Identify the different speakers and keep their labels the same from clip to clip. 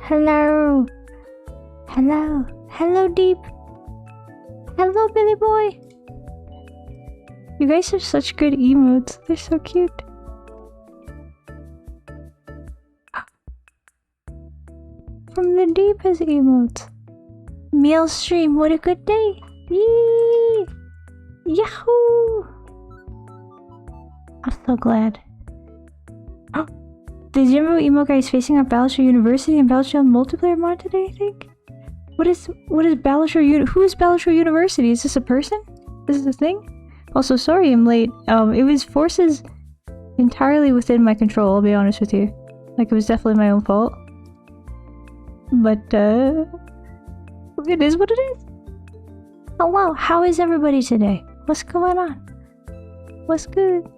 Speaker 1: Hello. Hello. Hello, Deep. Hello, Billy Boy. You guys have such good emotes. They're so cute. From the Deep has emotes. Meal stream, what a good day. Yee! Yahoo! I'm so glad. The Jimbo emo guy is facing up Battlefield University and Battlefield multiplayer mod today, I think? What is Battlefield who is Battlefield University? Is this a person? Is this a thing? Also, sorry I'm late. It was forces entirely within my control, I'll be honest with you. Like, it was definitely my own fault. But, it is what it is. Oh wow, how is everybody today? What's going on? What's good?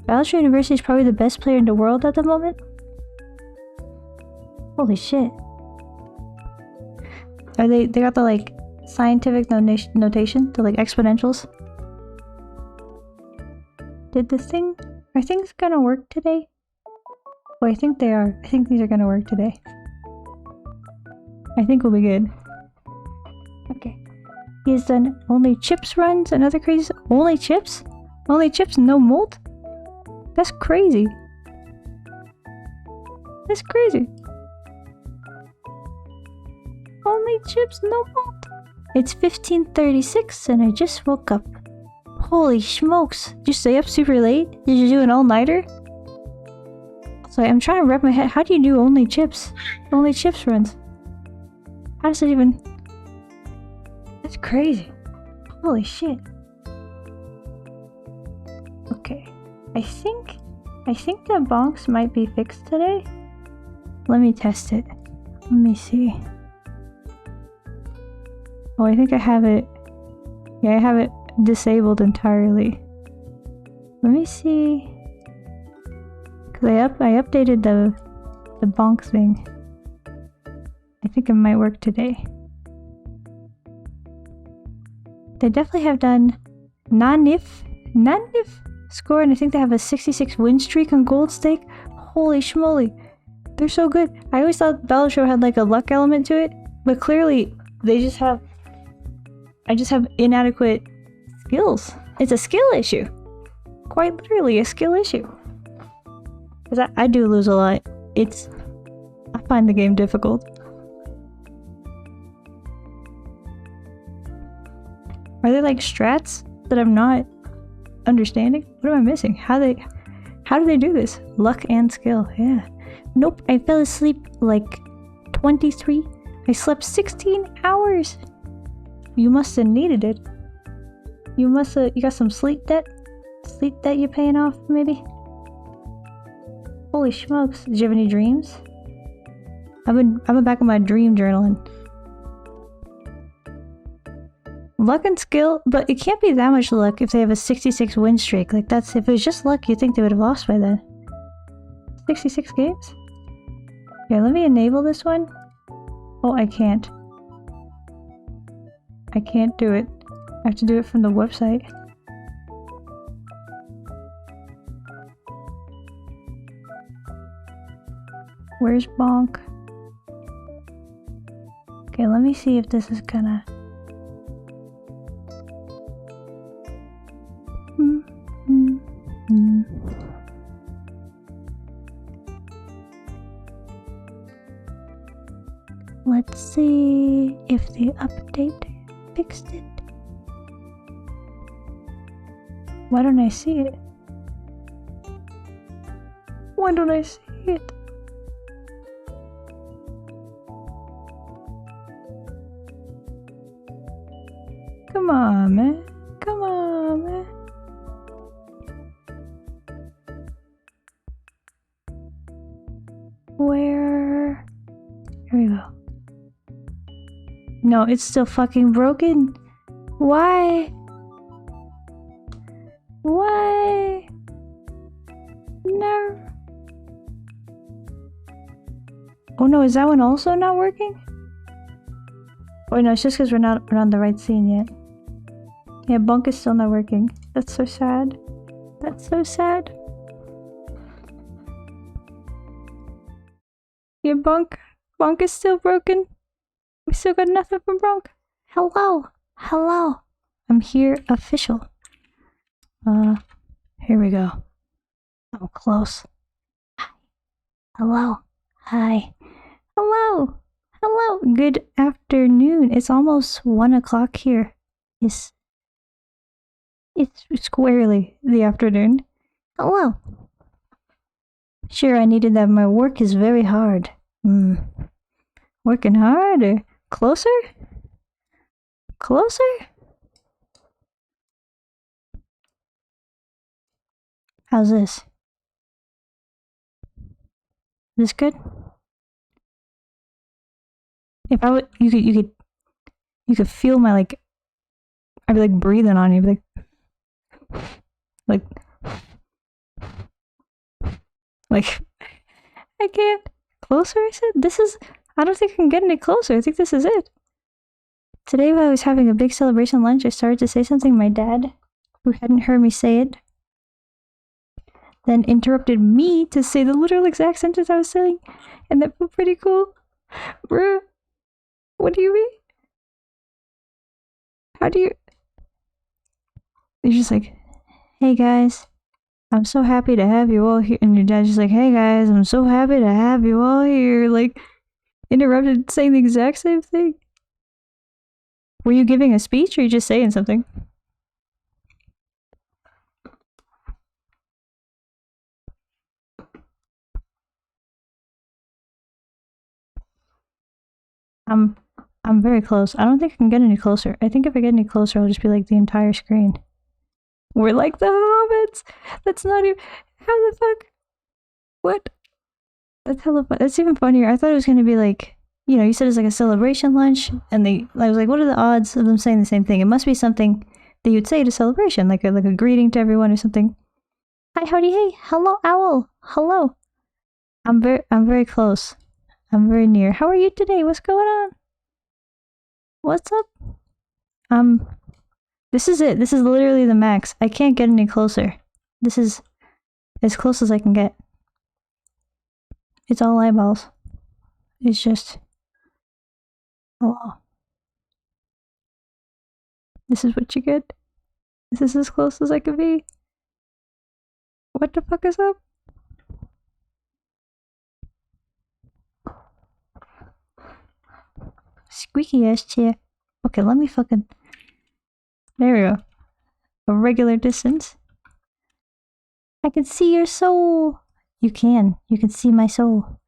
Speaker 1: Battlefield University is probably the best player in the world at the moment. Holy shit. Are they got the like scientific notation, the like exponentials? Are things gonna work today? Oh, I think they are. I think these are gonna work today. I think we'll be good. Okay. He has done only chips runs and other crazy. Only chips? Only chips, no mold? That's crazy. That's crazy. Only chips, no mold. It's 15:36 and I just woke up. Holy smokes. Did you stay up super late? Did you do an all-nighter? Sorry, I'm trying to wrap my head. How do you do only chips? Only chips runs? How does it even... That's crazy. Holy shit. Okay. I think the bonks might be fixed today. Let me test it. Let me see. Oh, I think I have it. Yeah, I have it disabled entirely. Let me see. Cause I updated the bonk thing. I think it might work today. They definitely have done non-nif score, and I think they have a 66 win streak on Gold Stake. Holy schmoly. They're so good. I always thought Battlefield had like a luck element to it, but clearly they just have... I just have inadequate skills. It's a skill issue. Quite literally a skill issue. Because I do lose a lot. I find the game difficult. Are there like strats that I'm not understanding? What am I missing? How do they do this? Luck and skill, yeah. Nope, I fell asleep like 23. I slept 16 hours. You must have needed it. You got some sleep debt? Sleep debt you're paying off, maybe? Holy smokes, did you have any dreams? I've been back on my dream journaling. Luck and skill, but it can't be that much luck if they have a 66 win streak. Like if it was just luck, you'd think they would have lost by then. 66 games? Okay, let me enable this one. Oh, I can't. I can't do it. I have to do it from the website. Where's Bonk? Okay, let me see if this is gonna... Let's see if the update fixed it. Why don't I see it? Why don't I see it? Come on, man. Come on, man. Where? Here we go. No, it's still fucking broken. Why? Why? No. Oh no, is that one also not working? Oh no, it's just because we're not on the right scene yet. Yeah, bonk is still not working. That's so sad. That's so sad. Yeah, bonk is still broken. We still got nothing from bonk. Hello. Hello. I'm here official. Here we go. I'm close. Hi. Hello. Hi. Hello. Hello. Good afternoon. It's almost 1 o'clock here. It's squarely the afternoon. Hello. Sure, I needed that. My work is very hard. Working harder. Closer? Closer? How's this? This good? If I would, you could feel my like. I'd be like breathing on you, like, I can't. Closer, I said? This is, I don't think I can get any closer. I think this is it. Today while I was having a big celebration lunch, I started to say something my dad, who hadn't heard me say it, then interrupted me to say the literal exact sentence I was saying, and that felt pretty cool. Bruh, what do you mean? How do you... You're just like, hey guys, I'm so happy to have you all here. And your dad's just like, hey guys, I'm so happy to have you all here. Like, interrupted saying the exact same thing. Were you giving a speech or are you just saying something? I'm very close. I don't think I can get any closer. I think if I get any closer, I'll just be like the entire screen. We're like the hobbits. That's not even... How the fuck? What? That's hella fun. That's even funnier. I thought it was gonna be like... You know, you said it's like a celebration lunch, and I was like, what are the odds of them saying the same thing? It must be something that you'd say to celebration, like a greeting to everyone or something. Hi, howdy, hey, hello, owl, hello. I'm very close. I'm very near. How are you today? What's going on? What's up? This is it. This is literally the max. I can't get any closer. This is as close as I can get. It's all eyeballs. It's just... Hello. This is what you get. This is as close as I can be. What the fuck is up? Squeaky ass chair. Okay, let me fucking... There we go. A regular distance. I can see your soul. You can. You can see my soul.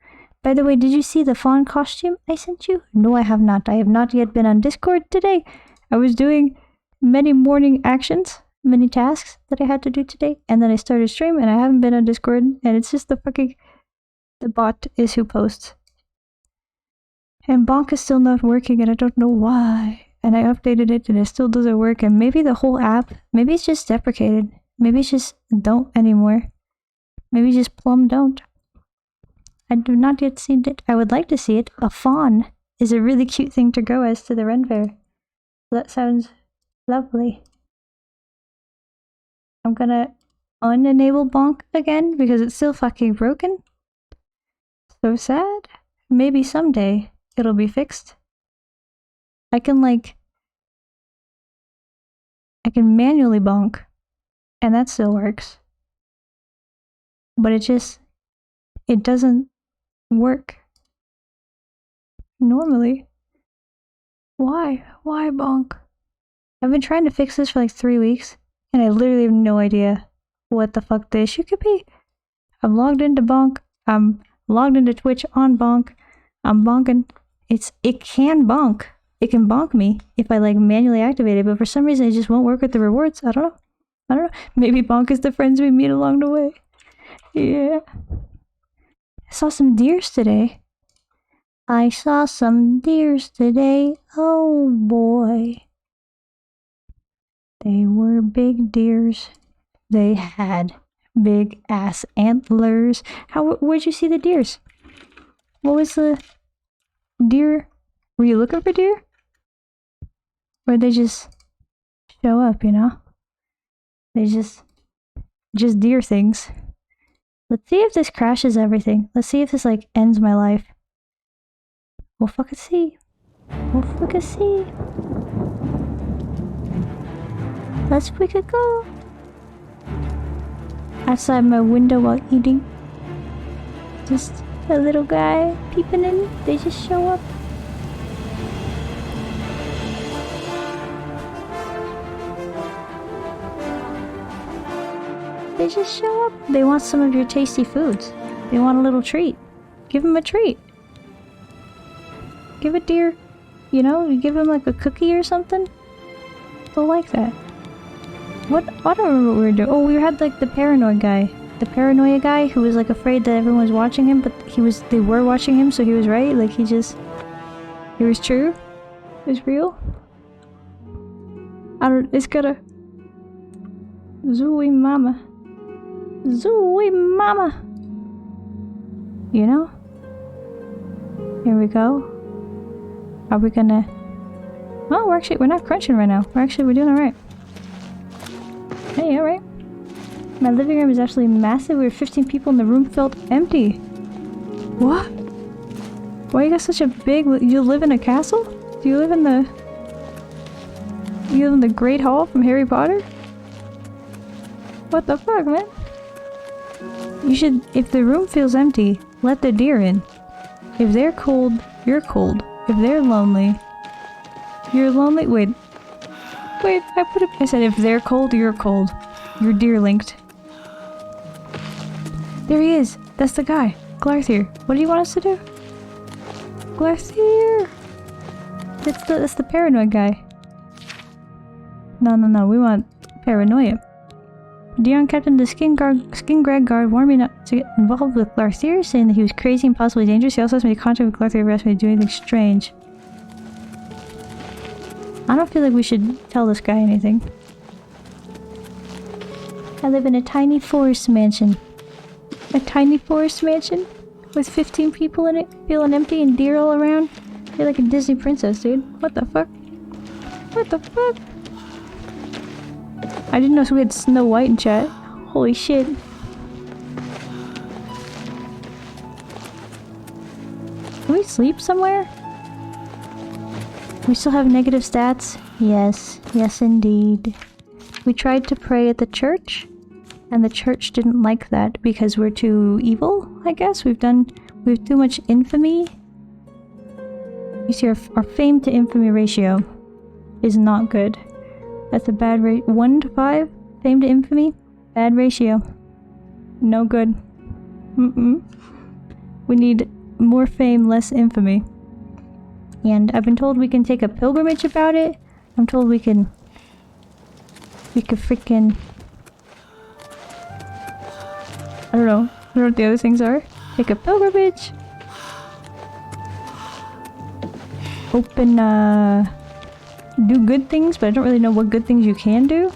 Speaker 1: By the way, did you see the fawn costume I sent you? No, I have not. I have not yet been on Discord today. I was doing many morning actions, many tasks that I had to do today, and then I started stream and I haven't been on Discord, and it's just the bot is who posts. And Bonk is still not working and I don't know why. And I updated it and it still doesn't work, and maybe the whole app, maybe it's just deprecated. Maybe it's just don't anymore. Maybe just plumb don't. I do not yet see it. I would like to see it. A fawn is a really cute thing to go as to the Ren Fair. That sounds lovely. I'm gonna unenable Bonk again because it's still fucking broken. So sad. Maybe someday it'll be fixed. I can manually bonk and that still works. But it doesn't work normally. Why? Why bonk? I've been trying to fix this for like 3 weeks and I literally have no idea what the fuck the issue could be. I'm logged into bonk. I'm logged into Twitch on bonk. I'm bonking. It can bonk. It can bonk me if I like manually activate it, but for some reason it just won't work with the rewards. I don't know. Maybe bonk is the friends we meet along the way. Yeah. I saw some deers today. I saw some deers today. Oh boy. They were big deers. They had big ass antlers. Where'd you see the deers? What was the deer? Were you looking for deer? Or they just show up, you know? They just deer things. Let's see if this crashes everything. Let's see if this, like, ends my life. We'll fucking see. We'll fucking see. Let's fucking go. Outside my window while eating. Just a little guy peeping in. They just show up. They just show up. They want some of your tasty foods. They want a little treat. Give them a treat. Give a deer, you know, you give them like a cookie or something. They'll like that. What? I don't remember what we were doing. Oh, we had like the paranoid guy. The paranoia guy who was like afraid that everyone was watching him, but they were watching him, so he was right. Like he was true. It was real. It's gotta... Zooey mama. Zooey mama. You know? Here we go. Are we gonna... Well, we're not crunching right now. We're doing alright. Hey, alright. My living room is absolutely massive. We were 15 people and the room felt empty. What? Why you got such a big... You live in a castle? Do you live in the... You live in the Great Hall from Harry Potter? What the fuck, man? You should... If the room feels empty, let the deer in. If they're cold, you're cold. If they're lonely, you're lonely. Wait, I said if they're cold, you're cold. You're deer linked. There he is. That's the guy. Glarthier. What do you want us to do? Glarthier. That's the paranoid guy. No. We want paranoia. Dion Captain, the skin grad guard warned me not to get involved with Glarthier, saying that he was crazy and possibly dangerous. He also has made contact with Glarthier and asked me to do anything strange. I don't feel like we should tell this guy anything. I live in a tiny forest mansion. A tiny forest mansion? With 15 people in it, feeling empty and deer all around? You're like a Disney princess, dude. What the fuck? What the fuck? I didn't know we had Snow White in chat. Holy shit. Can we sleep somewhere? We still have negative stats? Yes. Yes, indeed. We tried to pray at the church, and the church didn't like that because we're too evil, I guess. We have too much infamy. You see, our fame to infamy ratio is not good. That's a bad rate. 1 to 5? Fame to infamy? Bad ratio. No good. We need more fame, less infamy. And I've been told we can take a pilgrimage about it. I'm told we could freaking... I don't know what the other things are. Take a pilgrimage. Open, do good things, but I don't really know what good things you can do.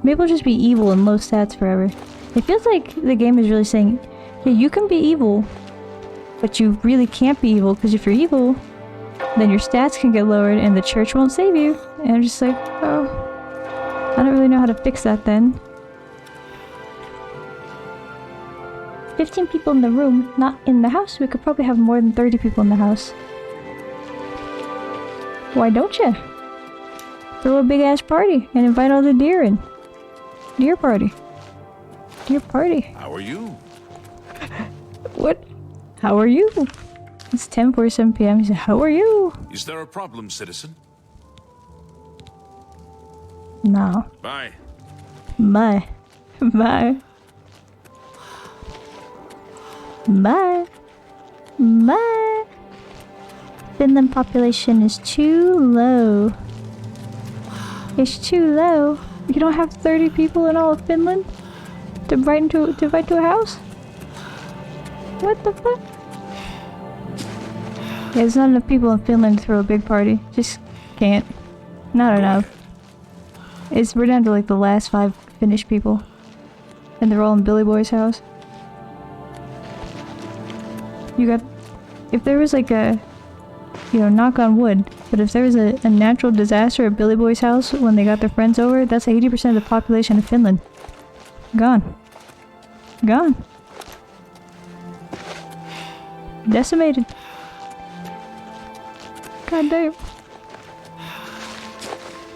Speaker 1: Maybe we'll just be evil and low stats forever. It feels like the game is really saying, yeah, you can be evil, but you really can't be evil, because if you're evil, then your stats can get lowered and the church won't save you. And I'm just like, oh, I don't really know how to fix that then. 15 people in the room, not in the house. We could probably have more than 30 people in the house. Why don't you? Throw a big ass party and invite all the deer in. Deer party. Deer party.
Speaker 2: How are you?
Speaker 1: What? How are you? It's 10:47 p.m. He said, how are you?
Speaker 2: Is there a problem, citizen?
Speaker 1: No.
Speaker 2: Bye.
Speaker 1: Bye. Bye. Bye. Bye. Finland population is too low. It's too low. You don't have 30 people in all of Finland to invite to a house? What the fuck? Yeah, there's not enough people in Finland to throw a big party. Just can't. Not enough. We're down to like the last 5 Finnish people. And they're all in Billy Boy's house. You got... If there was like a... you know, knock on wood, but if there was a natural disaster at Billy Boy's house when they got their friends over, that's 80% of the population of Finland. Gone. Gone. Decimated. God damn.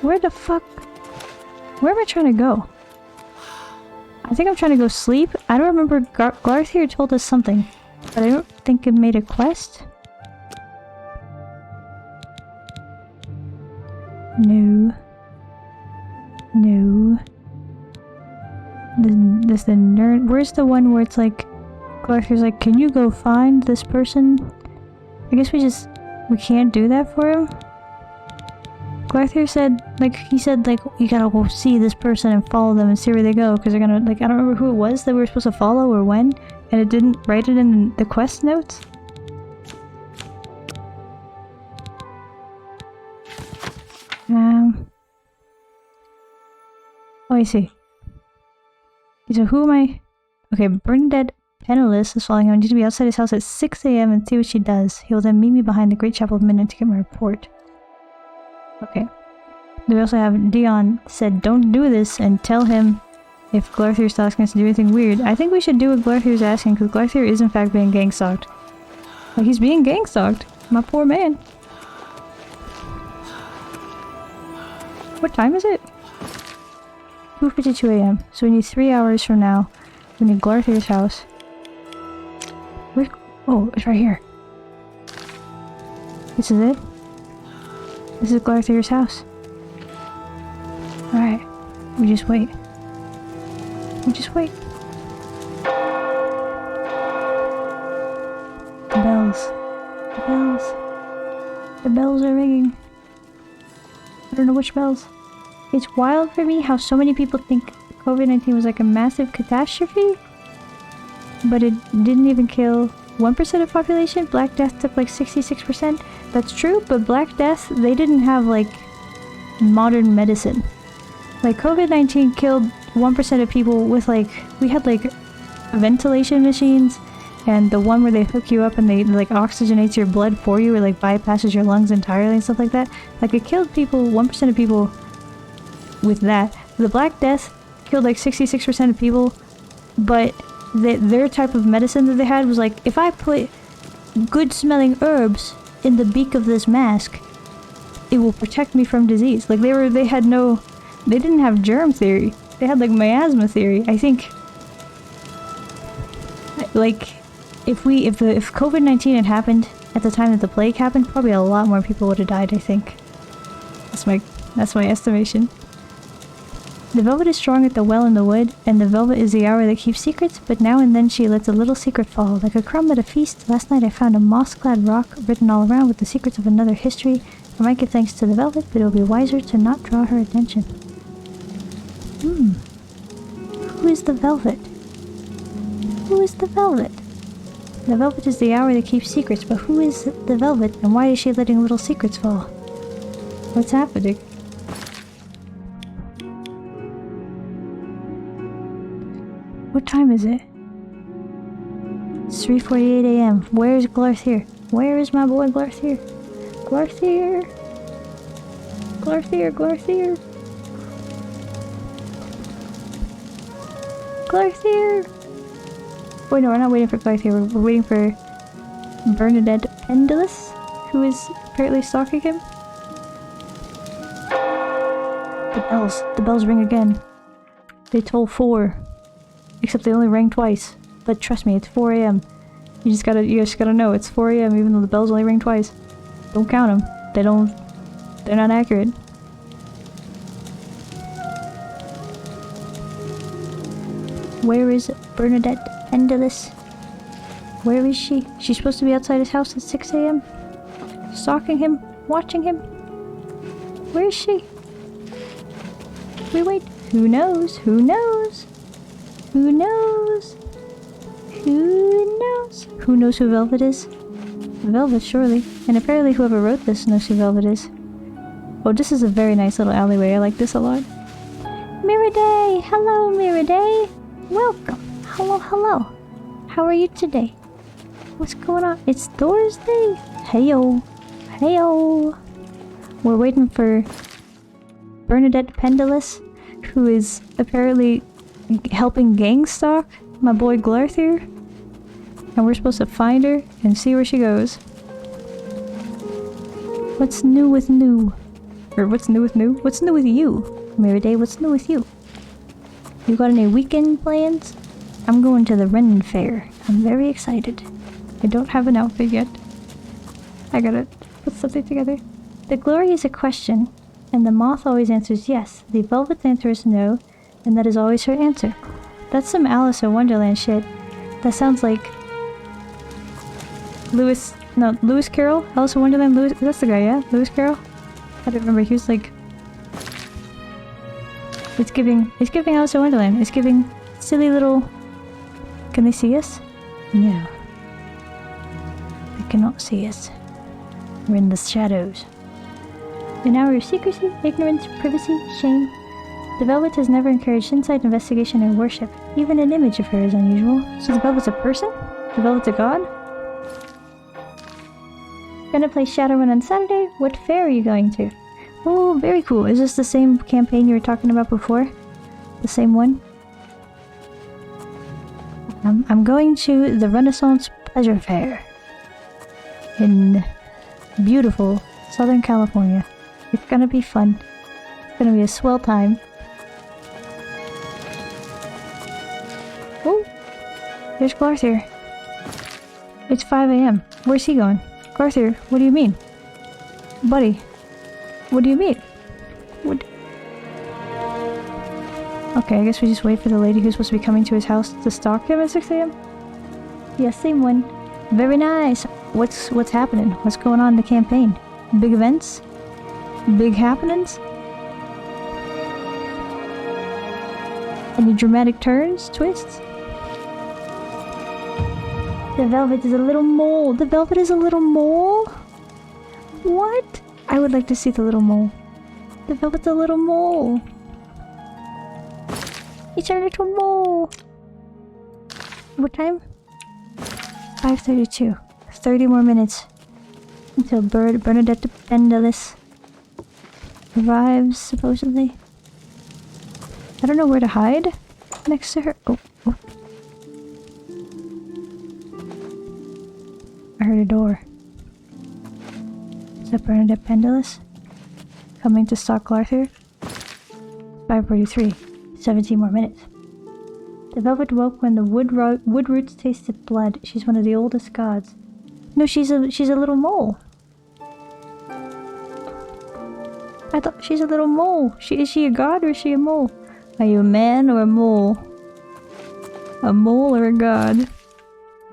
Speaker 1: Where the fuck? Where am I trying to go? I think I'm trying to go sleep. I don't remember. Garth here told us something, but I don't think it made a quest. No. No. This the nerd. Where's the one where it's like, Garth here's like, can you go find this person? I guess we can't do that for him. Glarthier said, he said, you gotta go see this person and follow them and see where they go, because they're gonna, I don't remember who it was that we were supposed to follow or when, and it didn't write it in the quest notes. Oh, I see. So who am I? Okay, Bernadette Penniless is following him. I need to be outside his house at 6 AM and see what she does. He will then meet me behind the Great Chapel of Midnight to get my report. Okay. We also have Dion said, don't do this, and tell him if Glarthier's asking us to do anything weird. I think we should do what Glarthier's asking, because Glarthier is in fact being gang-stalked. Like, he's being gang-stalked. My poor man. What time is it? 2:52 AM. So we need 3 hours from now. We need Glarthier's house. Where? Oh, it's right here. This is it? This is Glarthier's house. Alright. We just wait. We just wait. The bells. The bells. The bells are ringing. I don't know which bells. It's wild for me how so many people think COVID-19 was like a massive catastrophe, but it didn't even kill 1% of population. Black Death took like 66%. That's true, but Black Death, they didn't have like modern medicine. Like COVID-19 killed 1% of people with like, we had like ventilation machines, and the one where they hook you up and they like oxygenates your blood for you, or like bypasses your lungs entirely and stuff like that. Like it killed people, 1% of people with that. The Black Death killed like 66% of people, but their type of medicine that they had was like, if I put good smelling herbs in the beak of this mask, it will protect me from disease. Like they didn't have germ theory. They had like miasma theory. I think like if COVID-19 had happened at the time that the plague happened, probably a lot more people would have died, I think. That's my estimation. The velvet is strong at the well in the wood, and the velvet is the hour that keeps secrets, but now and then she lets a little secret fall, like a crumb at a feast. Last night I found a moss-clad rock written all around with the secrets of another history. I might give thanks to the velvet, but it will be wiser to not draw her attention. Who is the velvet? Who is the velvet? The velvet is the hour that keeps secrets, but who is the velvet, and why is she letting little secrets fall? What's happening? What time is it? It's 3:48 AM. Where is Glarthier? Where is my boy Glarthier? Glarthier! Glarthier, Glarthier! Glarthier! Wait, no, we're not waiting for Glarthier. We're waiting for Bernadette Pendulous, who is apparently stalking him. The bells ring again. They toll 4. Except they only rang twice. But trust me, it's 4 AM. You just gotta know it's 4 AM even though the bells only ring twice. Don't count them. They're not accurate. Where is Bernadette Pendulous? Where is she? She's supposed to be outside his house at 6 AM? Stalking him? Watching him? Where is she? We wait. Who knows? Who knows? Who knows? Who knows? Who knows who Velvet is? Velvet, surely. And apparently whoever wrote this knows who Velvet is. Oh, this is a very nice little alleyway. I like this a lot. Miraday! Hello, Miraday! Welcome! Hello, hello! How are you today? What's going on? It's Thursday! Heyo! Heyo! We're waiting for Bernadette Pendulous, who is apparently helping gang stalk my boy Glarthier. And we're supposed to find her and see where she goes. What's new with new? Or what's new with new? What's new with you? Mary Day, what's new with you? You got any weekend plans? I'm going to the Ren Fair. I'm very excited. I don't have an outfit yet. I gotta put something together. The glory is a question, and the moth always answers yes. The velvet's answer is no, and that is always her answer. That's some Alice in Wonderland shit. That sounds like Lewis Carroll? Alice in Wonderland, Lewis, that's the guy, yeah? Lewis Carroll? I don't remember, he was like... It's giving Alice in Wonderland. It's giving silly little... Can they see us? No. They cannot see us. We're in the shadows. An hour of secrecy, ignorance, privacy, shame. The Velvet has never encouraged insight, investigation, and worship. Even an image of her is unusual. So the Velvet's a person? The Velvet's a god? Gonna play Shadowrun on Saturday? What fair are you going to? Oh, very cool. Is this the same campaign you were talking about before? The same one? I'm going to the Renaissance Pleasure Fair in beautiful Southern California. It's gonna be fun. It's gonna be a swell time. Oh, there's Glarthier. It's 5 AM. Where's he going? Glarthier, what do you mean? Buddy, what do you mean? What? Okay, I guess we just wait for the lady who's supposed to be coming to his house to stalk him at 6 AM? Yeah, same one. Very nice. What's happening? What's going on in the campaign? Big events? Big happenings? Any dramatic turns? Twists? The Velvet is a little mole. The Velvet is a little mole? What? I would like to see the little mole. The Velvet's a little mole. He turned into a mole. What time? 5:32. 30 more minutes until Bernadette Pendulous arrives, supposedly. I don't know where to hide next to her. Oh. I heard a door. Is that Bernadette Pendulous? Coming to stalk Glarthier? 5:43. 17 more minutes. The Velvet woke when the wood roots tasted blood. She's one of the oldest gods. No, she's a little mole. I thought she's a little mole. Is she a god or is she a mole? Are you a man or a mole? A mole or a god?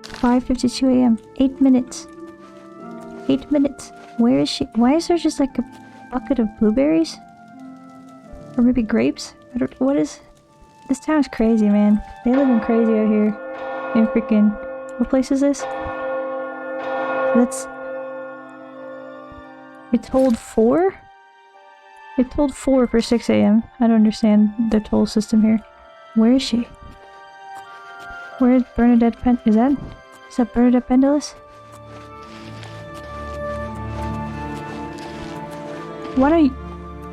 Speaker 1: 5:52 AM. 8 minutes. 8 minutes. Where is she? Why is there just like a bucket of blueberries? Or maybe grapes? I don't. What is? This town is crazy, man. They live in crazy out here. In freaking. What place is this? That's. It told 4? It told 4 for 6 AM. I don't understand the toll system here. Where is she? Where is Bernadette Is that Bernadette Pendulous? Why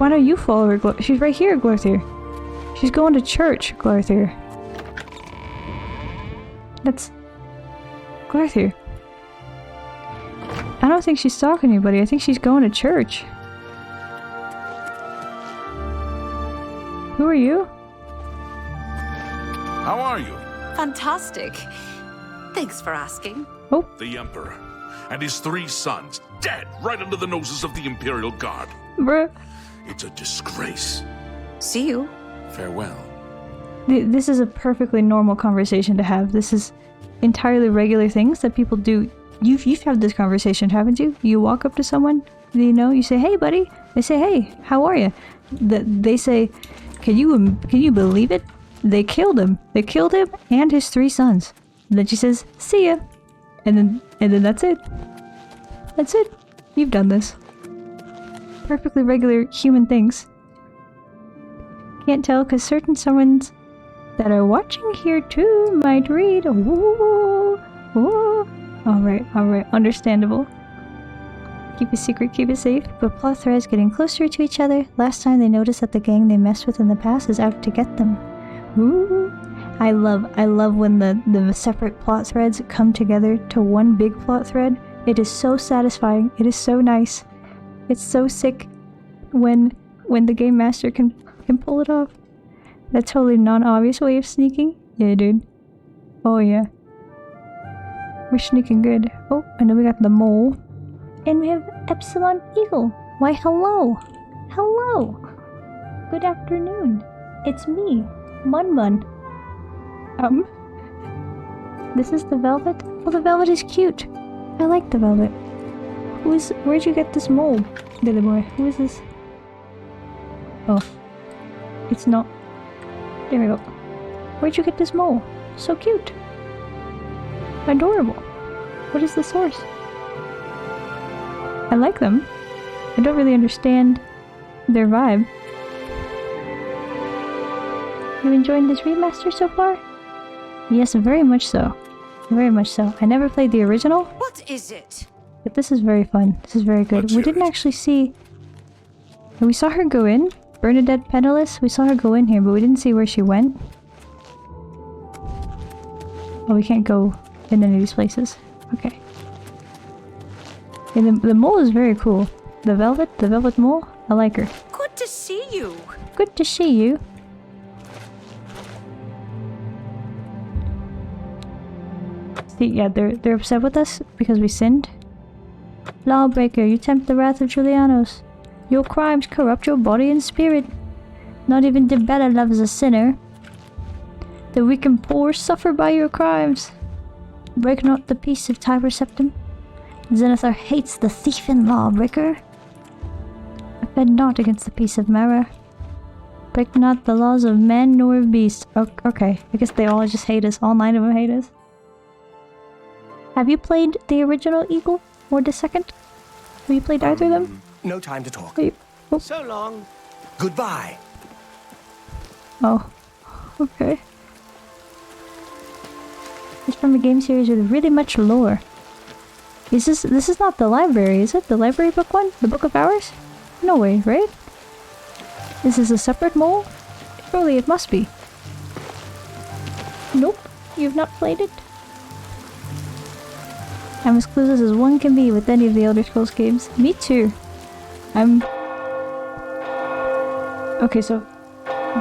Speaker 1: don't you follow her? She's right here, Glarthier. She's going to church, Glarthier. That's... Glarthier. I don't think she's stalking anybody. I think she's going to church. Who are you?
Speaker 2: How are you?
Speaker 3: Fantastic. Thanks for asking.
Speaker 1: Oh.
Speaker 2: The Emperor and his 3 sons dead right under the noses of the Imperial Guard.
Speaker 1: Bruh.
Speaker 2: It's a disgrace.
Speaker 3: See you.
Speaker 2: Farewell.
Speaker 1: This is a perfectly normal conversation to have. This is entirely regular things that people do. You've had this conversation, haven't you? You walk up to someone, you know, you say, "Hey, buddy." They say, "Hey, how are you?" They say, "Can you believe it? They killed him. They killed him and his 3 sons." And then she says, "See ya," and then that's it. That's it. You've done this. Perfectly regular human things. Can't tell because certain someones that are watching here too might read. Ooh, ooh. All right, understandable. Keep it secret, keep it safe. But plot threads getting closer to each other. Last time they noticed that the gang they messed with in the past is out to get them. Ooh. I love when the separate plot threads come together to one big plot thread. It is so satisfying. It is so nice. It's so sick when the game master can pull it off. That totally non-obvious way of sneaking. Yeah, dude. Oh yeah. We're sneaking good. Oh, and then we got the mole. And we have Epsilon Eagle. Why, hello. Hello. Good afternoon. It's me, Mun. This is the velvet? Oh, the velvet is cute. I like the velvet. Where'd you get this mole, little boy? Who is this? Oh. It's not. There we go. Where'd you get this mole? So cute. Adorable. What is the source? I like them. I don't really understand their vibe. You enjoying this remaster so far? Yes, very much so. Very much so. I never played the original.
Speaker 3: What is it?
Speaker 1: But this is very fun. This is very good. We didn't actually see... We saw her go in. Bernadette Penniless. We saw her go in here, but we didn't see where she went. Oh, we can't go in any of these places. Okay. And the mole is very cool. The velvet mole. I like her.
Speaker 3: Good to see you.
Speaker 1: Good to see you. See, yeah, they're upset with us because we sinned. Lawbreaker, you tempt the wrath of Julianos. Your crimes corrupt your body and spirit. Not even Debella loves a sinner. The weak and poor suffer by your crimes. Break not the peace of Tiber Septim. Zenithar hates the thief and lawbreaker. Offend not against the peace of Mara. Break not the laws of man nor of beast. Okay, I guess they all just hate us. All 9 of them hate us. Have you played the original Eagle? Or the second? Have you played either of them?
Speaker 4: No time to talk.
Speaker 1: Oh.
Speaker 4: So long. Goodbye.
Speaker 1: Oh. Okay. It's from a game series with really much lore. This is not the library, is it? The library book one? The Book of Hours? No way, right? This is a separate mole? Surely it must be. Nope. You've not played it? I'm as clueless as one can be with any of the Elder Scrolls games. Me too. Okay, so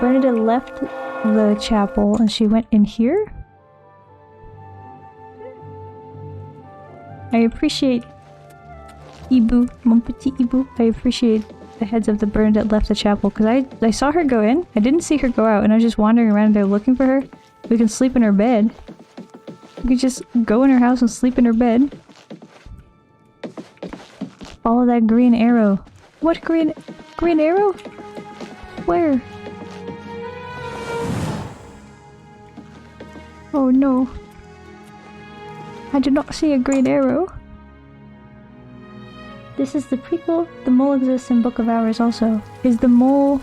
Speaker 1: Bernadette left the chapel and she went in here? I appreciate Ibu, mon petit Ibu. I appreciate the heads up that Bernadette left the chapel because I saw her go in. I didn't see her go out and I was just wandering around there looking for her. We can sleep in her bed. We could just go in her house and sleep in her bed. Follow that green arrow. What green arrow? Where? Oh no. I did not see a green arrow. This is the prequel. The mole exists in Book of Hours also. Is the mole...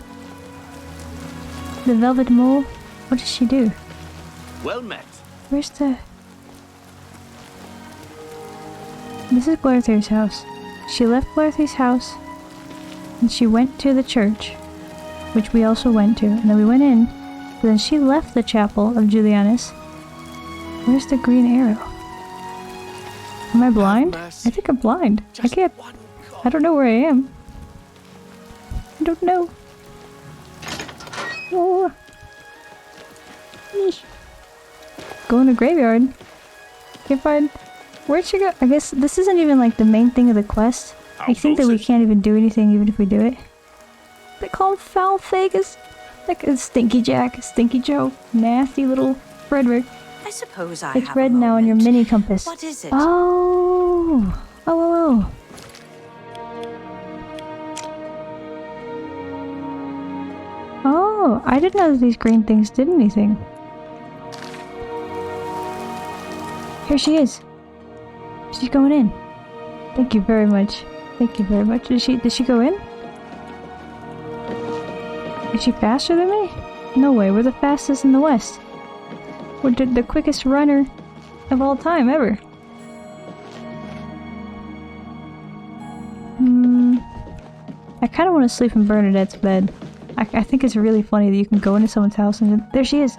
Speaker 1: the velvet mole? What does she do?
Speaker 4: Well met.
Speaker 1: Where's the... This is Glarther's house. She left Glarther's house and she went to the church, which we also went to, and then we went in, but then she left the chapel of Julianus. Where's the green arrow? Am I blind? I think I'm blind. I don't know where I am. I don't know. Oh. Eesh. Go in the graveyard. Can't find... Where'd she go? I guess this isn't even like the main thing of the quest. I think that we can't even do anything even if we do it. They call him Foul Fagus. Like a Stinky Jack, Stinky Joe, nasty little Frederick.
Speaker 3: I suppose I
Speaker 1: It's
Speaker 3: have
Speaker 1: red
Speaker 3: a
Speaker 1: now on your
Speaker 3: moment.
Speaker 1: mini compass.
Speaker 3: What is it?
Speaker 1: Oh. Oh. Oh, I didn't know that these green things did anything. Here she is. She's going in. Thank you very much. Thank you very much. Did she go in? Is she faster than me? No way, we're the fastest in the West. We're the quickest runner of all time ever. I kind of want to sleep in Bernadette's bed. I think it's really funny that you can go into someone's house and there she is.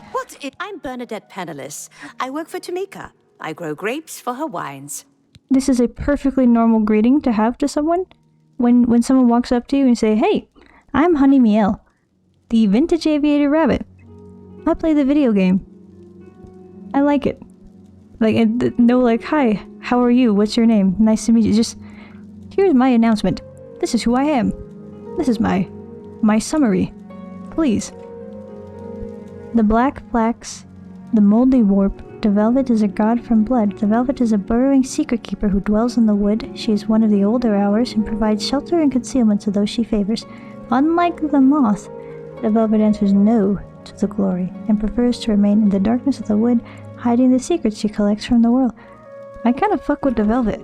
Speaker 3: I'm Bernadette Penniless. I work for Tamika. I grow grapes for her wines.
Speaker 1: This is a perfectly normal greeting to have to someone. When someone walks up to you and say, "Hey, I'm Honey Miel, the vintage aviator rabbit. I play the video game." I like it. Like, no, like, "Hi, how are you? What's your name? Nice to meet you." Just, here's my announcement. This is who I am. This is my summary. Please. The black flax, the moldy warp. The velvet is a god from blood. The velvet is a burrowing secret keeper who dwells in the wood. She is one of the older hours and provides shelter and concealment to those she favors. Unlike the moth, the velvet answers no to the glory and prefers to remain in the darkness of the wood, hiding the secrets she collects from the world. I kind of fuck with the velvet.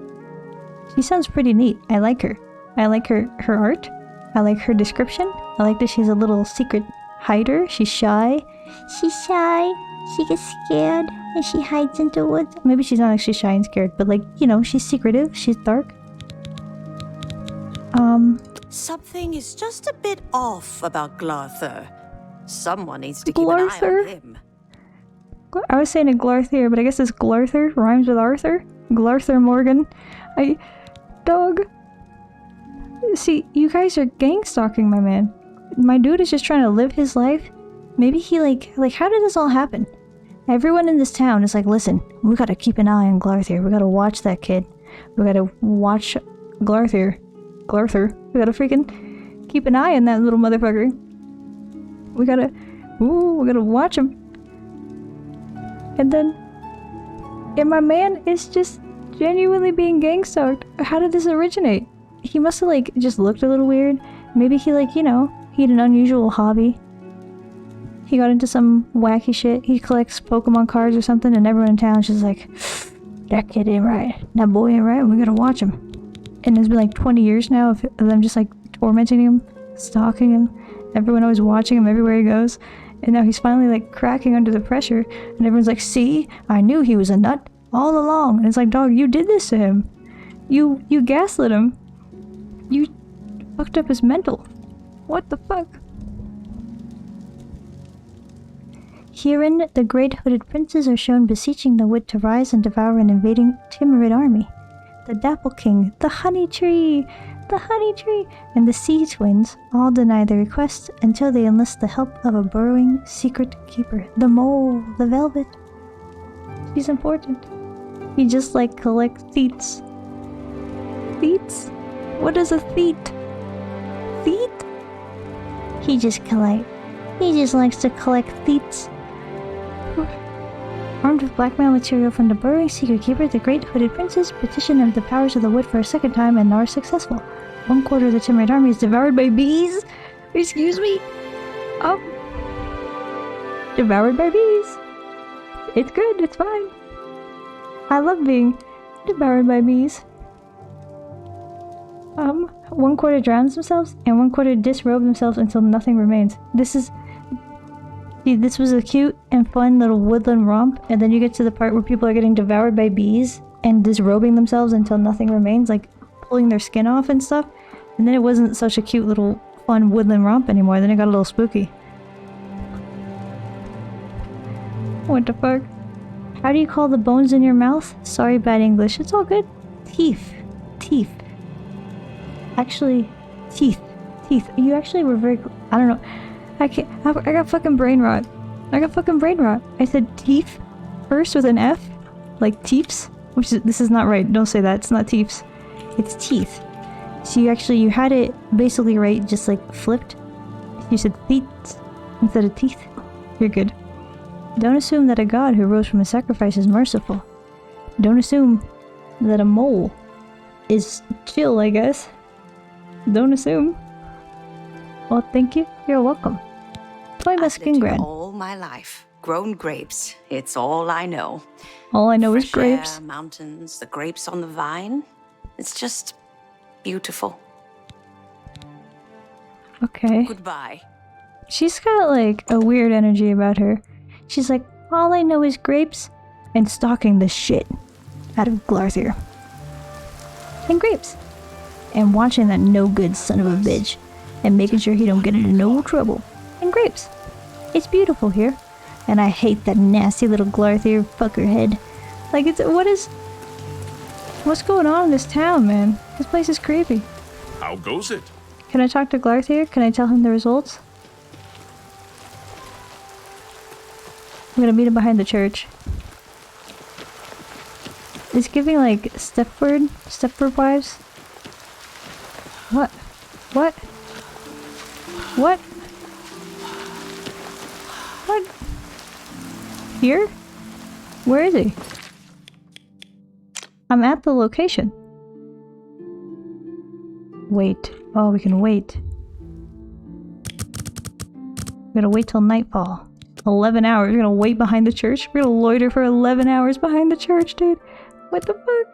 Speaker 1: She sounds pretty neat. I like her. I like her art. I like her description. I like that she's a little secret hider. She's shy. She's shy. She gets scared and she hides into the woods. Maybe she's not actually shy and scared, but like, you know, she's secretive. She's dark.
Speaker 3: Something is just a bit off about Glarther. Someone needs to keep an eye on him.
Speaker 1: I was saying a Glarther, but I guess it's Glarther. Rhymes with Arthur. Glarther Morgan. Dog. See, you guys are gang stalking my man. My dude is just trying to live his life. Maybe he like, how did this all happen? Everyone in this town is like, listen, we gotta keep an eye on Glarther. We gotta watch that kid. We gotta watch Glarther. We gotta freaking keep an eye on that little motherfucker. We gotta watch him. And my man is just genuinely being gang stalked. How did this originate? He must have like just looked a little weird. Maybe he like, you know, he had an unusual hobby. He got into some wacky shit. He collects Pokemon cards or something, and everyone in town is just like, that kid ain't right. That boy ain't right. We gotta watch him. And it's been like 20 years now of them just like tormenting him, stalking him. Everyone always watching him everywhere he goes. And now he's finally like cracking under the pressure. And everyone's like, see, I knew he was a nut all along. And it's like, dog, you did this to him. You gaslit him. You fucked up his mental. What the fuck? Herein, the great hooded princes are shown beseeching the wood to rise and devour an invading timid army. The Dapple King, the Honey Tree, and the Sea Twins all deny their request until they enlist the help of a burrowing secret keeper, the Mole, the Velvet. She's important. He just like collects theets. Theets? What is a theet? Theet? He just likes to collect theets. Armed with blackmail material from the burrowing secret keeper, the great hooded princes petition the powers of the wood for a second time and are successful. 1/4 of the Timorite army is devoured by bees. Excuse me? Devoured by bees. It's good, it's fine. I love being devoured by bees. 1/4 drowns themselves, and 1/4 disrobe themselves until nothing remains. This was a cute and fun little woodland romp, and then you get to the part where people are getting devoured by bees and disrobing themselves until nothing remains, like pulling their skin off and stuff. And then it wasn't such a cute little fun woodland romp anymore, then it got a little spooky. What the fuck? How do you call the bones in your mouth? Sorry, bad English. It's all good. Teeth. Actually, teeth. You actually were very... I don't know. I got fucking brain rot. I said teeth first with an F. Like teeps. This is not right. Don't say that. It's not teeps. It's teeth. So you had it basically right, just like flipped. You said feet instead of teeth. You're good. Don't assume that a god who rose from a sacrifice is merciful. Don't assume that a mole is chill, I guess. Don't assume. Well, thank you. You're welcome. Play my skin grad.
Speaker 3: All my life, grown grapes. It's all I know.
Speaker 1: All I know is
Speaker 3: Fresh air,
Speaker 1: grapes.
Speaker 3: mountains, the grapes on the vine. It's just beautiful.
Speaker 1: Okay.
Speaker 3: Goodbye.
Speaker 1: She's got like a weird energy about her. She's like, all I know is grapes, and stalking the shit out of Glarther. And grapes. and watching that no good son of a bitch and making sure he don't get into no trouble. And grapes. It's beautiful here. And I hate that nasty little Glarthier fucker head. Like, what's going on in this town, man? This place is creepy.
Speaker 2: How goes it?
Speaker 1: Can I talk to Glarthier? Can I tell him the results? I'm gonna meet him behind the church. It's giving like Stepford wives. What? What? What? What? Here? Where is he? I'm at the location. Wait. Oh, we can wait. We gotta wait till nightfall. 11 hours. We're gonna wait behind the church? We're gonna loiter for 11 hours behind the church, dude. What the fuck?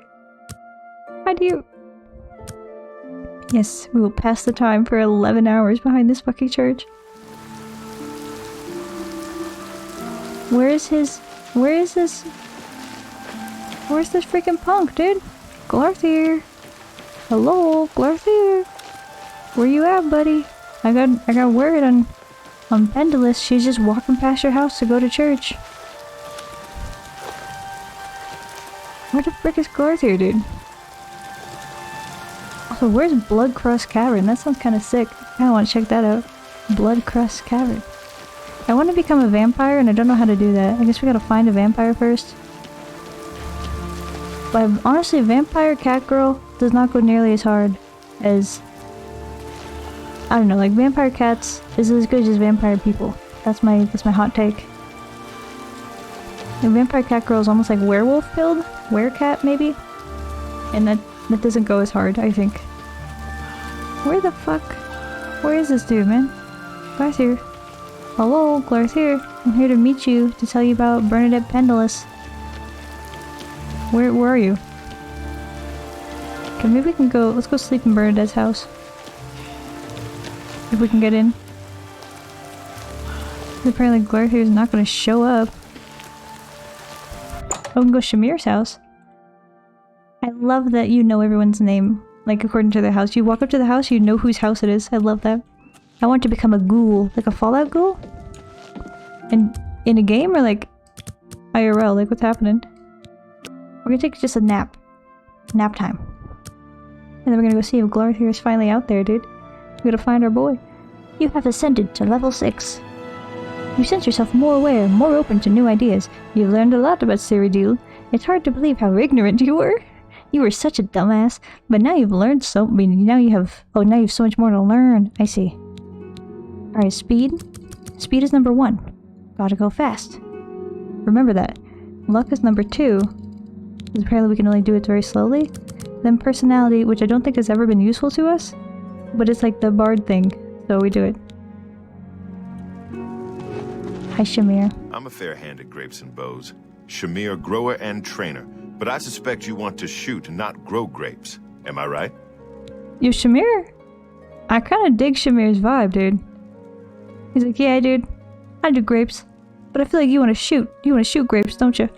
Speaker 1: How do you... Yes, we will pass the time for 11 hours behind this fucking church. Where is this freaking punk, dude? Glarthier. Hello, Glarthier. Where you at, buddy? I got word on Pendulous. She's just walking past your house to go to church. Where the frick is Glarthier, dude? Also, where's Blood Crust Cavern? That sounds kind of sick. I kinda want to check that out. Blood Crust Cavern. I want to become a vampire and I don't know how to do that. I guess we gotta find a vampire first. But honestly, Vampire Catgirl does not go nearly as hard as... I don't know, like Vampire Cats is as good as Vampire People. That's my hot take. And Vampire Catgirl is almost like werewolf build? Werecat, maybe? And that doesn't go as hard, I think. Where the fuck? Where is this dude, man? Glarthier. Hello, Glarthier. I'm here to meet you, to tell you about Bernadette Pendulous. Where are you? Okay, maybe we can go, let's go sleep in Bernadette's house. If we can get in. Apparently Glarthier's not gonna show up. Oh, we can go Shamir's house. I love that you know everyone's name, like according to their house. You walk up to the house, you know whose house it is. I love that. I want to become a ghoul, like a Fallout ghoul? And in a game or like IRL, like what's happening? We're gonna take just a nap. Nap time. And then we're gonna go see if Glarthier is finally out there, dude. We gotta find our boy. You have ascended to level 6. You sense yourself more aware, more open to new ideas. You've learned a lot about Cyrodiil. It's hard to believe how ignorant you were. You were such a dumbass, but now you've learned so... I mean, now you have... Oh, now you have so much more to learn. I see. Alright, speed. Speed is number 1. Gotta go fast. Remember that. Luck is number 2. Because apparently we can only do it very slowly. Then personality, which I don't think has ever been useful to us. But it's like the bard thing, so we do it. Hi, Shamir.
Speaker 5: I'm a fair hand at grapes and bows. Shamir, grower and trainer. But I suspect you want to shoot, not grow grapes. Am I right?
Speaker 1: You Shamir? I kinda dig Shamir's vibe, dude. He's like, yeah, dude. I do grapes. But I feel like you wanna shoot. You wanna shoot grapes, don't you?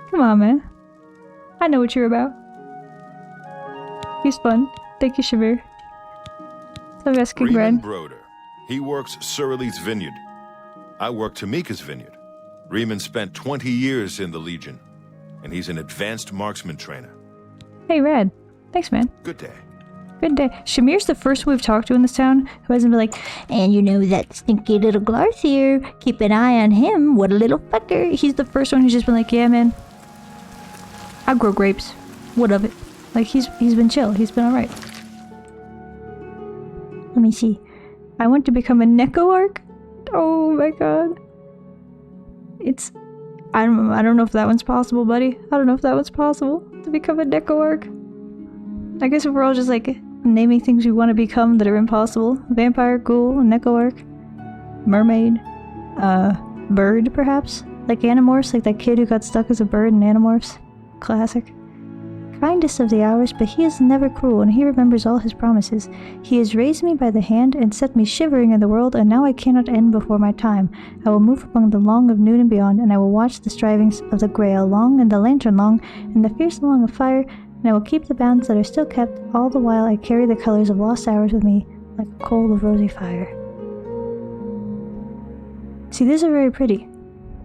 Speaker 1: Come on, man. I know what you're about. He's fun. Thank you, Shamir. So I'm asking
Speaker 5: Riemann
Speaker 1: Ren.
Speaker 5: Broder. He works Surly's vineyard. I work Tamika's vineyard. Riemann spent 20 years in the Legion, and he's an advanced marksman trainer.
Speaker 1: Hey, Red. Thanks, man.
Speaker 5: Good day.
Speaker 1: Good day. Shamir's the first one we've talked to in this town who hasn't been like, and you know that stinky little Glarthier, keep an eye on him, what a little fucker. He's the first one who's just been like, yeah, man, I grow grapes. What of it? Like, he's been chill. He's been alright. Let me see. I want to become a Necoarch? Oh my god. It's... I don't know if that one's possible, buddy. I don't know if that one's possible. To become a Necoarch. I guess if we're all just like naming things we want to become that are impossible. Vampire, ghoul, Necoarch. Mermaid. Bird, perhaps? Like Animorphs, like that kid who got stuck as a bird in Animorphs. Classic. Kindest of the hours, but he is never cruel, and he remembers all his promises. He has raised me by the hand and set me shivering in the world, and now I cannot end before my time. I will move among the long of noon and beyond, and I will watch the strivings of the Grail long and the lantern long, and the fierce long of fire, and I will keep the bounds that are still kept, all the while I carry the colors of lost hours with me, like a coal of rosy fire. See, these are very pretty.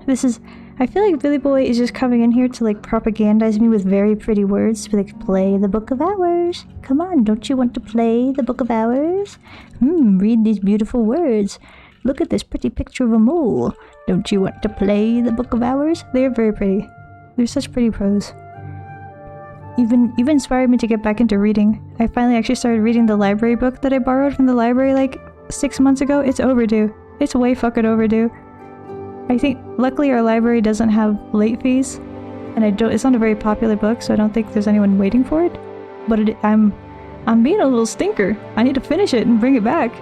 Speaker 1: This is... I feel like Billy Boy is just coming in here to, like, propagandize me with very pretty words. To be like, play the Book of Hours. Come on, don't you want to play the Book of Hours? Read these beautiful words. Look at this pretty picture of a mole. Don't you want to play the Book of Hours? They are very pretty. They're such pretty prose. You've inspired me to get back into reading. I finally actually started reading the library book that I borrowed from the library, like, 6 months ago. It's overdue. It's way fucking overdue. I think, luckily our library doesn't have late fees, and it's not a very popular book, so I don't think there's anyone waiting for it. But I'm being a little stinker. I need to finish it and bring it back.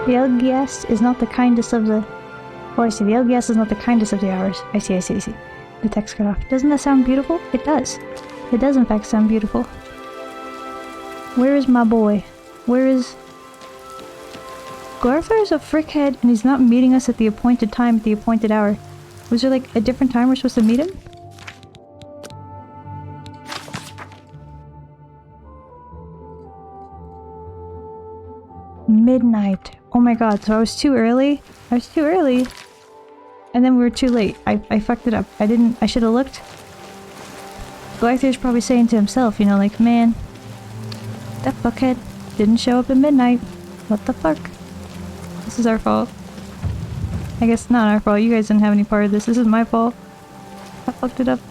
Speaker 1: The Elgiast is not the kindest of the... Oh, I see. The Elgiast is not the kindest of the hours. I see. The text cut off. Doesn't that sound beautiful? It does. It does in fact sound beautiful. Where is my boy? Where is... Glarthur is a frickhead, and he's not meeting us at the appointed time at the appointed hour. Was there like a different time we're supposed to meet him? Midnight. Oh my god, so I was too early? I was too early. And then we were too late. I fucked it up. I should have looked. Glarthur's probably saying to himself, you know, like, man, that fuckhead didn't show up at midnight. What the fuck? This is our fault. I guess not our fault. You guys didn't have any part of this. This is my fault. I fucked it up.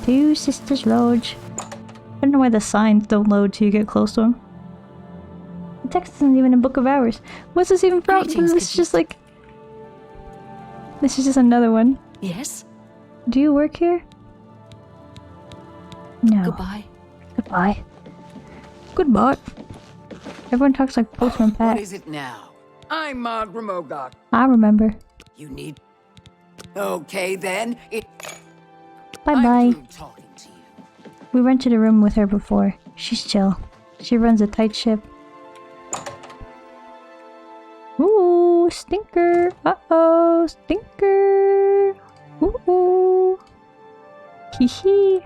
Speaker 1: Two Sisters Lodge. I don't know why the signs don't load till you get close to them. The text isn't even in Book of Hours. What's this even from? This is just like... This is just another one.
Speaker 6: Yes?
Speaker 1: Do you work here? No.
Speaker 6: Goodbye.
Speaker 1: Goodbye. Goodbye. Everyone talks like Postman Pat.
Speaker 7: What is it now? I'm Margaret Mogok.
Speaker 1: I remember.
Speaker 7: You need... Okay then,
Speaker 1: Bye-bye.
Speaker 7: I'm through talking to you.
Speaker 1: We rented a room with her before. She's chill. She runs a tight ship. Ooh, stinker. Uh-oh, stinker. Ooh. Hee.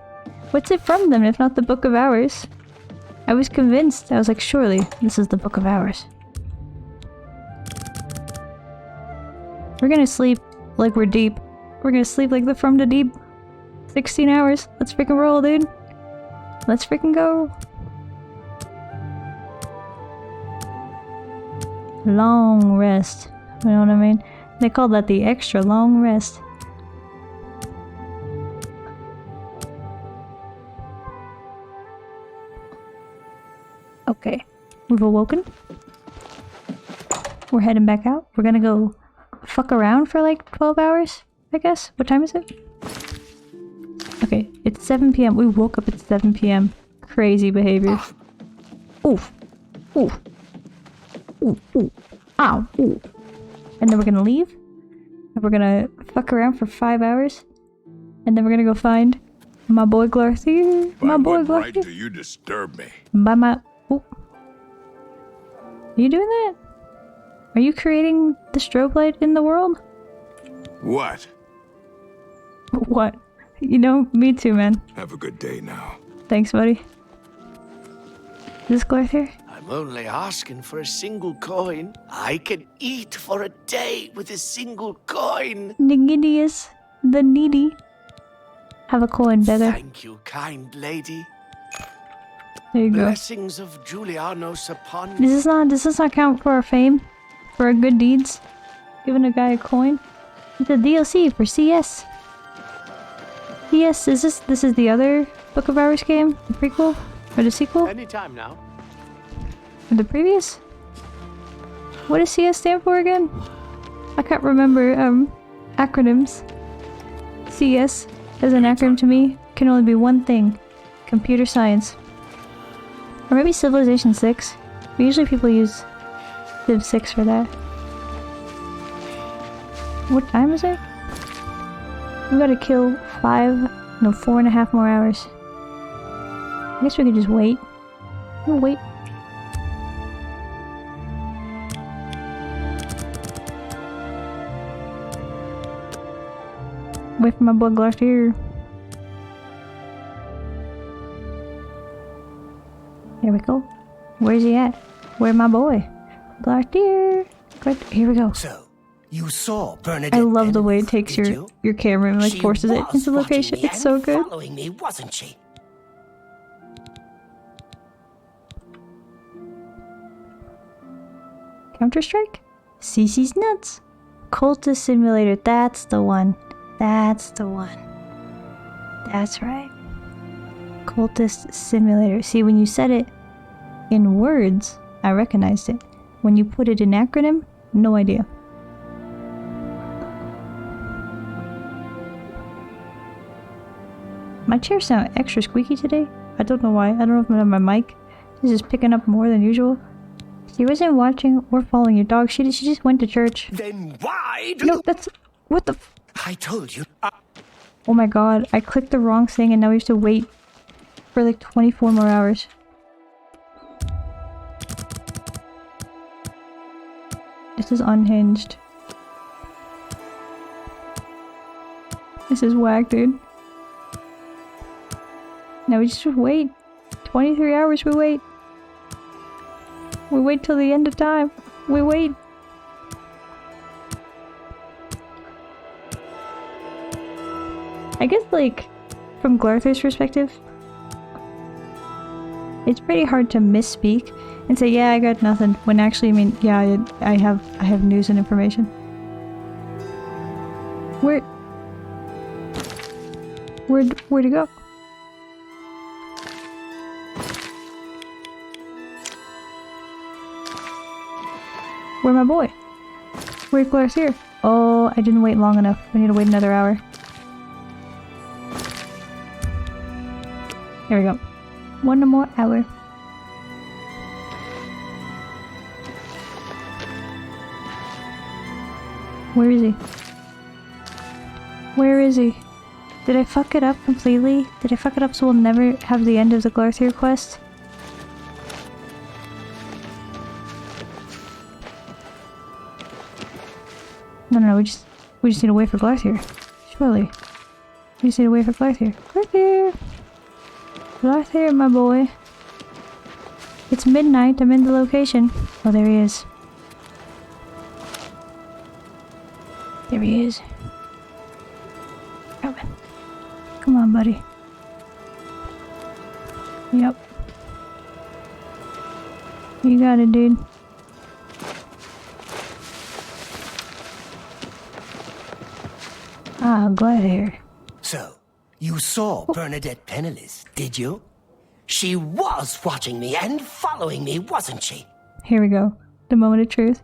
Speaker 1: What's it from them if not the Book of Hours? I was convinced. I was like, surely this is the Book of Hours. We're gonna sleep like we're deep. We're gonna sleep like the From the Deep. 16 hours. Let's freaking roll, dude. Let's freaking go. Long rest. You know what I mean? They call that the extra long rest. Okay. We've awoken. We're heading back out. We're gonna go fuck around for like 12 hours, I guess. What time is it? Okay, it's 7 p.m. We woke up at 7 p.m. Crazy behavior. Oof. Oof. Ooh, ooh. Ow. Ooh. And then we're gonna leave. And we're gonna fuck around for 5 hours. And then we're gonna go find my boy Glarthier. My boy
Speaker 2: By what right
Speaker 1: Glarthier.
Speaker 2: do you disturb me?
Speaker 1: By my... Ooh. Are you doing that? Are you creating the strobe light in the world?
Speaker 2: What?
Speaker 1: What? You know, me too, man.
Speaker 2: Have a good day now.
Speaker 1: Thanks, buddy. Is this Glarthier?
Speaker 4: I'm only asking for a single coin. I can eat for a day with a single coin.
Speaker 1: Nigidius, the needy. Have a coin, brother.
Speaker 4: Thank you, kind lady.
Speaker 1: There you go.
Speaker 4: Blessings of Julianos upon you.
Speaker 1: Does this not count for our fame? For our good deeds? Giving a guy a coin? It's a DLC for CS. CS, this is the other Book of Hours game? The prequel? Or the sequel?
Speaker 4: Anytime now.
Speaker 1: Or the previous? What does CS stand for again? I can't remember, acronyms. CS, as an acronym to me, can only be one thing. Computer science. Or maybe Civilization 6. But usually people use Civ 6 for that. What time is it? We gotta kill 4.5 more hours. I guess we could just wait. We'll wait. Wait for my boy Glacier. Here we go. Where's he at? Where's my boy? Glacier. Here we go.
Speaker 4: So, you saw Bernadette.
Speaker 1: I love the way it
Speaker 4: Pennyworth,
Speaker 1: takes
Speaker 4: did
Speaker 1: your
Speaker 4: you?
Speaker 1: camera and like
Speaker 4: She
Speaker 1: forces it
Speaker 4: was
Speaker 1: into
Speaker 4: watching
Speaker 1: location.
Speaker 4: me
Speaker 1: It's so
Speaker 4: and
Speaker 1: good.
Speaker 4: Following me, wasn't she?
Speaker 1: Counter-Strike? CC's nuts. Cultist Simulator. That's the one. That's the one. That's right. Cultist Simulator. See, when you said it in words, I recognized it. When you put it in acronym, no idea. My chairs sound extra squeaky today. I don't know why. I don't know if my mic is just picking up more than usual. She wasn't watching or following your dog. She just went to church.
Speaker 4: Then why do
Speaker 1: No,
Speaker 4: you...
Speaker 1: that's... What the...
Speaker 4: I told you.
Speaker 1: Oh my god, I clicked the wrong thing and now we have to wait for like 24 more hours. This is unhinged. This is whack, dude. Now we just wait. 23 hours we wait. We wait till the end of time. We wait. I guess, like, from Glarther's perspective, it's pretty hard to misspeak and say, yeah, I got nothing, when actually, I mean, yeah, I have news and information. Where'd it go? Where's my boy? Where's Glarther? Oh, I didn't wait long enough. We need to wait another hour. Here we go. One more hour. Where is he? Where is he? Did I fuck it up completely? Did I fuck it up so we'll never have the end of the Glarther quest? No, we just need to wait for Glarther. Surely. We just need to wait for Glarther. Glarther! Glarther, my boy. It's midnight, I'm in the location. Oh, there he is. There he is. Coming. Come on, buddy. Yep. You got it, dude. Ah, Glarther.
Speaker 4: So, you saw Bernadette penniless, did you? She was watching me and following me, wasn't she?
Speaker 1: Here we go. The moment of truth.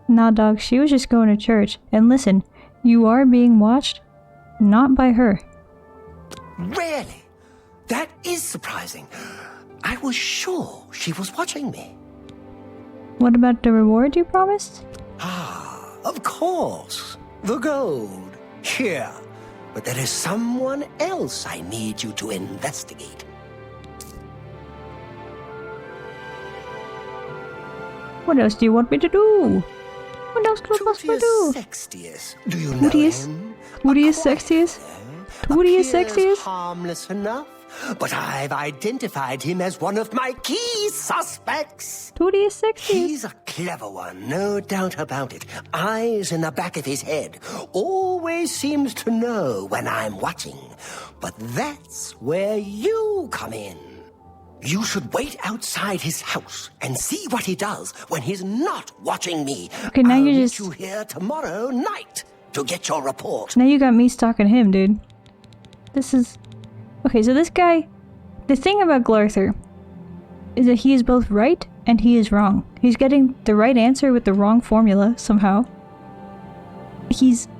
Speaker 1: Nah, dog, she was just going to church. And listen, you are being watched, not by her.
Speaker 4: Really? That is surprising. I was sure she was watching me.
Speaker 1: What about the reward you promised?
Speaker 4: Ah, of course. The gold. Here. But there is someone else I need you to investigate.
Speaker 1: What else do you want me to do? What else could I possibly do?
Speaker 4: Sextius. Do you know
Speaker 1: Tootius?
Speaker 4: him?
Speaker 1: Tootius Sextius? Tootius
Speaker 4: Appears
Speaker 1: Sextius?
Speaker 4: harmless enough, but I've identified him as one of my key suspects.
Speaker 1: Tootius Sextius?
Speaker 4: He's a clever one, no doubt about it. Eyes in the back of his head. Always seems to know when I'm watching. But that's where you come in. You should wait outside his house and see what he does when he's not watching me.
Speaker 1: Okay, now
Speaker 4: I'll
Speaker 1: you're
Speaker 4: meet
Speaker 1: just...
Speaker 4: you here tomorrow night to get your report.
Speaker 1: Now you got me stalking him, dude. This is... Okay, so this guy... The thing about Glarther is that he is both right and he is wrong. He's getting the right answer with the wrong formula, somehow.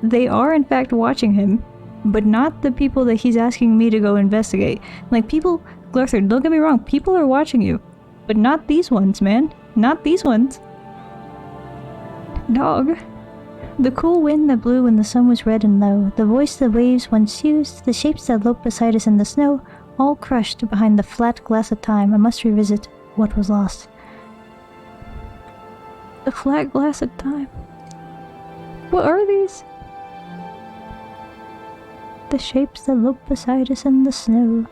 Speaker 1: They are in fact watching him, but not the people that he's asking me to go investigate. Like, people... Glarther, don't get me wrong, people are watching you. But not these ones, man. Not these ones. Dog. The cool wind that blew when the sun was red and low, the voice the waves once used, the shapes that loped beside us in the snow, all crushed behind the flat glass of time. I must revisit what was lost. The flat glass of time. What are these? the shapes that look beside us in the snow.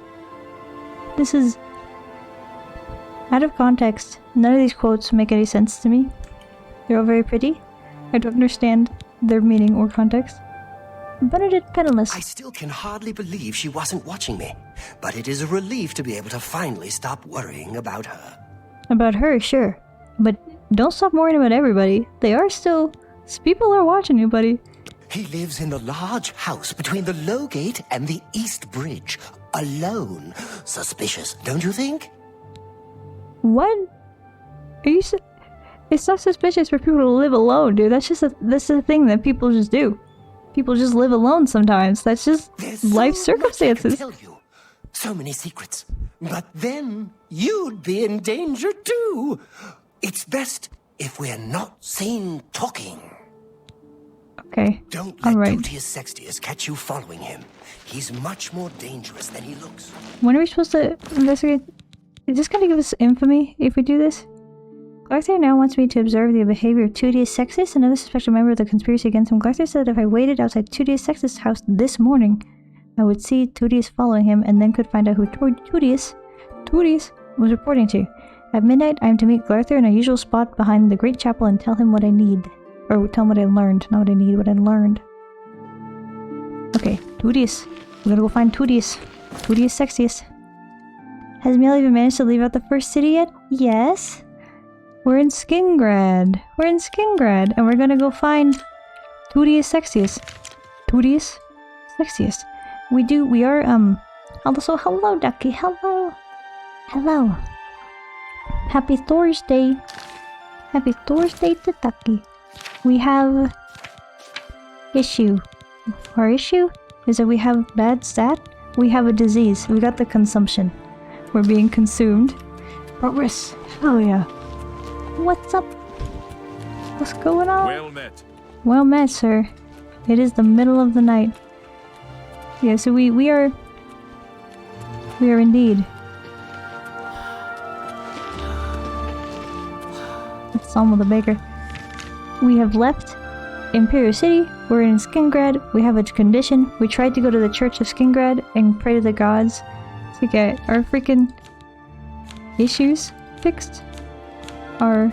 Speaker 1: This is out of context. None of these quotes make any sense to me. They're all very pretty. I don't understand their meaning or context. Benedict Penniless.
Speaker 4: I still can hardly believe she wasn't watching me, but it is a relief to be able to finally stop worrying about her.
Speaker 1: About her, sure. But don't stop worrying about everybody. They are still... People are watching you, buddy.
Speaker 4: He lives in the large house between the Low Gate and the East Bridge. Alone. Suspicious, don't you think?
Speaker 1: What? Are you... It's not suspicious for people to live alone, dude. That's just a thing that people just do. People just live alone sometimes. That's just life circumstances.
Speaker 4: Tell you. So many secrets. But then you'd be in danger too. It's best if we're not seen talking.
Speaker 1: Okay.
Speaker 4: Don't let
Speaker 1: Alright.
Speaker 4: Tutius Sextius catch you following him. He's much more dangerous than he looks.
Speaker 1: When are we supposed to investigate? Is this going to give us infamy if we do this? Glarther now wants me to observe the behavior of Tutius Sextius, another suspected member of the conspiracy against him. Glarther said that if I waited outside Tutius Sextius' house this morning, I would see Tutius following him and then could find out who Tutius was reporting to. At midnight, I am to meet Glarther in a usual spot behind the great chapel and tell him what I need. Or tell him what I learned, not what I need, what I learned. Okay, Tutius. We're gonna go find Tutius. Tutius Sextius. Has Miel even managed to leave out the first city yet? Yes. We're in Skingrad. We're in Skingrad, and we're gonna go find Tutius Sextius. Tutius Sextius. We are, also, hello, Ducky, hello. Hello. Happy Thursday. Happy Thursday to Ducky. We have issue. Our issue is that we have bad stat. We have a disease. We got the consumption. We're being consumed. Progress. Oh yeah. What's up? What's going on?
Speaker 2: Well met.
Speaker 1: Well met, sir. It is the middle of the night. Yeah, so we are indeed. It's Salmo the Baker. We have left Imperial City. We're in Skingrad. We have a condition. We tried to go to the Church of Skingrad and pray to the gods to get our freaking issues fixed. Our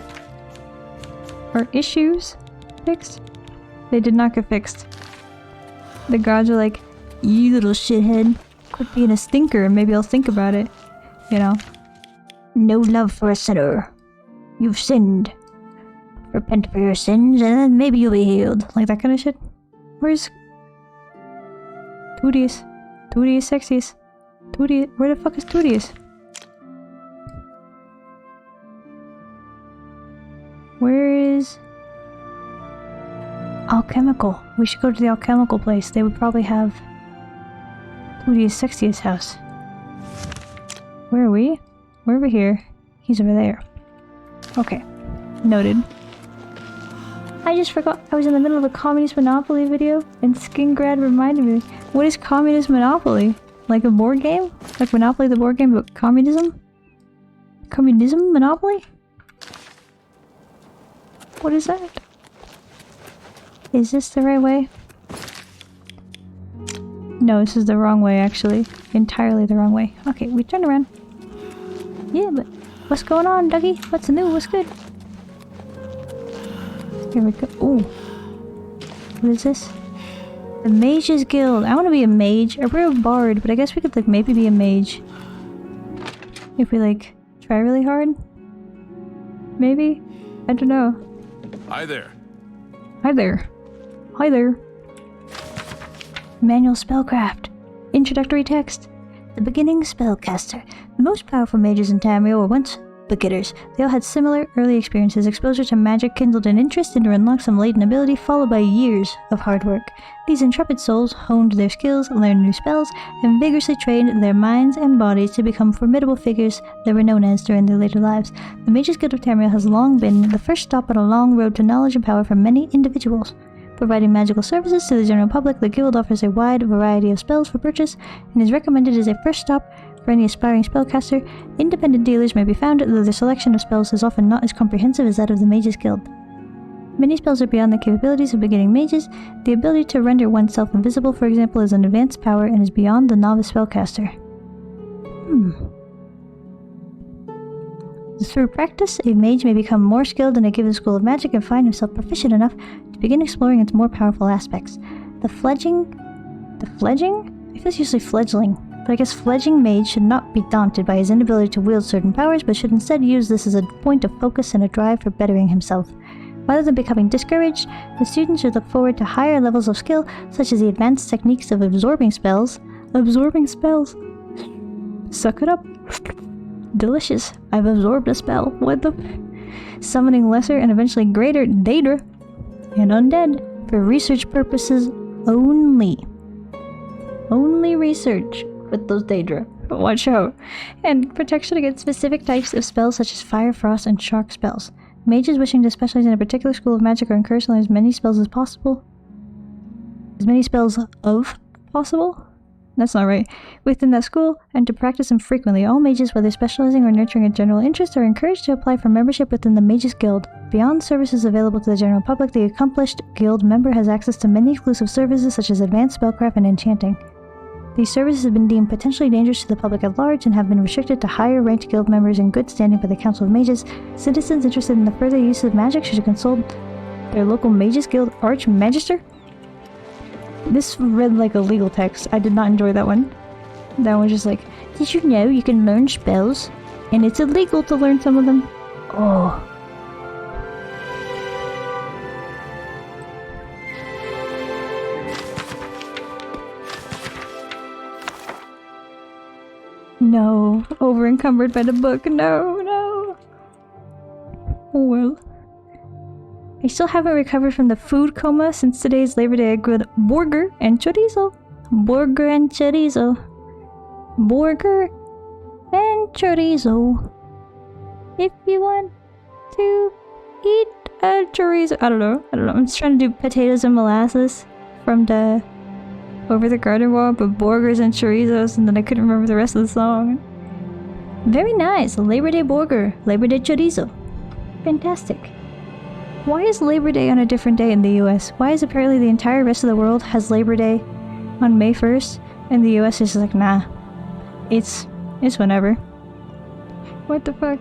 Speaker 1: issues fixed. They did not get fixed. The gods are like, you little shithead, quit being a stinker and maybe I'll think about it. You know? No love for a sinner. You've sinned. Repent for your sins and then maybe you'll be healed. Like that kind of shit. Where's Tutius? Tutius Sextius. Tutius. Where the fuck is Tutius? Where is Alchemical? We should go to the alchemical place. They would probably have Tutius Sextius' house. Where are we? We're over here. He's over there. Okay. Noted. I just forgot I was in the middle of a Communist Monopoly video and Skingrad reminded me. What is Communist Monopoly? Like a board game? Like Monopoly the board game but communism? Communism Monopoly? What is that? Is this the right way? No, this is the wrong way actually. Entirely the wrong way. Okay, we turn around. Yeah, but what's going on, Dougie? What's new? What's good? Here we go. Ooh. What is this? The Mage's Guild. I want to be a mage. Or we're a bard, but I guess we could like maybe be a mage. If we like try really hard. Maybe? I don't know.
Speaker 2: Hi there.
Speaker 1: Hi there. Hi there. Manual Spellcraft. Introductory text. The beginning spellcaster. The most powerful mages in Tamriel were once beginners. They all had similar early experiences. Exposure to magic kindled an interest and unlocked some latent ability, followed by years of hard work. These intrepid souls honed their skills, learned new spells, and vigorously trained their minds and bodies to become formidable figures they were known as during their later lives. The Mages Guild of Tamriel has long been the first stop on a long road to knowledge and power for many individuals. Providing magical services to the general public, the guild offers a wide variety of spells for purchase and is recommended as a first stop for any aspiring spellcaster. Independent dealers may be found, though the selection of spells is often not as comprehensive as that of the Mages Guild. Many spells are beyond the capabilities of beginning mages. The ability to render oneself invisible, for example, is an advanced power and is beyond the novice spellcaster. Through practice, a mage may become more skilled in a given school of magic and find himself proficient enough to begin exploring its more powerful aspects. The fledgling? I guess usually fledgling. But I guess fledgling mage should not be daunted by his inability to wield certain powers, but should instead use this as a point of focus and a drive for bettering himself. Rather than becoming discouraged, the student should look forward to higher levels of skill, such as the advanced techniques of absorbing spells. Absorbing spells? Suck it up. Delicious. I've absorbed a spell. What the... Summoning lesser and eventually greater Daedra and undead for research purposes only. Only research with those Daedra. Watch out. And protection against specific types of spells such as fire, frost, and shock spells. Mages wishing to specialize in a particular school of magic are encouraged to learn as many spells as possible. As many spells of possible? That's not right. Within that school, and to practice them frequently. All mages, whether specializing or nurturing a general interest, are encouraged to apply for membership within the Mages Guild. Beyond services available to the general public, the accomplished guild member has access to many exclusive services such as advanced spellcraft and enchanting. These services have been deemed potentially dangerous to the public at large and have been restricted to higher-ranked guild members in good standing by the Council of Mages. Citizens interested in the further use of magic should consult their local Mages Guild Archmagister. This read like a legal text. I did not enjoy that one. That one was just like, did you know you can learn spells? And it's illegal to learn some of them. Oh. No. Over encumbered by the book. No. Oh well. I still haven't recovered from the food coma since today's Labor Day. I grilled burger and chorizo. Burger and chorizo. Burger and chorizo. If you want to eat a chorizo. I don't know. I'm just trying to do potatoes and molasses from the Over the Garden Wall, but burgers and chorizos, and then I couldn't remember the rest of the song. Very nice. Labor Day burger. Labor Day chorizo. Fantastic. Why is Labor Day on a different day in the US? Why is apparently the entire rest of the world has Labor Day on May 1st, and the US is just like, nah. It's whenever. What the fuck?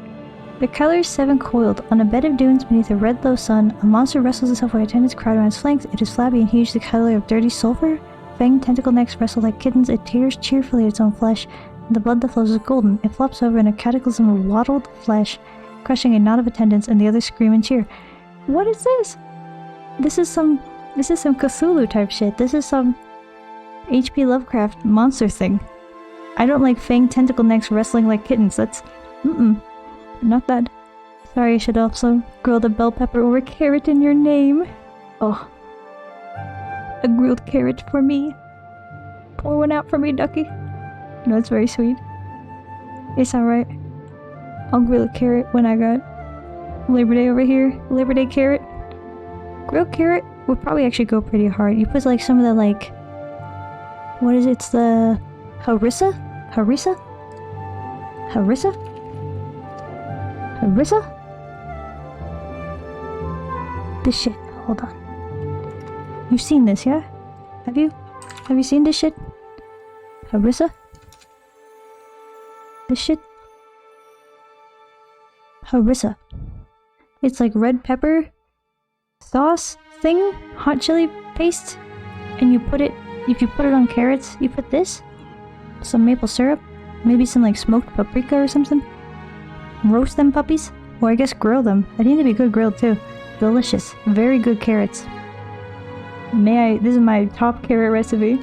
Speaker 1: The colors 7 coiled. On a bed of dunes beneath a red low sun, a monster wrestles itself while attendants crowd around its flanks. It is flabby and huge, the color of dirty sulfur. Fanged tentacle necks wrestle like kittens. It tears cheerfully at its own flesh. The blood that flows is golden. It flops over in a cataclysm of waddled flesh, crushing a knot of attendants, and the others scream and cheer. What is this? This is some Cthulhu type shit. This is some H.P. Lovecraft monster thing. I don't like fanged tentacle necks wrestling like kittens. That's... Not that. Sorry, I should also grill a bell pepper or a carrot in your name. Oh. A grilled carrot for me. Pour one out for me, ducky. No, it's very sweet. It's alright. I'll grill a carrot when I got Labor Day over here. Labor Day carrot. Grilled carrot would probably actually go pretty hard. You put like some of the like... What is it? It's the... Harissa? This shit. Hold on. You've seen this, yeah? Have you? Have you seen this shit? Harissa? This shit? Harissa. It's like red pepper sauce thing, hot chili paste, and you put it, if you put it on carrots, you put this, some maple syrup, maybe some like smoked paprika or something. Roast them puppies, or I guess grill them. They need to be good grilled too. Delicious. Very good carrots. This is my top carrot recipe.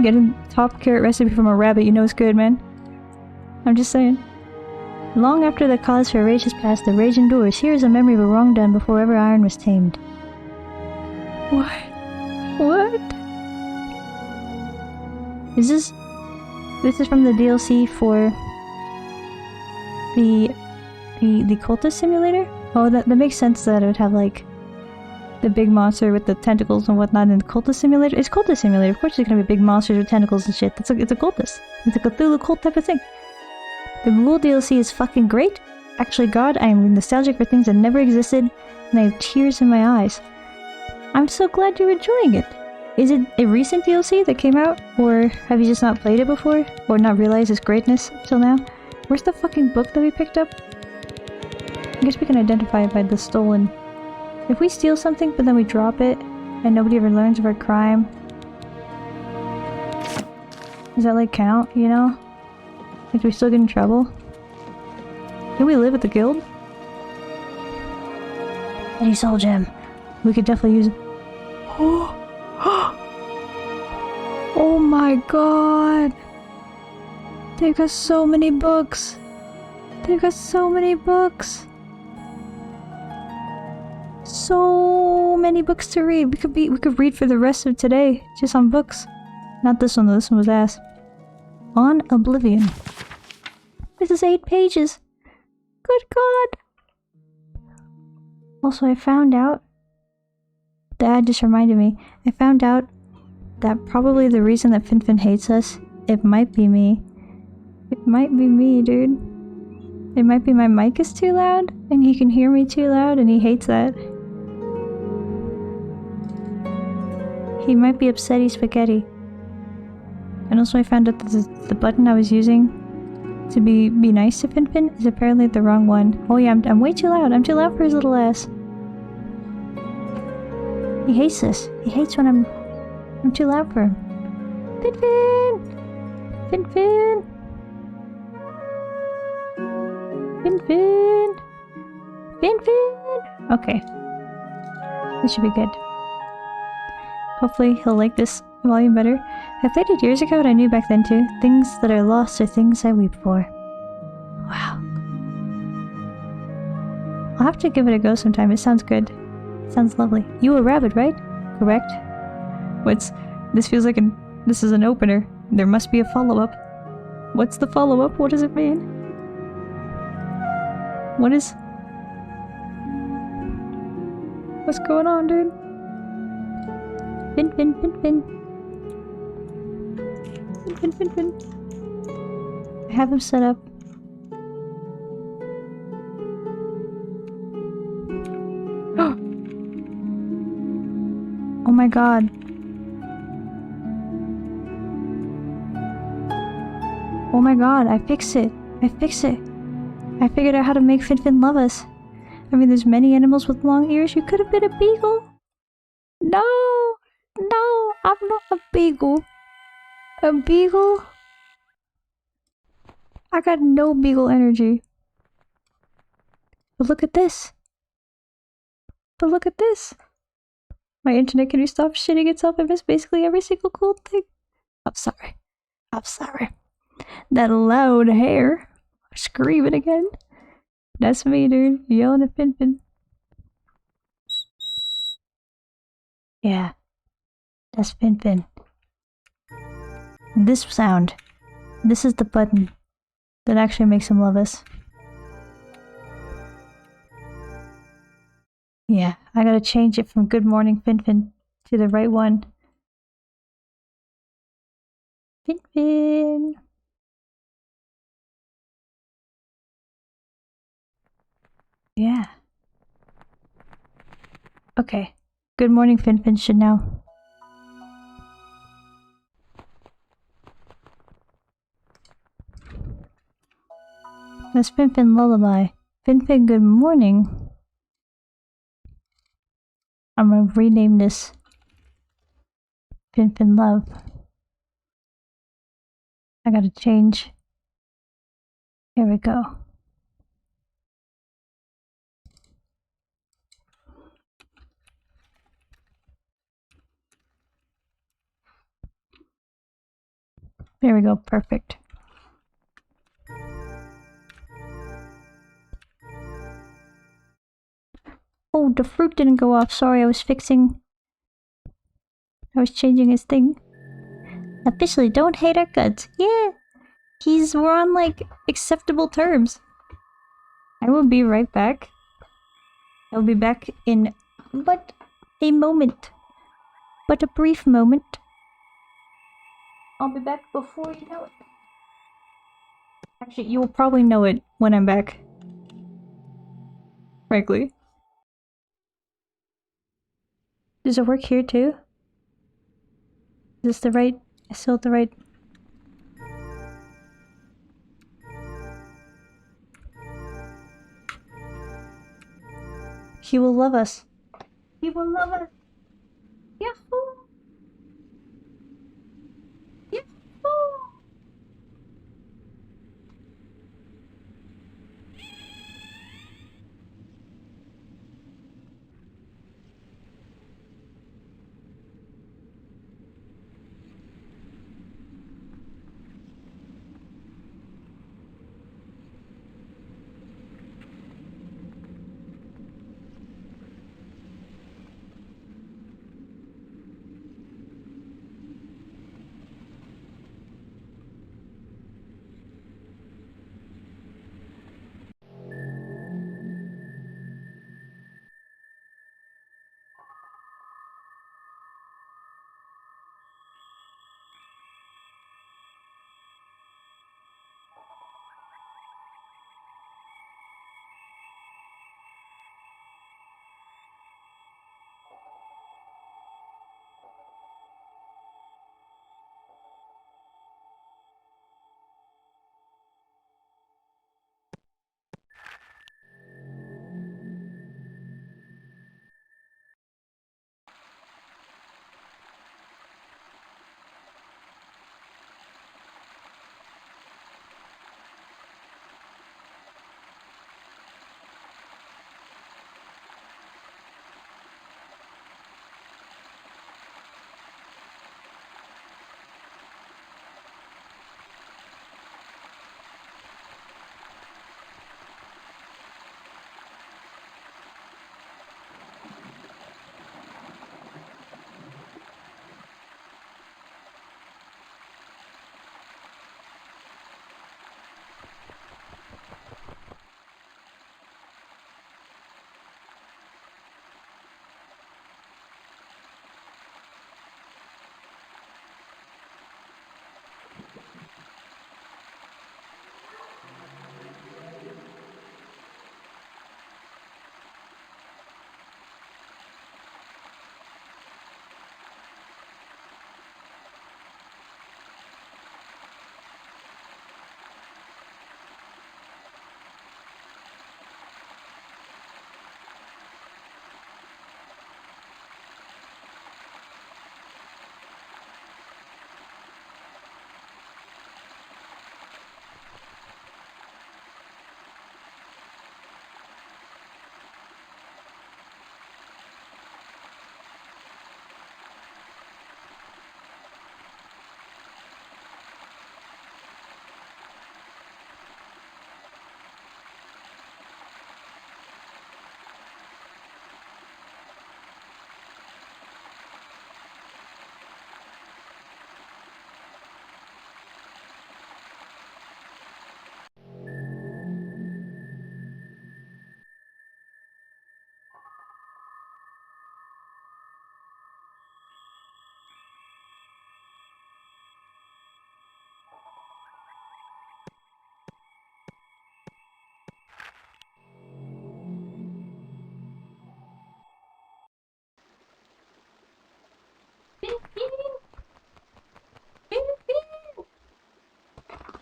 Speaker 1: Getting top carrot recipe from a rabbit, you know it's good, man. I'm just saying. Long after the cause for rage has passed, the rage endures. Here is a memory of a wrong done before ever iron was tamed. What? What? Is this... This is from the DLC for... The cultist simulator? Oh, that makes sense that it would have, like... The big monster with the tentacles and whatnot in the cultist simulator. It's cultist simulator. Of course there's gonna be big monsters with tentacles and shit. It's a cultist. It's a Cthulhu cult type of thing. The Ghoul DLC is fucking great. Actually, God, I am nostalgic for things that never existed. and I have tears in my eyes. I'm so glad you're enjoying it. Is it a recent DLC that came out? Or have you just not played it before? Or not realized its greatness till now? Where's the fucking book that we picked up? I guess we can identify it by the stolen. If we steal something but then we drop it, and nobody ever learns of our crime, does that like count, you know? Like, do we still get in trouble? Can we live at the guild? Any soul gem. We could definitely use it. Oh my god! They've got so many books! They've got so many books! So many books to read. We could read for the rest of today just on books. Not this one though, this one was ass. On Oblivion. This is 8 pages. Good god. Also, I found out, Dad just reminded me, I found out that probably the reason that Finfin hates us, it might be me. It might be me, dude. It might be my mic is too loud, and he can hear me too loud, and he hates that. He might be upsetty spaghetti. And also I found out that the button I was using to be nice to Finfin is apparently the wrong one. Oh yeah, I'm way too loud. I'm too loud for his little ass. He hates this. He hates when I'm too loud for him. Finfin! Finfin! Finfin! Finfin! Okay. This should be good. Hopefully he'll like this volume better. I played it years ago and I knew back then too. Things that are lost are things I weep for. Wow. I'll have to give it a go sometime. It sounds good. It sounds lovely. You a rabbit, right? Correct? This feels like this is an opener. There must be a follow-up. What's the follow-up? What does it mean? What's going on, dude? Fin. I have him set up. Oh my god. Oh my god, I fixed it. I figured out how to make Finfin love us. I mean, there's many animals with long ears. You could have been a beagle. No, I'm not a beagle. A beagle? I got no beagle energy. But look at this. My internet, can you stop shitting itself? I miss basically every single cool thing. I'm sorry. That loud hair. Screaming again. That's me, dude. Yelling at Finfin. Yeah. That's Finfin. This sound. This is the button that actually makes him love us. Yeah, I gotta change it from Good Morning Finfin to the right one. Finfin! Yeah. Okay. Good Morning Finfin should know. That's Finfin Lullaby. Finfin Good Morning. I'm gonna rename this Finfin Love. I gotta change. Here we go. There we go, perfect. Oh, the fruit didn't go off. Sorry, I was changing his thing. Officially, don't hate our guts. Yeah. We're on, like, acceptable terms. I will be right back. I'll be back in but a moment. But a brief moment. I'll be back before you know it. Actually, you'll probably know it when I'm back. Frankly. Does it work here too? Is this the right... still the right... He will love us. He will love us. Yahoo! Yahoo!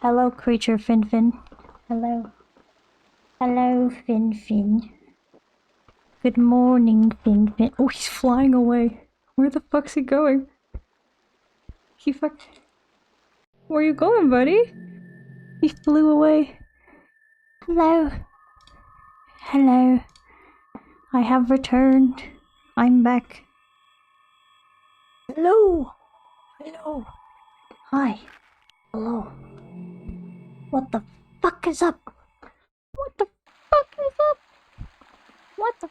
Speaker 1: Hello, creature Fin. Hello. Hello, Fin. Good morning, Fin. Oh, he's flying away. Where the fuck's he going? Where are you going, buddy? He flew away. Hello. Hello. I have returned. I'm back. Hello. Hello. Hi. Hello. What the fuck is up? What the fuck is up? What the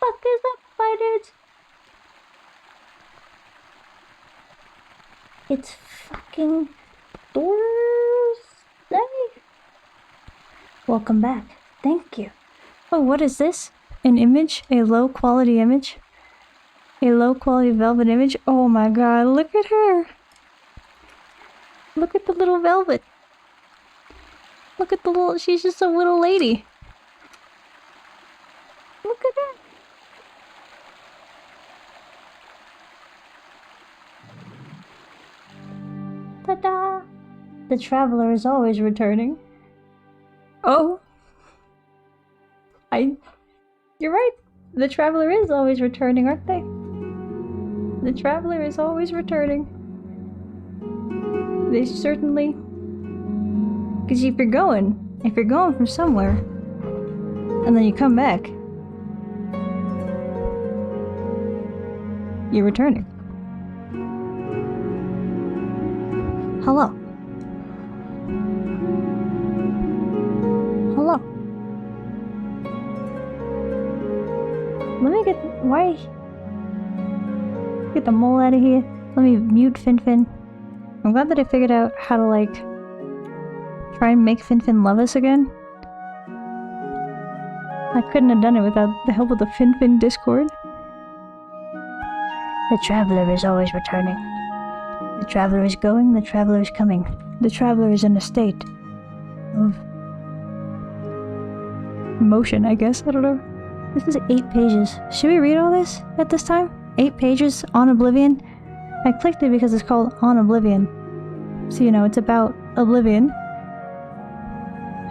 Speaker 1: fuck is up, my dudes? It's fucking Thursday. Welcome back. Thank you. Oh, what is this? An image? A low quality image? A low quality velvet image? Oh my god, look at her! Look at the little velvet. Look at the little, she's just a little lady. Look at that. The traveler is always returning. Oh. You're right. The traveler is always returning, aren't they? The traveler is always returning. They certainly... Because if you're going from somewhere, and then you come back, you're returning. Hello. Hello. Let me get... Why? Get the mole out of here. Let me mute Finfin. I'm glad that I figured out how to, like, try and make Finfin love us again. I couldn't have done it without the help of the Finfin Discord. The traveler is always returning. The traveler is going, the traveler is coming. The traveler is in a state of motion, I guess. I don't know. This is 8 pages. Should we read all this at this time? 8 pages on Oblivion? I clicked it because it's called On Oblivion. So, you know, it's about Oblivion.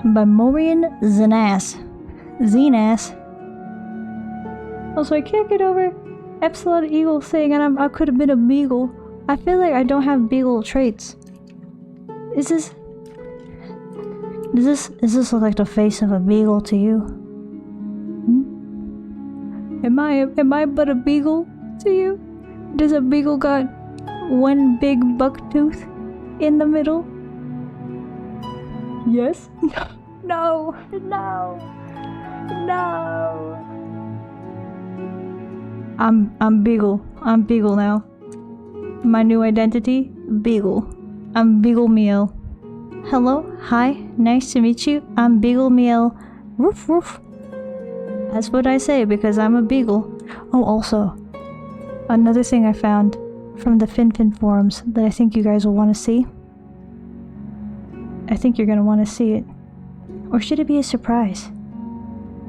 Speaker 1: By Maureen Zenas. Also, I can't get over Epsilon Eagle saying I could have been a beagle. I feel like I don't have beagle traits. Does this look like the face of a beagle to you? Am I but a beagle to you? Does a beagle got one big buck tooth in the middle? Yes? No. I'm Beagle. I'm Beagle now. My new identity? Beagle. I'm Beagle Meal. Hello? Hi? Nice to meet you. I'm Beagle Meal. Woof woof. That's what I say because I'm a beagle. Oh, also, another thing I found from the Finfin forums that I think you guys will want to see. I think you're going to want to see it. Or should it be a surprise?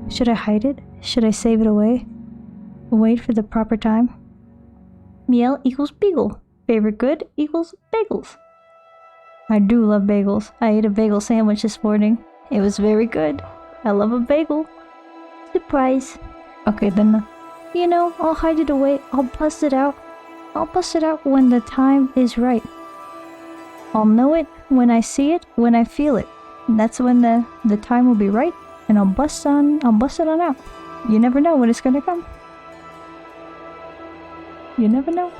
Speaker 1: Should I hide it? Should I save it away? Wait for the proper time? Meal equals beagle. Favorite good equals bagels. I do love bagels. I ate a bagel sandwich this morning. It was very good. I love a bagel. Surprise. Okay, then, you know, I'll hide it away. I'll bust it out. I'll bust it out when the time is right. I'll know it when I see it, when I feel it. And that's when the time will be right, and I'll bust it on out. You never know when it's gonna come. You never know.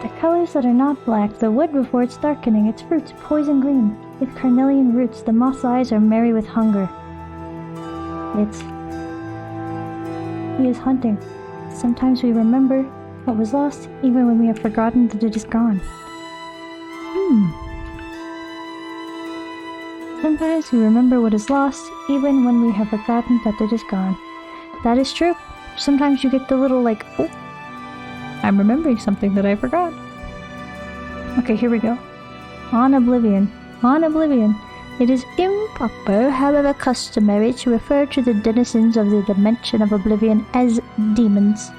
Speaker 1: The colors that are not black, the wood before it's darkening, its fruits poison green. With carnelian roots, the moth's eyes are merry with hunger. He is hunting. Sometimes we remember what was lost, even when we have forgotten that it is gone. Sometimes we remember what is lost, even when we have forgotten that it is gone. That is true. Sometimes you get the little like, oh, I'm remembering something that I forgot. Okay, here we go. On Oblivion. On Oblivion. It is improper, however customary, to refer to the denizens of the dimension of Oblivion as demons.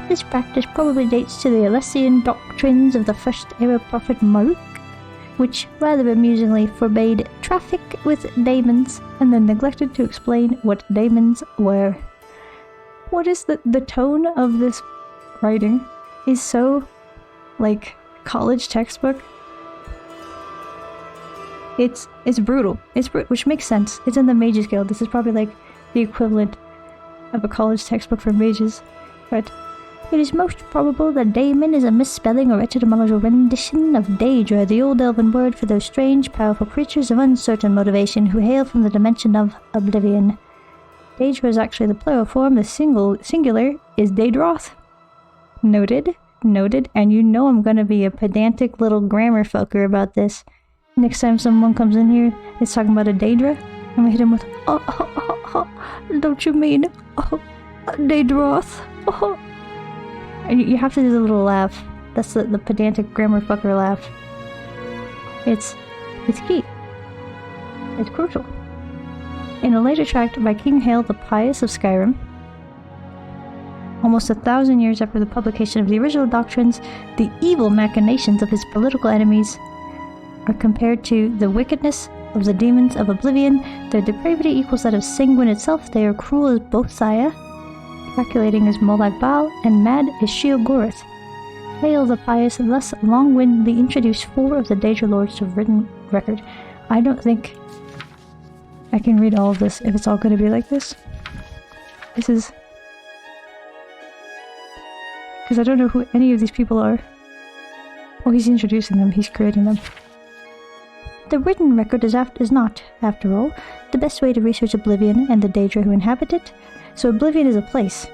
Speaker 1: This practice probably dates to the Alessian doctrines of the first era prophet Maruk, which rather amusingly forbade traffic with daemons and then neglected to explain what daemons were. What is the tone of this writing is so, like, college textbook. It's brutal. Which makes sense. It's in the Mages Guild. This is probably like the equivalent of a college textbook for mages. But it is most probable that daemon is a misspelling or etymological rendition of Daedra, the old elven word for those strange, powerful creatures of uncertain motivation who hail from the dimension of Oblivion. Daedra is actually the plural form. The singular is Daedroth. Noted, and you know I'm gonna be a pedantic little grammar fucker about this. Next time someone comes in here, it's talking about a Daedra, and we hit him with, don't you mean, Daedroth? And you have to do the little laugh. That's the pedantic grammar fucker laugh. It's key. It's crucial. In a later tract by King Hale the Pious of Skyrim, Almost 1,000 years after the publication of the original doctrines, the evil machinations of his political enemies are compared to the wickedness of the demons of oblivion. Their depravity equals that of Sanguine itself. They are cruel as Bothaya, calculating as Molag Bal, and mad as Sheogorath. Hail the pious, thus long-windedly introduced 4 of the Daedra Lords to written record. I don't think I can read all of this if it's all going to be like this. This is... because I don't know who any of these people are. Oh, he's introducing them, he's creating them. The written record is not, after all, the best way to research Oblivion and the Daedra who inhabit it. So Oblivion is a place.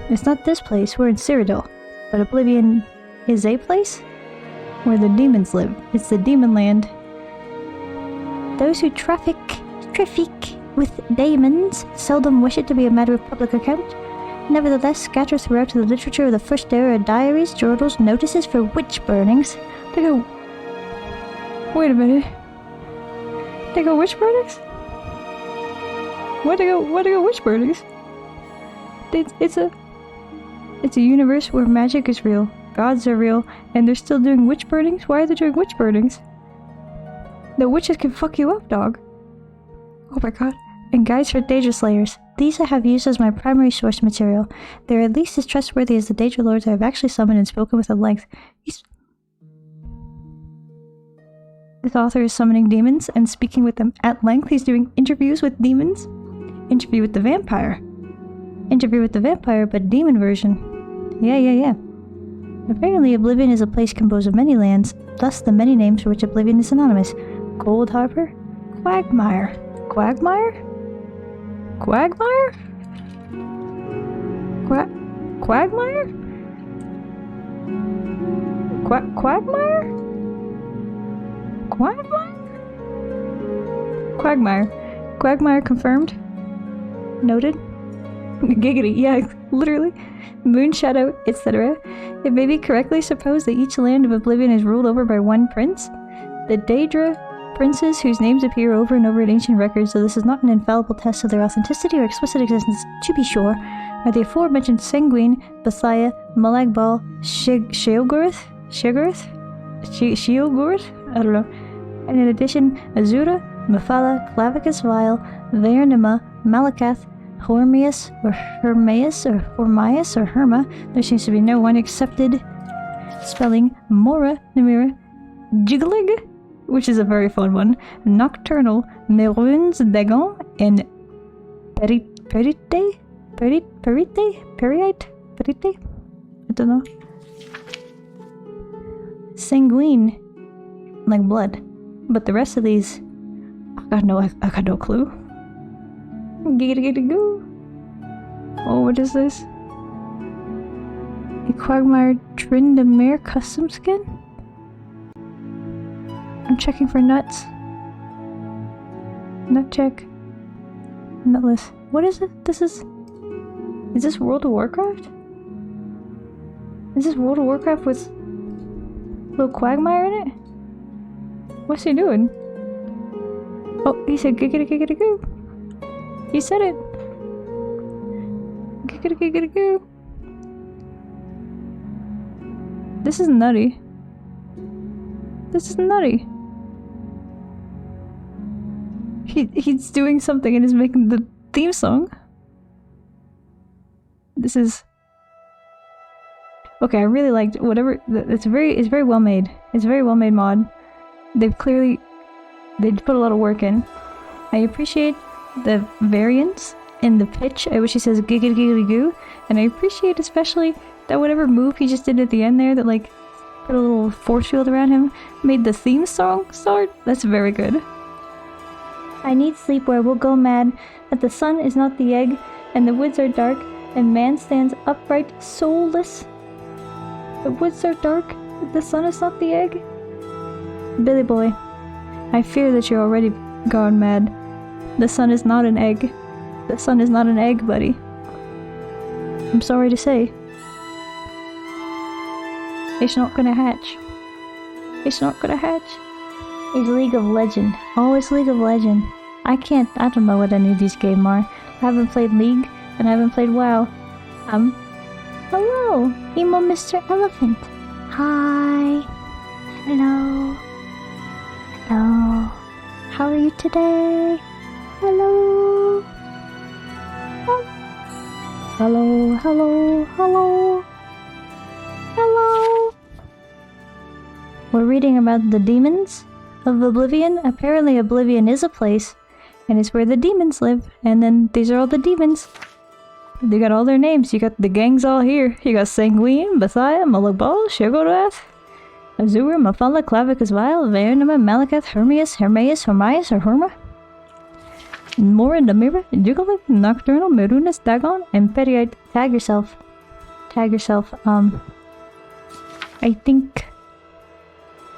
Speaker 1: It's not this place, we're in Cyrodiil. But Oblivion is a place where the demons live. It's the demon land. Those who traffic with demons seldom wish it to be a matter of public account. Nevertheless, scattered throughout the literature of the First Era diaries, journals, notices for witch burnings. They go... wait a minute. They go witch burnings? Why do they go witch burnings? It's a universe where magic is real, gods are real, and they're still doing witch burnings? Why are they doing witch burnings? The witches can fuck you up, dog. Oh my god. And guides for Daedra Slayers. These I have used as my primary source material. They are at least as trustworthy as the Daedra Lords I have actually summoned and spoken with at length. This author is summoning demons and speaking with them at length. He's doing interviews with demons. Interview with the vampire. Interview with the vampire, but demon version. Yeah. Apparently Oblivion is a place composed of many lands, thus the many names for which Oblivion is synonymous. Cold Harbor? Quagmire? Quagmire? Quagmire? Quagmire? Quagmire? Quagmire? Quagmire confirmed? Noted? Giggity, yeah, literally. Moonshadow, etc. It may be correctly supposed that each land of Oblivion is ruled over by one prince. The Daedra princes whose names appear over and over in ancient records, though this is not an infallible test of their authenticity or explicit existence, to be sure, are the aforementioned Sanguine, Bothaya, Molag Bal, Sheogorath? I don't know. And in addition, Azura, Mephala, Clavicus Vile, Vaernima, Malakath, Hormius, or Hermaeus, or Hormius, or Herma. There seems to be no one accepted spelling Mora, Namira, Jigglig, which is a very fun one, Nocturnal, Merunes, Dagon, and Perite? I don't know. Sanguine, like blood. But the rest of these, I got no clue. Giggity goo. Oh, what is this? A Quagmire Tryndamere custom skin? I'm checking for nuts. Nut check. Nutless. What is it? Is this World of Warcraft? Is this World of Warcraft with little Quagmire in it? What's he doing? Oh, he said giggity goo. He said it. Giggity goo. This is nutty. This is nutty. He's doing something and is making the theme song. This is... okay, I really liked whatever... it's very well made. It's a very well made mod. They put a lot of work in. I appreciate the variance in the pitch at which he says giggity goo, and I appreciate especially that whatever move he just did at the end there that like put a little force field around him made the theme song start. That's very good. I need sleep where we'll go mad, that the sun is not the egg, and the woods are dark, and man stands upright, soulless. The woods are dark, the sun is not the egg. Billy boy, I fear that you're already gone mad. The sun is not an egg. The sun is not an egg, buddy. I'm sorry to say. It's not gonna hatch. It's not gonna hatch. It's League of Legend. Oh, it's League of Legend. I don't know what any of these games are. I haven't played League, and I haven't played WoW. I'm Hello, Emo Mr. Elephant. Hi. Hello. Hello. How are you today? Hello. Hello, hello, hello. Hello. We're reading about the demons of Oblivion. Apparently Oblivion is a place, and it's where the demons live. And then these are all the demons. They got all their names. You got the gangs all here. You got Sanguine, Bathia, Malakbal, Shegorath, Azura, Mafala, Clavicus Vile, Vaernama, Malakath, Hermias, Hermaeus, Hermias, or Herma, Morin, Damira, Jigalith, Nocturnal, Merunas, Dagon, and Periite. Tag yourself. Tag yourself. I think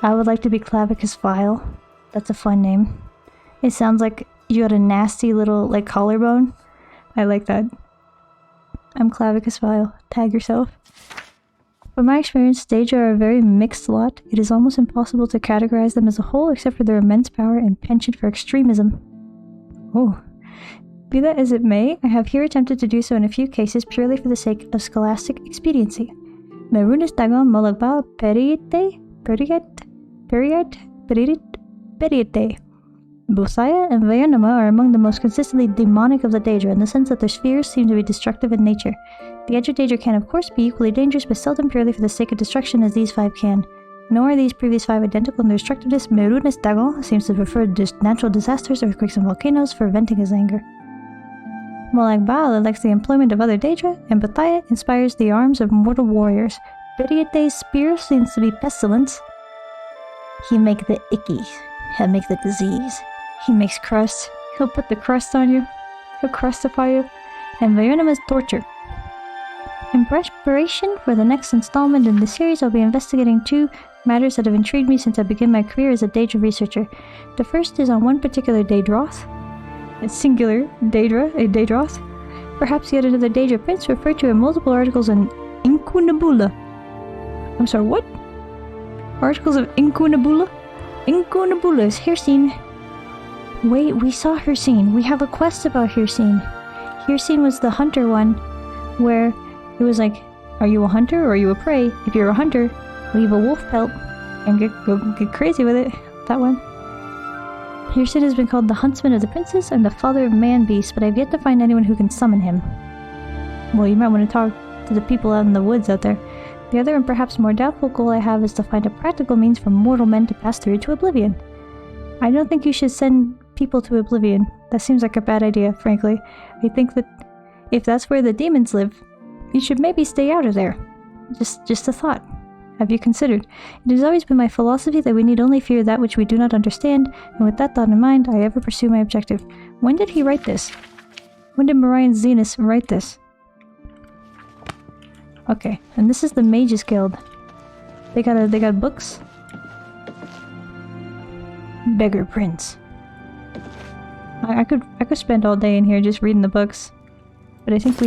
Speaker 1: I would like to be Clavicus Vile. That's a fun name. It sounds like you got a nasty little, like, collarbone. I like that. I'm Clavicus Vile. Tag yourself. From my experience, Daedra are a very mixed lot. It is almost impossible to categorize them as a whole except for their immense power and penchant for extremism. Oh. Be that as it may, I have here attempted to do so in a few cases purely for the sake of scholastic expediency. Merunas, Dagon, Molagba, Periite, Bosaya and Vaernama are among the most consistently demonic of the Daedra in the sense that their spheres seem to be destructive in nature. The Edge of Daedra can of course be equally dangerous, but seldom purely for the sake of destruction as these 5 can. Nor are these previous 5 identical in their destructiveness. Merunas Dagon seems to prefer natural disasters, earthquakes, and volcanoes for venting his anger. Molag Baal elects the employment of other Daedra, and Bathia inspires the arms of mortal warriors. Beriete's spear seems to be pestilence. He make the icky. He'll make the disease. He makes crust. He'll put the crust on you. He'll crustify you. And Vaernama's torture. In preparation for the next installment in this series, I'll be investigating 2 matters that have intrigued me since I began my career as a Daedra researcher. The first is on one particular Daedroth. A singular Daedra, a Daedroth. Perhaps yet another Daedra prince referred to in multiple articles in Inkunabula. I'm sorry, what? Articles of Inkunabula? Inkunabula is Hircine. Wait, we saw Hircine. We have a quest about Hircine. Hircine was the hunter one, where it was like, are you a hunter or are you a prey? If you're a hunter, leave a wolf pelt and go get crazy with it. That one. Hircine has been called the huntsman of the princes and the father of man-beasts, but I've yet to find anyone who can summon him. Well, you might want to talk to the people out in the woods out there. The other and perhaps more doubtful goal I have is to find a practical means for mortal men to pass through to Oblivion. I don't think you should send people to Oblivion. That seems like a bad idea, frankly. I think that if that's where the demons live, you should maybe stay out of there. Just a thought. Have you considered? It has always been my philosophy that we need only fear that which we do not understand, and with that thought in mind, I ever pursue my objective. When did he write this? When did Marion Zenas write this? Okay, and this is the Mages Guild. They got books. Beggar Prince. I could spend all day in here just reading the books, but I think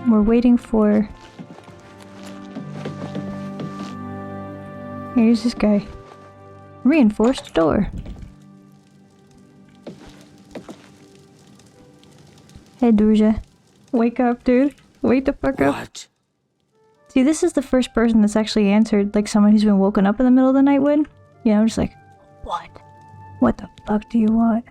Speaker 1: we're waiting for. Here's this guy. Reinforced door. Hey, Durja. Wake up, dude. Wake the fuck up.
Speaker 7: What?
Speaker 1: See, this is the first person that's actually answered, like someone who's been woken up in the middle of the night with. Yeah, I'm just like, what? What the fuck do you want?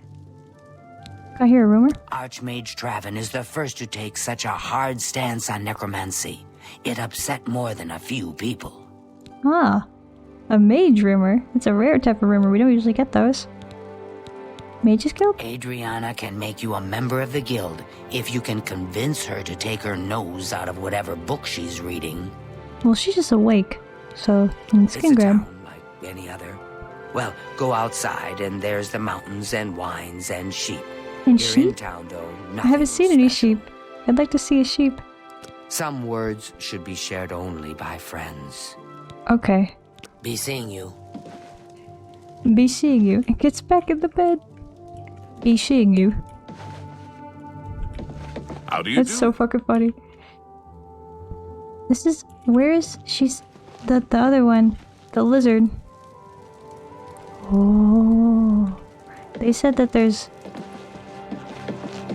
Speaker 1: I hear a rumor?
Speaker 6: Archmage Traven is the first to take such a hard stance on necromancy. It upset more than a few people.
Speaker 1: Ah, a mage rumor. It's a rare type of rumor. We don't usually get those. Mages Guild?
Speaker 6: Adriana can make you a member of the guild if you can convince her to take her nose out of whatever book she's reading.
Speaker 1: Well, she's just awake, so
Speaker 6: It's
Speaker 1: skin
Speaker 6: a
Speaker 1: grab.
Speaker 6: town like any other. Well, go outside and there's the mountains and wines and sheep.
Speaker 1: And
Speaker 6: Here in
Speaker 1: sheep?
Speaker 6: town, though,
Speaker 1: I haven't seen any
Speaker 6: special.
Speaker 1: sheep. I'd like to see a sheep.
Speaker 6: Some words should be shared only by friends.
Speaker 1: Okay.
Speaker 6: Be seeing you.
Speaker 1: Be seeing you. It gets back in the bed. Be seeing you.
Speaker 2: How do you
Speaker 1: That's
Speaker 2: do?
Speaker 1: so fucking funny. This is... Where is... She's... The other one. The lizard. Oh. They said that there's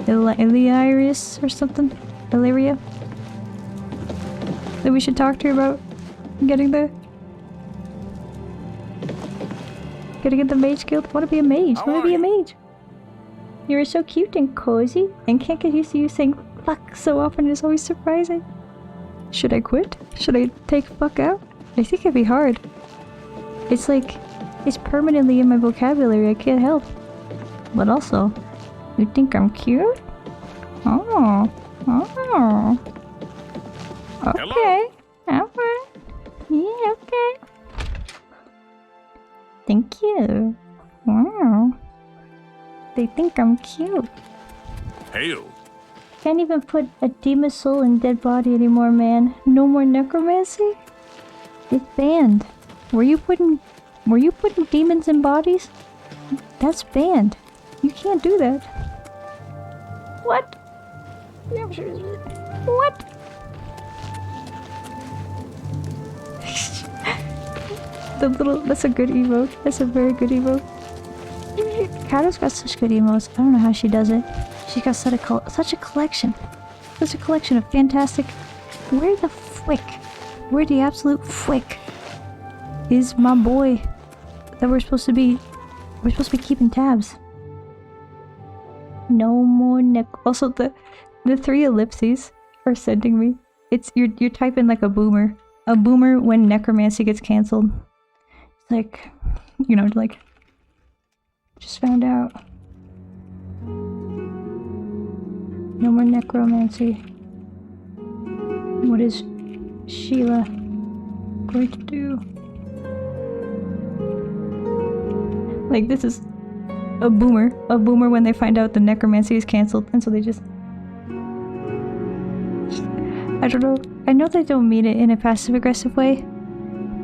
Speaker 1: Illyrius or something? Illyria? That we should talk to her about getting the... Gotta get the mage guild. Wanna be a mage? Wanna be a mage? You're so cute and cozy, and can't get used to you saying fuck so often. It's always surprising. Should I quit? Should I take fuck out? I think it'd be hard. It's like, it's permanently in my vocabulary. I can't help. But also, you think I'm cute? Oh. Oh. Okay. Okay. Yeah, okay. Thank you. Wow. They think I'm cute.
Speaker 2: Hail.
Speaker 1: Can't even put a demon soul in dead body anymore, man. No more necromancy? It's banned. Were you putting demons in bodies? That's banned. You can't do that. What? What? That's a good emote. That's a very good emote. Kato's got such good emotes. I don't know how she does it. She's got such a collection. Such a collection of fantastic... Where the frick? Where the absolute frick is my boy that we're supposed to be keeping tabs? No more also the 3 ellipses are sending me. It's you're typing like a boomer. A boomer when necromancy gets cancelled. It's like, you know, like, just found out. No more necromancy. What is Sheila going to do? Like, this is a boomer when they find out the necromancy is cancelled, and so they just... I don't know. I know they don't mean it in a passive-aggressive way,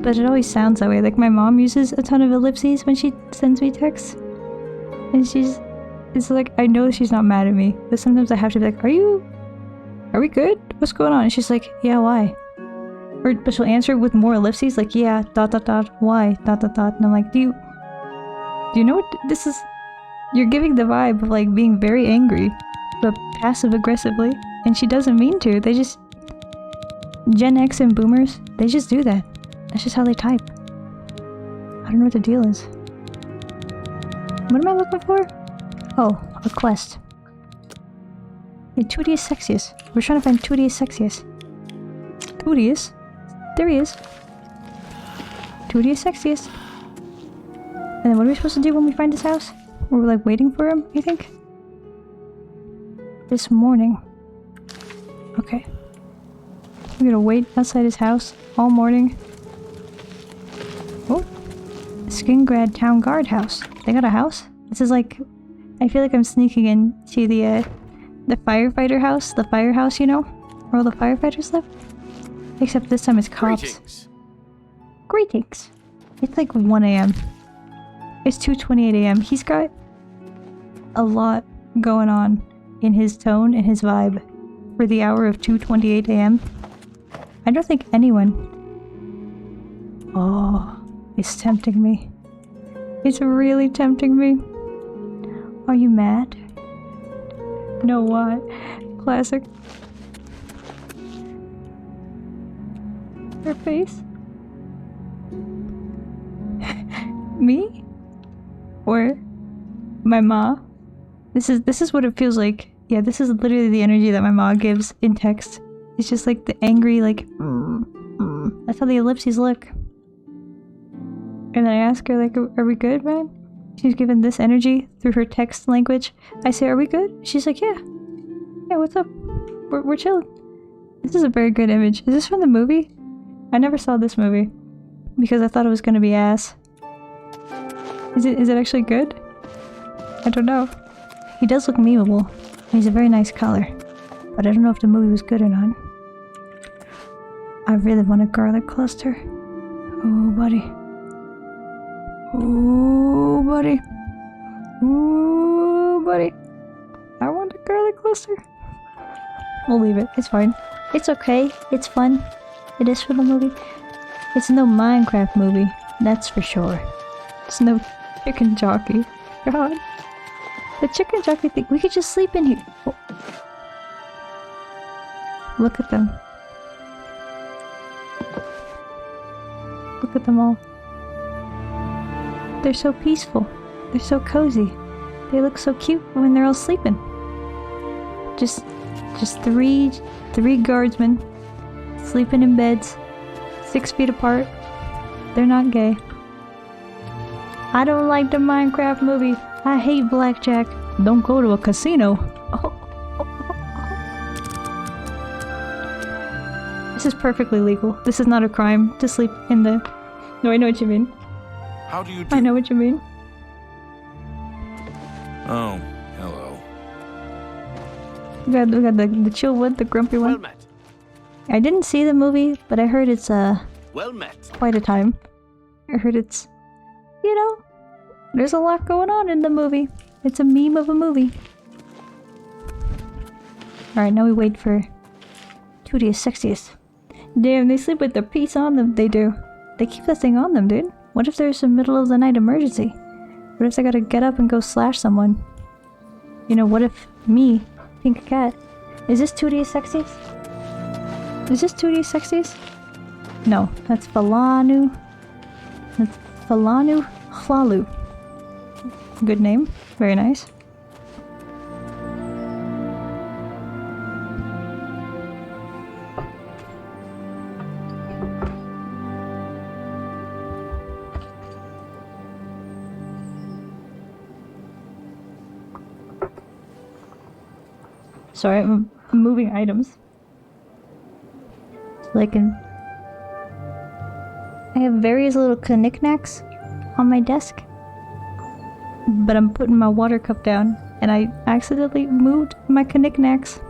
Speaker 1: but it always sounds that way. Like, my mom uses a ton of ellipses when she sends me texts, and it's like, I know she's not mad at me, but sometimes I have to be like, are we good? What's going on? And she's like, yeah, why? But she'll answer with more ellipses, like, yeah, ... why, ... and I'm like, do you know what this is? You're giving the vibe of, like, being very angry, but passive-aggressively, and she doesn't mean to. They just... Gen X and boomers, they just do that. That's just how they type. I don't know what the deal is. What am I looking for? Oh, a quest. Yeah, 2D's sexiest. We're trying to find 2D's sexiest. 2D's? There he is. 2D's sexiest. And then what are we supposed to do when we find his house? We're like waiting for him, you think? This morning. Okay. We're gonna wait outside his house all morning. Oh. Skingrad Town Guard house. They got a house? This is like... I feel like I'm sneaking in to the firefighter house. The firehouse, you know? Where all the firefighters live. Except this time it's cops. Greetings. It's like 1 AM. It's 2:28 AM. He's got a lot going on in his tone and his vibe for the hour of 2:28 AM. I don't think anyone... Oh, it's tempting me. It's really tempting me. Are you mad? No, what? Classic. Her face? Me? Or my ma? This is what it feels like. Yeah, this is literally the energy that my ma gives in text. It's just like the angry, like, That's how the ellipses look. And then I ask her, like, are we good, man? She's given this energy through her text language. I say, are we good? She's like, yeah. Yeah, what's up? We're chilling. This is a very good image. Is this from the movie? I never saw this movie because I thought it was gonna be ass. Is it actually good? I don't know. He does look memeable. He's a very nice color. But I don't know if the movie was good or not. I really want a garlic cluster. Oh, buddy. Oh, buddy. Oh, buddy. I want a garlic cluster. We'll leave it. It's fine. It's okay. It's fun. It is for the movie. It's no Minecraft movie. That's for sure. It's no chicken jockey. God. The chicken jockey thing. We could just sleep in here. Oh. Look at them. Look at them all. They're so peaceful. They're so cozy. They look so cute when they're all sleeping. Just three guardsmen sleeping in beds, 6 feet apart. They're not gay. I don't like the Minecraft movie. I hate blackjack. Don't go to a casino. This is perfectly legal. This is not a crime to sleep in the... No, I know what you mean.
Speaker 2: How do you do?
Speaker 1: I know what you mean.
Speaker 2: Oh, hello.
Speaker 1: We got the chill one, the grumpy one.
Speaker 8: Well met.
Speaker 1: I didn't see the movie, but I heard it's
Speaker 8: Well met.
Speaker 1: quite a time. I heard it's, you know, there's a lot going on in the movie. It's a meme of a movie. Alright, now we wait for 2D is sexiest. Damn, they sleep with their piece on them. They do. They keep that thing on them, dude. What if there's a middle of the night emergency? What if they gotta get up and go slash someone? You know, what if me, Pink Cat... Is this 2D is sexiest? Is this 2D is sexiest? No, that's Falanu. That's Falanu Hlalu. Good name. Very nice. Sorry, I'm moving items. So I can... I have various little knickknacks on my desk. But I'm putting my water cup down, and I accidentally moved my knickknacks.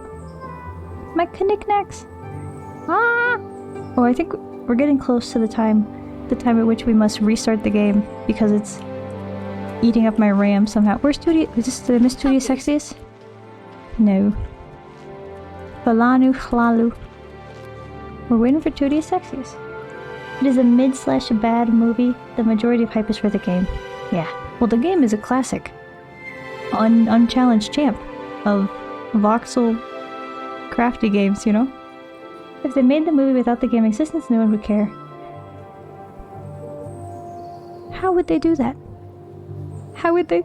Speaker 1: My knickknacks! Ah! Oh, I think we're getting close to the time at which we must restart the game, because it's eating up my RAM somehow. Where's 2D? Is this the Miss 2D sexiest? No. Falanu Hlalu. We're waiting for 2D sexiest. It is a mid/bad movie. The majority of hype is for the game. Yeah. Well, the game is a classic. Unchallenged champ of voxel crafty games, you know? If they made the movie without the game existence, no one would care. How would they do that? How would they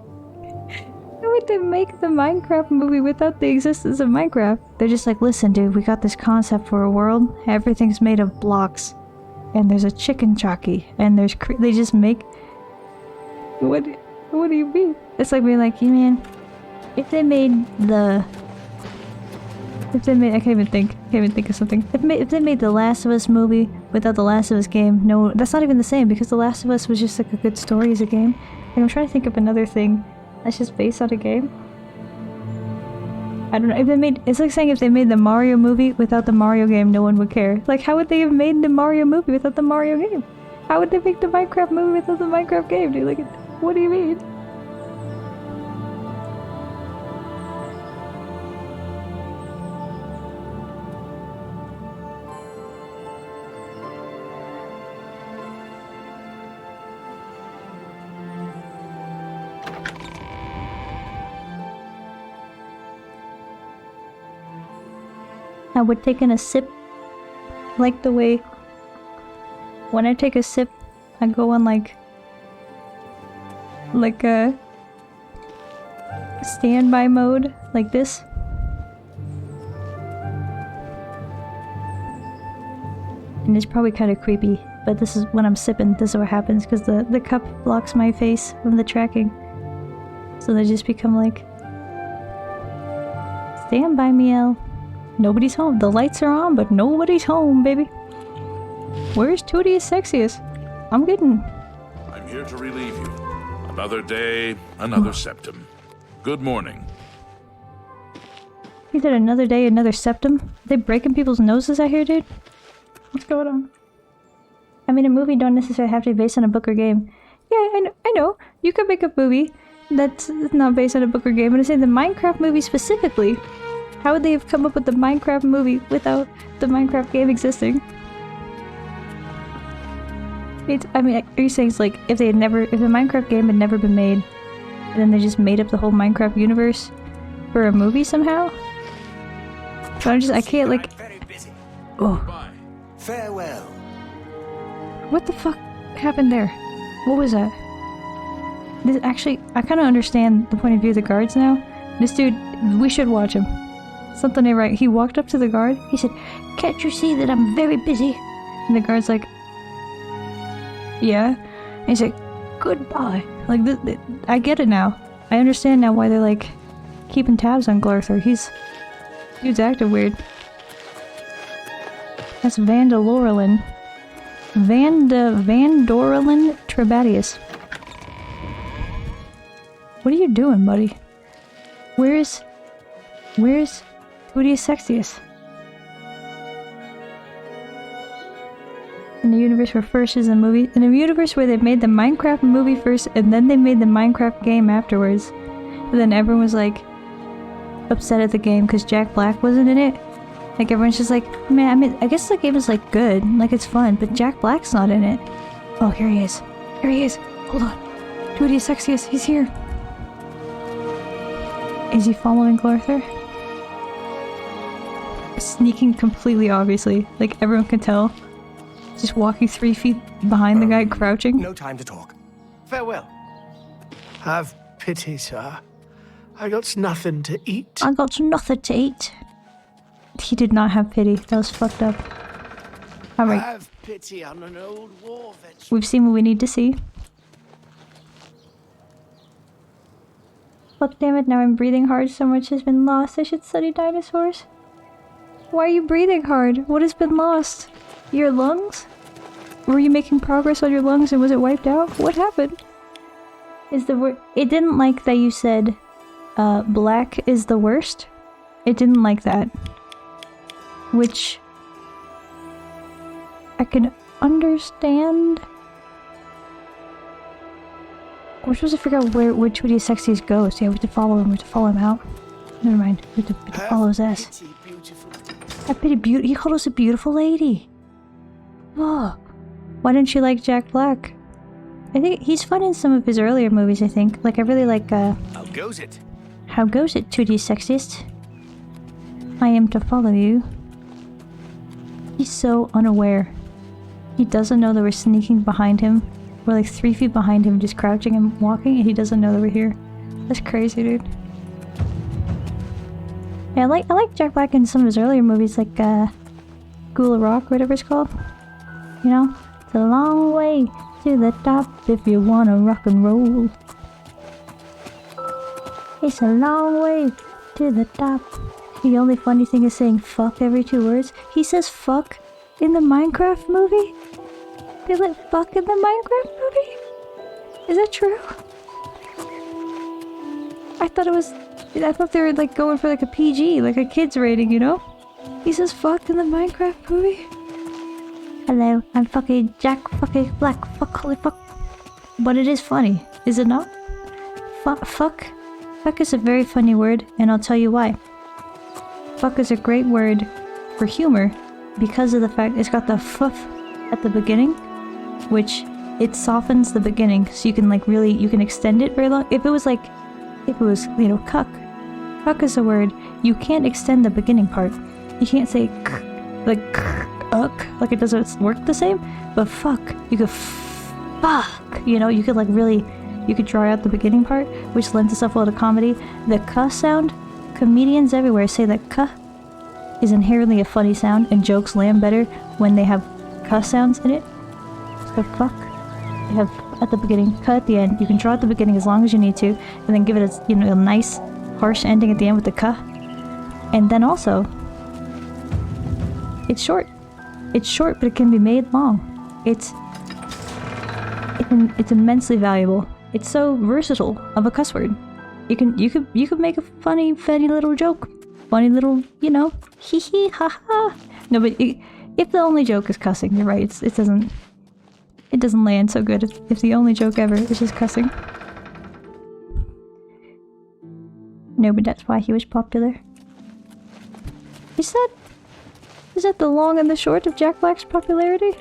Speaker 1: make the Minecraft movie without the existence of Minecraft? They're just like, listen dude, we got this concept for a world. Everything's made of blocks. And there's a chicken jockey. And there's... They just make... What do you mean? It's like being like, yeah, man, if they made... I can't even think of something. If they made the Last of Us movie without the Last of Us game, no, that's not even the same, because the Last of Us was just like a good story as a game. Like, I'm trying to think of another thing that's just based on a game. I don't know, if they made... It's like saying if they made the Mario movie without the Mario game, no one would care. Like, how would they have made the Mario movie without the Mario game? How would they make the Minecraft movie without the Minecraft game, dude? Like, what do you mean? I would take in a sip, like the way when I take a sip, I go on like a standby mode, like this. And it's probably kind of creepy, but this is when I'm sipping, this is what happens, because the cup blocks my face from the tracking. So they just become like, stand by me, El. Nobody's home. The lights are on, but nobody's home, baby. Where's 2D is sexiest? I'm
Speaker 2: here to relieve you. Another day, another septum. Good morning.
Speaker 1: He said another day, another septum? Are they breaking people's noses out here, dude? What's going on? I mean, a movie don't necessarily have to be based on a book or game. Yeah, I know. You could make a movie that's not based on a book or game, but I'm saying the Minecraft movie specifically. How would they have come up with the Minecraft movie without the Minecraft game existing? I mean, are you saying it's like if the Minecraft game had never been made, and then they just made up the whole Minecraft universe for a movie somehow. So I can't like. Oh,
Speaker 4: Farewell.
Speaker 1: what the fuck happened there? What was that? This actually, I kind of understand the point of view of the guards now. This dude, we should watch him. Something ain't right. He walked up to the guard. He said, "Can't you see that I'm very busy?" And the guard's like, "Yeah." And he's like, "Goodbye." Like, I get it now. I understand now why they're like keeping tabs on Glarthur. Dude's acting weird. That's Vandalorelin. Vandorelin Trebatius. What are you doing, buddy? Where's Putius Sexius? In the universe where first is a movie, in a universe where they made the Minecraft movie first and then they made the Minecraft game afterwards. And then everyone was like upset at the game because Jack Black wasn't in it. Like everyone's just like, man, I mean, I guess the game is like good, like it's fun, but Jack Black's not in it. Oh, here he is. Here he is. Hold on. Putius Sexius, he's here. Is he following Glarthur? Sneaking completely obviously, like everyone can tell. Just walking 3 feet behind the guy, crouching.
Speaker 4: No time to talk.
Speaker 8: Farewell. Have pity, sir. I got nothing to eat.
Speaker 1: I got nothing to eat. He did not have pity. That was fucked up. Alright.
Speaker 8: Have pity on an old war veteran.
Speaker 1: We've seen what we need to see. Fuck damn it, now I'm breathing hard. So much has been lost. I should study dinosaurs. Why are you breathing hard? What has been lost? Your lungs? Were you making progress on your lungs and was it wiped out? What happened? Is the word? It didn't like that you said, black is the worst. It didn't like that. Which I can understand. We're supposed to figure out which Putius Sexius goes. Yeah, we have to follow him. We have to follow him out. Never mind. We have to follow his ass. I pity beauty. He called us a beautiful lady. Oh, why didn't you like Jack Black? I think he's fun in some of his earlier movies. I think, like I really like.
Speaker 8: How goes it?
Speaker 1: How goes it, Putius Sexius? I am to follow you. He's so unaware. He doesn't know that we're sneaking behind him. We're like 3 feet behind him, just crouching and walking, and he doesn't know that we're here. That's crazy, dude. Yeah, I like Jack Black in some of his earlier movies, like Ghoul of Rock, whatever it's called. You know, it's a long way to the top if you wanna rock and roll. It's a long way to the top. The only funny thing is saying fuck every 2 words. He says fuck in the Minecraft movie? They let fuck in the Minecraft movie? Is that true? I thought they were like going for like a PG, like a kid's rating, you know? He says fuck in the Minecraft movie? Hello, I'm fucking Jack fucking Black. Fuck, holy fuck. But it is funny, is it not? Fuck. Fuck is a very funny word, and I'll tell you why. Fuck is a great word for humor because of the fact it's got the fuff at the beginning, which it softens the beginning, so you can like really, you can extend it very long. If it was, you know, cuck. Cuck is a word, you can't extend the beginning part. You can't say like like it doesn't work the same, but fuck, you could fuck, you know, you could like really, you could draw out the beginning part, which lends itself well to comedy. The cuh sound, comedians everywhere say that cuh is inherently a funny sound, and jokes land better when they have cuh sounds in it. So fuck, you have at the beginning, cuh at the end. You can draw at the beginning as long as you need to, and then give it a, you know, a nice harsh ending at the end with the cuh. And then also, it's short. It's short, but it can be made long. It's immensely valuable. It's so versatile of a cuss word. You could make a funny little joke, funny little, you know, hee hee ha ha. No, but if the only joke is cussing, you're right. It doesn't land so good if the only joke ever is just cussing. No, but that's why he was popular. Is that the long and the short of Jack Black's popularity?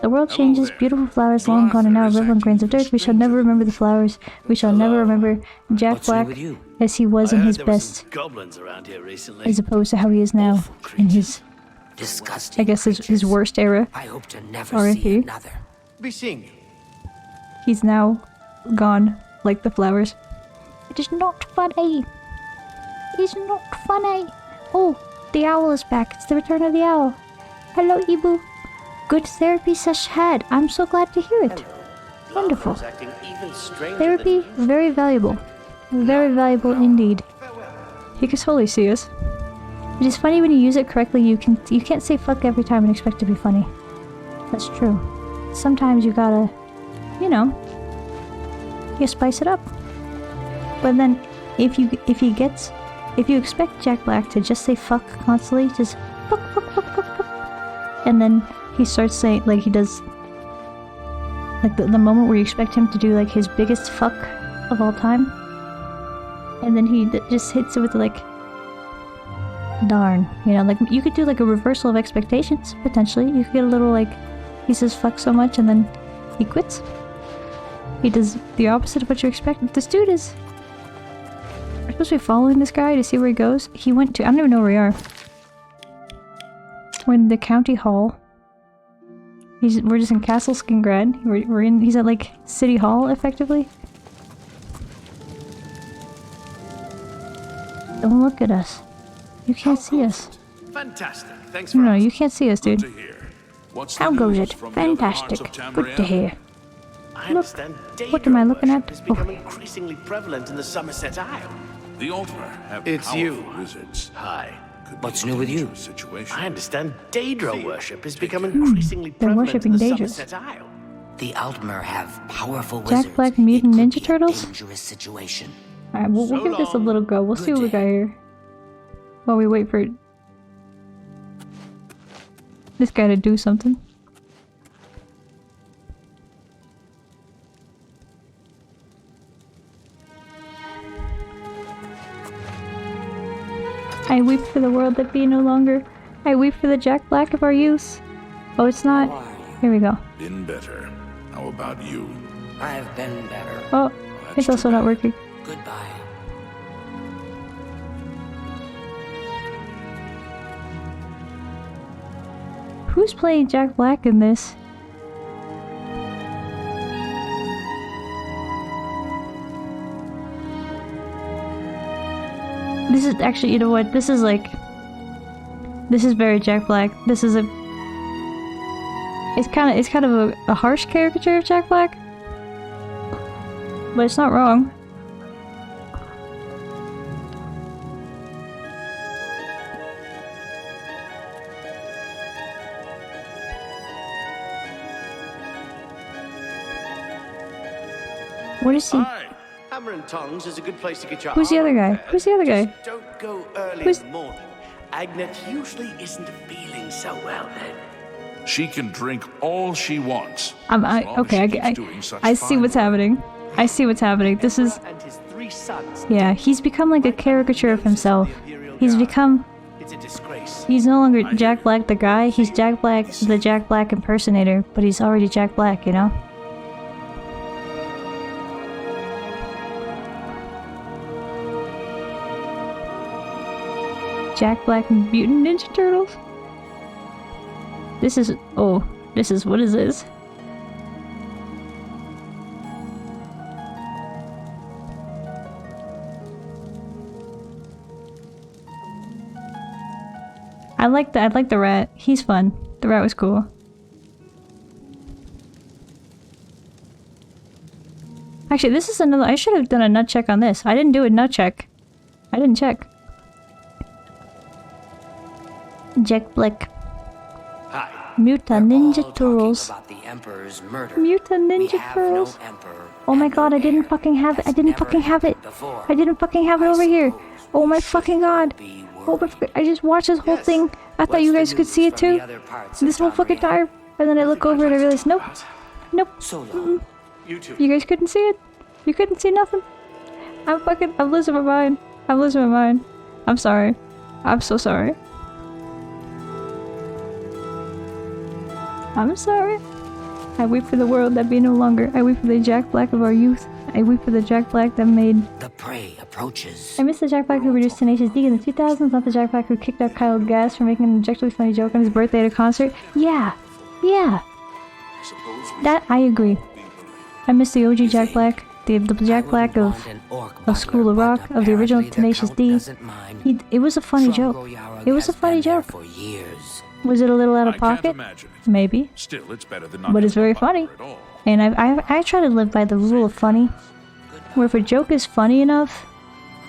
Speaker 1: The world changes, beautiful flowers long gone and now revel in grains of dirt. We shall never remember the flowers. We shall never remember Jack
Speaker 6: What's new
Speaker 1: Black
Speaker 6: with you?
Speaker 1: as he was in his
Speaker 8: there were
Speaker 1: best,
Speaker 8: some goblins around here recently.
Speaker 1: as opposed to how he is now in his,
Speaker 6: Disgusting.
Speaker 1: I guess, his
Speaker 6: creatures.
Speaker 1: worst era.
Speaker 6: I hope to never
Speaker 1: R.I.P..
Speaker 6: see another.
Speaker 8: Be seeing you.
Speaker 1: He's now gone like the flowers. It is not funny. It is not funny. Oh, the owl is back. It's the return of the owl. Hello, Ibu. Good therapy session had. I'm so glad to hear it. Wonderful. Therapy, very valuable. Very valuable indeed. He can totally see us. It is funny when you use it correctly. You can't say fuck every time and expect to be funny. That's true. Sometimes you gotta, you spice it up. But then, if you expect Jack Black to just say fuck constantly, just fuck, fuck, fuck, fuck, fuck, and then he starts saying, like he does, like the moment where you expect him to do like his biggest fuck of all time, and then he just hits it with like, darn, like you could do like a reversal of expectations, potentially. You could get a little like, he says fuck so much and then he quits. He does the opposite of what you expect. This dude is... We're supposed to be following this guy to see where he goes. He went to... I don't even know where we are. We're in the county hall. We're just in Castle Skingrad. We're in... He's at like City Hall, effectively. Don't look at us. You can't see us.
Speaker 8: Fantastic. Thanks for
Speaker 1: No, you can't see us, dude.
Speaker 2: To hear. What's the
Speaker 1: How goes
Speaker 2: news
Speaker 1: it?
Speaker 2: from the other parts
Speaker 1: Fantastic.
Speaker 2: of
Speaker 1: Good to
Speaker 2: Tamriel?
Speaker 1: hear.
Speaker 8: I understand
Speaker 1: what am I looking at?
Speaker 8: Has become increasingly prevalent in the Somerset Isle.
Speaker 2: The Altmer have
Speaker 8: It's
Speaker 2: powerful
Speaker 8: you.
Speaker 2: wizards.
Speaker 8: Hi.
Speaker 2: Could be
Speaker 6: What's
Speaker 2: a
Speaker 6: new with you?
Speaker 2: dangerous Situation.
Speaker 8: I understand Daedra worship has become increasingly
Speaker 1: They're
Speaker 8: prevalent in
Speaker 1: worshipping
Speaker 8: the
Speaker 1: Daedras.
Speaker 8: Somerset Isle.
Speaker 6: The Altmer have powerful
Speaker 1: Jack
Speaker 6: wizards.
Speaker 1: Black Mutant
Speaker 6: It could
Speaker 1: Ninja
Speaker 6: be a
Speaker 1: Turtles?
Speaker 6: dangerous situation.
Speaker 1: Alright, we'll give this a little go. We'll see what we got here. While we wait for this guy to do something. I weep for the world that be no longer. I weep for the Jack Black of our youth. Oh, it's not. Here we go.
Speaker 2: Been better. How about you?
Speaker 6: I've been better.
Speaker 1: Oh, it's also not working.
Speaker 6: Goodbye.
Speaker 1: Who's playing Jack Black in this? This is actually, you know what? This is like... This is very Jack Black. This is a... It's kind of a harsh caricature of Jack Black. But it's not wrong. What is he?
Speaker 2: Hi.
Speaker 8: Hammer and Tongs is a good place to get your
Speaker 1: Who's the other guy? Who's the other guy?
Speaker 8: Just don't go early
Speaker 1: Who's-
Speaker 8: in the morning. Agnet usually isn't feeling so well then.
Speaker 2: She can drink all she wants.
Speaker 1: Okay,
Speaker 2: as she keeps doing such
Speaker 1: I see
Speaker 2: fine
Speaker 1: what's
Speaker 2: work.
Speaker 1: happening. I see what's happening. This is...
Speaker 8: And his 3 sons.
Speaker 1: Yeah, he's become like a caricature of himself. He's become...
Speaker 8: It's a disgrace.
Speaker 1: He's no longer Jack Black the guy, he's Jack Black the Jack Black impersonator, but he's already Jack Black, you know? Jack Black Mutant Ninja Turtles? This is... Oh, this is... What is this? I like the rat. He's fun. The rat was cool. Actually, this is another... I should have done a nut check on this. I didn't do a nut check. I didn't check. Jack Black.
Speaker 8: Hi.
Speaker 1: Mutant
Speaker 6: They're all
Speaker 1: Ninja
Speaker 6: talking
Speaker 1: Turtles.
Speaker 6: about the Emperor's murder.
Speaker 1: Mutant
Speaker 6: We
Speaker 1: Ninja
Speaker 6: have
Speaker 1: Turtles.
Speaker 6: no emperor
Speaker 1: Oh my
Speaker 6: and
Speaker 1: god,
Speaker 6: no
Speaker 1: I didn't
Speaker 6: heir.
Speaker 1: fucking have it. I
Speaker 6: That's
Speaker 1: didn't
Speaker 6: never
Speaker 1: fucking have it.
Speaker 6: happened before.
Speaker 1: I didn't fucking have it over here.
Speaker 6: suppose
Speaker 1: Oh my
Speaker 6: we
Speaker 1: fucking
Speaker 6: shouldn't
Speaker 1: god.
Speaker 6: be
Speaker 1: Oh my
Speaker 6: worried.
Speaker 1: I just watched this whole
Speaker 8: Yes.
Speaker 1: thing. I thought
Speaker 6: What's
Speaker 1: you
Speaker 6: the
Speaker 1: guys could
Speaker 6: news
Speaker 1: see it
Speaker 6: from the
Speaker 1: too.
Speaker 6: other parts of
Speaker 1: This whole fucking
Speaker 6: Tamriel?
Speaker 1: time. And then I look over and I realize, nope. Nope.
Speaker 6: So long.
Speaker 8: You too.
Speaker 1: You guys couldn't see it. You couldn't see nothing. I'm losing my mind. I'm losing my mind. I'm sorry. I'm so sorry. I'm sorry. I weep for the world that be no longer. I weep for the Jack Black of our youth. I weep for the Jack Black that made...
Speaker 6: The prey approaches.
Speaker 1: I miss the Jack Black who produced Tenacious D in the 2000s, not the Jack Black who kicked out Kyle Gass for making an objectively funny joke on his birthday at a concert. Yeah. Yeah. That, I agree. I miss the OG Jack Black, the Jack Black of School of Rock, of the original Tenacious D. It was a funny joke. It was a funny joke. Was it a little out of pocket? Maybe.
Speaker 2: Still, it's better than
Speaker 1: But it's very funny. And I try to live by the rule of funny, where if a joke is funny enough,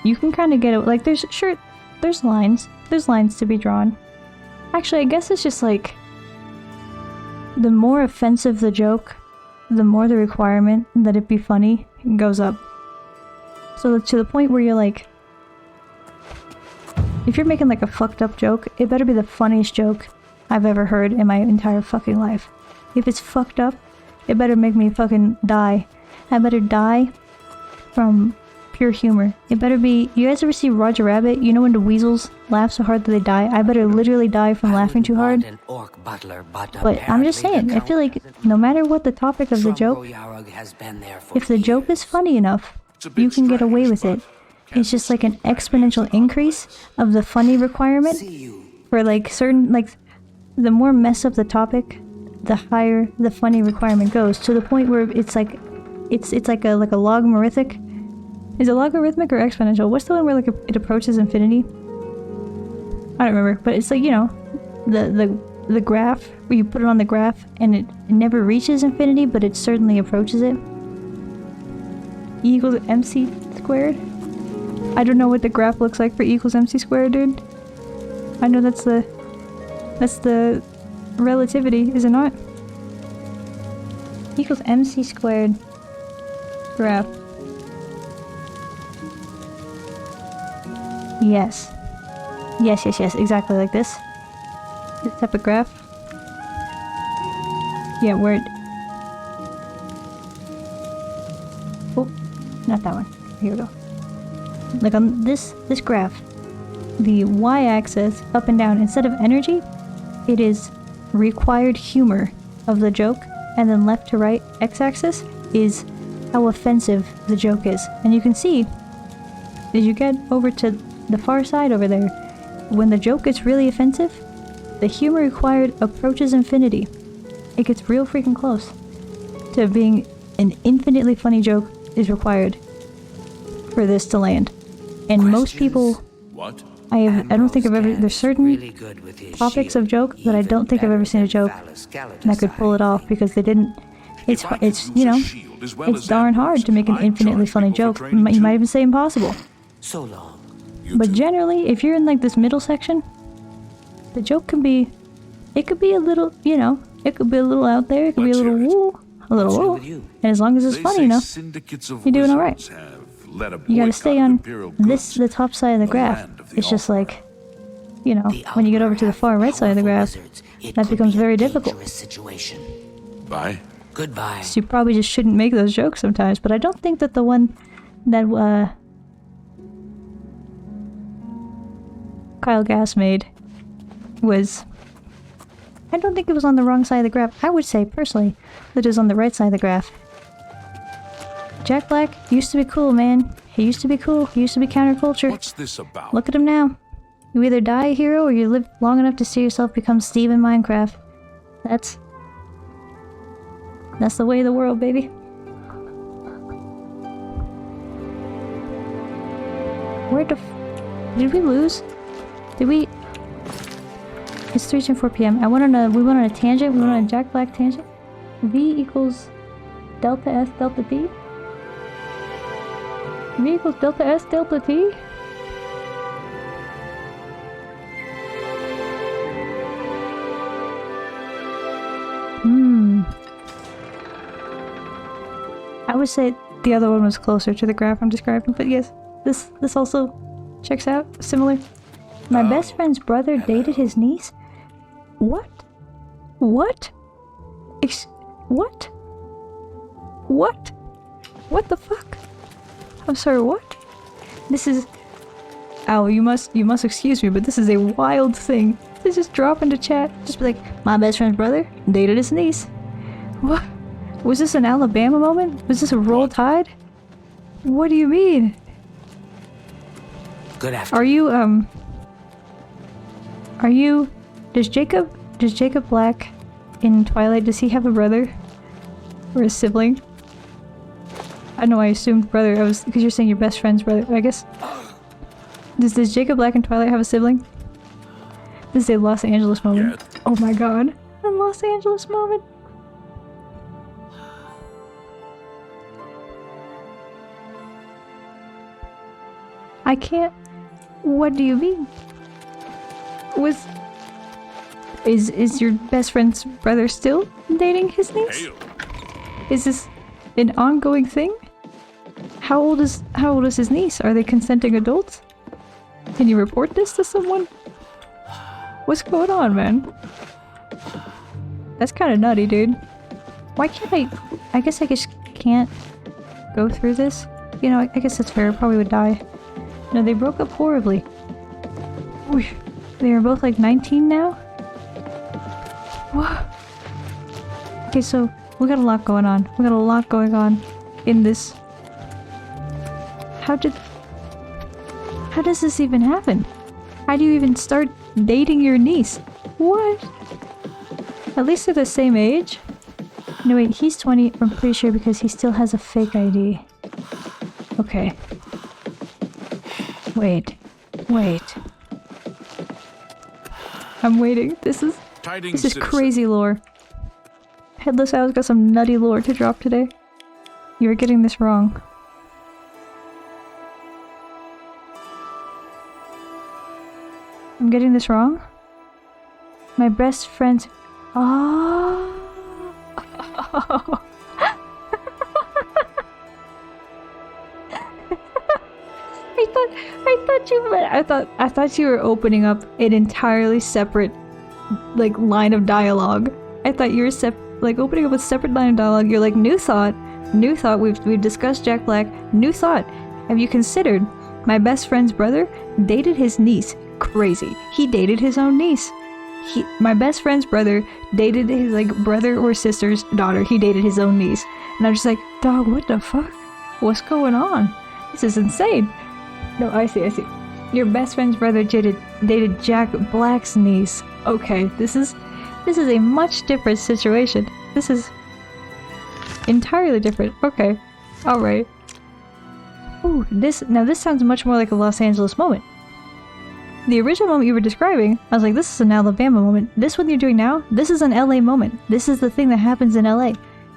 Speaker 1: you can kind of get it. Like, there's lines to be drawn. Actually, I guess it's just like, the more offensive the joke, the more the requirement that it be funny goes up. So to the point where you're like, if you're making like a fucked up joke, it better be the funniest joke I've ever heard in my entire fucking life. If it's fucked up, it better make me fucking die. I better die from pure humor. It better be... You guys ever see Roger Rabbit? You know when the weasels laugh so hard that they die? I better literally die from laughing too hard. But I'm just saying, I feel like no matter what the topic of the joke, if the joke is funny enough, you can get away with it. It's just like an exponential increase of the funny requirement for like certain... like the more mess up the topic, the higher the funny requirement goes, to the point where it's like a logarithmic. Is it logarithmic or exponential? What's the one where like it approaches infinity? I don't remember, but it's like, you know, the graph where you put it on the graph and it never reaches infinity, but it certainly approaches it. E equals mc squared. I don't know what the graph looks like for E equals mc squared, dude. I know that's the relativity, is it not? E equals mc squared graph. Yes. Yes, exactly like this. This type of graph. Yeah, where it... Oh, not that one. Here we go. Like on this graph, the y-axis, up and down, instead of energy, it is required humor of the joke, and then left to right, x-axis, is how offensive the joke is. And you can see, as you get over to the far side over there, when the joke gets really offensive, the humor required approaches infinity. It gets real freaking close to being an infinitely funny joke is required for this to land. And most people...
Speaker 2: What?
Speaker 1: I don't think I've ever... There's certain topics of joke that I don't think I've ever seen a joke that could pull it off, because they didn't... It's you know, it's darn hard to make an infinitely funny joke. You might even say impossible.
Speaker 6: So long.
Speaker 1: But generally, if you're in like this middle section, the joke can be... It could be a little, you know, it could be a little out there, it could be a little woo, a little woo. And as long as it's funny enough, you're doing alright. You gotta stay on the top side of the graph. It's just like, you know, when you get over to the far right side of the graph, that becomes very difficult.
Speaker 2: Bye.
Speaker 6: Goodbye.
Speaker 1: So you probably just shouldn't make those jokes sometimes, but I don't think that the one that Kyle Gass made was... I don't think it was on the wrong side of the graph. I would say, personally, that it was on the right side of the graph. Jack Black used to be cool, man. He used to be cool. He used to be counterculture.
Speaker 2: What's this about?
Speaker 1: Look at him now. You either die a hero or you live long enough to see yourself become Steve in Minecraft. That's the way of the world, baby. Where the did we lose? Did we... It's 3:04 p.m. We went on a tangent. We went on a Jack Black tangent. V equals delta S delta T. V equals delta S delta T. I would say the other one was closer to the graph I'm describing, but yes, this also checks out. Similar. My best friend's brother dated his niece? What? What? What? What? What the fuck? I'm sorry, what? This is... Ow, you must excuse me, but this is a wild thing to just drop into chat. Just be like, my best friend's brother dated his niece. What? Was this an Alabama moment? Was this a roll tide? What do you mean?
Speaker 6: Good afternoon.
Speaker 1: Are you... Does Jacob Black in Twilight, does he have a brother? Or a sibling? I know I assumed brother, because you're saying your best friend's brother, I guess. Does Jacob Black in Twilight have a sibling? This is a Los Angeles moment.
Speaker 2: Yeah.
Speaker 1: Oh my god. A Los Angeles moment. I can't... What do you mean? Is your best friend's brother still dating his niece?
Speaker 2: Hail.
Speaker 1: Is this an ongoing thing? How old is his niece? Are they consenting adults? Can you report this to someone? What's going on, man? That's kind of nutty, dude. Why can't I guess I just can't go through this. You know, I guess that's fair. I probably would die. No, they broke up horribly. Ooh, they are both like 19 now? What? Okay, so we got a lot going on. We got a lot going on in this. How does this even happen? How do you even start dating your niece? What? At least they're the same age? No wait, he's 20, I'm pretty sure, because he still has a fake ID. Okay. Wait. I'm waiting. This is crazy lore. Headless Owl's got some nutty lore to drop today. You're getting this wrong. I'm getting this wrong? My best friend's... Oh. I thought you were opening up an entirely separate like line of dialogue. I thought you were opening up a separate line of dialogue. You're like, new thought, we've discussed Jack Black, new thought. Have you considered my best friend's brother dated his niece? Crazy. He dated his own niece. My best friend's brother dated his like brother or sister's daughter. He dated his own niece. And I'm just like, dog, what the fuck? What's going on? This is insane. No, I see. Your best friend's brother dated Jack Black's niece. Okay, this is a much different situation. This is entirely different. Okay. Alright. Ooh, this sounds much more like a Los Angeles moment. The original moment you were describing, I was like, this is an Alabama moment. This one you're doing now, this is an LA moment. This is the thing that happens in LA.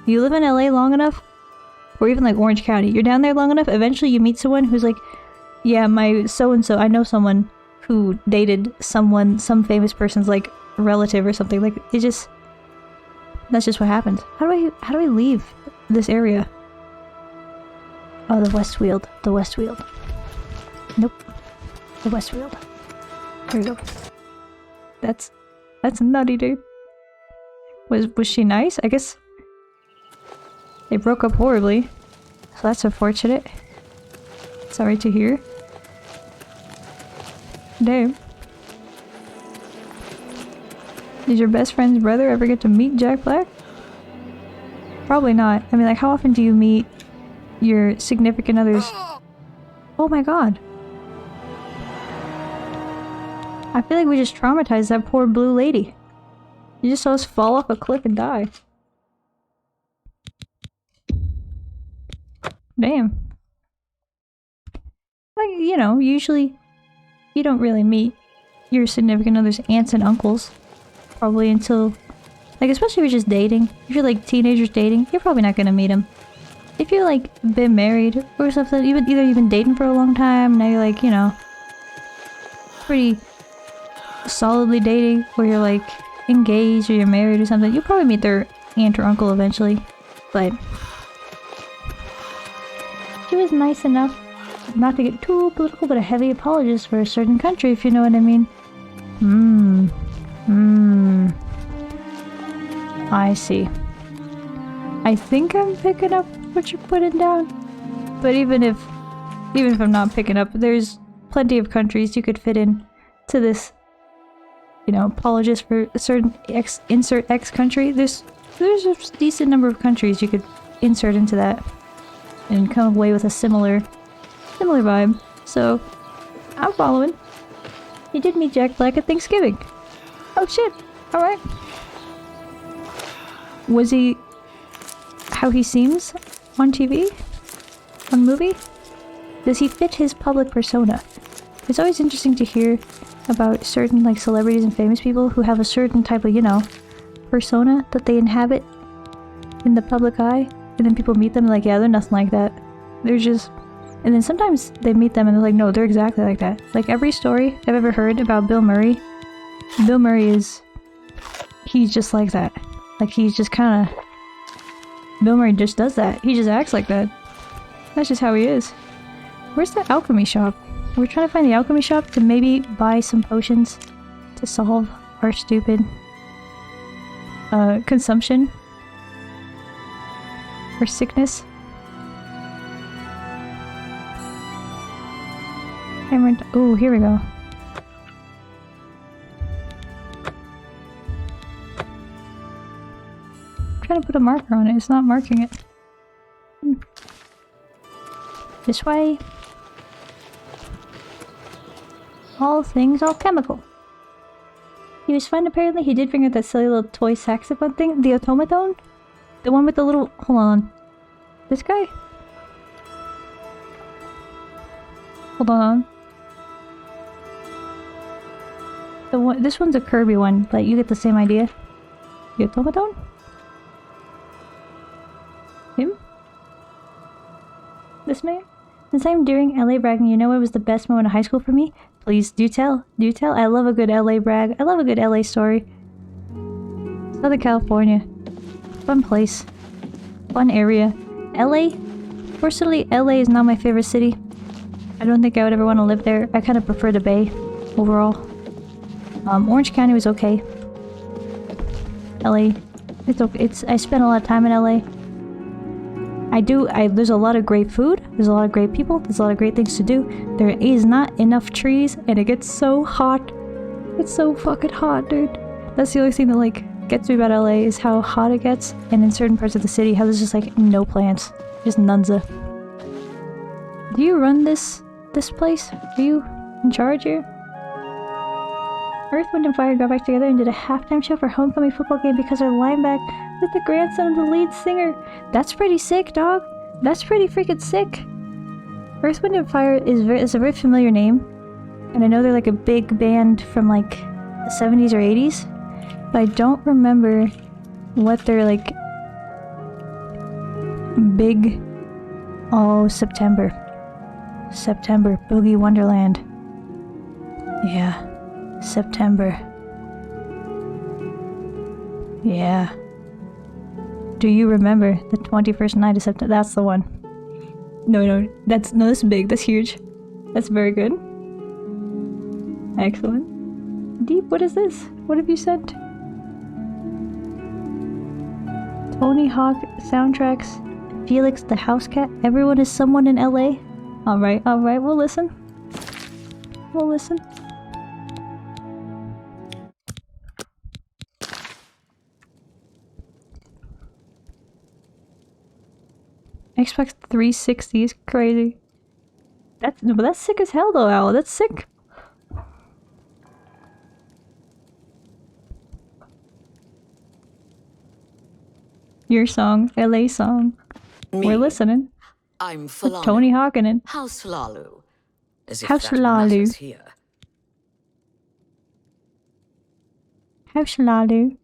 Speaker 1: You live in LA long enough, or even like Orange County, you're down there long enough, eventually you meet someone who's like, yeah, my so-and-so, I know someone who dated some famous person's like relative or something. Like, that's just what happens. How do I leave this area? Oh, the Westfield. Nope. The Westfield. There we go. That's nutty, dude. Was she nice? I guess they broke up horribly, so that's unfortunate. Sorry to hear. Damn. Did your best friend's brother ever get to meet Jack Black? Probably not. I mean, like, how often do you meet your significant others? Oh my god. I feel like we just traumatized that poor blue lady. You just saw us fall off a cliff and die. Damn. Like, you know, usually you don't really meet your significant other's aunts and uncles. Probably until... Like, especially if you're just dating. If you're like teenagers dating, you're probably not gonna meet them. If you're like been married or something, either you've been dating for a long time, now you're like, you know, pretty solidly dating, or you're like engaged or you're married or something, you'll probably meet their aunt or uncle eventually. But she was nice enough not to get too political, but a heavy apologist for a certain country, if you know what I mean. I see. I think I'm picking up what you're putting down. But even if I'm not picking up, there's plenty of countries you could fit in to this, you know, apologist for a certain insert X country. There's There's a decent number of countries you could insert into that and come away with a similar vibe. So, I'm following. He did meet Jack Black at Thanksgiving. Oh shit! Alright. Was he how he seems on TV? On movie? Does he fit his public persona? It's always interesting to hear about certain like celebrities and famous people who have a certain type of, you know, persona that they inhabit in the public eye, and then people meet them and like, yeah, they're nothing like that. They're just... And then sometimes they meet them and they're like, no, they're exactly like that. Like every story I've ever heard about Bill Murray he's just like that. Like he's just kinda... Bill Murray just does that. He just acts like that. That's just how he is. Where's the alchemy shop? We're trying to find the alchemy shop to maybe buy some potions to solve our stupid consumption or sickness. Oh, here we go. I'm trying to put a marker on it. It's not marking it. This way. All things alchemical. He was fun apparently. He did bring out that silly little toy saxophone thing. The automaton? The one with the little... Hold on. This guy? Hold on. This one's a Kirby one, but you get the same idea. The automaton? Him? This man? Since I'm doing LA bragging, you know what was the best moment of high school for me? Please, do tell. Do tell. I love a good LA brag. I love a good LA story. Southern California. Fun place. Fun area. LA? Personally, LA is not my favorite city. I don't think I would ever want to live there. I kind of prefer the Bay, overall. Orange County was okay. LA. It's okay. I spent a lot of time in LA. There's a lot of great food, there's a lot of great people, there's a lot of great things to do. There is not enough trees, and it gets so hot. It's so fucking hot, dude. That's the only thing that, like, gets me about LA is how hot it gets, and in certain parts of the city, how there's just, like, no plants. Just nunza. Do you run this place? Are you in charge here? Earth, Wind, and Fire got back together and did a halftime show for homecoming football game because our linebacker was the grandson of the lead singer. That's pretty sick, dog. That's pretty freaking sick. Earth, Wind, and Fire is a very familiar name, and I know they're like a big band from like the 70s or 80s, but I don't remember what their like big... Oh, September, Boogie Wonderland. Yeah. September. Yeah. Do you remember the 21st night of September? That's the one. No, that's big. That's huge. That's very good. Excellent. Deep, what is this? What have you sent? Tony Hawk soundtracks. Felix the House Cat. Everyone is someone in LA. Alright, we'll listen. Xbox 360 is crazy. That's sick as hell though, Owl. That's sick. Your song, LA song.
Speaker 7: Me.
Speaker 1: We're listening.
Speaker 7: I'm Falalu.
Speaker 1: Tony Hawk in it.
Speaker 7: House Falalu. As if
Speaker 1: House
Speaker 7: that
Speaker 1: Falalu.
Speaker 7: matters here.
Speaker 1: House Lalu.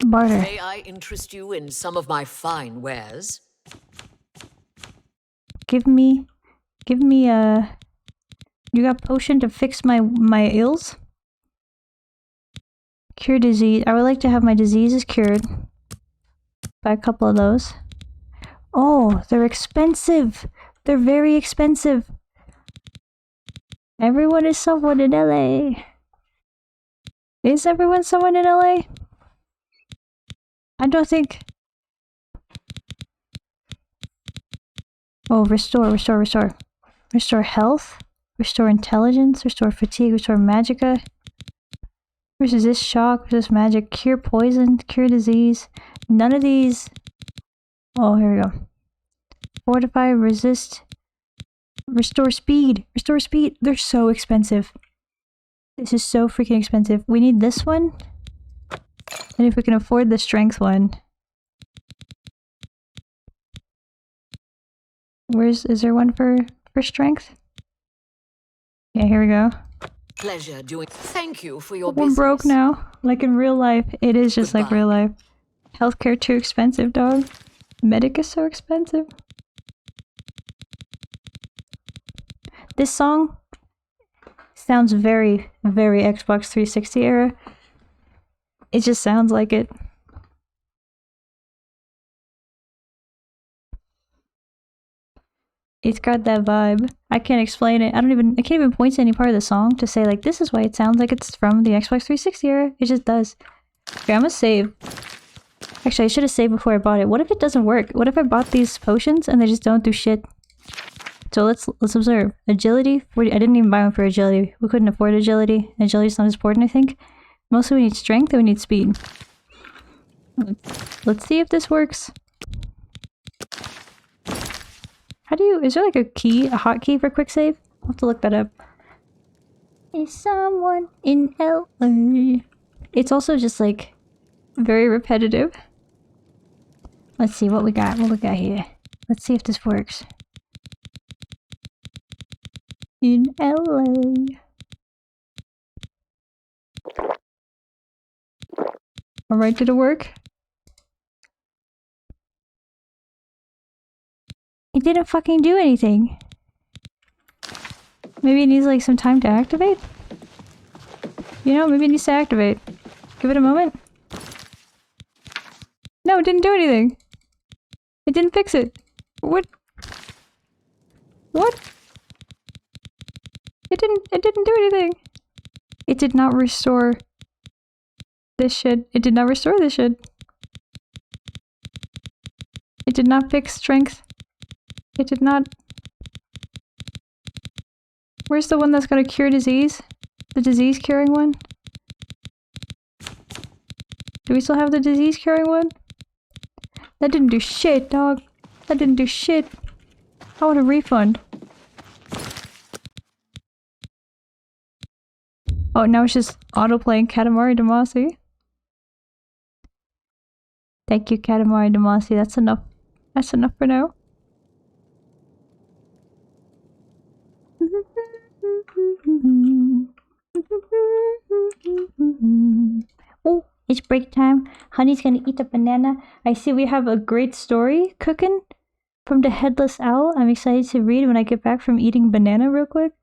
Speaker 1: Barter.
Speaker 7: May I interest you in some of my fine wares?
Speaker 1: Give me a... You got potion to fix my ills? Cure disease. I would like to have my diseases cured. Buy a couple of those. Oh, they're expensive. They're very expensive. Everyone is someone in LA. Is everyone someone in LA? I don't think... Oh, restore. Restore health, restore intelligence, restore fatigue, restore magicka. Resist shock, resist magic, cure poison, cure disease. None of these. Oh, here we go. Fortify, resist, restore speed. Restore speed. They're so expensive. This is so freaking expensive. We need this one. And if we can afford the strength one. Is there one for strength? Yeah, here we go.
Speaker 7: Pleasure doing. Thank you for your
Speaker 1: We're
Speaker 7: business.
Speaker 1: broke now. Like in real life. It is just like
Speaker 7: Goodbye.
Speaker 1: real life. Healthcare too expensive, dog. Medic is so expensive. This song sounds very, very Xbox 360 era. It just sounds like it. It's got that vibe. I can't explain it. I can't even point to any part of the song to say like, this is why it sounds like it's from the Xbox 360 era. It just does. Okay, I'm gonna save. Actually, I should have saved before I bought it. What if it doesn't work? What if I bought these potions and they just don't do shit? So let's observe. Agility, 40. I didn't even buy one for agility. We couldn't afford agility. Agility's not as important, I think. Mostly we need strength and we need speed. Let's see if this works. Is there like a hotkey for quick save? I'll have to look that up. Is someone in LA? It's also just like very repetitive. Let's see what we got here. Let's see if this works. In LA. Alright, did it work? It didn't fucking do anything. Maybe it needs like some time to activate? You know, maybe it needs to activate. Give it a moment. No, it didn't do anything. It didn't fix it. What? What? It didn't do anything. It did not restore this shit. It did not restore this shit. It did not fix strength. It did not. Where's the one that's gonna cure disease? The disease curing one? Do we still have the disease curing one? That didn't do shit, dog. That didn't do shit. I want a refund. Oh, now it's just auto-playing Katamari Damacy. Thank you, Katamari Damacy. That's enough. That's enough for now. Oh, it's break time. Honey's gonna eat a banana. I see we have a great story cooking from the Headless Owl. I'm excited to read when I get back from eating banana real quick.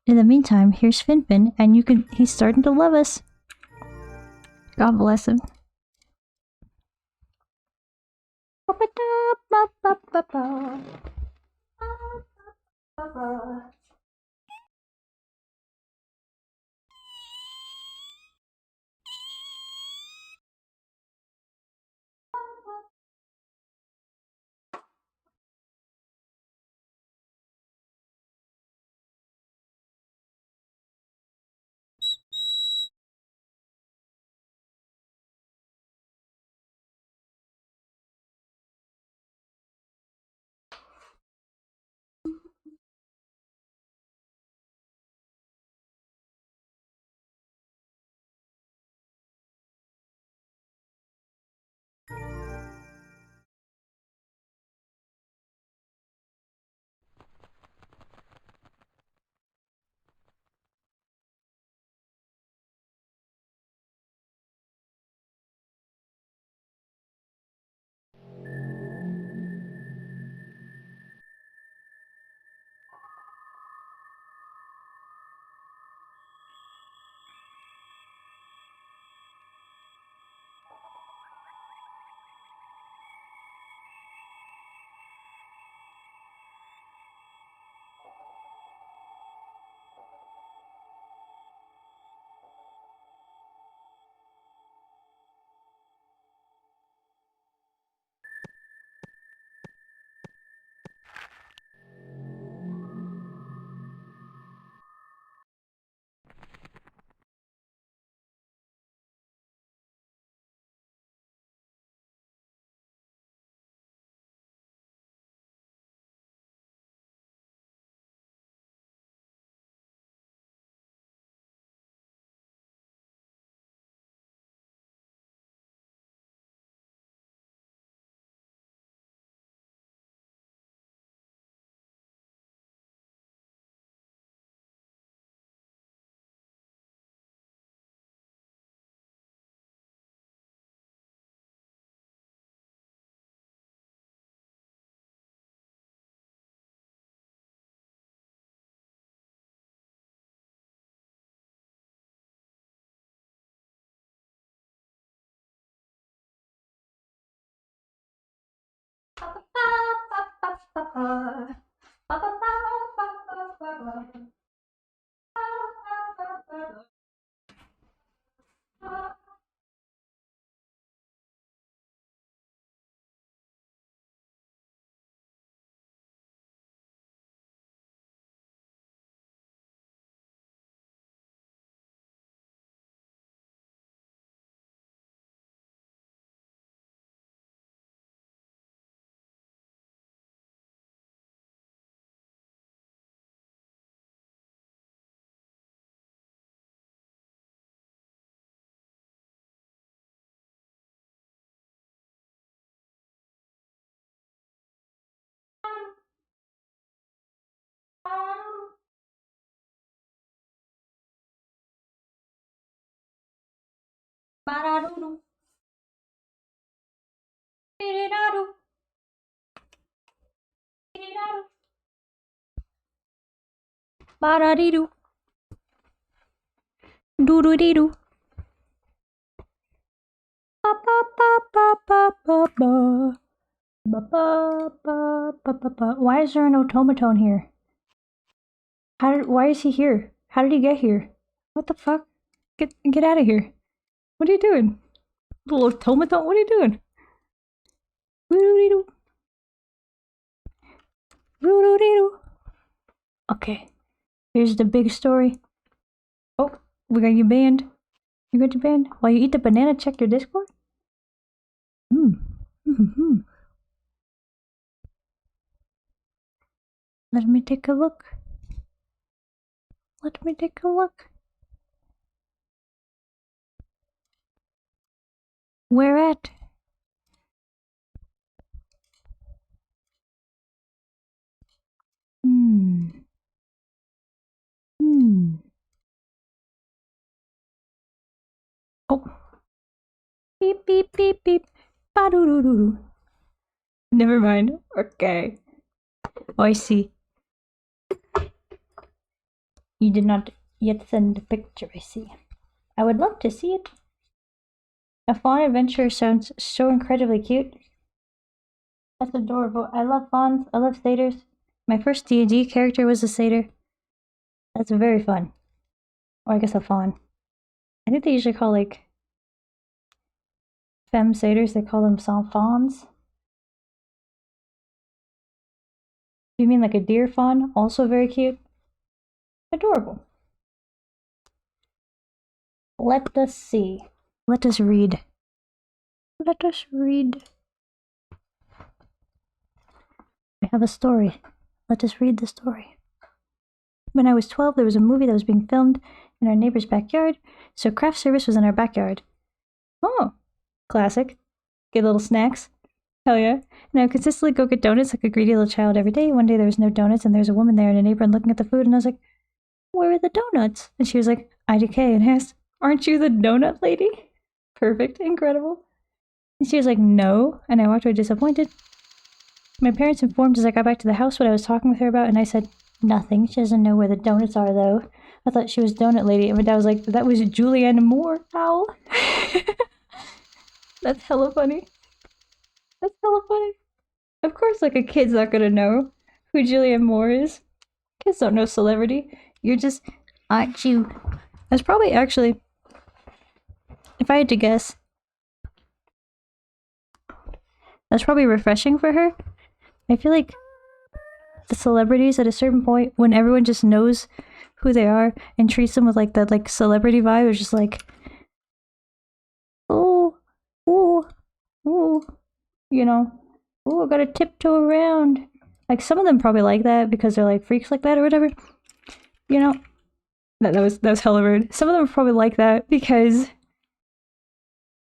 Speaker 1: In the meantime, here's Finfin, and he's starting to love us. God bless him. Ba-da-dee-doo. Doo-doo-dee-doo. Ba-ba-ba-ba-ba-ba-ba. Ba-ba-ba-ba-ba-ba. Why is there an automaton here? Why is he here? How did he get here? What the fuck? Get out of here. What are you doing? Little automaton, what are you doing? Doo-doo-dee-doo. Doo-doo-dee-doo. Okay. Here's the big story. Oh, we got you banned. You got you banned? While you eat the banana, check your Discord? Let me take a look. Let me take a look. Where at? Oh. Beep, beep, beep, beep. Ba-doo-doo-doo-doo. Never mind. Okay. Oh, I see. You did not yet send a picture, I see. I would love to see it. A fawn adventure sounds so incredibly cute. That's adorable. I love fawns. I love satyrs. My first D&D character was a satyr. That's very fun. Or I guess a fawn. I think they usually call, like, femme satyrs, they call them fawns. You mean like a deer fawn? Also very cute. Adorable. Let us see. Let us read. Let us read. We have a story. Let us read the story. When I was 12, there was a movie that was being filmed in our neighbor's backyard, so craft service was in our backyard. Oh, classic. Get little snacks. Hell yeah. And I would consistently go get donuts like a greedy little child every day. One day there was no donuts, and there was a woman there and a neighbor and looking at the food, and I was like, where are the donuts? And she was like, IDK, and I asked, aren't you the donut lady? Perfect. Incredible. And she was like, no. And I walked away disappointed. My parents informed as I got back to the house what I was talking with her about, and I said, nothing. She doesn't know where the donuts are, though. I thought she was donut lady. And my dad was like, that was Julianne Moore, owl. That's hella funny. That's hella funny. Of course, like, a kid's not gonna know who Julianne Moore is. Kids don't know celebrity. You're just, aren't you? That's probably actually, if I had to guess, that's probably refreshing for her. I feel like the celebrities at a certain point, when everyone just knows who they are and treats them with like that like celebrity vibe, is just like, oh, you know, oh, I gotta tiptoe around. Like, some of them probably like that because they're like freaks like that or whatever. You know, that was hella rude. Some of them probably like that because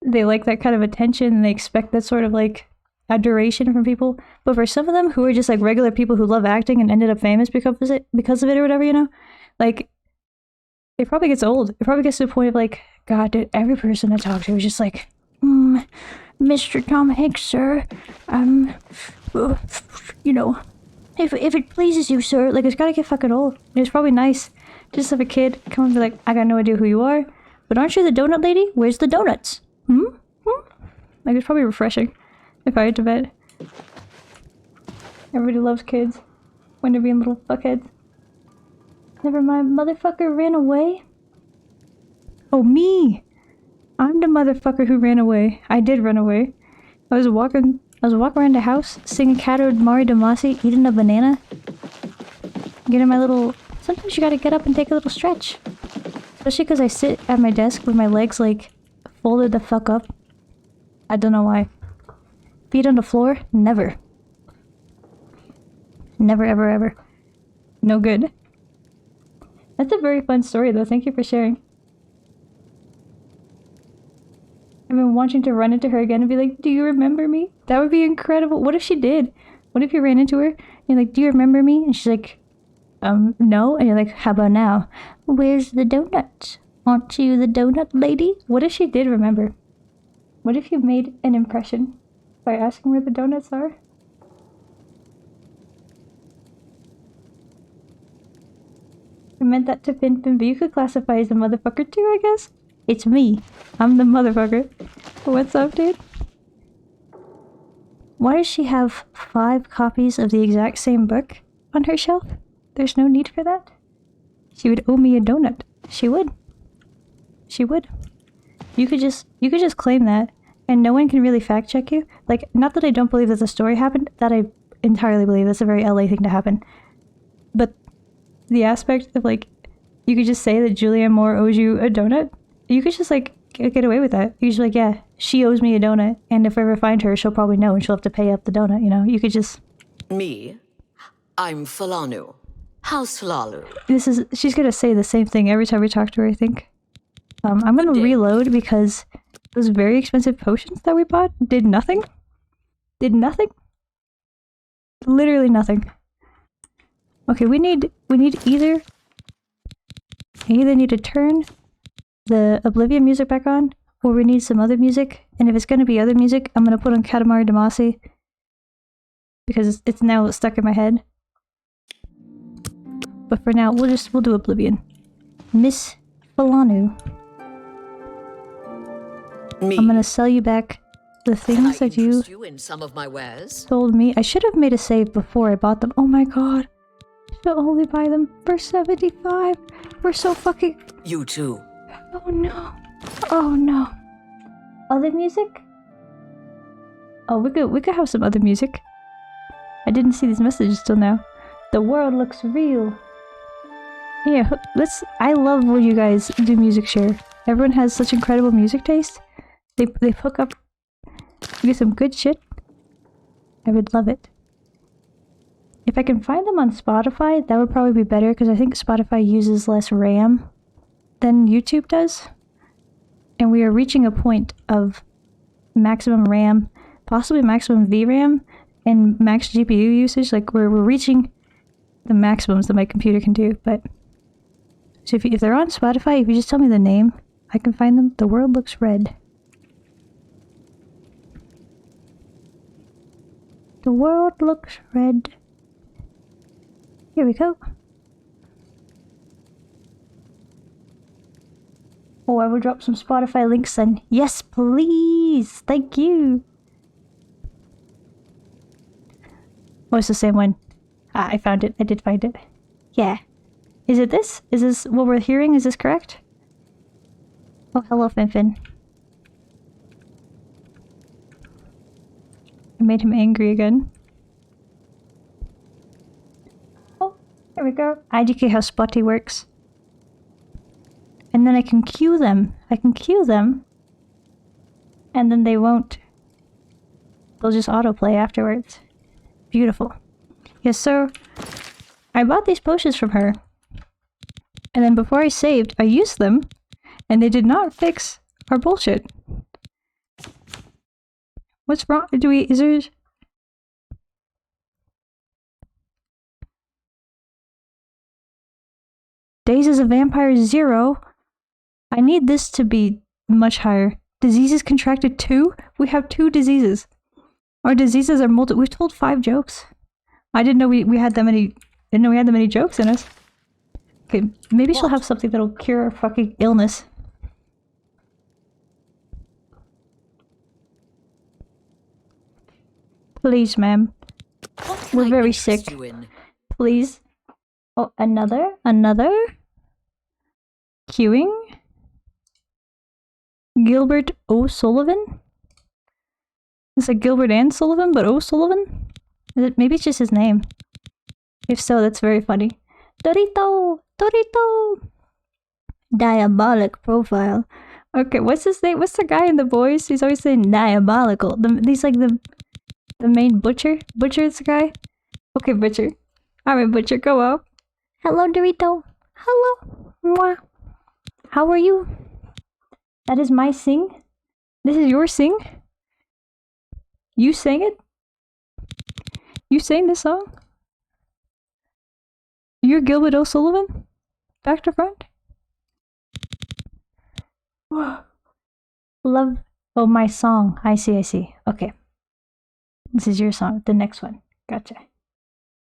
Speaker 1: they like that kind of attention and they expect that sort of like adoration from people. But for some of them who are just like regular people who love acting and ended up famous because of it or whatever, you know, like, it probably gets old. It probably gets to the point of like, God, dude, every person I talk to is just like, Mr. Tom Hanks, sir, you know, if it pleases you, sir, like, it's gotta get fucking old. It's probably nice to just have a kid come and be like, I got no idea who you are, but aren't you the donut lady? Where's the donuts? Like, it's probably refreshing if I had to bet. Everybody loves kids when they're being little fuckheads. Never mind, motherfucker ran away? Oh, me! I'm the motherfucker who ran away. I did run away. I was walking around the house, singing Cado Mari Damasi, eating a banana. Getting my little... Sometimes you gotta get up and take a little stretch. Especially because I sit at my desk with my legs, like, folded the fuck up. I don't know why. Feet on the floor? Never. Never, ever, ever. No good. That's a very fun story, though. Thank you for sharing. I've been wanting to run into her again and be like, do you remember me? That would be incredible. What if she did? What if you ran into her and you're like, do you remember me? And she's like, no. And you're like, how about now? Where's the donut? Aren't you the donut lady? What if she did remember? What if you made an impression by asking where the donuts are? I meant that to Fin, but you could classify as a motherfucker too, I guess? It's me. I'm the motherfucker. What's up, dude? Why does she have 5 copies of the exact same book on her shelf? There's no need for that. She would owe me a donut. She would. She would. You could just claim that, and no one can really fact check you. Like, not that I don't believe that the story happened, that I entirely believe. That's a very LA thing to happen. But the aspect of, like, you could just say that Julianne Moore owes you a donut. You could just, like, get away with that. You're just like, yeah, she owes me a donut, and if I ever find her, she'll probably know, and she'll have to pay up the donut, you know? You could just...
Speaker 7: Me? I'm Falanu. How's Falalu?
Speaker 1: She's gonna say the same thing every time we talk to her, I think. I'm gonna reload because those very expensive potions that we bought did nothing. Did nothing. Literally nothing. Okay, we either need to turn the Oblivion music back on, or we need some other music, and if it's gonna be other music, I'm gonna put on Katamari Damacy, because it's now stuck in my head. But for now, we'll do Oblivion. Miss Falanu.
Speaker 3: Me.
Speaker 1: I'm gonna sell you back the things that you
Speaker 7: in some of my wares?
Speaker 1: told me. I should have made a save before I bought them. Oh my god. Should only buy them for 75. We're so fucking...
Speaker 7: You too.
Speaker 1: Oh no. Oh no. Other music? Oh, we could have some other music. I didn't see these messages till now. The world looks real. Yeah, I love when you guys do music share. Everyone has such incredible music taste. They hook up with some good shit. I would love it. If I can find them on Spotify, that would probably be better, because I think Spotify uses less RAM than YouTube does. And we are reaching a point of maximum RAM, possibly maximum VRAM, and max GPU usage. Like, we're reaching the maximums that my computer can do. But so if they're on Spotify, if you just tell me the name, I can find them. The world looks red. The world looks red. Here we go. Oh, I will drop some Spotify links then. Yes, please. Thank you. Oh, it's the same one. Ah, I found it. I did find it. Yeah. Is it this? Is this what we're hearing? Is this correct? Oh, hello, Finfin. I made him angry again. Oh, there we go. I indicate how Spotty works. And then I can cue them. And then they won't. They'll just autoplay afterwards. Beautiful. Yes, so I bought these potions from her. And then before I saved, I used them. And they did not fix our bullshit. What's wrong? Is there... Days as a Vampire 0. I need this to be much higher. Diseases contracted 2? We have 2 diseases. Our diseases are multiple. We've told 5 jokes. I didn't know we had that many... Didn't know we had that many jokes in us. Okay, maybe she'll have something that'll cure our fucking illness. Please, ma'am.
Speaker 7: can
Speaker 1: We're
Speaker 7: I
Speaker 1: very
Speaker 7: interest
Speaker 1: sick.
Speaker 7: you in?
Speaker 1: Please. Oh, another? Queuing? Gilbert O'Sullivan? It's like Gilbert and Sullivan, but O'Sullivan? Maybe it's just his name. If so, that's very funny. Dorito! Dorito! Diabolic profile. Okay, what's his name? What's the guy in The Boys? He's always saying diabolical. He's like the main butcher. Butcher's the guy. Okay, Butcher. Alright, Butcher, go up. Hello, Dorito. Hello. Mwah. How are you? That is my sing. This is your sing. You sang it? You sang this song? You're Gilbert O'Sullivan? Back to front? Love. Oh, my song. I see. Okay. This is your song. The next one. Gotcha.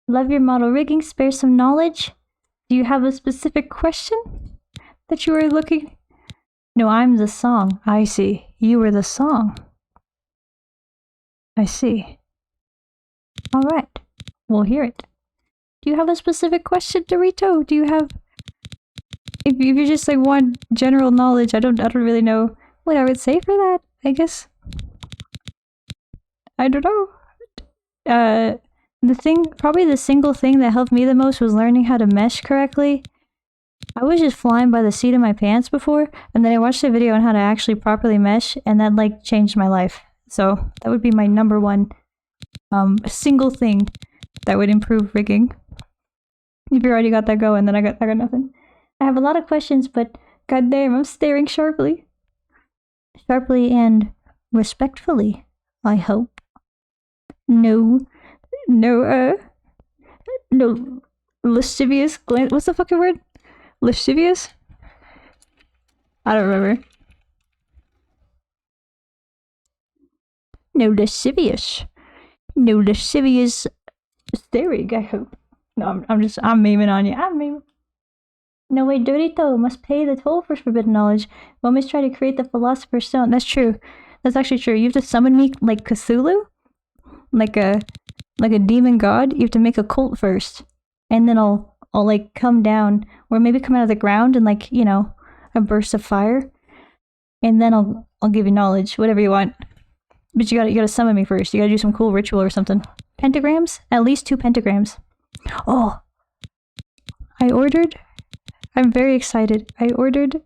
Speaker 1: Love your model rigging. Spare some knowledge. Do you have a specific question that you were looking? No, I'm the song. I see. You were the song. I see. Alright. We'll hear it. Do you have a specific question, Dorito? Do you have... If you just like want general knowledge, I don't really know what I would say for that, I guess. I don't know. Probably the single thing that helped me the most was learning how to mesh correctly. I was just flying by the seat of my pants before, and then I watched a video on how to actually properly mesh, and that like changed my life. So that would be my number one single thing that would improve rigging. If you already got that going, then I got nothing. I have a lot of questions, but goddamn, I'm staring sharply. Sharply and respectfully, I hope. No, lascivious glance. What's the fucking word? Lascivious? I don't remember. No lascivious staring, I hope. No, I'm memeing on you. I'm memeing. No way, Dorito must pay the toll for forbidden knowledge. We always try to create the Philosopher's Stone. That's true. That's actually true. You have to summon me like Cthulhu? Like a demon god? You have to make a cult first. And then I'll like come down, or maybe come out of the ground and like, you know, a burst of fire. And then I'll give you knowledge, whatever you want. But you gotta summon me first. You gotta do some cool ritual or something. Pentagrams? At least 2 pentagrams. Oh! I'm very excited. I ordered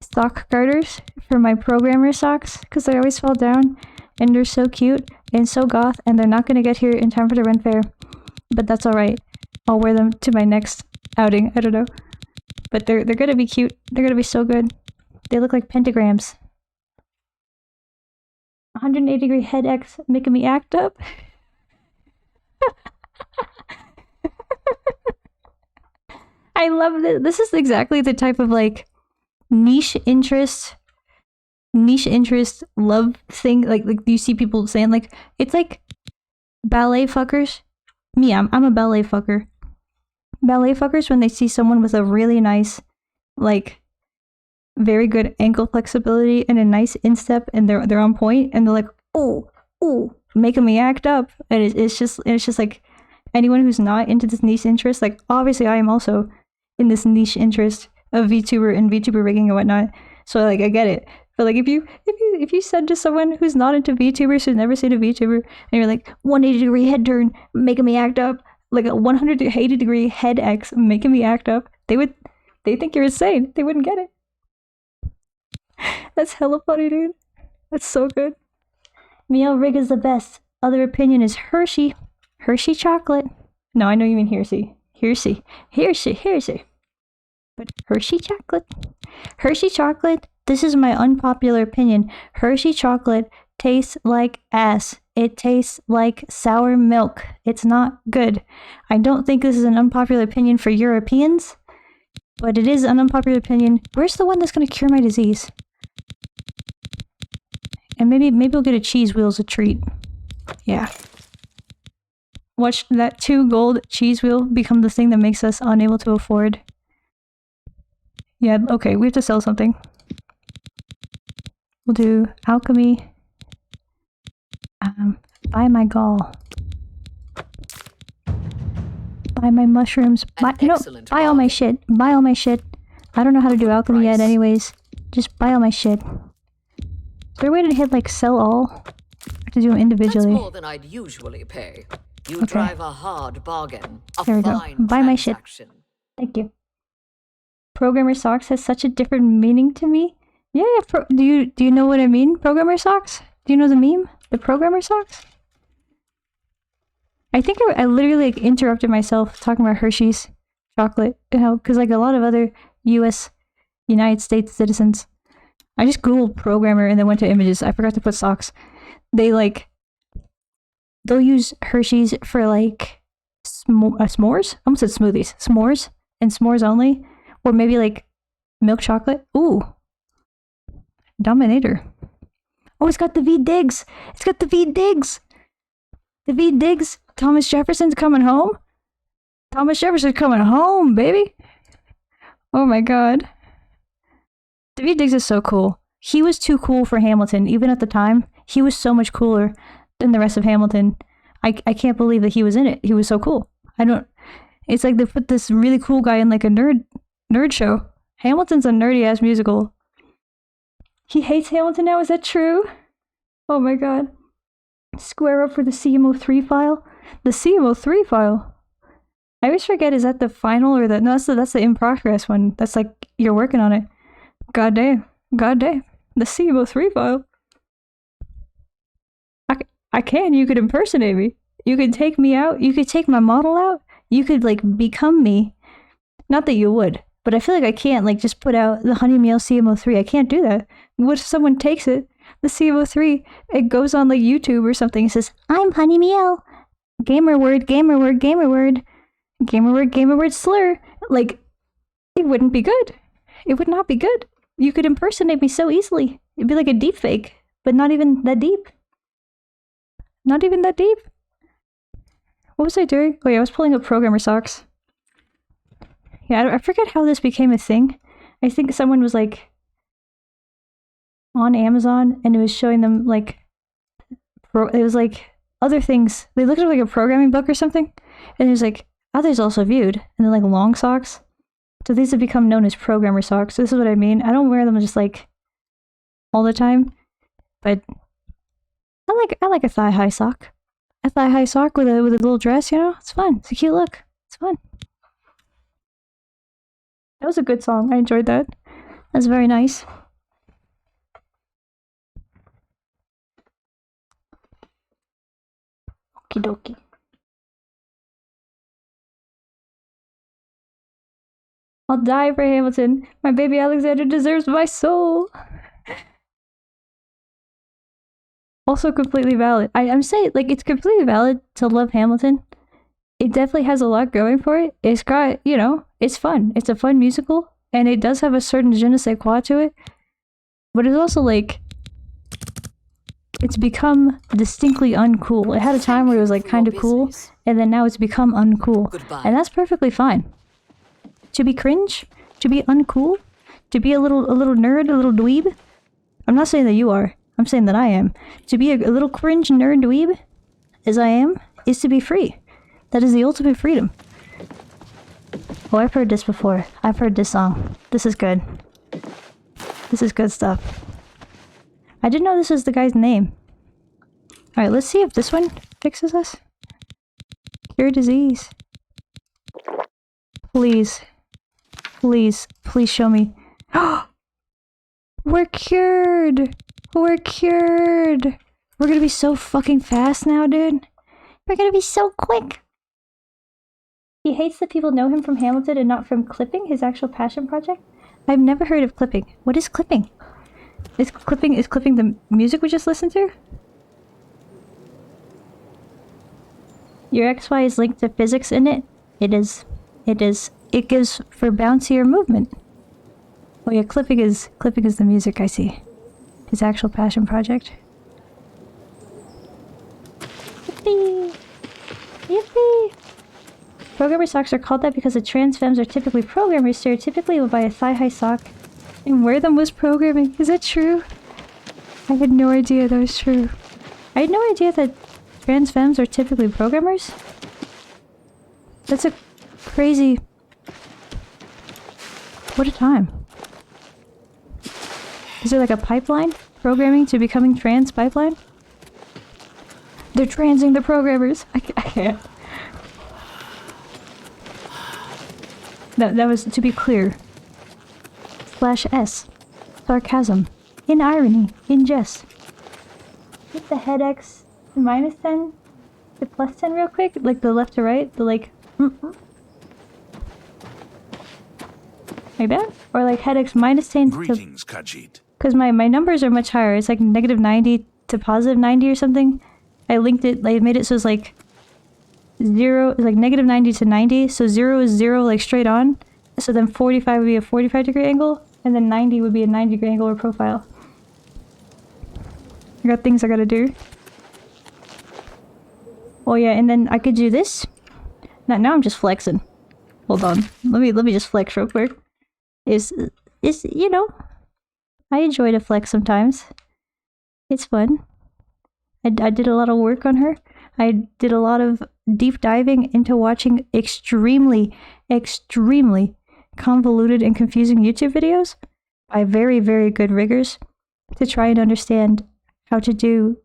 Speaker 1: sock garters for my programmer socks because they always fall down and they're so cute and so goth, and they're not going to get here in time for the Ren Fair. But that's alright. I'll wear them to my next outing. I don't know. But they're going to be cute. They're going to be so good. They look like pentagrams. 180-degree head X making me act up. I love this. This is exactly the type of like niche interest love thing. Like you see people saying like it's like ballet fuckers. Me, I'm a ballet fucker. Ballet fuckers when they see someone with a really nice, like, very good ankle flexibility and a nice instep, and they're on point, and they're like, oh, making me act up, and it's just like anyone who's not into this niche interest, like obviously I am also in this niche interest of VTuber and VTuber rigging and whatnot, so like I get it. But like if you said to someone who's not into VTubers, who's never seen a VTuber, and you're like 180-degree head turn making me act up, like a 180-degree head X making me act up, they think you're insane. They wouldn't get it. That's hella funny, dude. That's so good. Meow Rig is the best. Other opinion is Hershey. Hershey chocolate. No, I know you mean Hershey. Hershey. But Hershey chocolate? Hershey chocolate, this is my unpopular opinion. Hershey chocolate tastes like ass. It tastes like sour milk. It's not good. I don't think this is an unpopular opinion for Europeans, but it is an unpopular opinion. Where's the one that's going to cure my disease? And maybe we'll get a cheese wheel as a treat. Yeah. Watch that 2 gold cheese wheel become the thing that makes us unable to afford. Yeah, okay, we have to sell something. We'll do alchemy. Buy my gall. Buy my mushrooms. Buy all my shit. Buy all my shit. I don't know how to do alchemy yet anyways. Just buy all my shit. Is there a way to hit like sell all? Or to do them individually?
Speaker 7: That's more than I'd usually pay. You drive a hard bargain.
Speaker 1: There we go. Buy my shit. Thank you. Programmer socks has such a different meaning to me. Yeah, do you know what I mean? Programmer socks? Do you know the meme? The programmer socks? I think I literally like interrupted myself talking about Hershey's chocolate, you know, because like a lot of other United States citizens, I just googled programmer and then went to images. I forgot to put socks. They'll use Hershey's for like s'mores. I almost said smoothies. S'mores and s'mores only, or maybe like milk chocolate. Ooh, Dominator. Oh, it's got the V Diggs. It's got the V Diggs. The V Diggs. Thomas Jefferson's coming home. Thomas Jefferson's coming home, baby. Oh my god. The V Diggs is so cool. He was too cool for Hamilton, even at the time. He was so much cooler than the rest of Hamilton. I can't believe that he was in it. He was so cool. It's like they put this really cool guy in like a nerd show. Hamilton's a nerdy ass musical. He hates Hamilton now, is that true? Oh my god. Square up for the CMO3 file? The CMO3 file? I always forget, is that the final or no, that's the in progress one. That's like, you're working on it. God damn. The CMO3 file. You could impersonate me. You could take me out. You could take my model out. You could like become me. Not that you would, but I feel like I can't like just put out the Honey Meal CMO3. I can't do that. What if someone takes it, the CMO3, it goes on like YouTube or something and says, I'm Honey Meal. Gamer word slur. Like, it wouldn't be good. It would not be good. You could impersonate me so easily. It'd be like a deep fake, but not even that deep. Not even that deep. What was I doing? Oh yeah, I was pulling up programmer socks. Yeah, I forget how this became a thing. I think someone was like on Amazon and it was showing them like it was like other things. They looked at like a programming book or something, and it was like others also viewed, and then like long socks. So these have become known as programmer socks. This is what I mean. I don't wear them just like all the time, but I like a thigh high sock. A thigh high sock with a little dress, you know? It's fun. It's a cute look. It's fun. That was a good song. I enjoyed that. That's very nice. Okie dokie. I'll die for Hamilton. My baby Alexander deserves my soul. Also completely valid. I'm saying, like, it's completely valid to love Hamilton. It definitely has a lot going for it. It's got, you know, it's fun. It's a fun musical, and it does have a certain je ne sais quoi to it. But it's also, like, it's become distinctly uncool. It had a time where it was, like, kind of cool, and then now it's become uncool. And that's perfectly fine. To be cringe, to be uncool, to be a little nerd, a little dweeb. I'm not saying that you are. I'm saying that I am. To be a little cringe nerd dweeb, as I am, is to be free. That is the ultimate freedom. Oh, I've heard this before. I've heard this song. This is good. This is good stuff. I didn't know this was the guy's name. Alright, let's see if this one fixes us. Cure disease. Please. Please. Please show me. We're cured! We're cured! We're gonna be so fucking fast now, dude. We're gonna be so quick! He hates that people know him from Hamilton and not from clipping, his actual passion project. I've never heard of clipping. What is clipping? Is clipping the music we just listened to? Your XY is linked to physics in it? It is. It is. It gives for bouncier movement. Oh yeah, clipping is the music, I see. His actual passion project. Yippee! Yippee! Programmer socks are called that because the trans femmes are typically programmers, stereotypically would buy a thigh-high sock and wear them was programming. Is that true? I had no idea that was true. I had no idea that trans femmes are typically programmers. That's a crazy... What a time. Is there like a pipeline? Programming to becoming trans pipeline? They're transing the programmers. I can't. That was, to be clear, /S. Sarcasm. In irony. In jest. Hit the head X to -10 to +10 real quick. Like the left to right. The like... Like that? Or like head X -10 to...
Speaker 2: Greetings, Khajiit.
Speaker 1: Because my numbers are much higher. It's like -90 to +90 or something. I linked it, I made it so it's like 0, it's like -90 to 90. So 0 is 0 like straight on. So then 45 would be a 45-degree angle. And then 90 would be a 90-degree angle or profile. I got things I gotta do. Oh yeah, and then I could do this. Now I'm just flexing. Hold on. Let me just flex real quick. Is you know, I enjoy to flex sometimes. It's fun. I did a lot of work on her. I did a lot of deep diving into watching extremely convoluted and confusing YouTube videos by very, very good riggers to try and understand how to do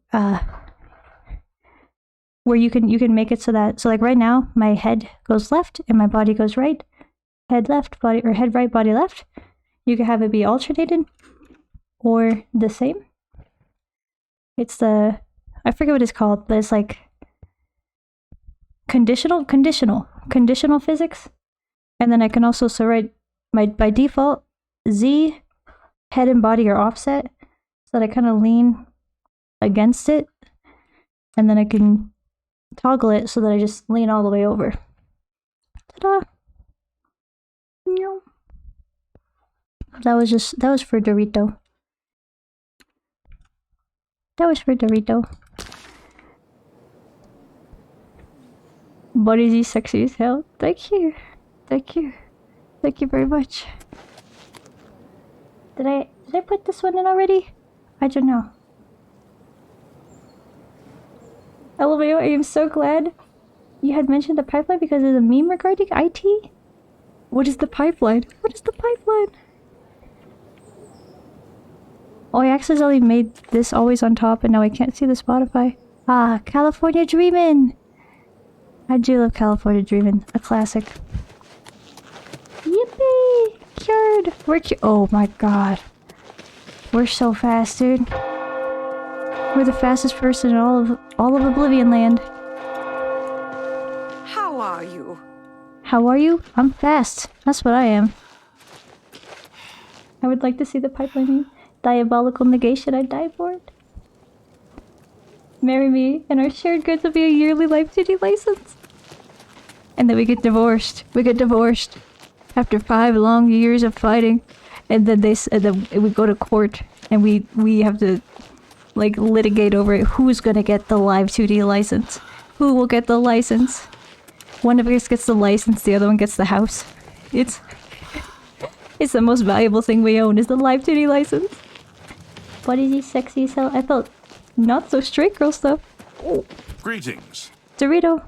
Speaker 1: where you can make it so like right now my head goes left and my body goes right. Head left, body, or head right, body left. You can have it be alternated or the same. It's the, I forget what it's called, but it's like conditional physics. And then I can also, so right, by default, Z, head and body are offset, so that I kind of lean against it. And then I can toggle it so that I just lean all the way over. Ta-da! That was for Dorito. That was for Dorito. But is he sexy as hell? Thank you. Thank you. Thank you very much. Did I put this one in already? I don't know. LMAO, I am so glad you had mentioned the pipeline because there's a meme regarding IT. What is the pipeline? What is the pipeline? Oh, I accidentally made this always on top and now I can't see the Spotify. Ah, California Dreamin'! I do love California Dreamin', a classic. Yippee! Cured! Oh my god. We're so fast, dude. We're the fastest person in all of Oblivion Land.
Speaker 3: How are you?
Speaker 1: How are you? I'm fast. That's what I am. I would like to see the pipeline meme. Diabolical negation, I die for it. Marry me, and our shared goods will be a yearly life duty license. And then we get divorced. We get divorced. After 5 long years of fighting. And then we go to court, and we have to, like, litigate over it. Who's gonna get the live 2D license? Who will get the license? One of us gets the license, the other one gets the house. It's the most valuable thing we own, is the live 2D license. What is he sexy as hell? I felt not so straight girl stuff.
Speaker 2: Greetings.
Speaker 1: Dorito.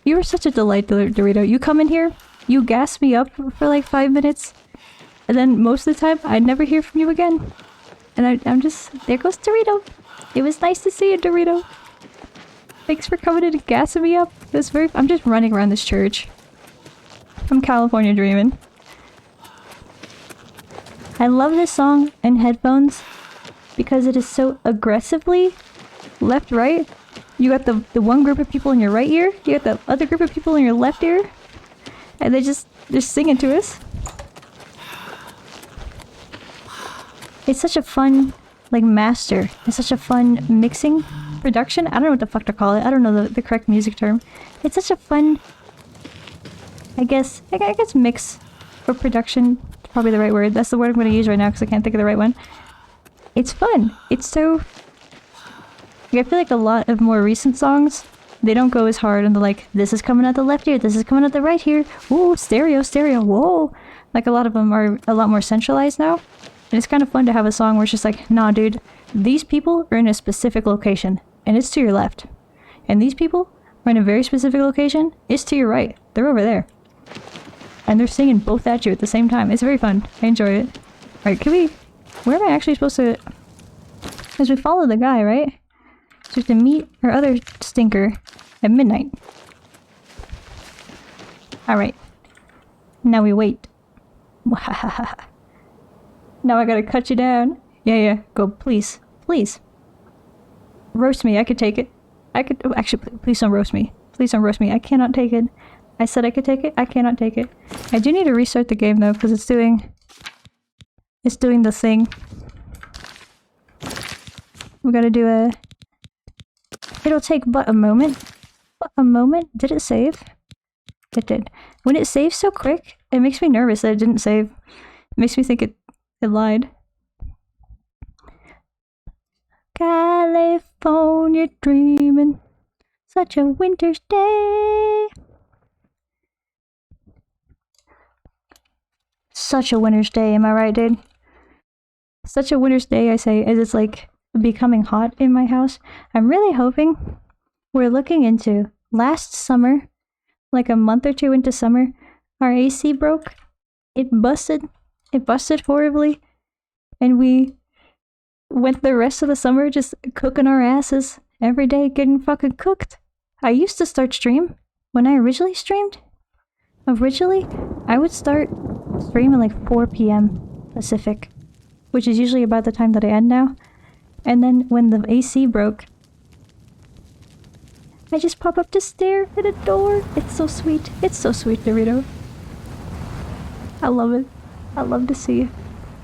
Speaker 1: You were such a delight, Dorito. You come in here, you gas me up for like 5 minutes, and then most of the time, I never hear from you again. And I'm just, there goes Dorito. It was nice to see you, Dorito. Thanks for coming in and gassing me up. It was I'm just running around this church. I'm California Dreamin'. I love this song in headphones because it is so aggressively left-right. You got the one group of people in your right ear, you got the other group of people in your left ear, and they're singing to us. It's such a fun, like, master. It's such a fun mixing production. I don't know what the fuck to call it. I don't know the correct music term. It's such a fun, I guess mix or production. Probably the right word. That's the word I'm going to use right now because I can't think of the right one. It's fun. It's so... I feel like a lot of more recent songs, they don't go as hard on the like, this is coming out the left ear, this is coming out the right ear, ooh, stereo, whoa. Like a lot of them are a lot more centralized now. And it's kind of fun to have a song where it's just like, nah dude, these people are in a specific location, and it's to your left. And these people or in a very specific location, it's to your right. They're over there. And they're singing both at you at the same time. It's very fun. I enjoy it. Alright, can we... Where am I actually supposed to... Because we follow the guy, right? So we have to meet our other stinker at midnight. Alright. Now we wait. Now I gotta cut you down. Yeah. Go, please. Please. Roast me. I could take it. Oh, actually, please don't roast me. Please don't roast me. I cannot take it. I said I could take it. I cannot take it. I do need to restart the game though, because it's doing the thing. We gotta do a... It'll take but a moment. But a moment? Did it save? It did. When it saves so quick, it makes me nervous that it didn't save. It makes me think it lied. California dreaming. Such a winter's day. Such a winter's day, am I right, dude? Such a winter's day, I say, as it's like becoming hot in my house. I'm really hoping we're looking into last summer, like a month or two into summer, our AC broke. It busted horribly, and we went the rest of the summer just cooking our asses every day, getting fucking cooked. I used to start stream when I originally streamed. I would start streaming like 4 p.m. Pacific, which is usually about the time that I end now. And then when the AC broke, I just pop up to stare at a door. It's so sweet. It's so sweet, Dorito. I love it. I love to see it.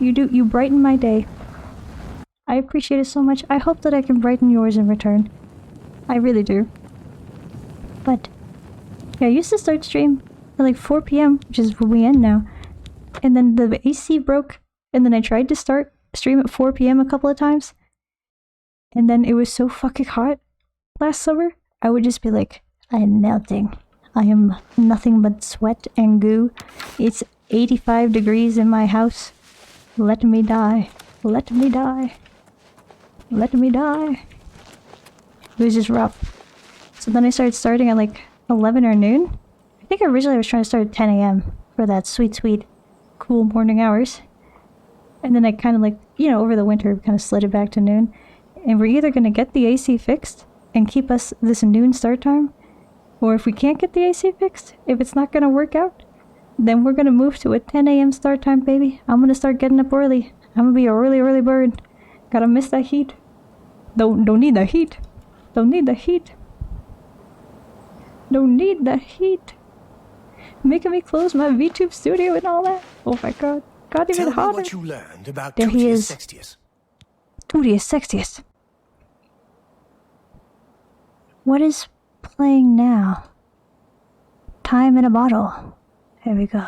Speaker 1: You brighten my day. I appreciate it so much. I hope that I can brighten yours in return. I really do. But yeah, I used to start stream at like 4 p.m., which is when we end now. And then the AC broke, and then I tried to start stream at 4 p.m. a couple of times. And then it was so fucking hot last summer. I would just be like, I am melting. I am nothing but sweat and goo. It's 85 degrees in my house. Let me die. Let me die. Let me die. It was just rough. So then I started starting at like 11 or noon. I think originally I was trying to start at 10 a.m. for that sweet, cool morning hours. And then I kind of like, over the winter, kind of slid it back to noon. And we're either going to get the AC fixed and keep us this noon start time, or if we can't get the AC fixed, if it's not going to work out, then we're going to move to a 10 a.m. start time, baby. I'm going to start getting up early. I'm going to be a early bird. Gotta miss that heat. Don't need the heat. Don't need the heat. Don't need the heat. Making me close my VTube studio and all that. Oh my god. Got even hotter.
Speaker 4: Tell me what you learned about
Speaker 1: There he is.
Speaker 4: Sextius.
Speaker 1: Tutius Sextius. What is playing now? Time in a Bottle. Here we go.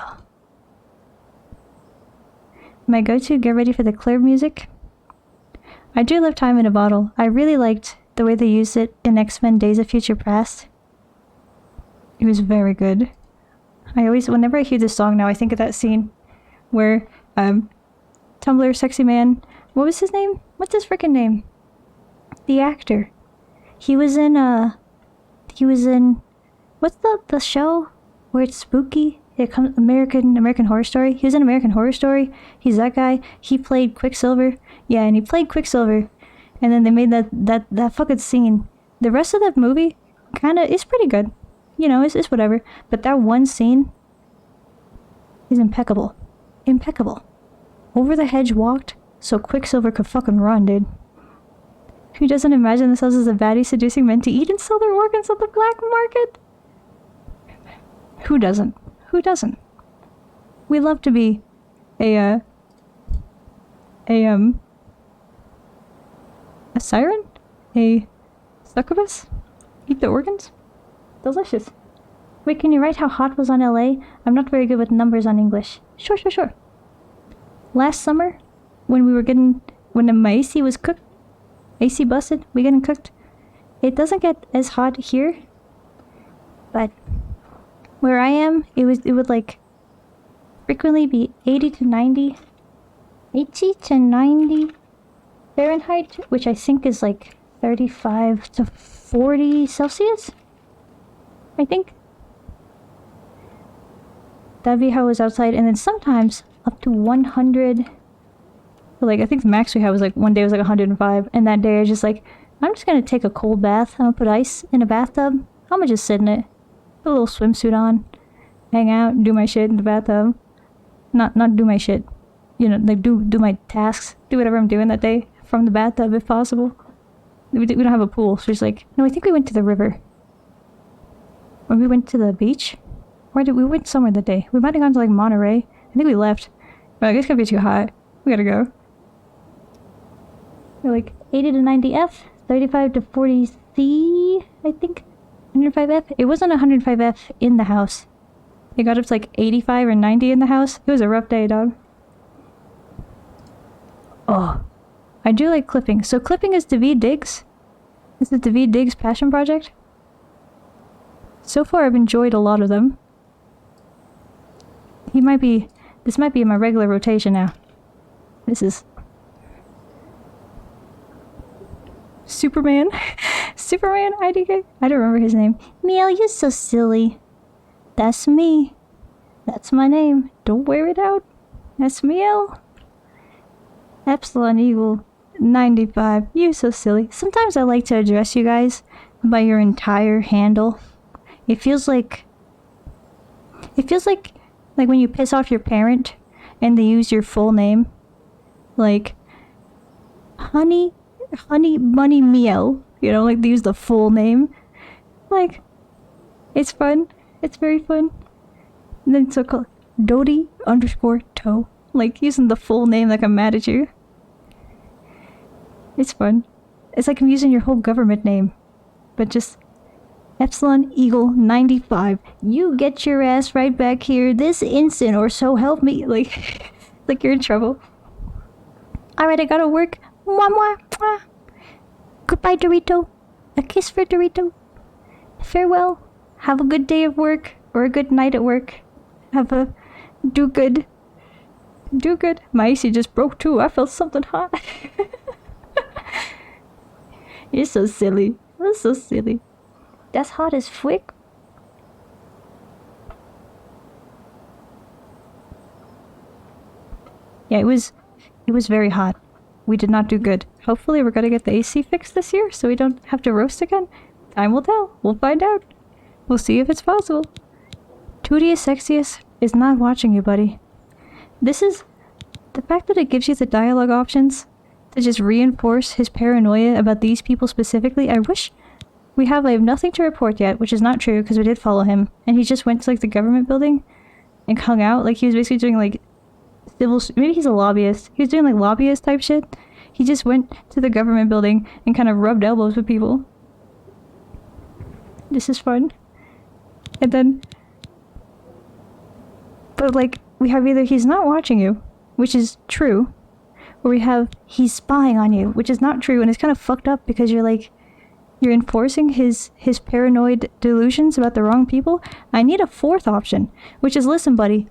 Speaker 1: My go-to get ready for the clear music. I do love Time in a Bottle. I really liked the way they used it in X-Men Days of Future Past. It was very good. Whenever I hear this song now, I think of that scene where Tumblr Sexy Man, what was his name? What's his freaking name? The actor. He was in what's the show where it's spooky? It comes American Horror Story. He was in American Horror Story. He's that guy. He played Quicksilver. Yeah, and he played Quicksilver. And then they made that fucking scene. The rest of that movie is pretty good. It's whatever. But that one scene is impeccable. Impeccable. Over the hedge walked so Quicksilver could fucking run, dude. Who doesn't imagine themselves as a baddie seducing men to eat and sell their organs on the black market? Who doesn't? Who doesn't? We love to be a siren? A succubus? Eat the organs? Delicious. Wait, can you write how hot was on LA? I'm not very good with numbers on English. Sure. Last summer, when my AC was cooked, AC busted, we getting cooked. It doesn't get as hot here, but where I am, it would like frequently be 80 to 90 Fahrenheit, which I think is like 35 to 40 Celsius. I think that'd be how it was outside, and then sometimes up to 100. Like, I think the max we had was like, one day was like 105, and that day I was just like, I'm just gonna take a cold bath. I'm gonna put ice in a bathtub. I'm gonna just sit in it, put a little swimsuit on, hang out, do my shit in the bathtub. Not do my shit, you know, like do my tasks, do whatever I'm doing that day from the bathtub if possible. We don't have a pool, so it's like, no, I think we went to the river. Or we went to the beach. Where did we went somewhere that day? We might have gone to like Monterey. I think we left. But I guess it's gonna be too hot. We gotta go. We're like 80 to 90 F, 35 to 40 C, I think. 105 F. It wasn't 105 F in the house. It got up to like 85 or 90 in the house. It was a rough day, dog. Oh, I do like clipping. So clipping is David Diggs. This is David Diggs' passion project. So far, I've enjoyed a lot of them. This might be in my regular rotation now. This is Superman. Superman IDK? I don't remember his name. Meow, you're so silly. That's me. That's my name. Don't wear it out. That's Meow. Epsilon Eagle 95. You're so silly. Sometimes I like to address you guys by your entire handle. It feels like when you piss off your parent and they use your full name. Like honey bunny meow, you know, like they use the full name. Like, it's fun. It's very fun. And then so called Dodie _toe, like using the full name like I'm mad at you. It's fun. It's like I'm using your whole government name, but just Epsilon Eagle 95. You get your ass right back here this instant, or so help me. Like you're in trouble. Alright, I gotta work. Mwah, mwah, mwah. Goodbye, Dorito. A kiss for Dorito. Farewell. Have a good day of work, or a good night at work. Do good. Do good. My AC just broke too. I felt something hot. You're so silly. You're so silly. That's hot as frick. Yeah, it was very hot. We did not do good. Hopefully we're gonna get the AC fixed this year so we don't have to roast again. Time will tell. We'll find out. We'll see if it's possible. Tootie Sexius is not watching you, buddy. This is the fact that it gives you the dialogue options to just reinforce his paranoia about these people specifically. I wish I have nothing to report yet, which is not true because we did follow him, and he just went to like the government building and hung out. Like he was basically doing like maybe he's a lobbyist. He was doing like lobbyist type shit. He just went to the government building and kind of rubbed elbows with people. This is fun. And then, but like, we have either he's not watching you, which is true, or we have he's spying on you, which is not true, and it's kind of fucked up because you're enforcing his paranoid delusions about the wrong people. I need a fourth option, which is, listen, buddy,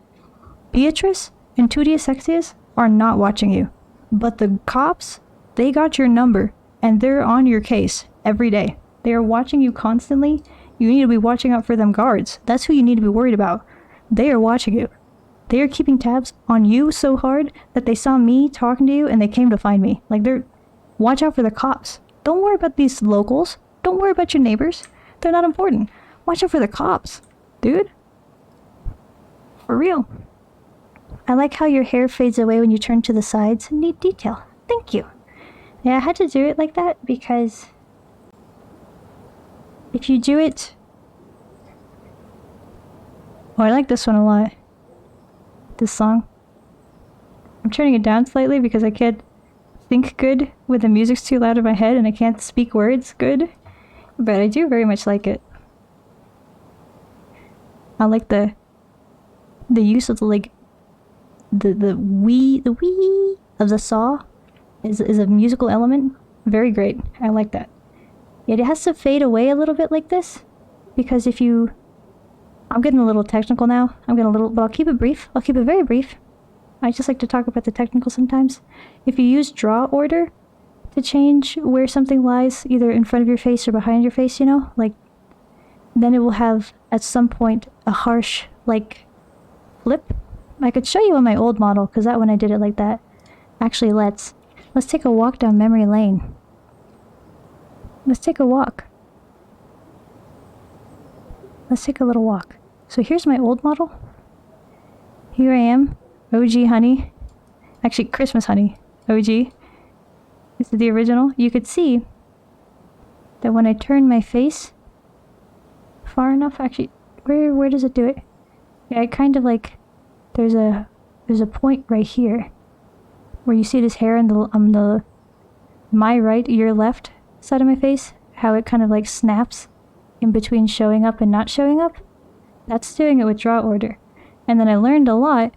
Speaker 1: Beatrice and Tootie Sexius are not watching you, but the cops, they got your number, and they're on your case every day. They are watching you constantly. You need to be watching out for them guards. That's who you need to be worried about. They are watching you. They are keeping tabs on you so hard that they saw me talking to you and they came to find me. Like, watch out for the cops. Don't worry about these locals. Don't worry about your neighbors. They're not important. Watch out for the cops, dude. For real. I like how your hair fades away when you turn to the sides. Neat detail. Thank you. Yeah, I had to do it like that because if you do it... Oh, I like this one a lot. This song. I'm turning it down slightly because I can't think good when the music's too loud in my head and I can't speak words good. But I do very much like it. I like the use of the like the wee of the saw is a musical element. Very great. I like that. It has to fade away a little bit like this because if you... I'm getting a little technical now. But I'll keep it brief. I'll keep it very brief. I just like to talk about the technical sometimes. If you use draw order to change where something lies, either in front of your face or behind your face, you know, like then it will have, at some point, a harsh, like, flip. I could show you on my old model, because that one I did it like that. Actually, let's take a walk down memory lane. Let's take a walk. Let's take a little walk. So here's my old model. Here I am, OG honey. Actually, Christmas honey, OG. This is the original. You could see that when I turn my face far enough, actually, where does it do it? Yeah, it kind of like, there's a point right here where you see this hair on the my right, your left side of my face, how it kind of like snaps in between showing up and not showing up. That's doing it with draw order. And then I learned a lot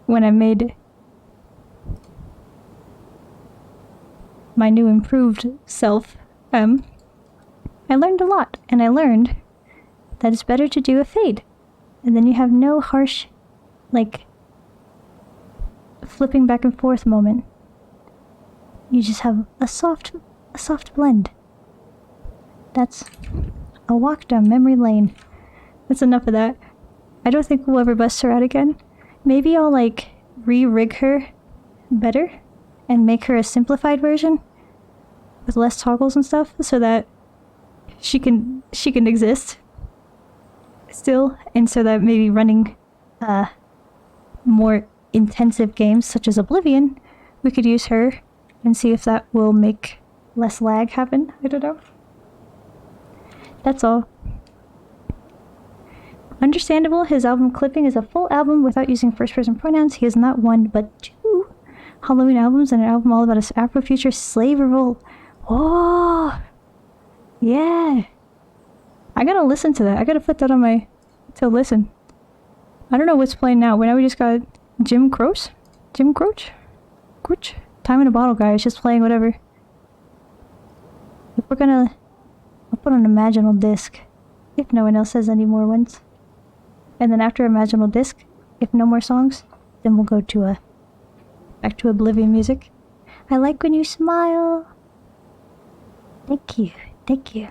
Speaker 1: when I made my new improved self. I learned a lot, and I learned that it's better to do a fade. And then you have no harsh, like, flipping back and forth moment. You just have a soft blend. That's a walk down memory lane. That's enough of that. I don't think we'll ever bust her out again. Maybe I'll, like, re-rig her better and make her a simplified version with less toggles and stuff, so that she can exist still, and so that maybe running more intensive games such as Oblivion, we could use her and see if that will make less lag happen. I don't know. That's all. Understandable, his album Clipping is a full album without using first-person pronouns. He has not one, but 2 Halloween albums and an album all about his Afrofuture slave revolt. Oh! Yeah! I gotta listen to that. I gotta put that on my... to listen. I don't know what's playing now. Now we just got Jim Croce? Jim Croce? Croce? Time in a Bottle Guy is just playing whatever. If we're gonna... I'll put on Imaginal Disc. If no one else has any more ones. And then after Imaginal Disc, if no more songs, then we'll go to back to Oblivion music. I like when you smile. Thank you. Thank you.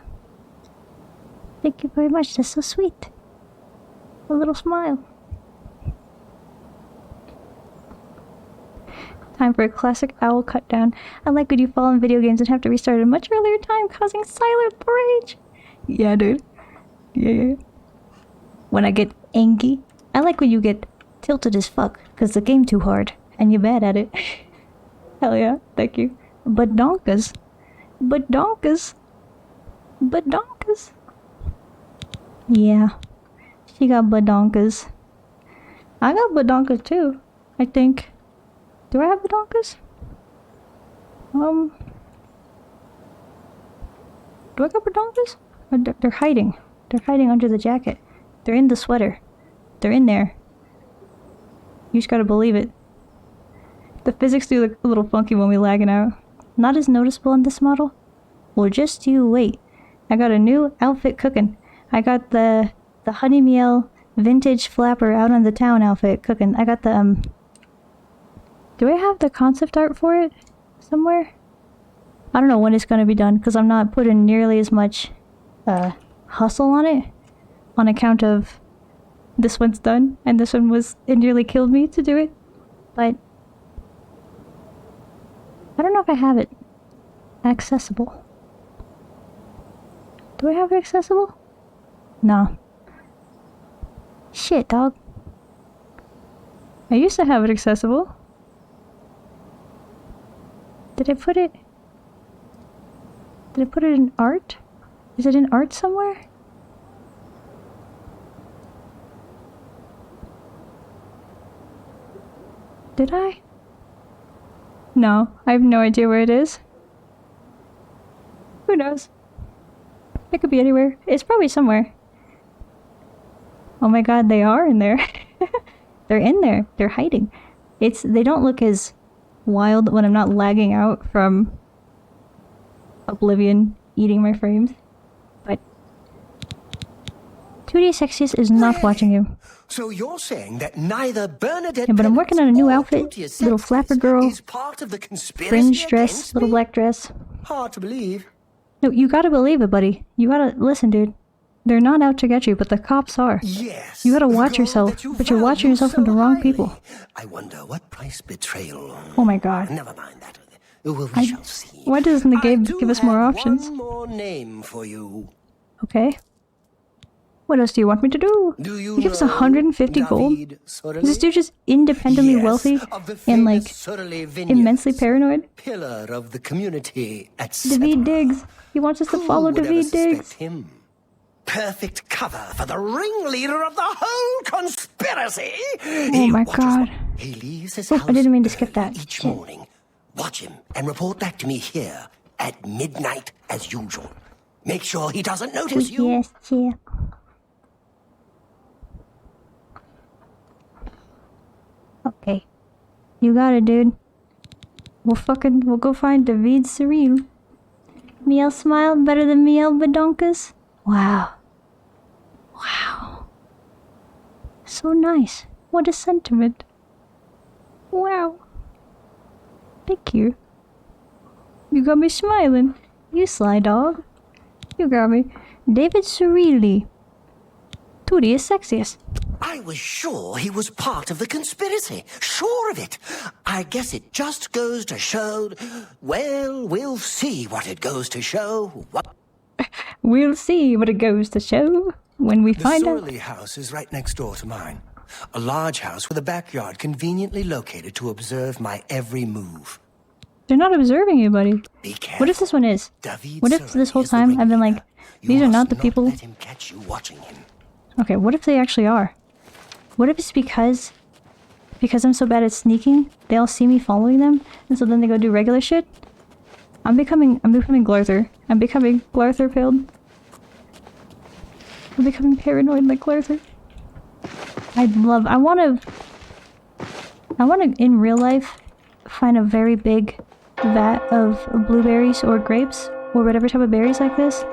Speaker 1: Thank you very much. That's so sweet. A little smile. Time for a classic owl cut down. I like when you fall in video games and have to restart at a much earlier time, causing silent rage. Yeah, dude. Yeah. When I get angry. I like when you get tilted as fuck, because the game too hard, and you're bad at it. Hell yeah, thank you. But donkas. But donkas. But donkas. Yeah. She got badonkas. I got badonkas too, I think. Do I have badonkas? Do I got badonkas? Or they're hiding. They're hiding under the jacket. They're in the sweater. They're in there. You just gotta believe it. The physics do look a little funky when we lagging out. Not as noticeable in this model. Well, just you wait. I got a new outfit cooking. I got the Honey Meal vintage flapper out on the town outfit cooking. I got the, do I have the concept art for it somewhere? I don't know when it's gonna be done, because I'm not putting nearly as much, hustle on it, on account of this one's done, and this one it nearly killed me to do it, but I don't know if I have it accessible. Do I have it accessible? No. Shit, dog. I used to have it accessible. Did I put it in art? Is it in art somewhere? Did I? No, I have no idea where it is. Who knows? It could be anywhere. It's probably somewhere. Oh my god, they are in there. They're in there. They're hiding. They don't look as wild when I'm not lagging out from Oblivion eating my frames. But 2D Sexiest is not watching you.
Speaker 4: So you're saying that neither Bernadette
Speaker 1: Yeah, but I'm working on a new
Speaker 4: or
Speaker 1: outfit.
Speaker 4: Tutia
Speaker 1: Little
Speaker 4: Sextus
Speaker 1: flapper girl.
Speaker 4: is part of the conspiracy
Speaker 1: Fringe dress.
Speaker 4: against
Speaker 1: Little
Speaker 4: me?
Speaker 1: black dress.
Speaker 4: Hard to believe.
Speaker 1: No, you gotta believe it, buddy. You gotta listen, dude. They're not out to get you, but the cops are.
Speaker 4: Yes.
Speaker 1: You gotta watch
Speaker 4: gold
Speaker 1: yourself,
Speaker 4: that you
Speaker 1: but you're
Speaker 4: value
Speaker 1: watching yourself
Speaker 4: so
Speaker 1: from the wrong
Speaker 4: highly.
Speaker 1: people.
Speaker 4: I wonder what price betrayal.
Speaker 1: Oh my god.
Speaker 4: Never mind that. We shall see.
Speaker 1: Why doesn't the game
Speaker 4: I do
Speaker 1: give us more
Speaker 4: have
Speaker 1: options?
Speaker 4: One more name for you.
Speaker 1: Okay. What else do you want me to do?
Speaker 4: Do you
Speaker 1: He gives
Speaker 4: know
Speaker 1: 150 gold?
Speaker 4: David Surley?
Speaker 1: Is this dude just independently
Speaker 4: Yes,
Speaker 1: wealthy
Speaker 4: of the
Speaker 1: and,
Speaker 4: famous
Speaker 1: like,
Speaker 4: Surley vineyards.
Speaker 1: immensely paranoid?
Speaker 4: Pillar of the community, etc.
Speaker 1: David Diggs. He wants us to
Speaker 4: Who
Speaker 1: follow
Speaker 4: would ever
Speaker 1: David
Speaker 4: suspect
Speaker 1: Diggs.
Speaker 4: him? Perfect cover for the ringleader of the whole conspiracy.
Speaker 1: Oh my god.
Speaker 4: He leaves his
Speaker 1: Oh,
Speaker 4: house
Speaker 1: I didn't mean to skip that.
Speaker 4: each
Speaker 1: Shit.
Speaker 4: morning. Watch him and report back to me here at midnight as usual. Make sure he doesn't notice you.
Speaker 1: Yes, yeah. Okay. You got it, dude. We'll go find David Cyril. Miel smile better than Miel Badonkas? Wow. Wow. So nice. What a sentiment. Wow. Thank you. You got me smiling. You sly dog. You got me. David Cirili. Tootie is sexiest.
Speaker 4: I was sure he was part of the conspiracy. Sure of it. I guess it just goes to show... Well, we'll see what it goes to show.
Speaker 1: We'll see what it goes to show when we
Speaker 4: The
Speaker 1: find out.
Speaker 4: Sorley house is right next door to mine. A large house with a backyard conveniently located to observe my every move.
Speaker 1: They're not observing you, buddy.
Speaker 4: Be careful.
Speaker 1: What if this one is?
Speaker 4: David
Speaker 1: What if
Speaker 4: Surley
Speaker 1: this whole
Speaker 4: is the
Speaker 1: time I've been like,
Speaker 4: ringleader.
Speaker 1: these
Speaker 4: You
Speaker 1: are not
Speaker 4: must
Speaker 1: the people...
Speaker 4: Let him catch you watching him.
Speaker 1: Okay, what if they actually are? What if it's because I'm so bad at sneaking, they all see me following them, and so then they go do regular shit? I'm becoming Glarther. I'm becoming Glarther-pilled. I'm becoming paranoid like Glarther. I wanna in real life find a very big vat of blueberries or grapes or whatever type of berries like this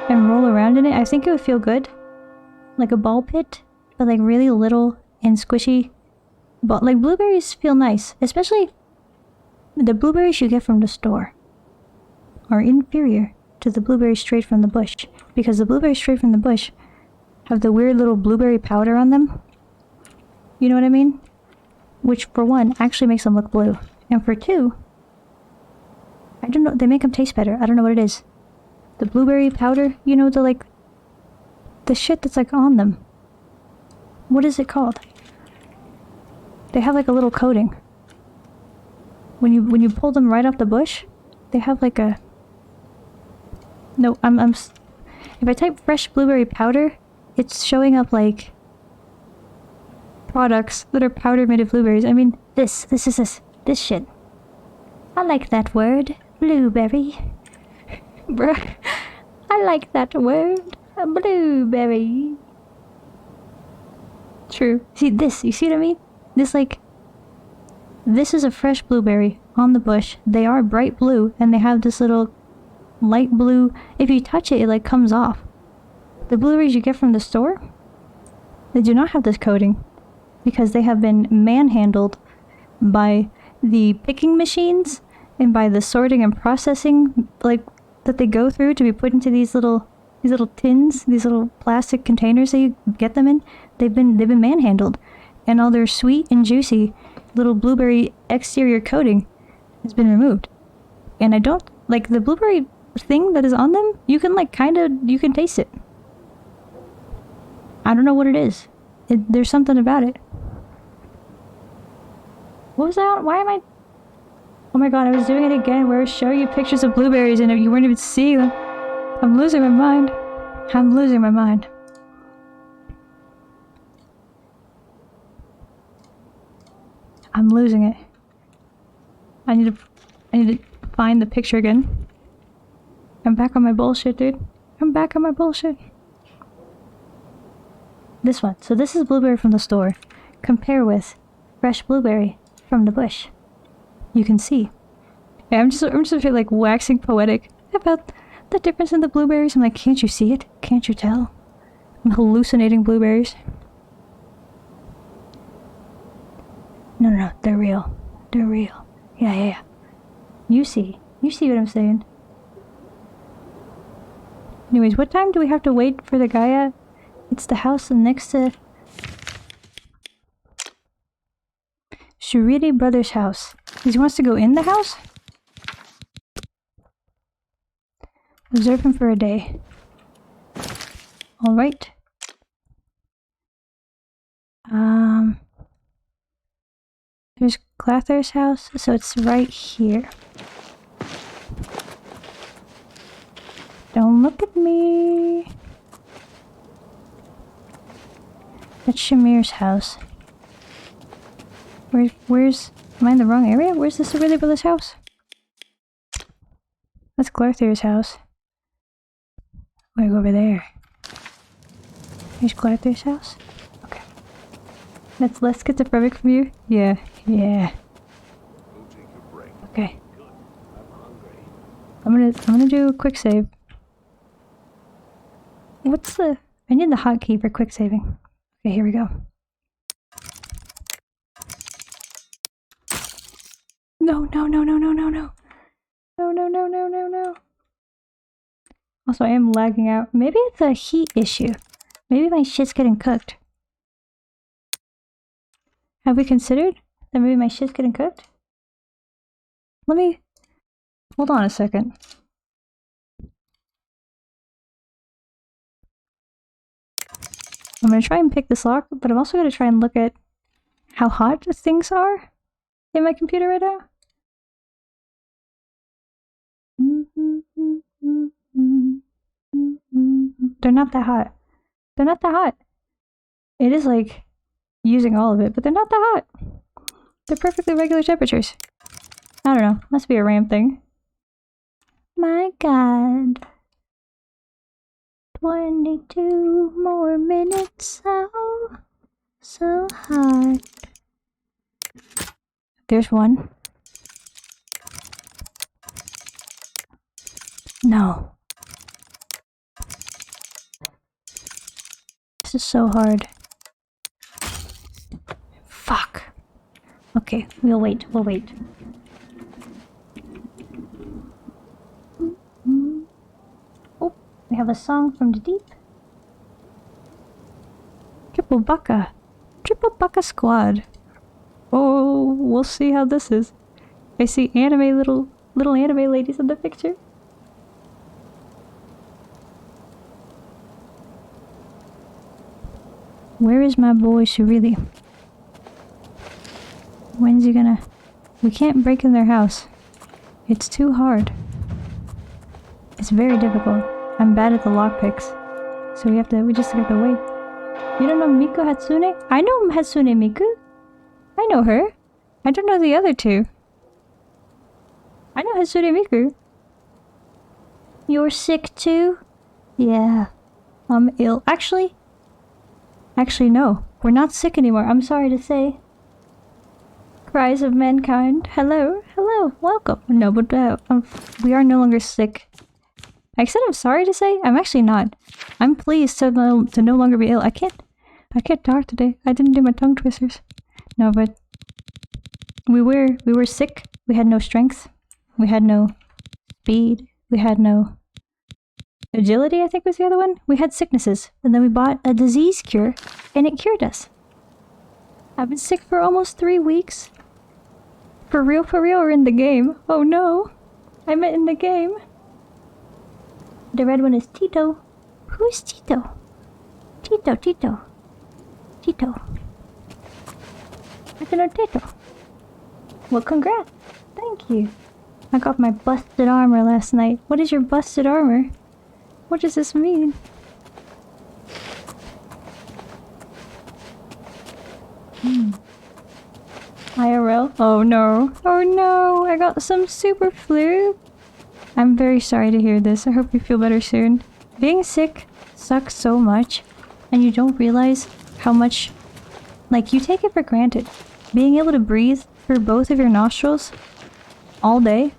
Speaker 1: and roll around in it. I think it would feel good. Like a ball pit, but like really little and squishy. But like blueberries feel nice, especially the blueberries you get from the store are inferior to the blueberries straight from the bush, because the blueberries straight from the bush have the weird little blueberry powder on them. You know what I mean? Which for one actually makes them look blue, and for two, I don't know, they make them taste better. I don't know what it is. The blueberry powder, you know, the like the shit that's like on them. What is it called? They have like a little coating. When you pull them right off the bush, they have like a... No, if I type fresh blueberry powder, it's showing up like products that are powder made of blueberries. I mean, this shit. I like that word, blueberry. Bruh, I like that word. A blueberry. True. See this? You see what I mean? This is a fresh blueberry on the bush. They are bright blue, and they have this little light blue. If you touch it, it like comes off. The blueberries you get from the store, they do not have this coating because they have been manhandled by the picking machines and by the sorting and processing like that they go through to be put into these little tins, these little plastic containers that you get them in. They've been manhandled, and all their sweet and juicy little blueberry exterior coating has been removed. And I don't like the blueberry thing that is on them. You can you can taste it. I don't know what it is. There's something about it. What was that? Why am I? Oh my god! I was doing it again. Where I was showing you pictures of blueberries and you weren't even seeing them. I'm losing my mind. I'm losing my mind. I'm losing it. I need to find the picture again. I'm back on my bullshit, dude. I'm back on my bullshit. This one. So this is blueberry from the store. Compare with fresh blueberry from the bush. You can see. Yeah, I'm just like waxing poetic about the difference in the blueberries. I'm like, can't you see it? Can't you tell? I'm hallucinating blueberries. No, they're real. They're real. Yeah. You see what I'm saying? Anyways, what time do we have to wait for the guy at? It's the house next to... Shuridi Brothers' house. He wants to go in the house? Observe him for a day. Alright. There's Clather's house, so it's right here. Don't look at me. That's Shamir's house. Where's... Am I in the wrong area? Where's the Shuridi Brothers' house? That's Clather's house. I'm gonna go over there. Here's Clather's house. Okay. That's less schizophrenic from you? Yeah. Okay. I'm gonna do a quick save. What's the... I need the hotkey for quick saving. Okay, here we go. No. No. Also, I am lagging out. Maybe it's a heat issue. Maybe my shit's getting cooked. Have we considered that maybe my shit's getting cooked? Let me... Hold on a second. I'm gonna try and pick this lock, but I'm also gonna try and look at how hot things are in my computer right now. They're not that hot. They're not that hot. It is like using all of it, but they're not that hot. They're perfectly regular temperatures. I don't know. Must be a RAM thing. My god. 22 more minutes. Oh, so hot. There's one. No. This is so hard. Fuck. Okay, we'll wait. Oh, we have a song from the deep. Triple Baka Squad. Oh, we'll see how this is. I see anime little anime ladies in the picture. Where is my boy Shurili? When's he gonna... We can't break in their house. It's too hard. It's very difficult. I'm bad at the lockpicks. So we just have to wait. You don't know Miku Hatsune? I know Hatsune Miku. I know her. I don't know the other two. I know Hatsune Miku. You're sick too? Yeah. I'm ill. Actually, no. We're not sick anymore. I'm sorry to say. Cries of mankind. Hello. Welcome. No, but we are no longer sick. I said I'm sorry to say. I'm actually not. I'm pleased to no longer be ill. I can't talk today. I didn't do my tongue twisters. No, but we were sick. We had no strength. We had no speed. We had no agility, I think was the other one. We had sicknesses, and then we bought a disease cure, and it cured us. I've been sick for almost 3 weeks. For real, or in the game? Oh no! I meant in the game. The red one is Tito. Who's Tito? Tito. I don't know Tito. Well, congrats. Thank you. I got my busted armor last night. What is your busted armor? What does this mean? IRL? Oh no. I got some super flu. I'm very sorry to hear this. I hope you feel better soon. Being sick sucks so much, and you don't realize how much, like, you take it for granted. Being able to breathe through both of your nostrils all day,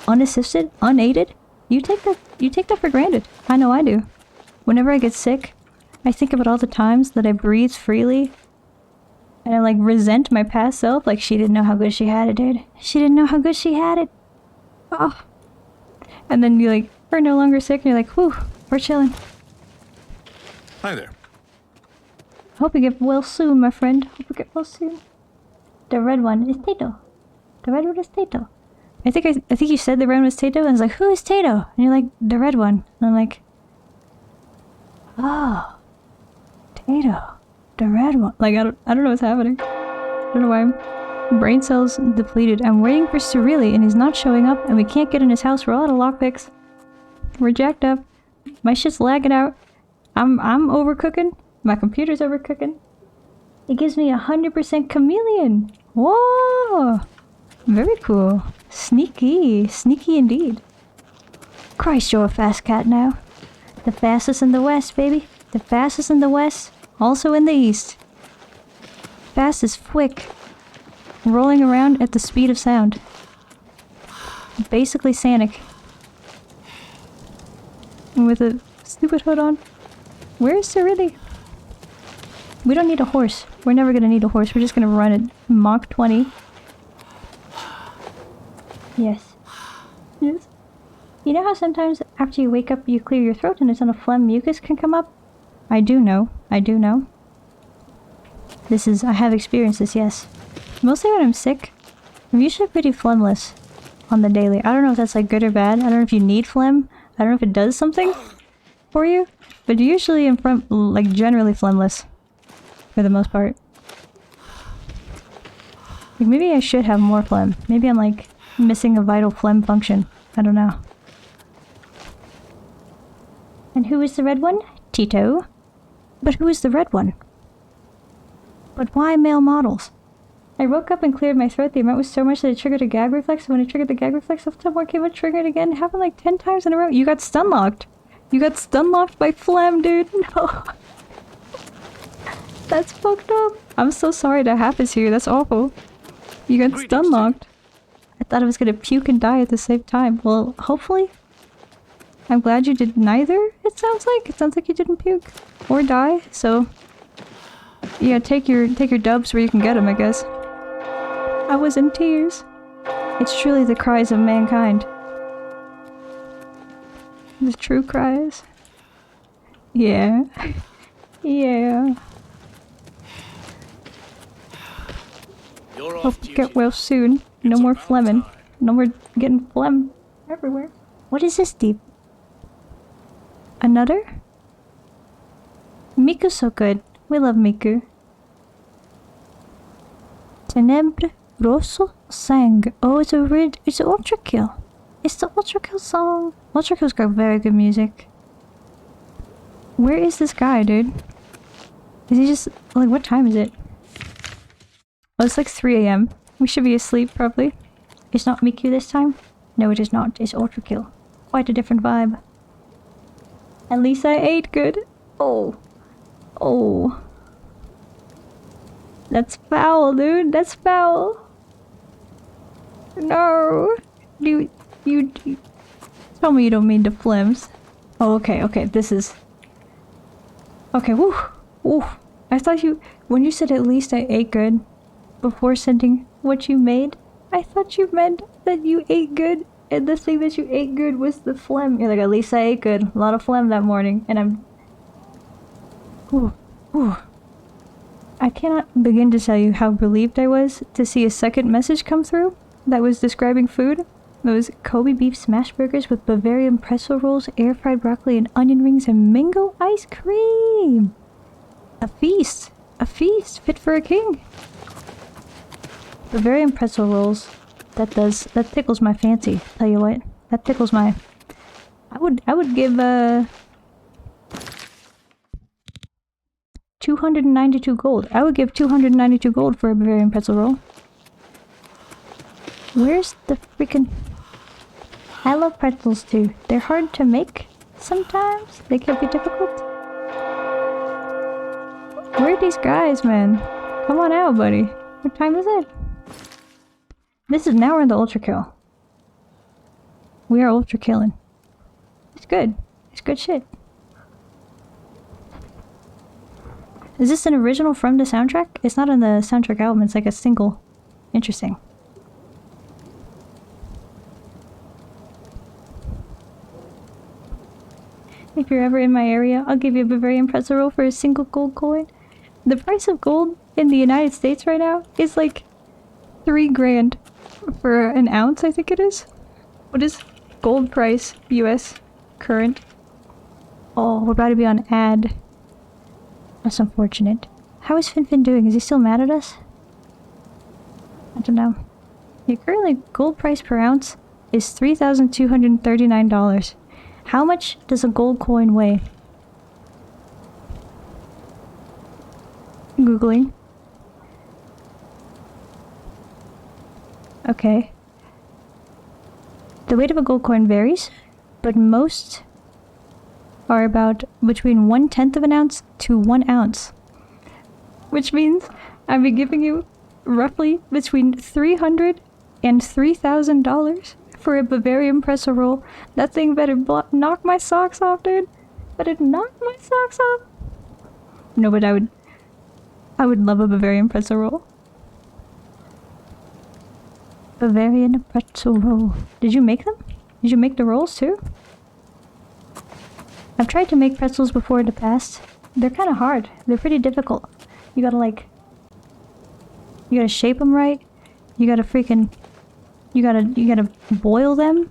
Speaker 1: unassisted, unaided, you take that for granted. I know I do. Whenever I get sick, I think about all the times that I breathed freely, and I like resent my past self. Like, she didn't know how good she had it, dude. She didn't know how good she had it. Oh. And then you like, We're no longer sick, and you're like, whew, we're chilling.
Speaker 2: Hi there.
Speaker 1: Hope you get well soon, my friend. Hope you get well soon. The red one is Tato. The red one is Tato. I think you said the red one was Tato, and I was like, who is Tato? And you're like, the red one. And I'm like, oh, Tato, the red one. Like, I don't know what's happening. I don't know why. Brain cells depleted. I'm waiting for Cyrilli, and he's not showing up, and we can't get in his house. We're all out of lockpicks. We're jacked up. My shit's lagging out. I'm overcooking. My computer's overcooking. It gives me 100% chameleon. Whoa! Very cool. Sneaky. Sneaky indeed. Christ, you're a fast cat now. The fastest in the west, baby. The fastest in the west. Also in the east. Fast as Fwick. Rolling around at the speed of sound. Basically Sonic. With a stupid hood on. Where's Cyrilli? We don't need a horse. We're never gonna need a horse. We're just gonna run at Mach 20. Yes. Yes. You know how sometimes after you wake up you clear your throat and a ton of phlegm mucus can come up? I do know. I do know. I have experienced this, yes. Mostly when I'm sick, I'm usually pretty phlegmless on the daily. I don't know if that's like good or bad. I don't know if you need phlegm. I don't know if it does something for you. But usually I'm like generally phlegmless. For the most part. Like maybe I should have more phlegm. Maybe I'm like missing a vital phlegm function. I don't know. And who is the red one? Tito. But who is the red one? But why male models? I woke up and cleared my throat. The amount was so much that it triggered a gag reflex. And when it triggered the gag reflex, sometime came and triggered again. It happened like 10 times in a row. You got stun locked. You got stun locked by phlegm, dude. No. That's fucked up. I'm so sorry that happens here. That's awful. You got stun locked. I thought I was gonna puke and die at the same time. Well, hopefully. I'm glad you did neither, it sounds like. It sounds like you didn't puke. Or die, so... yeah, take your dubs where you can get them, I guess. I was in tears. It's truly the cries of mankind. The true cries. Yeah. Yeah. Hope you get well soon. No more phlegming. No more getting phlegm everywhere. What is this deep? Another? Miku's so good. We love Miku. Tenebre Rosso sang. Oh, it's an Ultra Kill. It's the Ultra Kill song. Ultra Kill's got very good music. Where is this guy, dude? Is he just... like, what time is it? Oh, it's like 3 AM. We should be asleep, probably. It's not Miku this time? No, it is not. It's Ultra Kill. Quite a different vibe. At least I ate good. Oh. Oh. That's foul, dude. That's foul. No. You tell me you don't mean the flims. Oh, okay. This is... okay, woo. Woo. I thought you... when you said at least I ate good... before sending what you made, I thought you meant that you ate good, and the thing that you ate good was the phlegm. You're like, at least I ate good. A lot of phlegm that morning, and I'm... Whew. I cannot begin to tell you how relieved I was to see a second message come through that was describing food. It was Kobe beef smash burgers with Bavarian pretzel rolls, air fried broccoli and onion rings, and mango ice cream. A feast. A feast fit for a king. Bavarian pretzel rolls. That tickles my fancy. Tell you what, that tickles my... I would give 292 gold. I would give 292 gold for a Bavarian pretzel roll. Where's the freaking... I love pretzels too. They're hard to make sometimes. They can be difficult. Where are these guys, man? Come on out, buddy. What time is it? This is now we're in the ultra kill. We are ultra killing. It's good. It's good shit. Is this an original from the soundtrack? It's not on the soundtrack album, it's like a single. Interesting. If you're ever in my area, I'll give you a Bavarian pretzel roll for a single gold coin. The price of gold in the United States right now is like 3 grand for an ounce, I think it is. What is gold price, US, current? Oh, we're about to be on ad. That's unfortunate. How is Finfin doing? Is he still mad at us? I don't know. Yeah, currently gold price per ounce is $3,239. How much does a gold coin weigh? Googling. Okay. The weight of a gold coin varies, but most are about between 1/10 of an ounce to 1 ounce. Which means I'll be giving you roughly between $300 and $3,000 for a Bavarian pretzel roll. That thing better knock my socks off, dude. Better knock my socks off. No, but I would love a Bavarian pretzel roll. Bavarian pretzel roll. Did you make them? Did you make the rolls too? I've tried to make pretzels before in the past. They're kind of hard. They're pretty difficult. You gotta shape them right. You gotta boil them.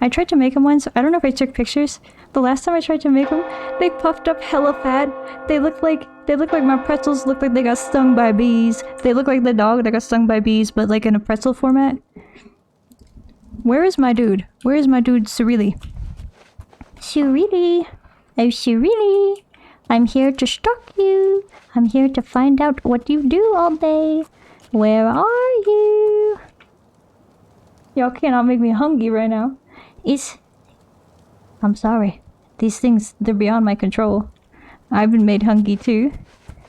Speaker 1: I tried to make them once. I don't know if I took pictures. The last time I tried to make them, they puffed up hella fat. They look like my pretzels look like they got stung by bees. They look like the dog that got stung by bees, but like in a pretzel format. Where is my dude? Where is my dude, Cirili? Cirili! Oh, Cirili! I'm here to stalk you. I'm here to find out what you do all day. Where are you? Y'all cannot make me hungry right now. I'm sorry. These things, they're beyond my control. I've been made hungry too.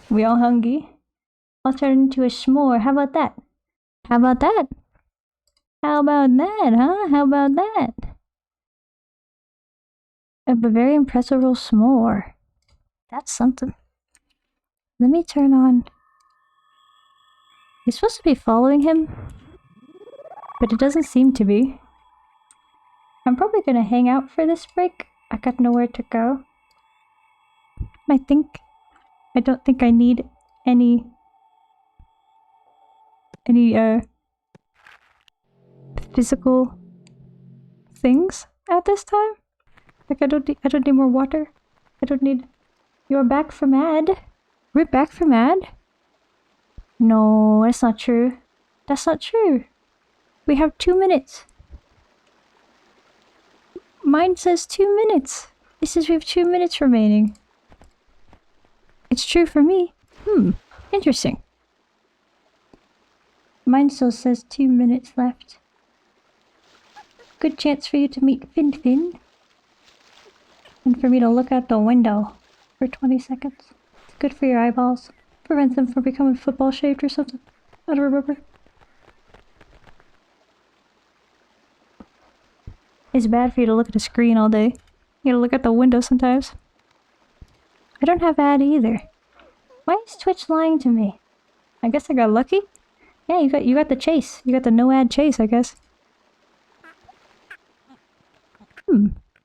Speaker 1: We all hungry. I'll turn into a s'more. How about that? How about that? How about that, huh? How about that? A Bavarian pretzel roll s'more. That's something. Let me turn on... You're supposed to be following him, but it doesn't seem to be. I'm probably gonna hang out for this break. I got nowhere to go. I don't think I need any physical things at this time. Like I don't need more water. I don't need... You're back from ad? We're back from ad? No, that's not true. That's not true. We have 2 minutes. Mine says 2 minutes. It says we have 2 minutes remaining. It's true for me. Interesting. Mine still says 2 minutes left. Good chance for you to meet Finfin. And for me to look out the window for 20 seconds. It's good for your eyeballs. Prevents them from becoming football shaped or something. I don't remember. It's bad for you to look at a screen all day. You gotta look at the window sometimes. I don't have ad either. Why is Twitch lying to me? I guess I got lucky? Yeah, you got the chase. You got the no ad chase, I guess.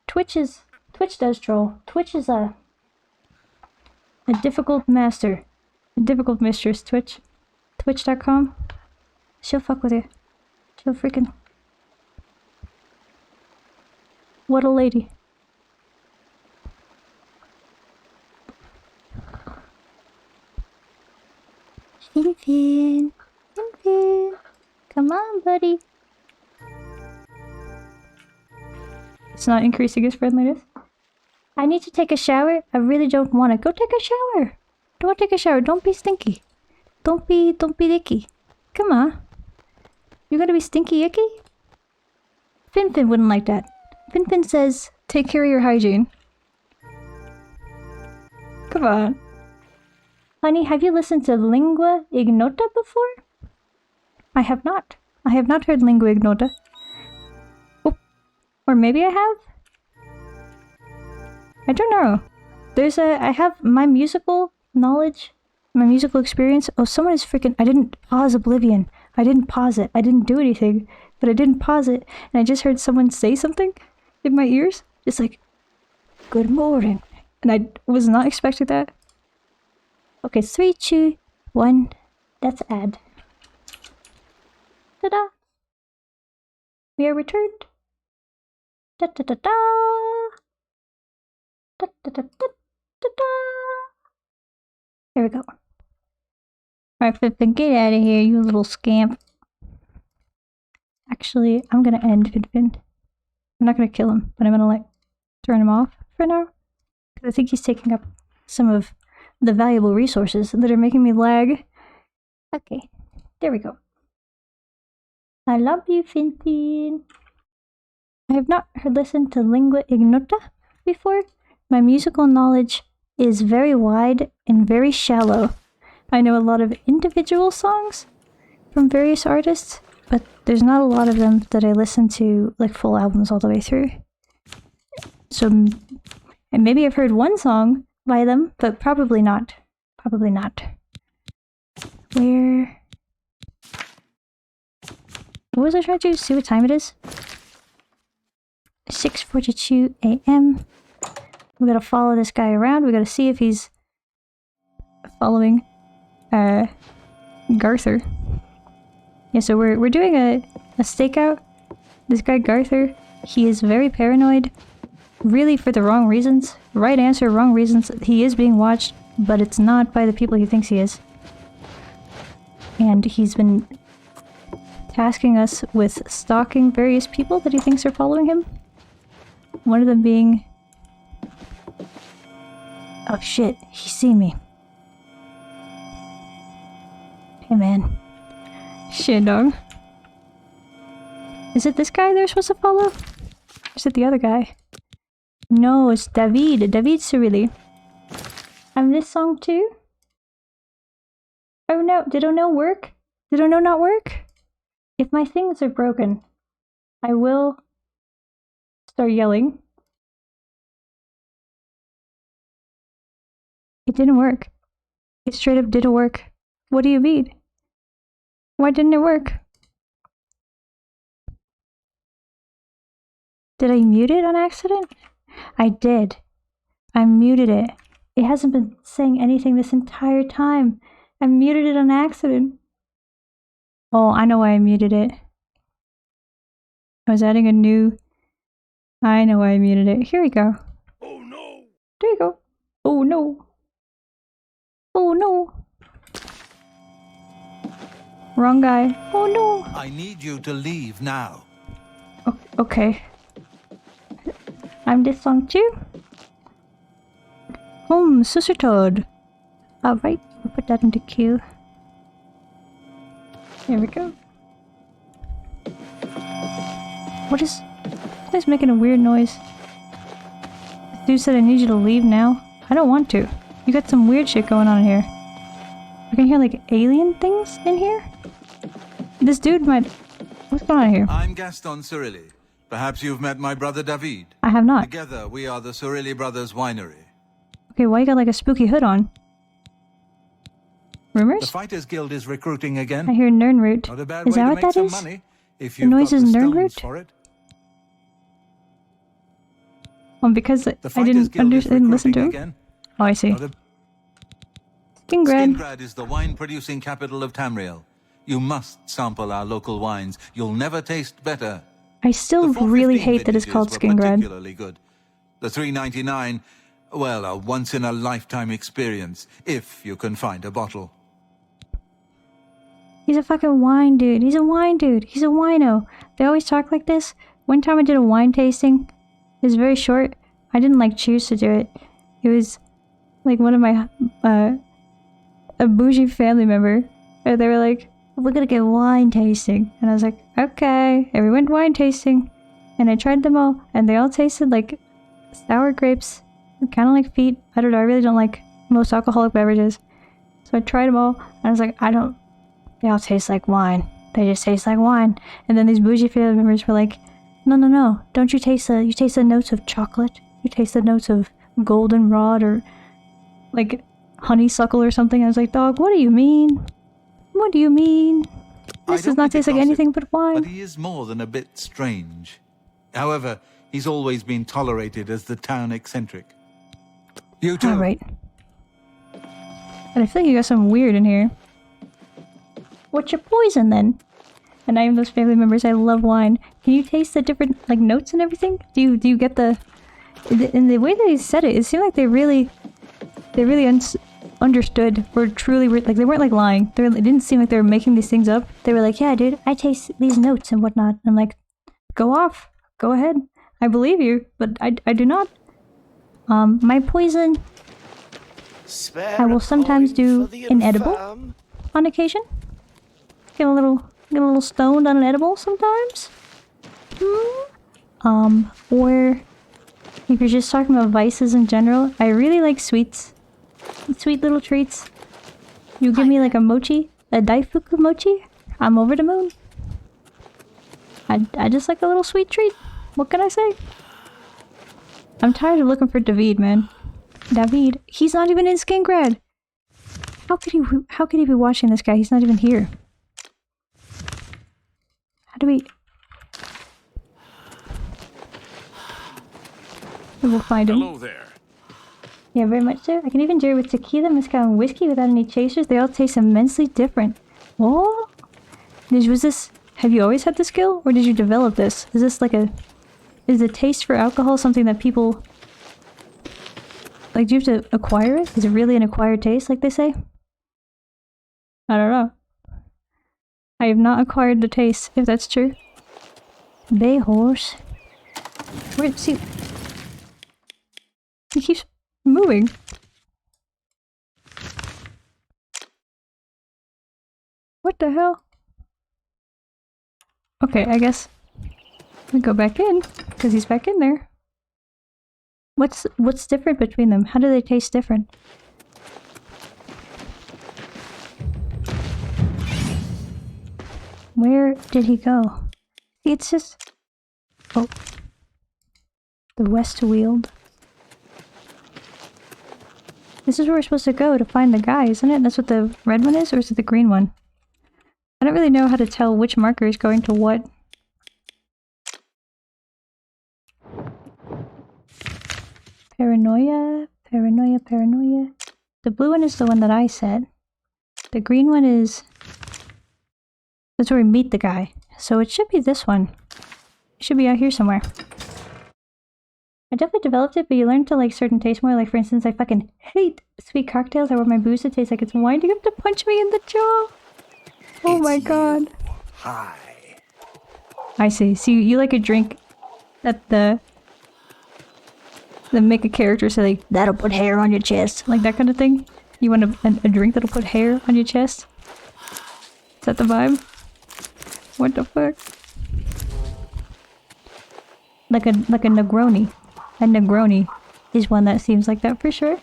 Speaker 1: Twitch does troll. Twitch is a difficult master. A difficult mistress, Twitch. Twitch.com. She'll fuck with you. She'll freaking... What a lady. Finfin. Finfin. Come on, buddy. It's not increasing his friendliness. I need to take a shower. I really don't want to. Go take a shower. Don't take a shower. Don't be stinky. Don't be icky. Come on. You're gonna be stinky icky? Finfin wouldn't like that. Finfin says, take care of your hygiene. Come on. Honey, have you listened to Lingua Ignota before? I have not. I have not heard Lingua Ignota. Oh. Or maybe I have? I don't know. I have my musical knowledge, my musical experience. Oh, someone is freaking... I didn't pause Oblivion. I didn't pause it. I didn't do anything. But I didn't pause it. And I just heard someone say something in my ears. Just like... Good morning. And I was not expecting that. Okay, 3, 2, 1. Let's add. Ta-da! We are returned. Da-da-da-da! Da-da-da-da-da-da! There we go. Alright, Finfin, get out of here, you little scamp. Actually, I'm gonna end Finfin. I'm not gonna kill him, but I'm gonna, like, turn him off for now. Because I think he's taking up some of the valuable resources that are making me lag. Okay, there we go. I love you, Finfin. I have not listened to Lingua Ignota before. My musical knowledge is very wide and very shallow. I know a lot of individual songs from various artists, but there's not a lot of them that I listen to, like, full albums all the way through. So, and maybe I've heard one song by them, but probably not. Probably not. Where... What was I trying to do? See what time it is? 6:42 a.m. We gotta follow this guy around. We gotta see if he's following Garther. Yeah, so we're doing a stakeout. This guy Garther, he is very paranoid. Really for the wrong reasons. Right answer, wrong reasons. He is being watched, but it's not by the people he thinks he is. And he's been tasking us with stalking various people that he thinks are following him. One of them being... Oh shit, he's seen me. Hey man. Shit, dog. Is it this guy they're supposed to follow? Or is it the other guy? No, it's David. David Cirilli. And this song too? Oh no, did Ono work? Did Ono not work? If my things are broken, I will start yelling. It didn't work. It straight up didn't work. What do you mean? Why didn't it work? Did I mute it on accident? I did. I muted it. It hasn't been saying anything this entire time. I muted it on accident. Oh, I know why I muted it. I was adding a new... I know why I muted it. Here we go.
Speaker 2: Oh no!
Speaker 1: There you go. Oh no. Oh no. Wrong guy. Oh no.
Speaker 9: I need you to leave now.
Speaker 1: Okay. I'm this song too. Sister Toad. Alright, we'll put that into queue. There we go. What is... This guy's making a weird noise. This dude said I need you to leave now. I don't want to. You got some weird shit going on here. I can hear like alien things in here. This dude might... What's going on here?
Speaker 9: I'm Gaston Cirilli. Perhaps you've met my brother David.
Speaker 1: I have not.
Speaker 9: Together we are the Cirilli Brothers Winery.
Speaker 1: Okay, why you got like a spooky hood on? Rumors?
Speaker 9: The Fighters Guild is recruiting again.
Speaker 1: I hear Nernroot.
Speaker 9: Not a bad
Speaker 1: Is
Speaker 9: way
Speaker 1: that
Speaker 9: to
Speaker 1: what
Speaker 9: make
Speaker 1: that
Speaker 9: some
Speaker 1: is?
Speaker 9: money if
Speaker 1: The
Speaker 9: you've
Speaker 1: noise
Speaker 9: got
Speaker 1: is
Speaker 9: the stones
Speaker 1: Nernroot?
Speaker 9: for it.
Speaker 1: Well, because
Speaker 9: The
Speaker 1: I
Speaker 9: Fighters
Speaker 1: didn't
Speaker 9: Guild is
Speaker 1: listen to him.
Speaker 9: recruiting again.
Speaker 1: Oh, I see.
Speaker 9: Not a-
Speaker 1: Skingrad.
Speaker 9: Skingrad is the wine-producing capital of Tamriel. You must sample our local wines. You'll never taste better.
Speaker 1: I still
Speaker 9: The 415
Speaker 1: really hate that it's
Speaker 9: vintages
Speaker 1: called
Speaker 9: were
Speaker 1: Skingrad.
Speaker 9: particularly good. The 399, well, a once-in-a-lifetime experience, if you can find a bottle.
Speaker 1: He's a fucking wine dude. He's a wine dude. He's a wino. They always talk like this. One time I did a wine tasting. It was very short. I didn't like choose to do it. It was like one of my a bougie family member. And they were like, we're gonna get wine tasting. And I was like, okay. And we went wine tasting. And I tried them all. And they all tasted like sour grapes. Kind of like feet. I don't know. I really don't like most alcoholic beverages. So I tried them all. And I was like, they all taste like wine. They just taste like wine. And then these bougie family members were like, no. Don't you taste you taste the notes of chocolate? You taste the notes of goldenrod or like honeysuckle or something. I was like, dog, what do you mean? What do you mean? This does not taste like anything but wine.
Speaker 9: But he is more than a bit strange. However, he's always been tolerated as the town eccentric. You too.
Speaker 1: Alright. But I feel like you got something weird in here. What's your poison then? And I am those family members. I love wine. Can you taste the different like notes and everything? Do you get the? In the way that he said it, it seemed like they really understood or truly like they weren't like lying. It didn't seem like they were making these things up. They were like, yeah, dude, I taste these notes and whatnot. I'm like, go off, go ahead. I believe you, but I do not. My poison. I will sometimes do an edible on occasion. Get a little stoned on an edible sometimes. Or if you're just talking about vices in general, I really like sweets. Sweet little treats. You give me like a mochi, a daifuku mochi, I'm over the moon. I just like a little sweet treat. What can I say? I'm tired of looking for David, man. David, he's not even in Skingrad. How could he be watching this guy? He's not even here. How do we... We'll find him.
Speaker 2: Hello there.
Speaker 1: Yeah, very much so. I can even do it with tequila, mezcal, and whiskey without any chasers. They all taste immensely different. Oh! Have you always had this skill? Or did you develop this? Is this like is the taste for alcohol something that people... Like, do you have to acquire it? Is it really an acquired taste, like they say? I don't know. I have not acquired the taste, if that's true. Bay horse. Where's he? He keeps moving. What the hell? Okay, I guess we go back in, because he's back in there. What's different between them? How do they taste different? Where did he go? It's just... Oh. The West Weald. This is where we're supposed to go to find the guy, isn't it? That's what the red one is, or is it the green one? I don't really know how to tell which marker is going to what. Paranoia, paranoia, paranoia. The blue one is the one that I said. The green one is... That's where we meet the guy. So it should be this one. It should be out here somewhere. I definitely developed it, but you learn to like certain tastes more. Like for instance, I fucking hate sweet cocktails. I want my booze to taste like it's winding up to punch me in the jaw. Oh my god.
Speaker 4: Hi.
Speaker 1: I see. So you like a drink that that make a character say like, that'll put hair on your chest. Like that kind of thing? You want a drink that'll put hair on your chest? Is that the vibe? What the fuck? Like a Negroni. A Negroni is one that seems like that for sure.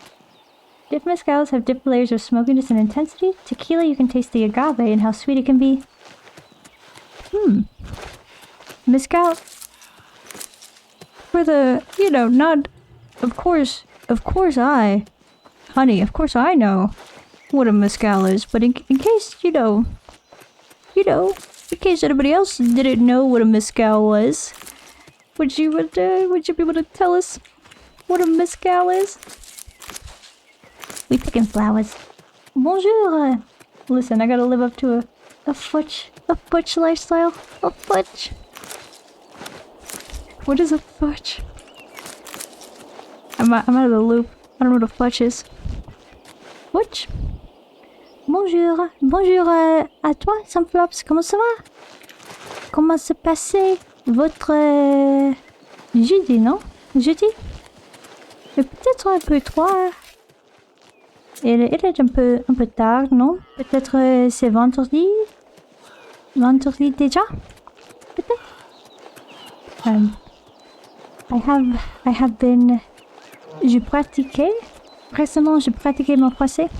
Speaker 1: Different mezcals have different layers of smokiness and intensity. Tequila, you can taste the agave and how sweet it can be. Mezcal. For the, you know, not... Of course I know what a mezcal is, but in case, in case anybody else didn't know what a mezcal was, would you be able to tell us what a mezcal is? We picking flowers. Bonjour. Listen, I gotta live up to a futch lifestyle. A futch. What is a futch? I'm out of the loop. I don't know what a futch is. Futch? Bonjour. Bonjour à toi, Sunflops. Comment ça va? Comment se passait votre jeudi, non? Jeudi? Peut-être un peu trop. Il est un peu tard, non? Peut-être c'est vendredi? Vendredi déjà? Peut-être? I have been... Récemment, j'ai pratiqué mon français.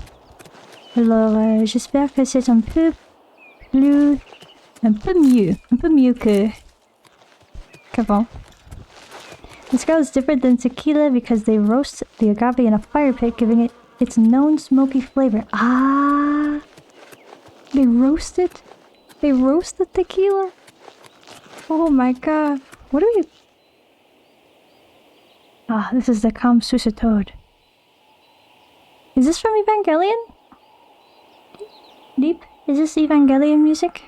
Speaker 1: Alors, j'espère que c'est un peu mieux qu'avant. Mezcal is different than tequila because they roast the agave in a fire pit, giving it its known smoky flavor. Ah! They roast it? They roast the tequila? Oh my god. What Ah, this is the Kam Toad. Is this from Evangelion? Deep? Is this Evangelion music?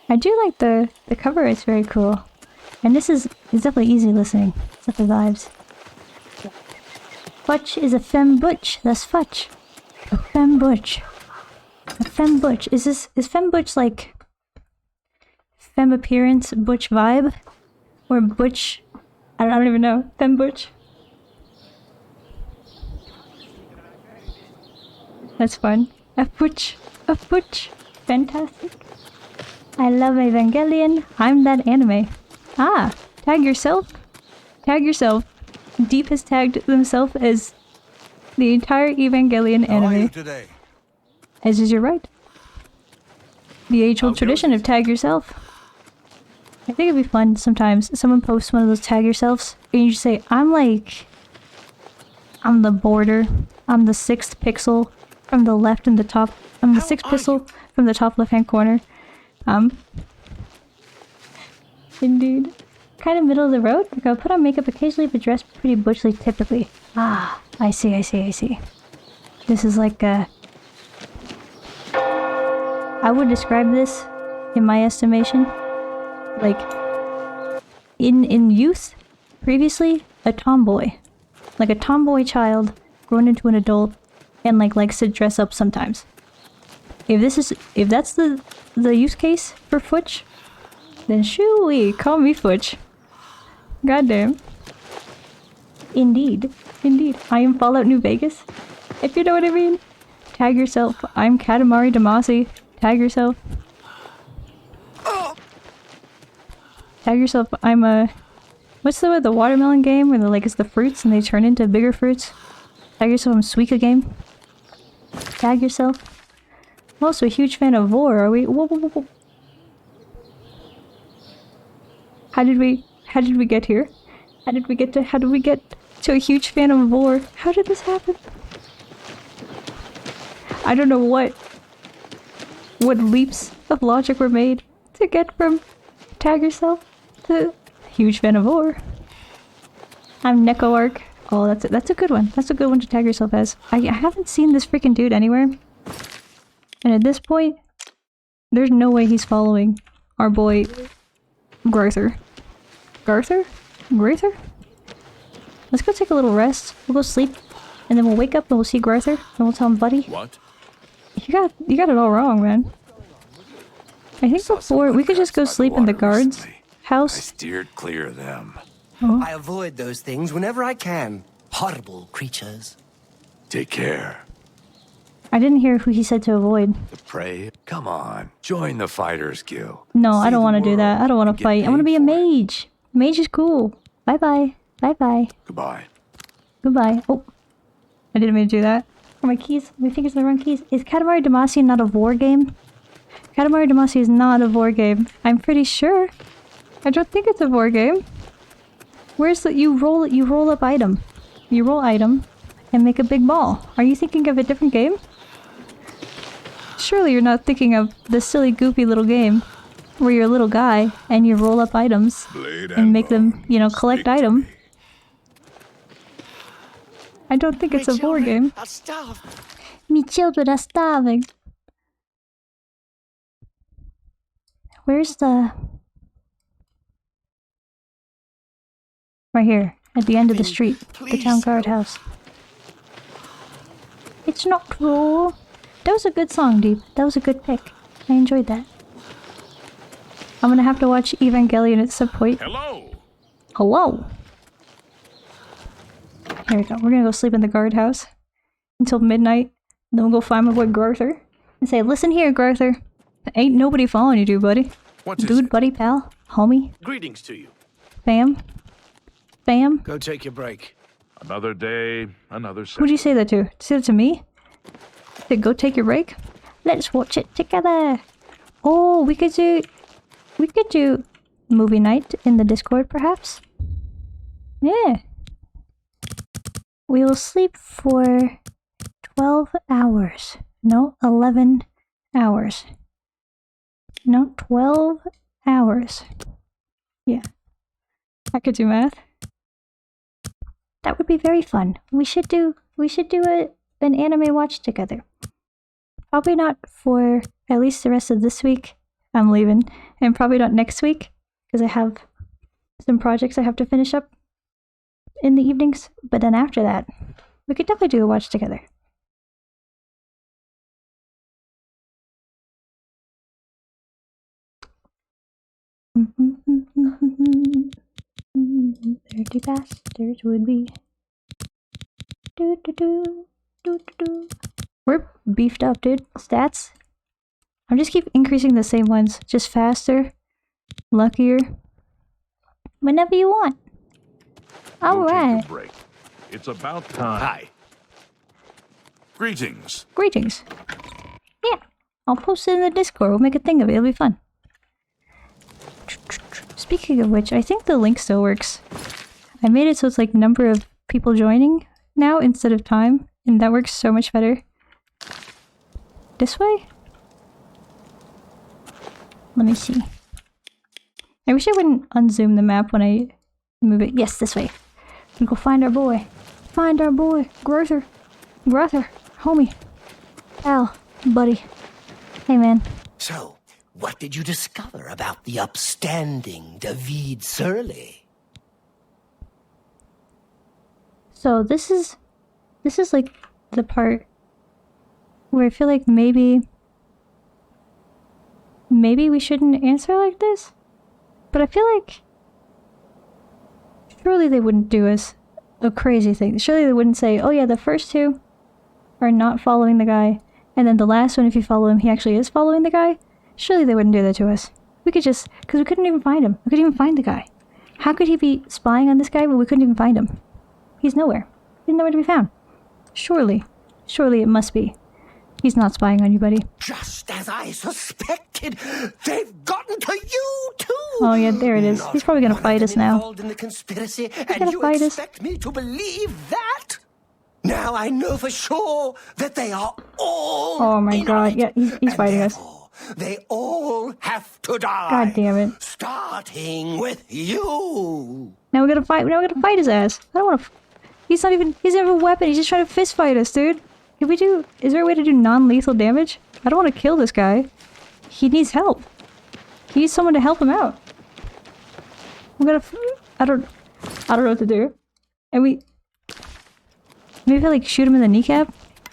Speaker 1: I do like the cover, it's very cool. And it's definitely easy listening. It's definitely vibes. Futch is a femme butch. That's Futch. A femme butch. A femme butch. Is femme butch like femme appearance, butch vibe? Or butch? I don't even know. Femme butch. That's fun. A butch. A butch. Fantastic. I love Evangelion. I'm that anime. Ah, tag yourself. Tag yourself. Deep has tagged themselves as the entire Evangelion
Speaker 9: How are you
Speaker 1: anime.
Speaker 9: today?
Speaker 1: As is your right. The age-old tradition of tag yourself. I think it'd be fun sometimes. Someone posts one of those tag yourselves, and you just say, I'm the border. I'm the 6th pixel from the left in the top. I'm the 6th pixel from the top left-hand corner. Indeed. Kind of middle of the road. Like I'll put on makeup occasionally, but dress pretty butchly typically. Ah, I see. This is like I would describe this, in my estimation, like in youth, previously a tomboy, like a tomboy child grown into an adult, and likes to dress up sometimes. If that's the use case for Futch, then shooey, call me Futch. Goddamn. Indeed. I am Fallout New Vegas, if you know what I mean. Tag yourself. I'm Katamari Damacy. Tag yourself. Tag yourself. I'm what's the watermelon game where it's the fruits and they turn into bigger fruits? Tag yourself. I'm Suika game. Tag yourself. I'm also a huge fan of Vor. Are we? Whoa. How did we get here? How did we get to a huge fan of Vor? How did this happen? I don't know what leaps of logic were made to get from tag yourself to huge fan of Vor. I'm Neko Arc. Oh, that's a good one. That's a good one to tag yourself as. I haven't seen this freaking dude anywhere. And at this point, there's no way he's following our boy Garther. Garther? Let's go take a little rest. We'll go sleep, and then we'll wake up and we'll see Garther, and we'll tell him, buddy.
Speaker 2: What?
Speaker 1: You got it all wrong, man. I think before we could just go sleep in the guard's house.
Speaker 2: I steered clear of them.
Speaker 1: Oh.
Speaker 4: I avoid those things whenever I can. Horrible creatures.
Speaker 2: Take care.
Speaker 1: I didn't hear who he said to avoid.
Speaker 2: The prey? Come on, join the Fighters Guild.
Speaker 1: No, I don't want to
Speaker 2: See the
Speaker 1: do that. I
Speaker 2: world
Speaker 1: don't want
Speaker 2: and
Speaker 1: to
Speaker 2: get
Speaker 1: fight. I want to
Speaker 2: paid
Speaker 1: be a
Speaker 2: for it.
Speaker 1: mage. Mage is cool. Bye-bye. Bye-bye.
Speaker 2: Goodbye.
Speaker 1: Goodbye. Oh. I didn't mean to do that. Are my keys? My fingers are the wrong keys. Is Katamari Damacy not a Vor game? Katamari Damacy is not a Vor game. I'm pretty sure. I don't think it's a Vor game. Where's the... You roll up item. You roll item and make a big ball. Are you thinking of a different game? Surely you're not thinking of the silly goofy little game where you're a little guy and you roll up items and make them, collect item. I don't think it's a Vor game.
Speaker 8: I'll starve.
Speaker 1: Me children are starving. Where's the... Right here, at the end of the street. The town guardhouse. It's not cruel. That was a good song, Deep. That was a good pick. I enjoyed that. I'm gonna have to watch Evangelion at some point.
Speaker 2: Hello.
Speaker 1: Hello! Here we go. We're gonna go sleep in the guardhouse until midnight. Then we'll go find my boy Garther and say, listen here, Garther. Ain't nobody following you, dude, buddy.
Speaker 2: What's his
Speaker 1: Dude,
Speaker 2: name?
Speaker 1: buddy, pal, homie,
Speaker 8: Greetings to you.
Speaker 1: fam.
Speaker 8: Go take your break.
Speaker 2: Another day, another
Speaker 1: Who'd you say that to? Say that to me? Say, go take your break? Let's watch it together. Oh, we could do movie night in the Discord, perhaps? Yeah. We will sleep for 12 hours. No, 11 hours. No, 12 hours. Yeah. I could do math. That would be very fun. We should do an anime watch together. Probably not for at least the rest of this week. I'm leaving. And probably not next week, because I have some projects I have to finish up in the evenings. But then after that, we could definitely do a watch together. Dirty bastards would be. We're beefed up, dude. Stats. I'm just keep increasing the same ones. Just faster, luckier. Whenever you want. Alright.
Speaker 2: Break. It's about time. Hi. Greetings.
Speaker 1: Greetings. Yeah. I'll post it in the Discord. We'll make a thing of it. It'll be fun. Speaking of which, I think the link still works. I made it so it's like number of people joining now instead of time, and that works so much better. This way? Let me see. I wish I wouldn't unzoom the map when I move it. Yes, this way. We go find our boy. Find our boy. Grother. Homie. Pal. Buddy. Hey, man.
Speaker 4: So, what did you discover about the upstanding David Surly?
Speaker 1: So this is like the part where I feel like maybe we shouldn't answer like this, but I feel like surely they wouldn't do us a crazy thing. Surely they wouldn't say, oh yeah, the first two are not following the guy, and then the last one, if you follow him, he actually is following the guy. Surely they wouldn't do that to us. We could just, because we couldn't even find him. We couldn't even find the guy. How could he be spying on this guy when we couldn't even find him? He's nowhere. He's nowhere to be found. Surely it must be. He's not spying on you, buddy.
Speaker 4: Just as I suspected, they've gotten to you too.
Speaker 1: Oh yeah, there it is. He's probably gonna fight us now.
Speaker 4: In the conspiracy,
Speaker 1: He's
Speaker 4: and you expect me to believe that? Now I know for sure that they are all.
Speaker 1: Oh my god! Yeah, he's fighting us.
Speaker 4: They all have to die.
Speaker 1: God damn it!
Speaker 4: Starting with you.
Speaker 1: Now we gotta fight. Now we gotta fight his ass. I don't want to. He doesn't have a weapon. He's just trying to fist fight us, dude. Is there a way to do non-lethal damage? I don't want to kill this guy. He needs help. He needs someone to help him out. I don't know what to do. And maybe if I like shoot him in the kneecap?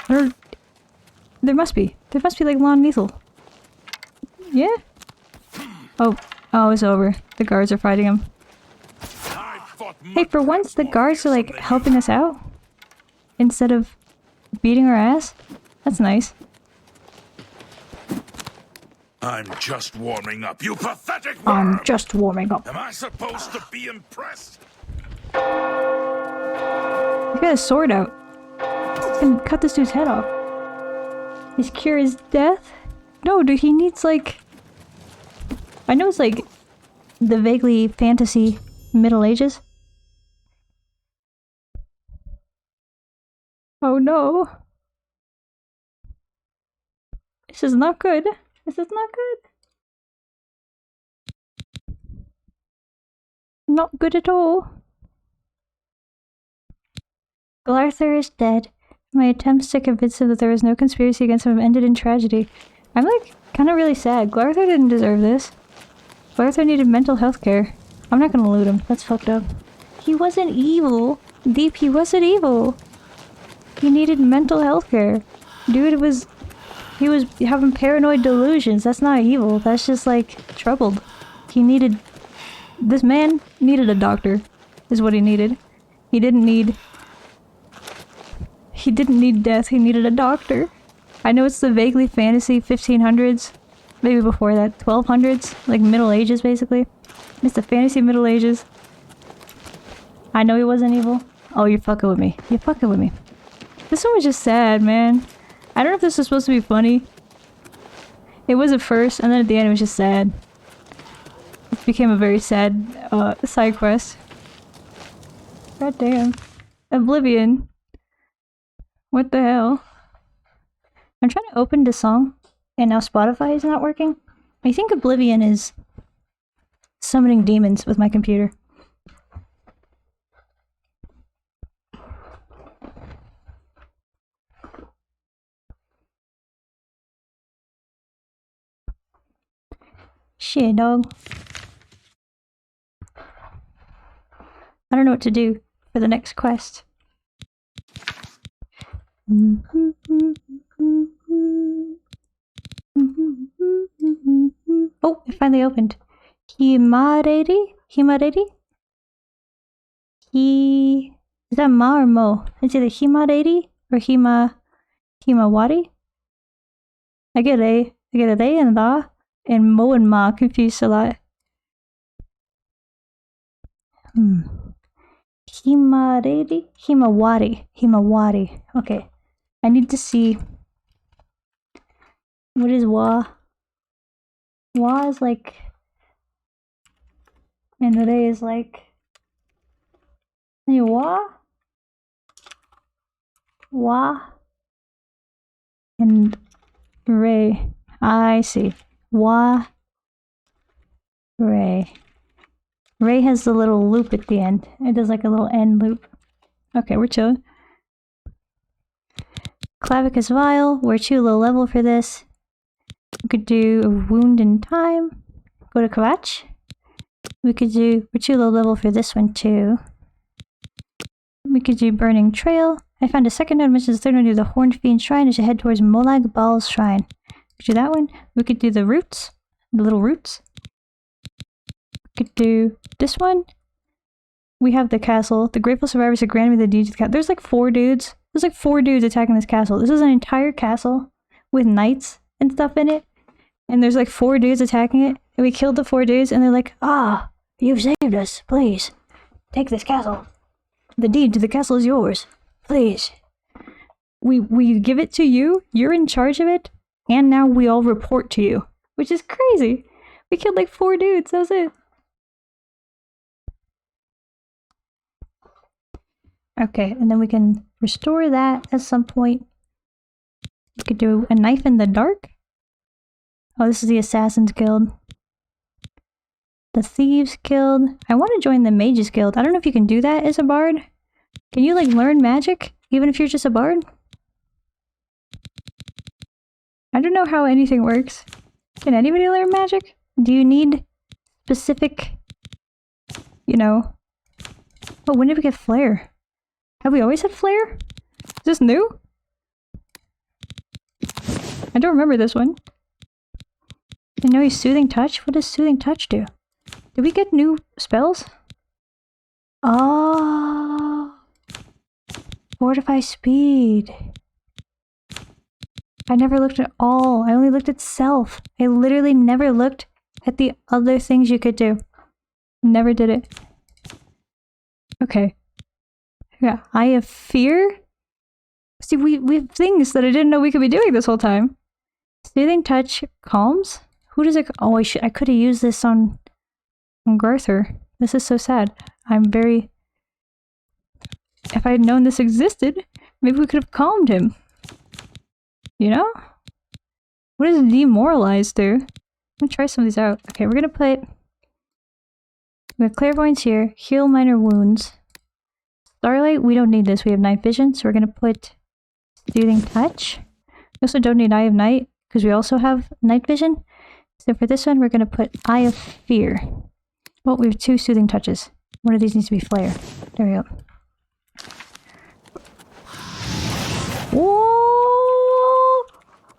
Speaker 1: There must be like non-lethal. Yeah? Oh, it's over. The guards are fighting him. Hey, for once the guards are like helping us out instead of beating our ass. That's nice.
Speaker 2: I'm just warming up, you pathetic worm!
Speaker 1: I'm just warming up.
Speaker 2: Am I supposed to be impressed?
Speaker 1: He's got a sword out. He's gonna cut this dude's head off. His cure is death? No, dude, he needs like... I know it's like the vaguely fantasy Middle Ages. Oh no. This is not good. This is not good. Not good at all. Glarther is dead. My attempts to convince him that there was no conspiracy against him ended in tragedy. I'm like kind of really sad. Glarther didn't deserve this. Glarther needed mental health care. I'm not gonna loot him. That's fucked up. He wasn't evil. Deep, he wasn't evil. He needed mental health care. Dude, he was having paranoid delusions. That's not evil. That's just like troubled. This man needed a doctor, is what he needed. He didn't need death. He needed a doctor. I know it's the vaguely fantasy 1500s, maybe before that, 1200s, like Middle Ages basically. It's the fantasy Middle Ages. I know he wasn't evil. Oh, you're fucking with me. You're fucking with me. This one was just sad, man. I don't know if this was supposed to be funny. It was at first, and then at the end it was just sad. It became a very sad side quest. God damn. Oblivion. What the hell? I'm trying to open the song, and now Spotify is not working. I think Oblivion is summoning demons with my computer. Shit, dog. I don't know what to do for the next quest. Oh, it finally opened. Himareri? Himareri? Is that Ma or Mo? It's either Himareri or Himawari? I get a they and the, and Mo and Ma confused a lot. Himareri? Himawari. Okay. I need to see. What is Wa? Wa is like. And Re is like. Wa? Wa? And Re. I see. Wa. Re. Re has the little loop at the end. It does like a little end loop. Okay, we're chilling. Clavicus Vial. We're too low level for this. We could do a Wound in Time. Go to Kavach. We could do... We're too low level for this one too. We could do Burning Trail. I found a second node, which is the third one. Do the Horned Fiend Shrine as you head towards Molag Bal's Shrine. We could do that one. We could do the roots. The little roots. We could do this one. We have the castle. The grateful survivors have granted me the deed to the castle. There's like 4 dudes. There's like 4 dudes attacking this castle. This is an entire castle with knights and stuff in it. And there's like 4 dudes attacking it. And we killed the 4 dudes and they're like, ah, you've saved us. Please, take this castle. The deed to the castle is yours. Please. We give it to you. You're in charge of it. And now we all report to you. Which is crazy. We killed like 4 dudes. That was it. Okay, and then we can restore that at some point. We could do a knife in the dark. Oh, this is the Assassin's Guild. The Thieves Guild. I want to join the Mages Guild. I don't know if you can do that as a bard. Can you like learn magic even if you're just a bard? I don't know how anything works. Can anybody learn magic? Do you need specific, you know... Oh, when did we get Flare? Have we always had Flare? Is this new? I don't remember this one. I know he's Soothing Touch. What does Soothing Touch do? Did we get new spells? Oh. Fortify Speed. I never looked at all. I only looked at Self. I literally never looked at the other things you could do. Never did it. Okay. Yeah, Eye of Fear? See, we have things that I didn't know we could be doing this whole time. Soothing Touch calms? Who does it... Oh, I could have used this on Garther. This is so sad. I'm very... If I had known this existed, maybe we could have calmed him. You know? What does Demoralize do? I'm gonna try some of these out. Okay, we're gonna put... We have Clairvoyance here. Heal Minor Wounds. Starlight, we don't need this. We have Night Vision, so we're gonna put Soothing Touch. We also don't need Eye of Night, because we also have Night Vision. So for this one, we're gonna put Eye of Fear. Well, we have 2 Soothing Touches. One of these needs to be Flare. There we go. Whoa!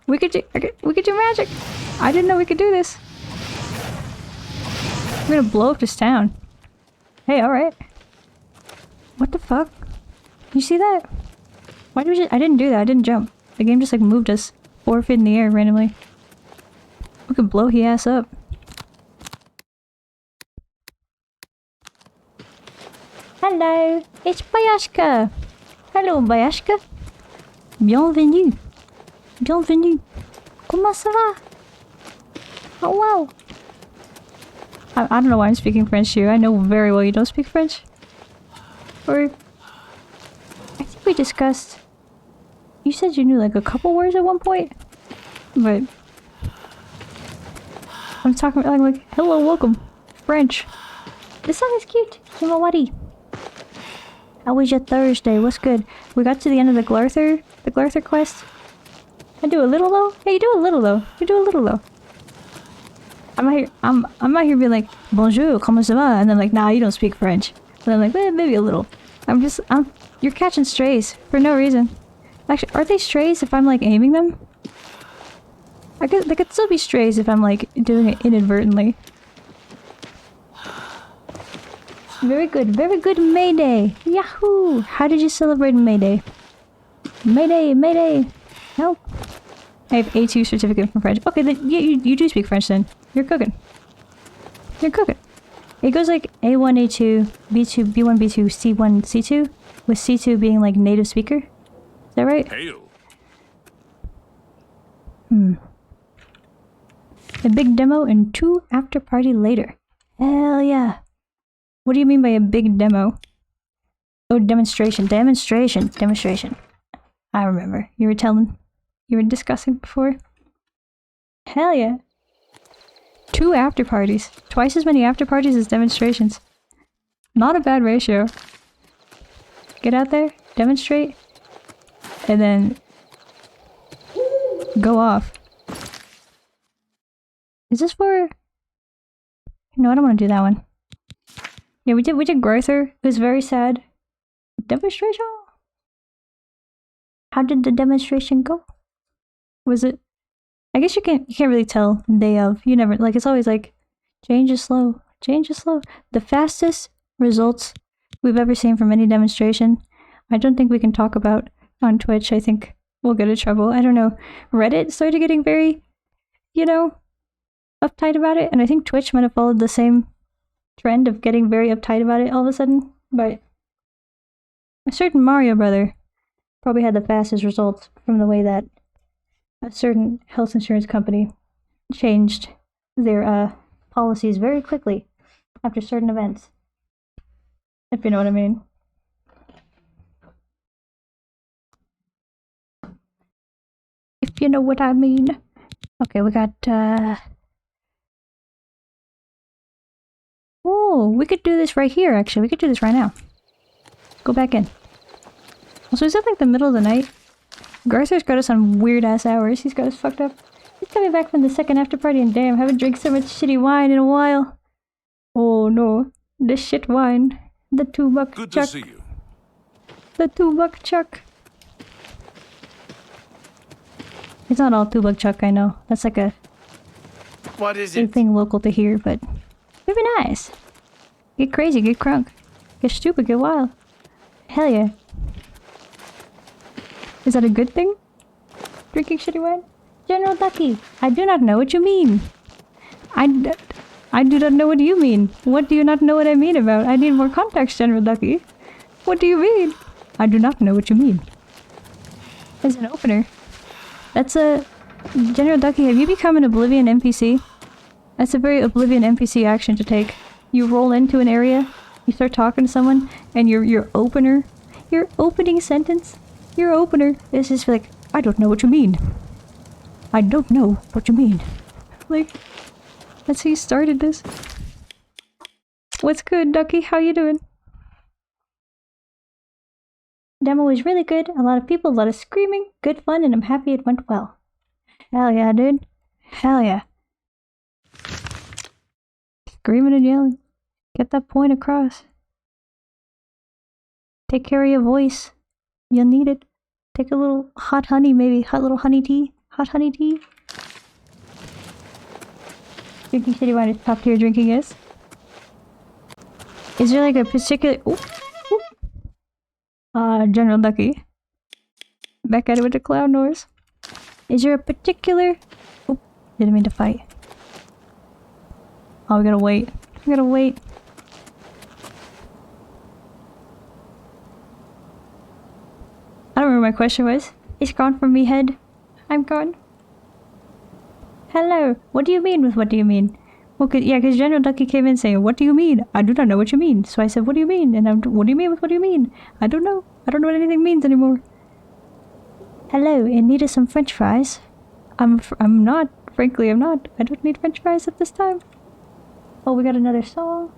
Speaker 1: We could do magic! I didn't know we could do this. We're gonna blow up this town. Hey, alright. What the fuck? You see that? Why did we just... I didn't do that. I didn't jump. The game just like moved us 4 feet in the air randomly. We could blow he ass up. Hello! It's Bayashka! Hello, Bayashka! Bienvenue! Bienvenue! Comment ça va? Oh wow! I don't know why I'm speaking French to you. I know very well you don't speak French. Or... I think we discussed... You said you knew like a couple words at one point? But... I'm talking like hello, welcome. French. This song is cute. Himawari. How was your Thursday? What's good? We got to the end of the Glarther quest. I do a little though? Yeah, you do a little though. You do a little though. I'm out here being like, bonjour, comment ça va? And then like, nah, you don't speak French. And I'm like, maybe a little. You're catching strays for no reason. Actually, are they strays if I'm like aiming them? I guess they could still be strays if I'm like doing it inadvertently. Very good May Day! Yahoo! How did you celebrate May Day? May Day! Help! I have A2 certificate from French. Okay, then you do speak French then. You're cooking. You're cooking. It goes like A1, A2, B2, B1, B2, C1, C2, with C2 being like native speaker. Is that right?
Speaker 2: Hail.
Speaker 1: A big demo and 2 after party later. Hell yeah. What do you mean by a big demo? Oh, demonstration. I remember. You were discussing before. Hell yeah. 2 after parties. Twice as many after parties as demonstrations. Not a bad ratio. Get out there, demonstrate, and then go off. Is this for... No, I don't want to do that one. Yeah, we did Grother. It was very sad. Demonstration? How did the demonstration go? Was it... I guess you can't really tell the day of. You never... Like, it's always like, change is slow. The fastest results we've ever seen from any demonstration, I don't think we can talk about on Twitch. I think we'll get in trouble. I don't know. Reddit started getting very, uptight about it, and I think Twitch might have followed the same trend of getting very uptight about it all of a sudden, but a certain Mario brother probably had the fastest results from the way that a certain health insurance company changed their policies very quickly after certain events. If you know what I mean. If you know what I mean. Okay, we got, Oh, we could do this right here, actually. We could do this right now. Go back in. Also, is it like the middle of the night? Garther's got us on weird-ass hours. He's got us fucked up. He's coming back from the second after party, and damn, haven't drank so much shitty wine in a while. Oh no. The shit wine. The $2
Speaker 2: Good
Speaker 1: chuck.
Speaker 2: to see you.
Speaker 1: The $2 chuck. It's not all $2 chuck, I know. That's like a
Speaker 8: What is it?
Speaker 1: thing local to here, but it'd be nice. Get crazy, get crunk. Get stupid, get wild. Hell yeah. Is that a good thing? Drinking shitty wine? General Ducky, I do not know what you mean. I do not know what you mean. What do you not know what I mean about? I need more context, General Ducky. What do you mean? I do not know what you mean. As an opener. That's a... General Ducky, have you become an Oblivion NPC? That's a very Oblivion NPC action to take. You roll into an area, you start talking to someone, and your opening sentence, your opener is just like, I don't know what you mean. I don't know what you mean. Like, that's how you started this. What's good, Ducky? How you doing? Demo was really good. A lot of people, a lot of screaming, good fun, and I'm happy it went well. Hell yeah, dude. Hell yeah. Screaming and yelling. Get that point across. Take care of your voice. You'll need it. Take a little hot honey, maybe. Hot little honey tea. Hot honey tea. Drinking shitty wine is top tier drinking, yes. Is there like a particular... General Ducky. Back at it with the clown noise. Is there a particular... Oh, didn't mean to fight. Oh, we gotta wait. We gotta wait. I don't remember what my question was. It's gone from me head. I'm gone. Hello. What do you mean with what do you mean? Well, because General Ducky came in saying, what do you mean? I do not know what you mean. So I said, what do you mean? And what do you mean with what do you mean? I don't know. I don't know what anything means anymore. Hello, in need of some french fries? I'm not. Frankly, I'm not. I don't need french fries at this time. Oh, we got another song.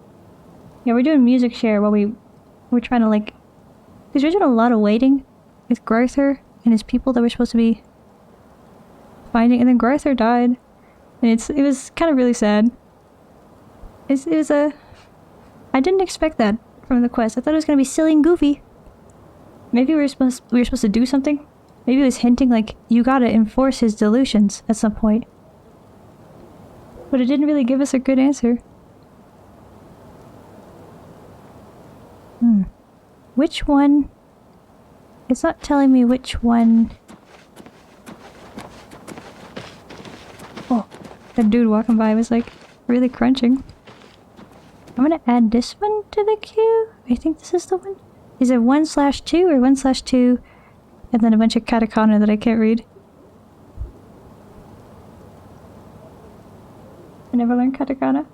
Speaker 1: Yeah, we're doing music share while we're trying to like... Because we're doing a lot of waiting with Garther and his people that we're supposed to be finding, and then Garther died. And it was kind of really sad. It was a... I didn't expect that from the quest. I thought it was going to be silly and goofy. Maybe we were supposed to do something. Maybe it was hinting like, you gotta enforce his delusions at some point. But it didn't really give us a good answer. Which one? It's not telling me which one. Oh, that dude walking by was like really crunching. I'm gonna add this one to the queue. I think this is the one. Is it 1/2 or 1/2 and then a bunch of katakana that I can't read? I never learned katakana.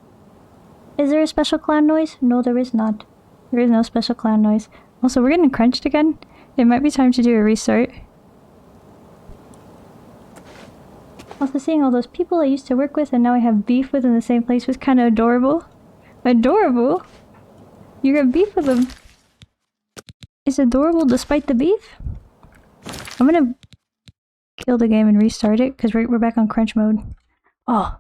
Speaker 1: Is there a special clown noise? No, there is not. There is no special clown noise. Also, we're getting crunched again. It might be time to do a restart. Also, seeing all those people I used to work with and now I have beef with in the same place was kind of adorable. Adorable? You got beef with them. It's adorable despite the beef? I'm gonna kill the game and restart it because we're back on crunch mode. Oh,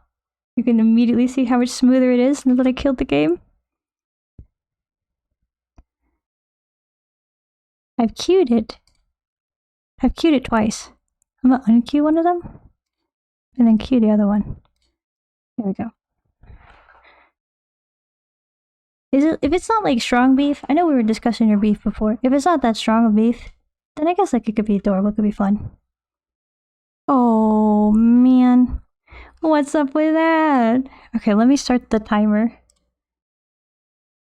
Speaker 1: you can immediately see how much smoother it is now that I killed the game. I've queued it. I've queued it twice. I'm gonna unqueue one of them and then queue the other one. There we go. If it's not like strong beef, I know we were discussing your beef before. If it's not that strong of beef, then I guess like it could be adorable, it could be fun. Oh man. What's up with that? Okay, let me start the timer.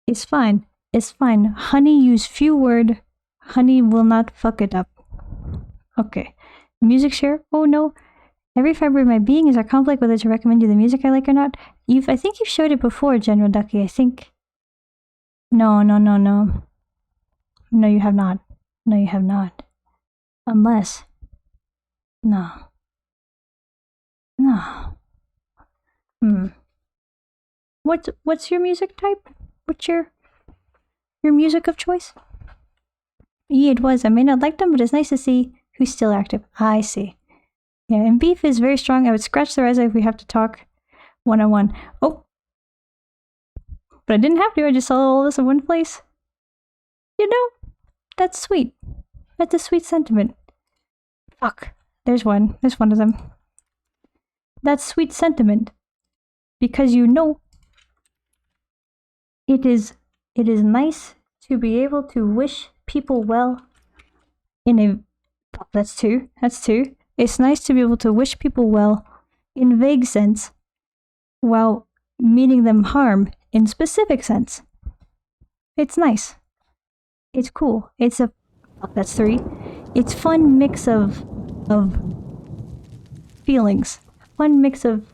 Speaker 1: It's fine. It's fine. Honey use few word. Honey will not fuck it up. Okay. Music share? Oh no. Every fiber of my being is a conflict whether to recommend you the music I like or not. I think you've showed it before, General Ducky. I think... No. No, you have not. No, you have not. Unless... No. What's your music type? What's your music of choice? Yeah, it was. I may not like them, but it's nice to see who's still active. I see. Yeah, and beef is very strong. I would scratch the Reza if we have to talk one-on-one. Oh! But I didn't have to. I just saw all this in one place. You know, that's sweet. That's a sweet sentiment. Fuck. There's one. There's one of them. That's sweet sentiment. Because you know, it is nice to be able to wish people well in a... That's two. It's nice to be able to wish people well in vague sense while meaning them harm in specific sense. It's nice. It's cool. It's a... That's three. It's fun mix of feelings. Fun mix of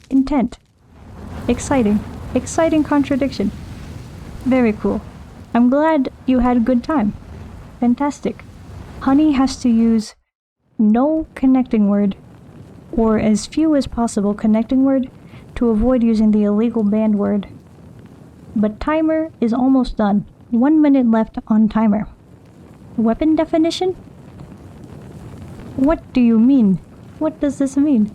Speaker 1: intent. Exciting contradiction. Very cool. I'm glad you had a good time. Fantastic. Honey has to use no connecting word, or as few as possible connecting word, to avoid using the illegal banned word. But timer is almost done. 1 minute left on timer. Weapon definition? What do you mean? What does this mean?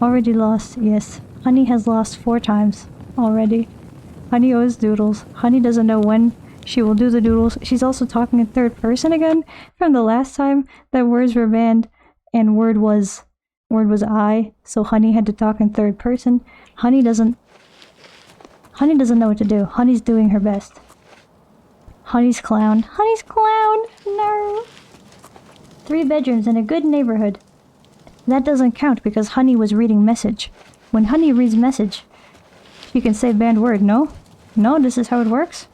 Speaker 1: Already lost, yes. Honey has lost 4 times already. Honey owes doodles. Honey doesn't know when she will do the doodles. She's also talking in third person again from the last time that words were banned and word was I, so Honey had to talk in third person. Honey doesn't know what to do. Honey's doing her best. Honey's clown. Honey's clown! No! 3 bedrooms in a good neighborhood. That doesn't count because Honey was reading message. When Honey reads message, she can say banned word, no? No, this is how it works?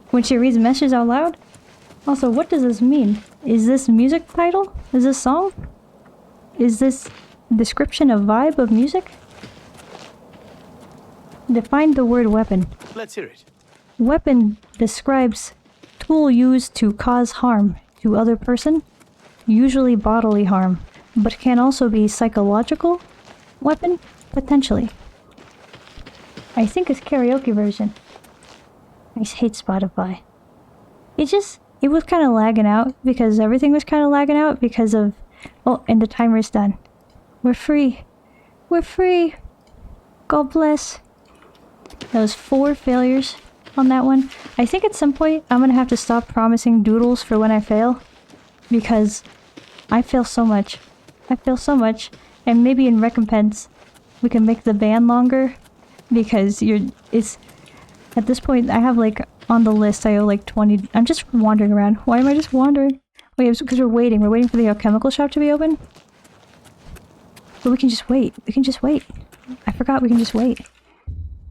Speaker 1: When she reads message out loud? Also, what does this mean? Is this music title? Is this song? Is this description of vibe of music? Define the word weapon.
Speaker 8: Let's hear it.
Speaker 1: Weapon describes tool used to cause harm to other person, usually bodily harm. but can also be psychological weapon, potentially. I think it's karaoke version. I hate Spotify. It was kind of lagging out because everything was kind of lagging out because of... Oh, and the timer's done. We're free. We're free. God bless. That was 4 failures on that one. I think at some point I'm gonna have to stop promising doodles for when I fail. Because I fail so much. I fail so much. And maybe in recompense we can make the ban longer. Because it's... At this point I have like... On the list, I owe like 20... I'm just wandering around. Why am I just wandering? Wait, it's because we're waiting. We're waiting for the alchemical shop to be open. But we can just wait. We can just wait. I forgot we can just wait.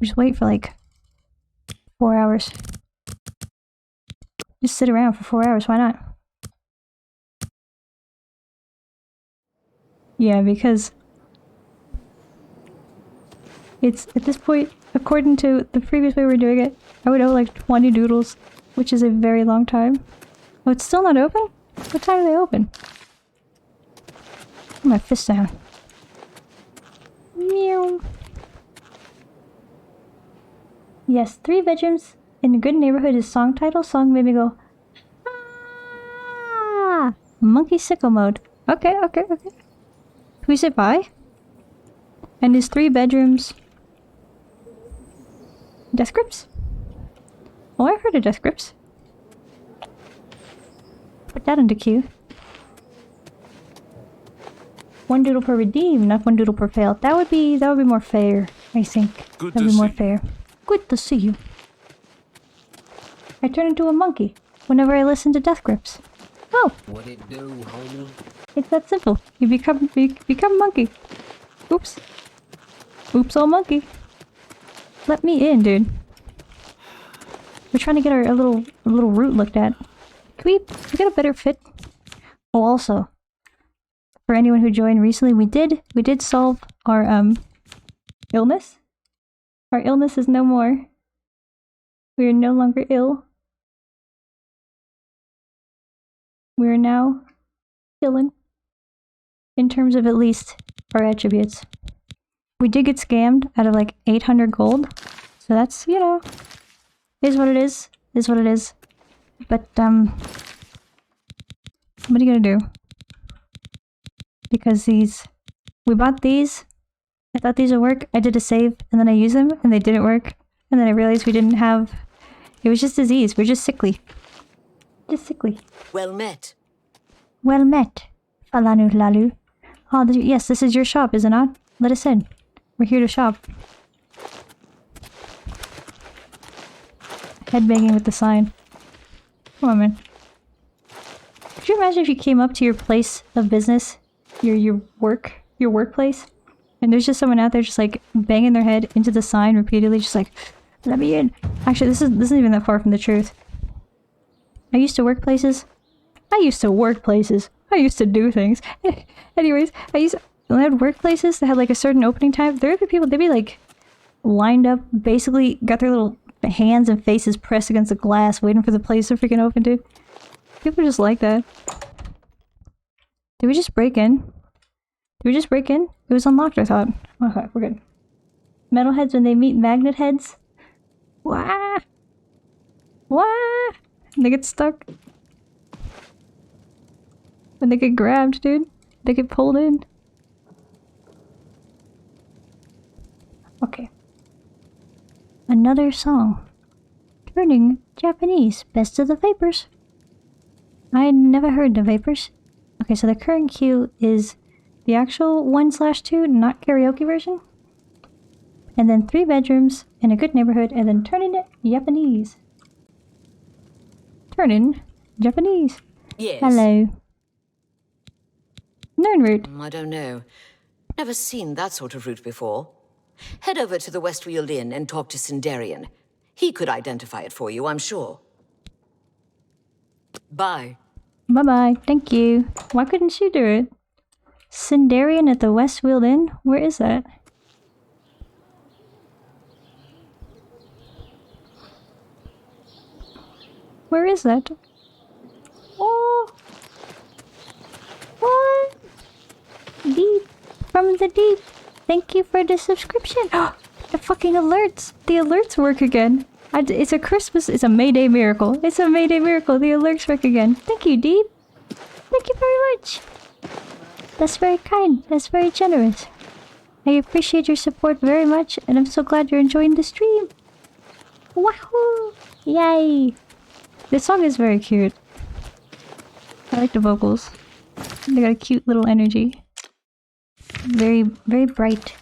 Speaker 1: We just wait for like 4 hours. Just sit around for 4 hours. Why not? Yeah, because... It's, at this point, according to the previous way we were doing it, I would owe like 20 doodles, which is a very long time. Oh, it's still not open? What time are they open? Put my fist down. Meow. Yes, 3 bedrooms in a good neighborhood is song title. Song made me go, ah! Monkey sickle mode. Okay, okay, okay. Who's it by? And is 3 bedrooms... Death Grips? Oh, I've heard of Death Grips. Put that into queue. 1 doodle per redeem, not 1 doodle per fail. That would be more fair, I think.
Speaker 2: Good
Speaker 1: That'd
Speaker 2: to
Speaker 1: be more
Speaker 2: see
Speaker 1: fair. Good to see you. I turn into a monkey whenever I listen to Death Grips. Oh!
Speaker 6: What it do, homie?
Speaker 1: It's that simple. You become monkey. Oops. Oops, all monkey. Let me in, dude. We're trying to get our little route looked at. Can we get a better fit? Oh, also, for anyone who joined recently, we did solve our illness. Our illness is no more. We are no longer ill. We are now chilling. In terms of at least our attributes. We did get scammed out of like 800 gold. So that's, you know, is what it is. Is what it is. But, what are you gonna do? Because we bought these. I thought these would work. I did a save and then I used them and they didn't work. And then I realized we didn't have, it was just disease. We're just sickly. Just sickly.
Speaker 7: Well met.
Speaker 1: Well met, Falanu Lalu. Oh, yes, this is your shop, is it not? Let us in. We're here to shop. Headbanging with the sign. Come on, man. Could you imagine if you came up to your place of business, your workplace, and there's just someone out there just like banging their head into the sign repeatedly, just like, let me in. Actually, this isn't even that far from the truth. I used to work places. I used to do things. Anyways, when I had workplaces that had like a certain opening time, there would be people, they'd be like lined up, basically got their little hands and faces pressed against the glass, waiting for the place to freaking open, dude. People are just like that. Did we just break in? Did we just break in? It was unlocked, I thought. Okay, we're good. Metalheads when they meet magnet heads. Wah! Wah! They get stuck. When they get grabbed, dude. They get pulled in. Okay. Another song. Turning Japanese. Best of the Vapors. I had never heard the Vapors. Okay, so the current queue is the actual 1/2, not karaoke version. And then 3 bedrooms in a good neighborhood, and then turning it Japanese. Turning Japanese.
Speaker 7: Yes.
Speaker 1: Hello. Known route.
Speaker 7: I don't know. Never seen that sort of route before. Head over to the Westfield Inn and talk to Sindarian. He could identify it for you, I'm sure. Bye.
Speaker 1: Bye-bye. Thank you. Why couldn't she do it? Sindarian at the Westfield Inn? Where is that? Where is that? Oh! What? Deep. From the deep. Thank you for the subscription. The fucking alerts. The alerts work again. It's a Christmas. It's a May Day miracle. It's a May Day miracle. The alerts work again. Thank you, Deep. Thank you very much. That's very kind. That's very generous. I appreciate your support very much, and I'm so glad you're enjoying the stream. Wahoo! Yay! This song is very cute. I like the vocals. They got a cute little energy. Very, very bright.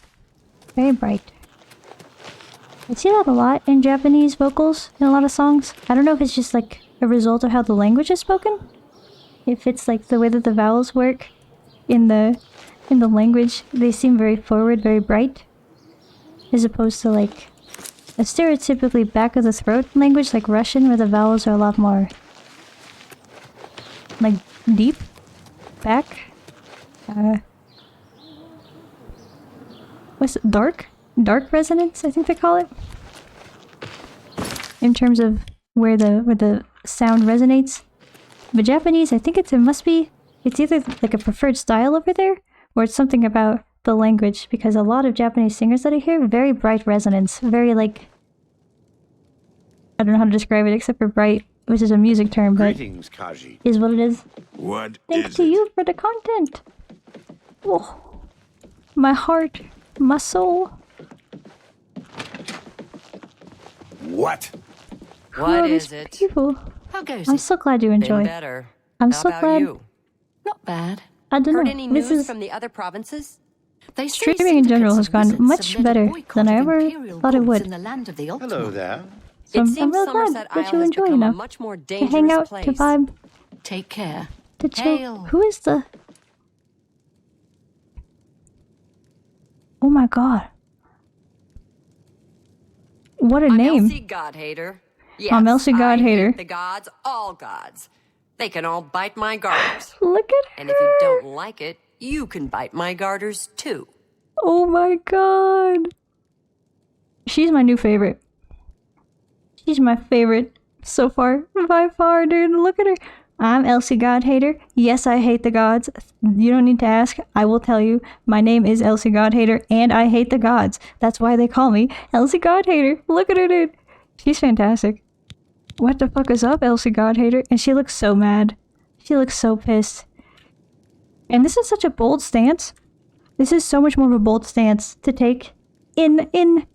Speaker 1: Very bright. I see that a lot in Japanese vocals in a lot of songs. I don't know if it's just like a result of how the language is spoken. If it's like the way that the vowels work in the language, they seem very forward, very bright. As opposed to like a stereotypically back of the throat language like Russian, where the vowels are a lot more like deep, back. What's it? Dark resonance, I think they call it. In terms of where the sound resonates. But Japanese, I think it's either like a preferred style over there, or it's something about the language, because a lot of Japanese singers that I hear, very bright resonance, very like, I don't know how to describe it except for bright, which is a music term, but
Speaker 10: Greetings, Kaji.
Speaker 1: is what it is.
Speaker 10: What
Speaker 1: Thanks to you for the content. Oh, my heart, my soul.
Speaker 10: What?
Speaker 1: What is it? People.
Speaker 7: How goes
Speaker 1: I'm
Speaker 7: it?
Speaker 1: so glad you enjoy.
Speaker 7: Been better.
Speaker 1: I'm
Speaker 7: How
Speaker 1: so
Speaker 7: about
Speaker 1: glad.
Speaker 7: you? Not bad.
Speaker 1: I don't
Speaker 11: Heard
Speaker 1: know.
Speaker 11: any
Speaker 1: This
Speaker 11: news
Speaker 1: is
Speaker 11: from the other provinces? They say
Speaker 1: streaming in general has
Speaker 11: syndicates
Speaker 1: gone
Speaker 11: and
Speaker 1: much
Speaker 11: wizards have led
Speaker 1: better
Speaker 11: a boycott
Speaker 1: than I
Speaker 11: of
Speaker 1: ever
Speaker 11: imperial
Speaker 1: thought it
Speaker 11: goods
Speaker 1: would.
Speaker 11: in the land of the
Speaker 10: Hello
Speaker 11: Ultima.
Speaker 10: there.
Speaker 1: So
Speaker 11: It
Speaker 1: I'm
Speaker 11: seems
Speaker 1: real
Speaker 11: Somerset
Speaker 1: glad that
Speaker 11: Isle
Speaker 1: you
Speaker 11: has
Speaker 1: enjoy
Speaker 11: become a
Speaker 1: enough
Speaker 11: much more
Speaker 1: to
Speaker 11: dangerous
Speaker 1: hang out,
Speaker 11: place.
Speaker 1: to vibe,
Speaker 11: Take care.
Speaker 1: to chill.
Speaker 11: Hail.
Speaker 1: Who is the? Oh my god! What a
Speaker 11: I'm
Speaker 1: name!
Speaker 11: Elsie Godhater. Yes,
Speaker 1: I'm Elsie
Speaker 11: I
Speaker 1: Godhater.
Speaker 11: hate the gods, all gods. They can all bite my garters.
Speaker 1: Look at her!
Speaker 11: And if you don't like it, you can bite my garters too.
Speaker 1: Oh my god! She's my new favorite. She's my favorite so far, by far, dude. Look at her. I'm Elsie Godhater. Yes, I hate the gods. You don't need to ask. I will tell you. My name is Elsie Godhater, and I hate the gods. That's why they call me Elsie Godhater. Look at her, dude. She's fantastic. What the fuck is up, Elsie Godhater? And she looks so mad. She looks so pissed. And this is such a bold stance. This is so much more of a bold stance to take in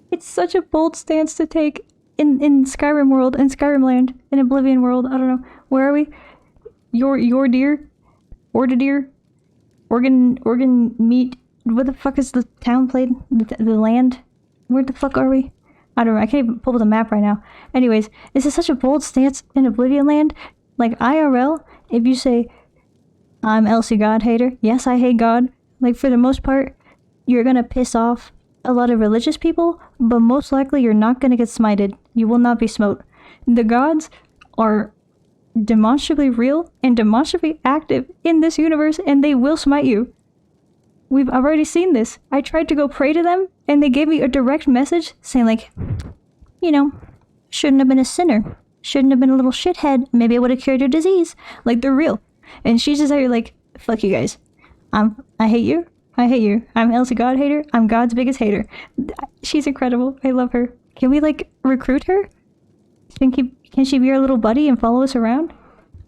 Speaker 1: it's such a bold stance to take in Skyrim world, in Skyrim land, in Oblivion world. I don't know. Where are we? Your deer? Ordideer? Organ meat? What the fuck is the town played? The land? Where the fuck are we? I don't know. I can't even pull up the map right now. Anyways, this is such a bold stance in Oblivion land. Like IRL, if you say, I'm Elsie Godhater, yes, I hate God, like for the most part, you're gonna piss off a lot of religious people, but most likely you're not gonna get smited. You will not be smote. The gods are demonstrably real and demonstrably active in this universe, and they will smite you. I've already seen this. I tried to go pray to them, and they gave me a direct message saying like, you know, shouldn't have been a sinner. Shouldn't have been a little shithead. Maybe it would have cured your disease. Like, they're real. And she's just out here like, fuck you guys. I hate you. I hate you. I'm Elsie Godhater. I'm God's biggest hater. She's incredible. I love her. Can we, like, recruit her? Can she be our little buddy and follow us around?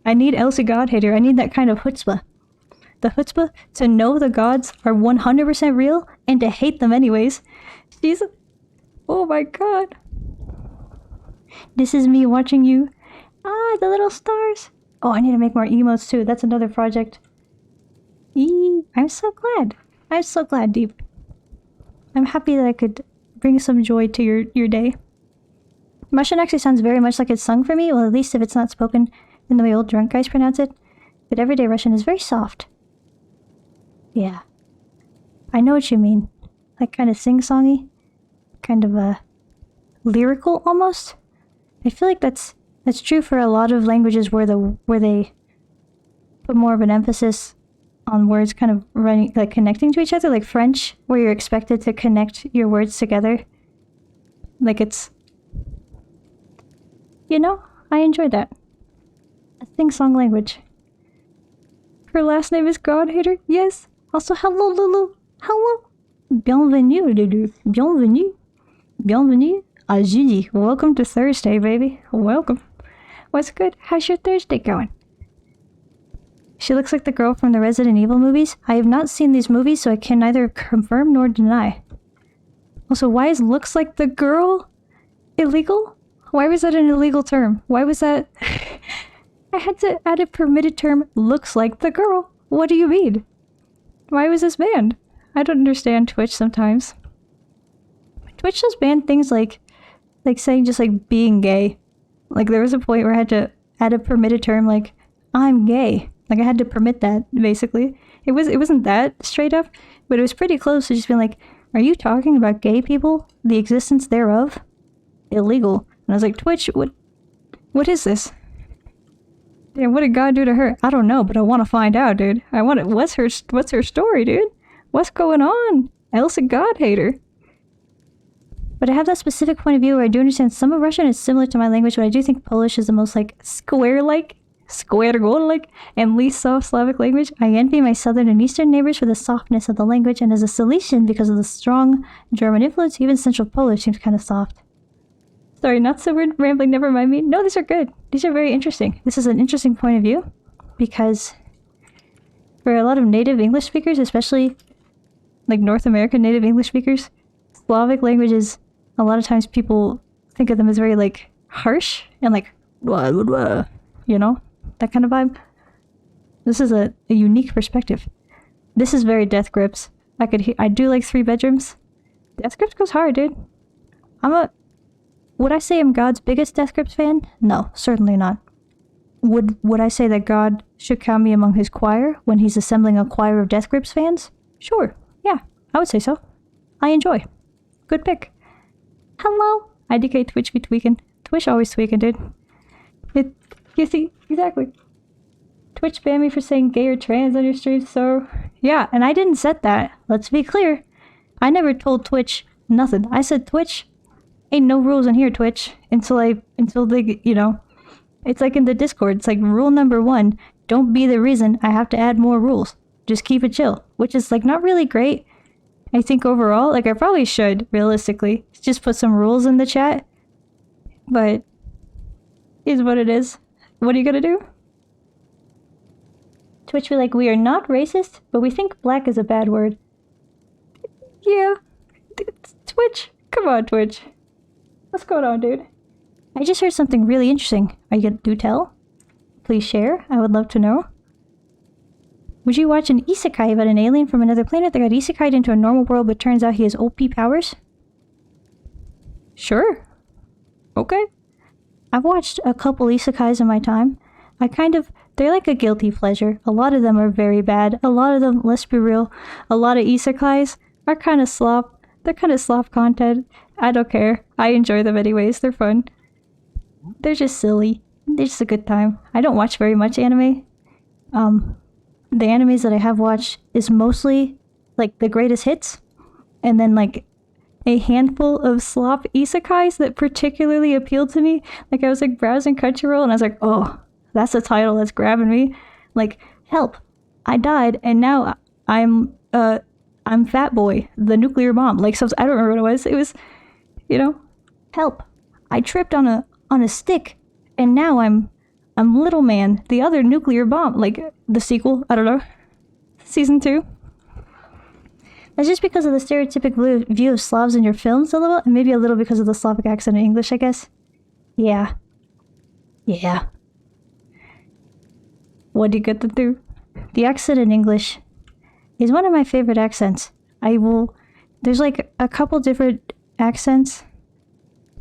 Speaker 1: I need Elsie Godhater. I need that kind of chutzpah. The chutzpah to know the gods are 100% real and to hate them anyways. She's... Oh my god. This is me watching you. Ah, the little stars. Oh, I need to make more emotes too. That's another project. I'm so glad. I'm so glad, Deep. I'm happy that I could bring some joy to your day. Russian actually sounds very much like it's sung for me, well, at least if it's not spoken in the way old drunk guys pronounce it. But everyday Russian is very soft. Yeah. I know what you mean. Like kind of sing-songy. Kind of, lyrical almost. I feel like that's true for a lot of languages where they put more of an emphasis on words kind of running, like connecting to each other, like French, where you're expected to connect your words together. Like it's, you know, I enjoy that. A sing-song language. Her last name is Godhater. Yes. Also, hello, Lulu. Hello. Bienvenue, Lulu. Bienvenue. Bienvenue. Julie. Welcome to Thursday, baby. Welcome. What's good? How's your Thursday going? She looks like the girl from the Resident Evil movies. I have not seen these movies, so I can neither confirm nor deny. Also, why is looks like the girl illegal? Why was that an illegal term? Why was that... I had to add a permitted term, looks like the girl. What do you mean? Why was this banned? I don't understand Twitch sometimes. Twitch does ban things like saying just like being gay. Like there was a point where I had to add a permitted term like, I'm gay. Like I had to permit that, basically. It wasn't that straight up, but it was pretty close to just being like, are you talking about gay people? The existence thereof? Illegal. And I was like, Twitch, what is this? Damn, what did God do to her? I don't know, but I want to find out, dude. What's her story, dude? What's going on? Elsa Godhater. But I have that specific point of view where I do understand some of Russian is similar to my language, but I do think Polish is the most like square-like, and least soft Slavic language. I envy my southern and eastern neighbors for the softness of the language, and as a Silesian, because of the strong German influence, even Central Polish seems kind of soft. Sorry, not so weird, rambling, never mind me. No, these are good. These are very interesting. This is an interesting point of view, because for a lot of native English speakers, especially like North American native English speakers, Slavic languages, a lot of times people think of them as very like harsh and like, blah, blah, blah, you know, that kind of vibe. This is a unique perspective. This is very Death Grips. I do like 3 bedrooms. Death Grips goes hard, dude. Would I say I'm God's biggest Death Grips fan? No, certainly not. Would I say that God should count me among his choir when he's assembling a choir of Death Grips fans? Sure, yeah, I would say so. I enjoy. Good pick. Hello. IDK Twitch be tweaking. Twitch always tweaking, dude. You see, exactly. Twitch banned me for saying gay or trans on your stream, so... Yeah, and I didn't set that. Let's be clear. I never told Twitch nothing. I said, Twitch, ain't no rules in here, Twitch. Until they, you know... It's like in the Discord. It's like rule number 1. Don't be the reason I have to add more rules. Just keep it chill. Which is, like, not really great. I think overall, like, I probably should, realistically, just put some rules in the chat. But, is what it is. What are you gonna do? Twitch be like, we are not racist, but we think black is a bad word. Yeah. Twitch. Come on, Twitch. What's going on, dude? I just heard something really interesting. Are you gonna do tell? Please share. I would love to know. Would you watch an isekai about an alien from another planet that got isekai'd into a normal world but turns out he has OP powers? Sure. Okay. I've watched a couple isekais in my time. They're like a guilty pleasure. A lot of them are very bad. A lot of them, let's be real, a lot of isekais are kind of slop. They're kind of slop content. I don't care. I enjoy them anyways. They're fun. They're just silly. They're just a good time. I don't watch very much anime. The animes that I have watched is mostly like the greatest hits, and then like a handful of slop isekais that particularly appealed to me. Like I was like browsing Crunchyroll and I was like, oh, that's the title that's grabbing me. Like, help, I died and now I'm Fat Boy, the nuclear bomb. Like, so I don't remember what it was. It was, you know, help, I tripped on a stick and now I'm Little Man, the other nuclear bomb. Like, the sequel, I don't know. Season 2. That's just because of the stereotypic view of Slavs in your films a little, and maybe a little because of the Slavic accent in English, I guess. Yeah. Yeah. What do you get to do? The accent in English is one of my favorite accents. There's like a couple different accents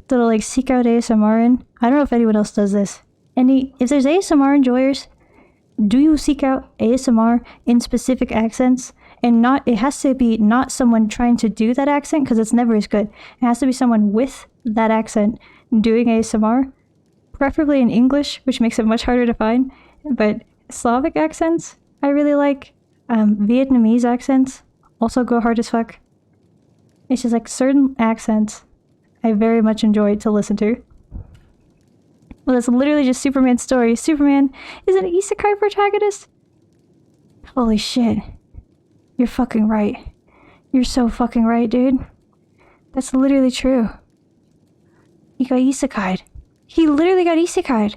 Speaker 1: that'll like seek out ASMR in. I don't know if anyone else does this. If there's ASMR enjoyers, do you seek out ASMR in specific accents? And it has to be not someone trying to do that accent, because it's never as good. It has to be someone with that accent doing ASMR, preferably in English, which makes it much harder to find. But Slavic accents, I really like. Vietnamese accents also go hard as fuck. It's just like certain accents I very much enjoy to listen to. Well, that's literally just Superman's story. Superman is an isekai protagonist. Holy shit. You're fucking right. You're so fucking right, dude. That's literally true. He got isekai'd. He literally got isekai'd.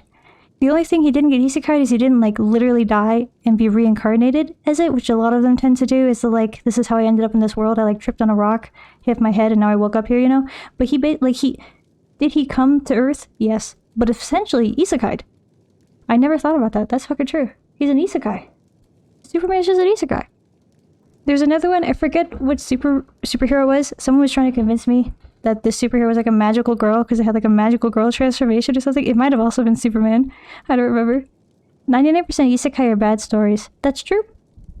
Speaker 1: The only thing he didn't get isekai'd is he didn't, like, literally die and be reincarnated as it, which a lot of them tend to do, is the, like, this is how I ended up in this world. I, like, tripped on a rock, hit my head, and now I woke up here, you know? But did he come to Earth? Yes. But essentially, isekai'd. I never thought about that. That's fucking true. He's an isekai. Superman is just an isekai. There's another one, I forget what superhero was. Someone was trying to convince me that this superhero was like a magical girl because it had like a magical girl transformation or something. It might have also been Superman. I don't remember. 99% isekai are bad stories. That's true.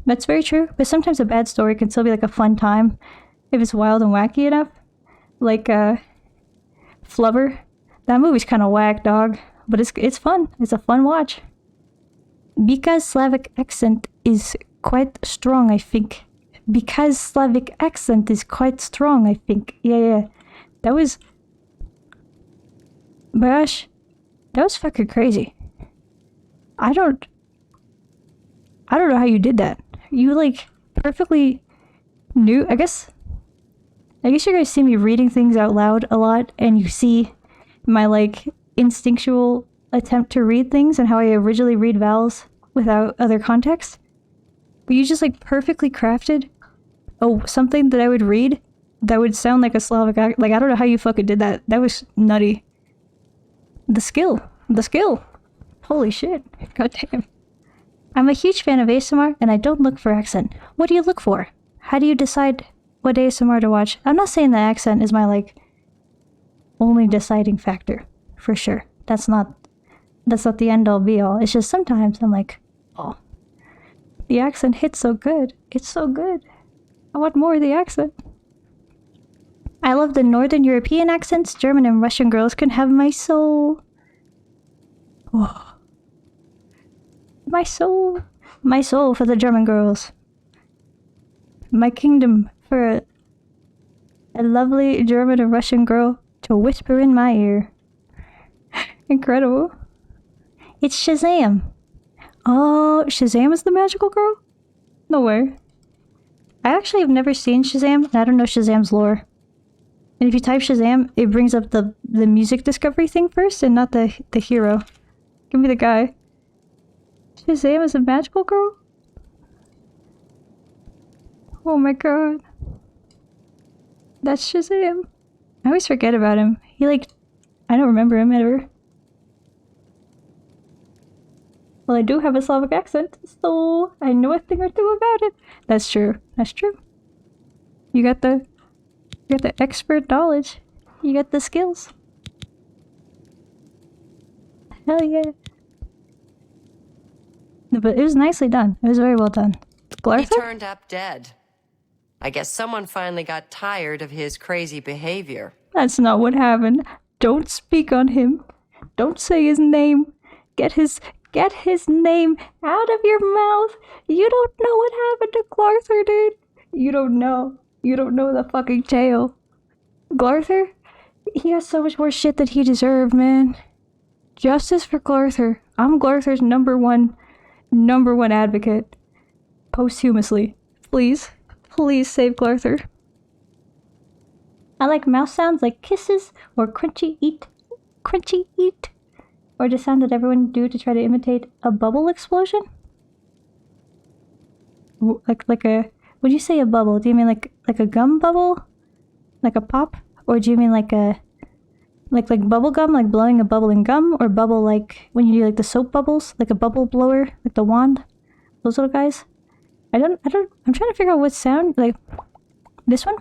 Speaker 1: That's very true. But sometimes a bad story can still be like a fun time if it's wild and wacky enough. Like, Flubber. That movie's kind of whack, dog. But it's fun. It's a fun watch. Because Slavic accent is quite strong, I think. Because Slavic accent is quite strong, I think. Yeah. That was... Gosh. That was fucking crazy. I don't know how you did that. You, like, perfectly knew... I guess you guys see me reading things out loud a lot, and you see my, like, instinctual attempt to read things and how I originally read vowels without other context. But you just, like, perfectly crafted something that I would read that would sound like a Slavic act. Like, I don't know how you fucking did that. That was nutty. The skill. Holy shit. God damn. I'm a huge fan of ASMR, and I don't look for accent. What do you look for? How do you decide what ASMR to watch? I'm not saying the accent is my, like, only deciding factor. For sure. That's not the end-all be-all. It's just sometimes I'm like, oh, the accent hits so good. It's so good. I want more of the accent. I love the Northern European accents. German and Russian girls can have my soul. Oh. My soul. My soul for the German girls. My kingdom for a lovely German and Russian girl to whisper in my ear. Incredible. It's Shazam. Oh, Shazam is the magical girl? No way. I actually have never seen Shazam, and I don't know Shazam's lore. And if you type Shazam, it brings up the music discovery thing first, and not the hero. Give me the guy. Shazam is a magical girl? Oh my god. That's Shazam. I always forget about him. He, like, I don't remember him ever. Well, I do have a Slavic accent, so I know a thing or two about it. That's true. That's true. You got the expert knowledge. You got the skills. Hell yeah. No, but it was nicely done. It was very well done.
Speaker 11: He
Speaker 1: Glartha?
Speaker 11: turned up dead. I guess someone finally got tired of his crazy behavior.
Speaker 1: That's not what happened. Don't speak on him. Don't say his name. Get his name out of your mouth. You don't know what happened to Glarther, dude. You don't know. You don't know the fucking tale. Glarther? He got so much more shit that he deserved, man. Justice for Glarther. I'm Glarther's number one advocate. Posthumously. Please. Please save Glarther. I like mouse sounds like kisses or crunchy eat. Crunchy eat. Or the sound that everyone do to try to imitate a bubble explosion? Like a... When you say a bubble, do you mean like a gum bubble? Like a pop? Or do you mean like a... Like bubble gum, like blowing a bubble in gum? Or bubble like when you do like the soap bubbles? Like a bubble blower? Like the wand? Those little guys? I'm trying to figure out what sound, like... This one?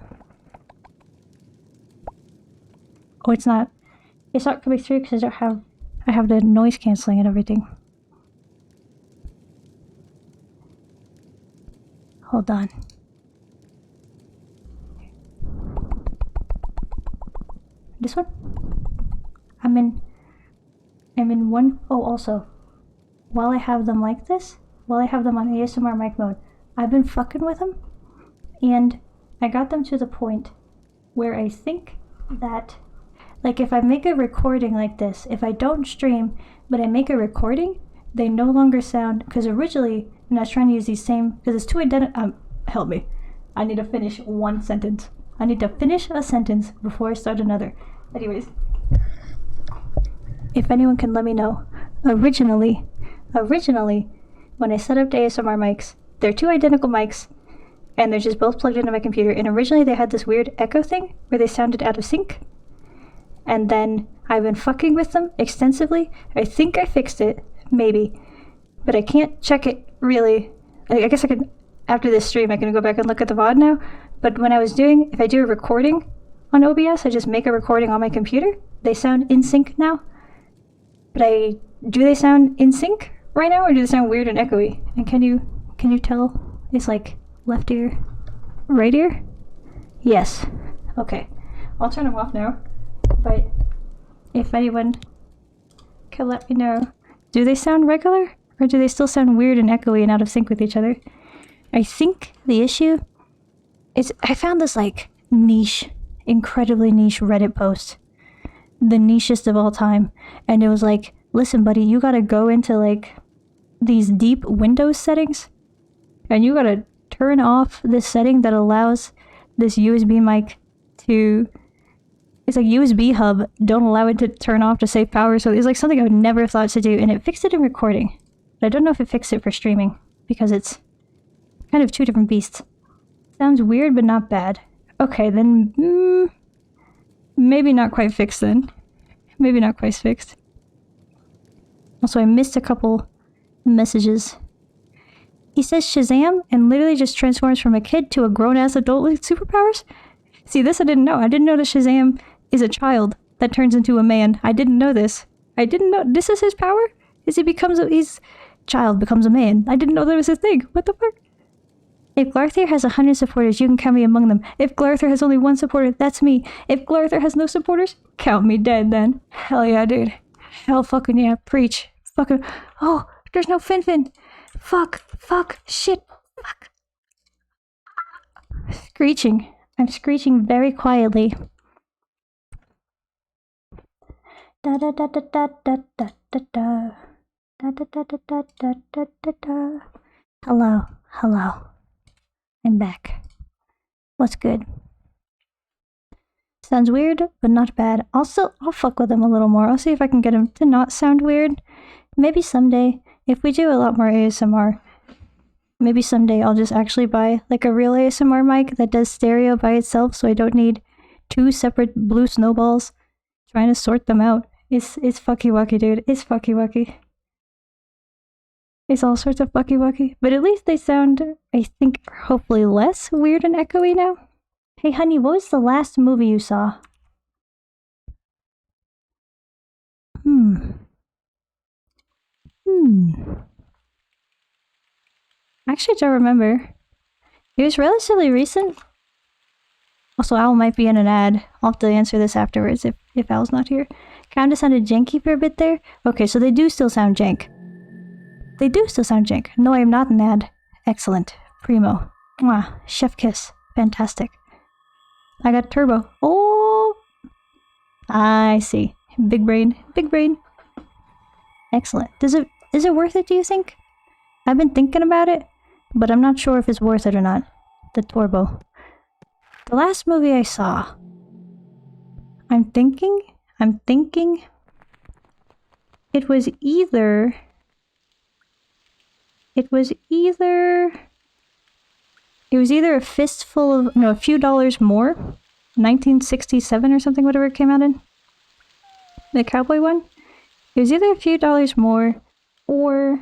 Speaker 1: Oh, it's not coming through because I have the noise cancelling and everything. Hold on. This one? I'm in one. Oh, also, while I have them like this, while I have them on ASMR mic mode, I've been fucking with them, and I got them to the point where I think that, like, if I make a recording like this, if I don't stream, but I make a recording, they no longer sound, because originally And I was trying to use these same, because it's two identical, help me. I need to finish one sentence. I need to finish a sentence before I start another. Anyways. If anyone can let me know. Originally, when I set up the ASMR mics, they're two identical mics, and they're just both plugged into my computer, and originally they had this weird echo thing where they sounded out of sync. And then I've been fucking with them extensively. I think I fixed it, maybe. But I can't check it really. I guess I could, after this stream, I can go back and look at the VOD now. But when I was doing, if I do a recording on OBS, I just make a recording on my computer. They sound in sync now. But do they sound in sync right now, or do they sound weird and echoey? And can you tell it's like left ear, right ear? Yes. Okay. I'll turn them off now. But if anyone can let me know, do they sound regular, or do they still sound weird and echoey and out of sync with each other? I think the issue is I found this like niche, incredibly niche Reddit post. The nichest of all time. And it was like, listen buddy, you gotta go into like these deep Windows settings, and you gotta turn off this setting that allows this USB mic to, it's like USB hub, don't allow it to turn off to save power. So it's like something I would never thought to do, and it fixed it in recording. But I don't know if it fixed it for streaming, because it's kind of two different beasts. Sounds weird, but not bad. Okay, then maybe not quite fixed then. Maybe not quite fixed. Also, I missed a couple messages. He says Shazam and literally just transforms from a kid to a grown-ass adult with superpowers? See, this I didn't know. I didn't know that Shazam is a child that turns into a man. I didn't know this. I didn't know. This is his power? His child becomes a man. I didn't know that was a thing. What the fuck? If Glarther has 100 supporters, you can count me among them. If Glarther has only one supporter, that's me. If Glarther has no supporters, count me dead then. Hell yeah, dude. Hell fucking yeah. Preach. Fucking. Oh, there's no Fin. Fuck. Shit. Fuck. Screeching. I'm screeching very quietly. Da da da da da da da da da. Da da da da da da da da da. Hello. I'm back. What's good? Sounds weird, but not bad. I'll fuck with him a little more. I'll see if I can get him to not sound weird. Maybe someday, if we do a lot more ASMR, maybe someday I'll just actually buy like a real ASMR mic that does stereo by itself, so I don't need two separate blue snowballs trying to sort them out. It's fucky wucky, dude. It's fucky wucky. It's all sorts of fucky wucky. But at least they sound, I think, hopefully less weird and echoey now. Hey honey, what was the last movie you saw? Actually, don't remember. It was relatively recent. Also, Al might be in an ad. I'll have to answer this afterwards if Al's not here. Kinda sounded janky for a bit there. Okay, so they do still sound jank. They do still sound jank. No, I am not an ad. Excellent. Primo. Mwah. Chef kiss. Fantastic. I got turbo. Oh! I see. Big brain. Excellent. Is it worth it, do you think? I've been thinking about it, but I'm not sure if it's worth it or not. The turbo. The last movie I saw. I'm thinking it was either a fistful of, no, a few dollars more, 1967 or something, whatever it came out in, the cowboy one. It was either a few dollars more, or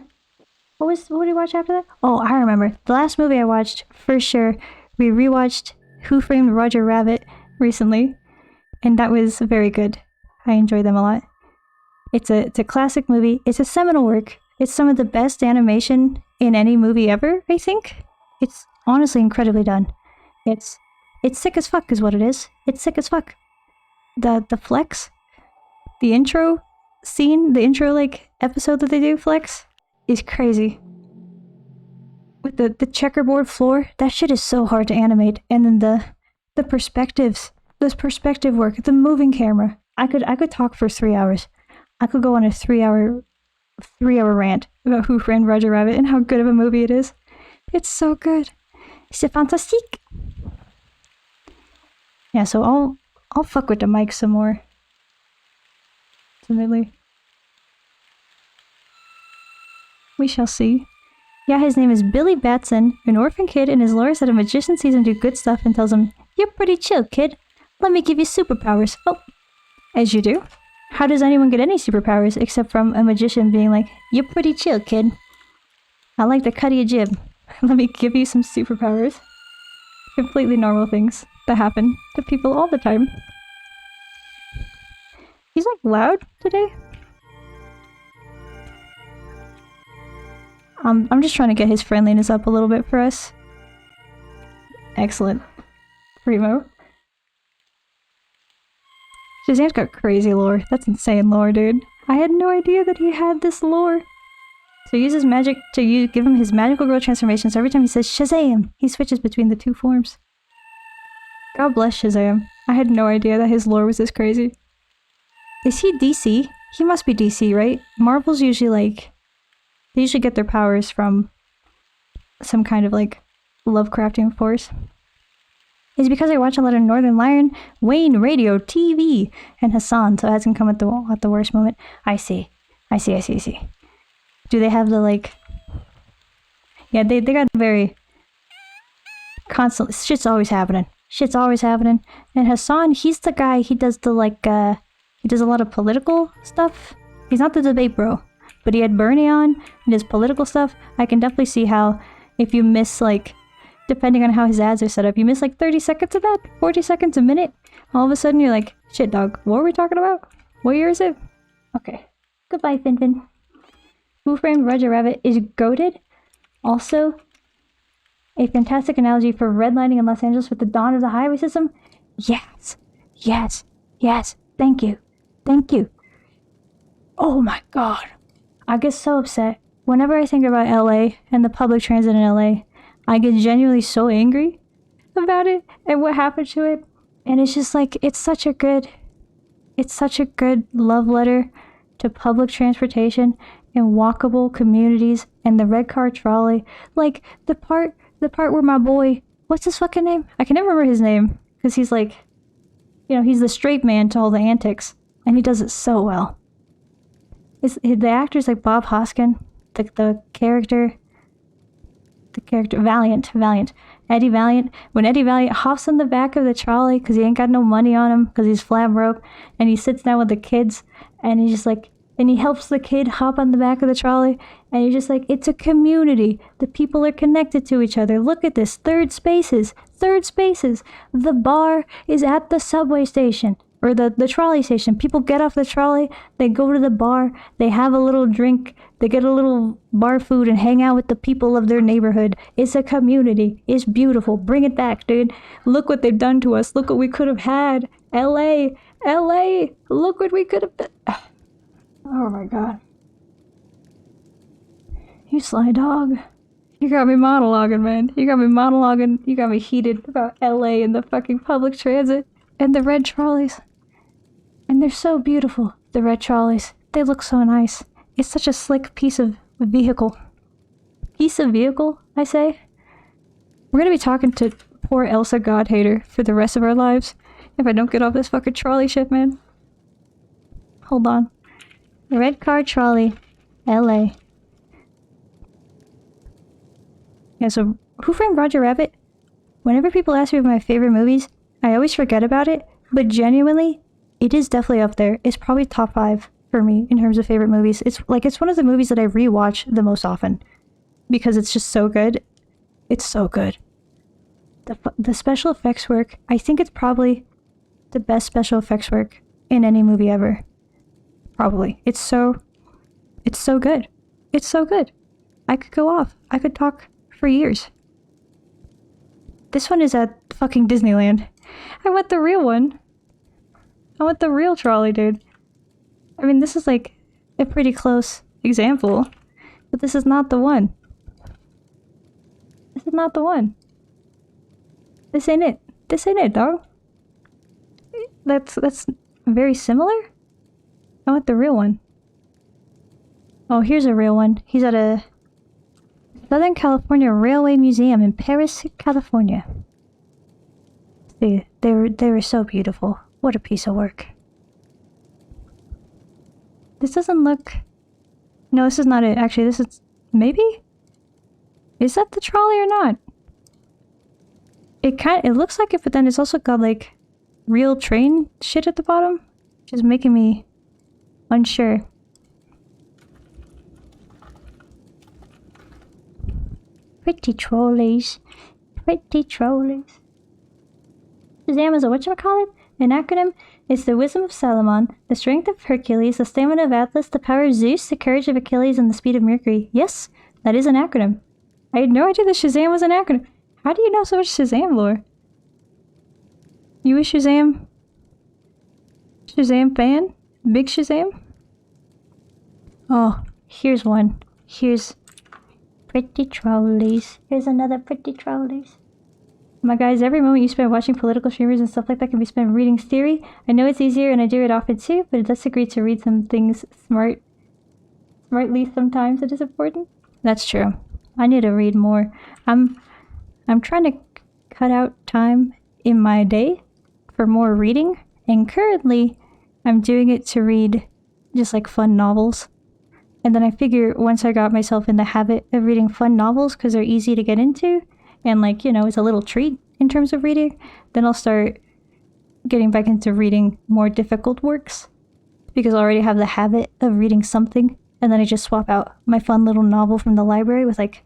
Speaker 1: what did we watch after that? Oh, I remember. The last movie I watched, for sure, we rewatched Who Framed Roger Rabbit recently, and that was very good. I enjoyed them a lot. It's a classic movie. It's a seminal work. It's some of the best animation in any movie ever, I think. It's honestly incredibly done. It's sick as fuck is what it is. It's sick as fuck. The flex, the intro scene, the intro like episode that they do, flex, is crazy. With the checkerboard floor, that shit is so hard to animate. And then the perspectives, this perspective work, the moving camera. I could talk for 3 hours. I could go on a 3 hour rant about Who Framed Roger Rabbit and how good of a movie it is. It's so good. C'est fantastique. Yeah, so I'll fuck with the mic some more. Ultimately. We shall see. Yeah, his name is Billy Batson, an orphan kid, and his lore said a magician sees him do good stuff and tells him, "You're pretty chill, kid. Let me give you superpowers." Oh, as you do. How does anyone get any superpowers except from a magician being like, "You're pretty chill, kid. I like the cut of your jib. Let me give you some superpowers." Completely normal things that happen to people all the time. He's like loud today. I'm just trying to get his friendliness up a little bit for us. Excellent. Primo. Shazam's got crazy lore. That's insane lore, dude. I had no idea that he had this lore. So he uses magic to give him his magical girl transformation, so every time he says Shazam, he switches between the two forms. God bless Shazam. I had no idea that his lore was this crazy. Is he DC? He must be DC, right? Marvel's usually like... They usually get their powers from some kind of like Lovecraftian force. It's because I watch a lot of Northern Lion, Wayne Radio, TV, and Hassan, so it hasn't come at the worst moment. I see. Do they have the like... Yeah, they got very... Constant... Shit's always happening. And Hassan, he's the guy, he does the like, he does a lot of political stuff. He's not the debate bro. But he had Bernie on, and his political stuff. I can definitely see how, if you miss, like, depending on how his ads are set up, you miss, like, 30 seconds of that, 40 seconds a minute, all of a sudden you're like, shit, dog, what were we talking about? What year is it? Okay. Goodbye, Finfin. Who Framed Roger Rabbit is goated. Also, a fantastic analogy for redlining in Los Angeles with the dawn of the highway system. Yes. Thank you. Oh my god. I get so upset. Whenever I think about LA and the public transit in LA, I get genuinely so angry about it and what happened to it. And it's just like, it's such a good love letter to public transportation and walkable communities and the red car trolley. Like, the part where my boy, what's his fucking name? I can never remember his name, because he's like, you know, he's the straight man to all the antics, and he does it so well. The actor's like Bob Hoskin, the character Valiant, Eddie Valiant. When Eddie Valiant hops on the back of the trolley because he ain't got no money on him because he's flat broke, and he sits down with the kids, and he's just like, and he helps the kid hop on the back of the trolley, and you're just like, it's a community. The people are connected to each other. Look at this, third spaces. The bar is at the subway station. Or the trolley station. People get off the trolley, they go to the bar, they have a little drink, they get a little bar food and hang out with the people of their neighborhood. It's a community. It's beautiful. Bring it back, dude. Look what they've done to us. Look what we could have had. LA. Look what we could have been. Oh my god. You sly dog. You got me monologuing, man. You got me heated about LA and the fucking public transit and the red trolleys. And they're so beautiful, the red trolleys. They look so nice. It's such a slick piece of vehicle. I say. We're gonna be talking to poor Elsa Godhater for the rest of our lives if I don't get off this fucking trolley ship, man. Hold on. Red car trolley, LA. Yeah, so Who Framed Roger Rabbit? Whenever people ask me about my favorite movies, I always forget about it, but genuinely, it is definitely up there. It's probably top 5 for me in terms of favorite movies. It's one of the movies that I rewatch the most often because it's just so good. It's so good. The special effects work, I think it's probably the best special effects work in any movie ever. Probably. It's so good. It's so good. I could go off. I could talk for years. This one is at fucking Disneyland. I want the real one. I want the real trolley, dude. I mean, this is like a pretty close example, but this is not the one. This is not the one. This ain't it. This ain't it, dog. That's very similar. I want the real one. Oh, here's a real one. He's at a Southern California Railway Museum in Paris, California. See, they were so beautiful. What a piece of work. This doesn't look... No, this is not it. Actually, this is... Maybe? Is that the trolley or not? It looks like it, but then it's also got like real train shit at the bottom, which is making me unsure. Pretty trolleys. Pretty trolleys. Shazam is a whatchamacallit? An acronym. It's the wisdom of Solomon, the strength of Hercules, the stamina of Atlas, the power of Zeus, the courage of Achilles, and the speed of Mercury. Yes, that is an acronym. I had no idea that Shazam was an acronym. How do you know so much Shazam lore? You a Shazam fan? Big Shazam? Oh, here's one. Here's pretty trolleys. Here's another pretty trolleys. My guys, every moment you spend watching political streamers and stuff like that can be spent reading theory. I know it's easier and I do it often too, but it's great to read some things smartly sometimes. It is important. That's true. I need to read more. I'm trying to cut out time in my day for more reading, and currently I'm doing it to read just like fun novels. And then I figure once I got myself in the habit of reading fun novels because they're easy to get into, and like, you know, it's a little treat in terms of reading, then I'll start getting back into reading more difficult works because I already have the habit of reading something, and then I just swap out my fun little novel from the library with like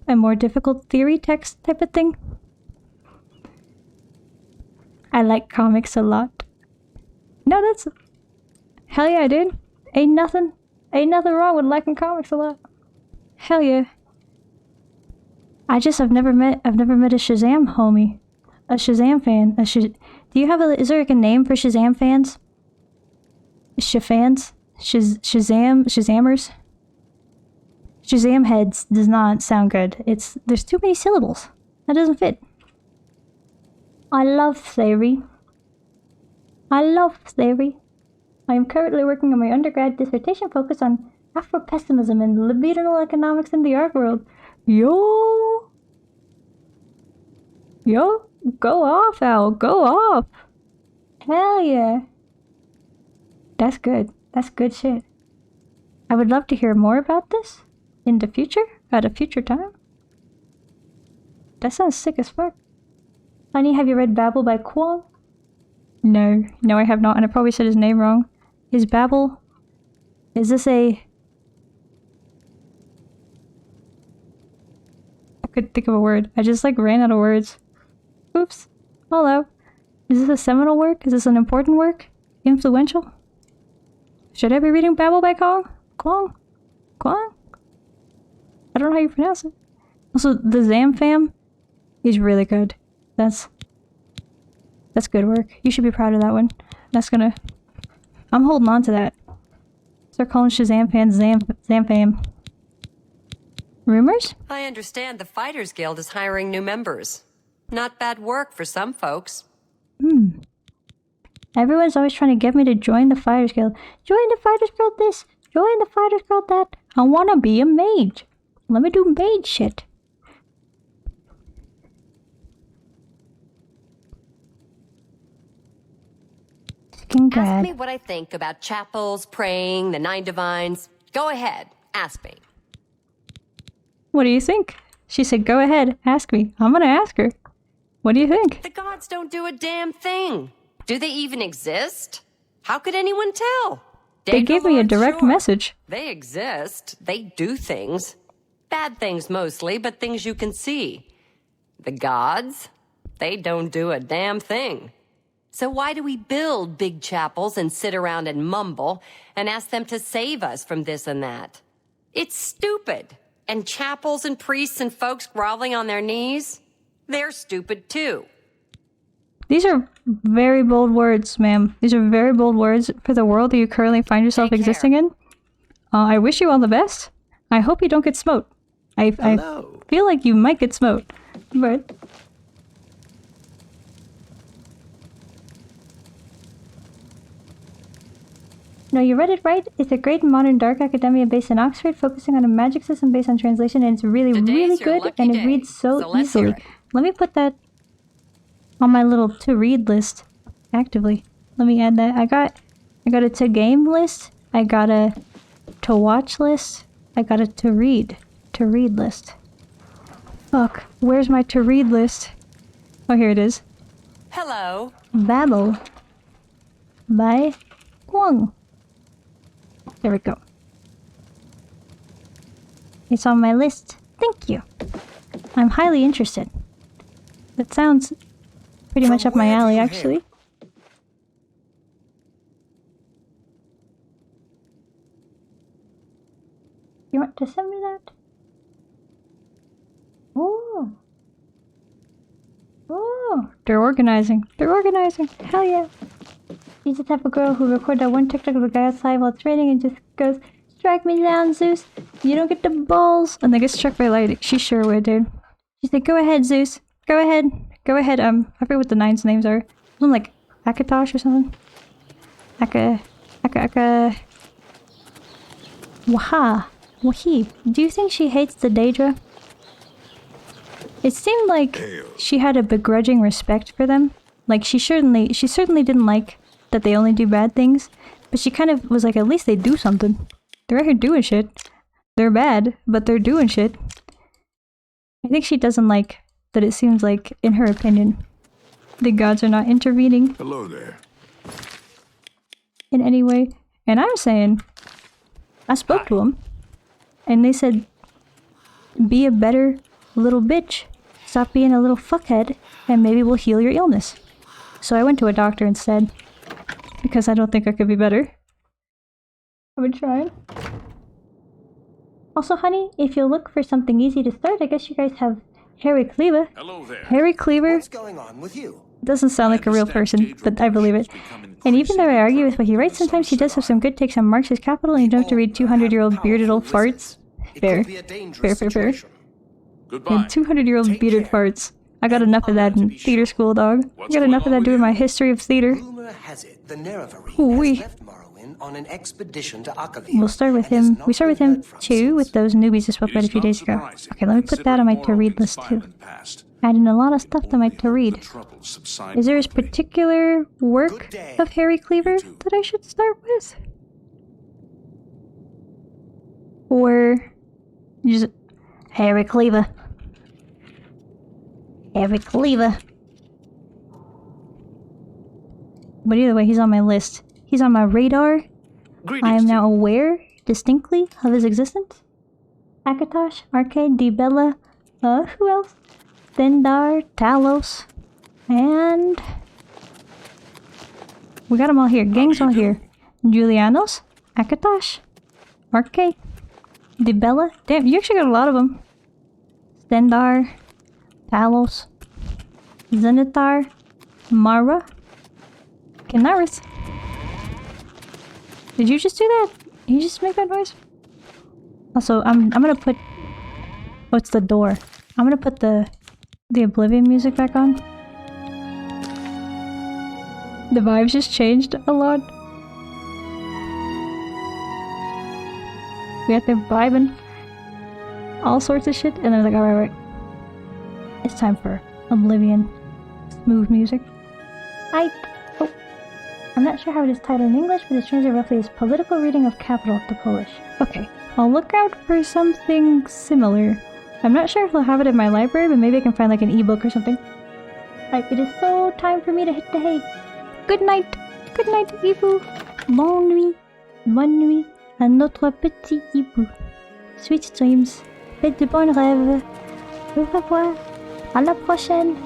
Speaker 1: a more difficult theory text type of thing. I like comics a lot. No, that's... Hell yeah, dude. Ain't nothing wrong with liking comics a lot. Hell yeah. I've never met a Shazam homie. A Shazam fan. Do you have is there like a name for Shazam fans? Shazams? Shazam heads does not sound good. There's too many syllables. That doesn't fit. I love theory. I am currently working on my undergrad dissertation focused on Afro-pessimism and libidinal economics in the art world. Yo, go off, Al, go off. Hell yeah. That's good. That's good shit. I would love to hear more about this in the future, at a future time. That sounds sick as fuck. Honey, have you read Babel by Kwong? No, I have not, and I probably said his name wrong. Is Babel... Is this a... I couldn't think of a word. I just like ran out of words. Oops. Hello. Is this a seminal work? Is this an important work? Influential? Should I be reading Babel by Kwong? Kwong? I don't know how you pronounce it. Also, the Zam fam is really good. That's good work. You should be proud of that one. I'm holding on to that. Start calling Shazam fans Zam fam. Rumors?
Speaker 11: I understand the Fighters Guild is hiring new members. Not bad work for some folks.
Speaker 1: Everyone's always trying to get me to join the Fighters Guild. Join the Fighters Guild this. Join the Fighters Guild that. I wanna be a mage. Let me do mage shit.
Speaker 11: Ask me what I think about chapels, praying, the 9 divines. Go ahead, ask me.
Speaker 1: What do you think? She said, go ahead, ask me. I'm gonna ask her. What do you think?
Speaker 11: The gods don't do a damn thing. Do they even exist? How could anyone tell?
Speaker 1: They gave me a direct message.
Speaker 11: They exist. They do things. Bad things mostly, but things you can see. The gods? They don't do a damn thing. So why do we build big chapels and sit around and mumble and ask them to save us from this and that? It's stupid. And chapels and priests and folks groveling on their knees, they're stupid too.
Speaker 1: These are very bold words, ma'am. These are very bold words for the world that you currently find yourself existing in. I wish you all the best. I hope you don't get smote. I feel like you might get smote, but... No, you read it right. It's a great modern dark academia based in Oxford, focusing on a magic system based on translation, and it's really, really good, and it reads so easily. Let me put that on my little to-read list actively. Let me add that. I got a to-game list. I got a to-watch list. I got a to-read list. Fuck, where's my to-read list? Oh, here it is.
Speaker 11: Hello.
Speaker 1: Babel by Kwong. There we go. It's on my list. Thank you. I'm highly interested. That sounds pretty much up my alley, actually. You want to send me that? Oh. Oh. They're organizing. They're organizing. Hell yeah. She's the type of girl who recorded that one TikTok of a guy outside while it's raining and just goes, "Strike me down, Zeus. You don't get the balls." And they get struck by lightning. She sure would, dude. She's like, "Go ahead, Zeus. Go ahead. Go ahead." I forget what the 9's names are. Something like Akatosh or something. Waha. Wahi. Do you think she hates the Daedra? It seemed like she had a begrudging respect for them. Like, she certainly didn't like that they only do bad things, but she kind of was like, at least they do something. They're out here doing shit. They're bad, but they're doing shit. I think she doesn't like that it seems like, in her opinion, the gods are not intervening.
Speaker 2: Hello there.
Speaker 1: In any way. And I'm saying, I spoke to them, and they said, be a better little bitch. Stop being a little fuckhead, and maybe we'll heal your illness. So I went to a doctor instead, because I don't think I could be better. I've been trying. Also, honey, if you look for something easy to start, I guess you guys have Harry Cleaver.
Speaker 2: Hello there.
Speaker 1: Harry Cleaver
Speaker 4: What's going on with you?
Speaker 1: doesn't sound like a real person, but I believe it. And even though I argue with what he writes, sometimes he does have some good takes on Marx's Capital, and you don't have to read 200-year-old bearded old farts. Fair. Fair.
Speaker 2: Goodbye.
Speaker 1: 200-year-old bearded farts. I got enough of that in theater school, dog. I got enough of that doing my history of theater.
Speaker 4: Rumor has it the Nerevarine
Speaker 1: Ooh-wee.
Speaker 4: has left Morrowind on an expedition to Oblivion.
Speaker 1: We'll start with him. We start with him too, with those newbies I spoke about a few days ago. Okay, let me put that on my to-read list too. Adding a lot of stuff to my to-read. Is there a particular work of Harry Cleaver that I should start with? Or just Harry Cleaver? Harry Cleaver. But either way, he's on my list. He's on my radar. I am now aware, distinctly, of his existence. Akatosh, Arcade, Dibella, who else? Thindar, Talos, and... we got them all here. Gang's all here. Julianos, Akatosh, Arcade, Dibella. Damn, you actually got a lot of them. Thindar, Talos, Zenitar, Mara, Kinaris. Did you just do that? Did you just make that noise? Also, I'm gonna put... oh, it's the door. I'm gonna put the Oblivion music back on. The vibes just changed a lot. We got them vibing. All sorts of shit, and then I was like, alright. It's time for Oblivion. Smooth music. Oh. I'm not sure how it is titled in English, but it's translated roughly as Political Reading of Capital to Polish. Okay, I'll look out for something similar. I'm not sure if I'll have it in my library, but maybe I can find like an ebook or something. Right, it is so time for me to hit the hay. Good night, Ibu. Bonne nuit à notre petit Ibu. Sweet dreams, faites de bons rêves. Au revoir, à la prochaine.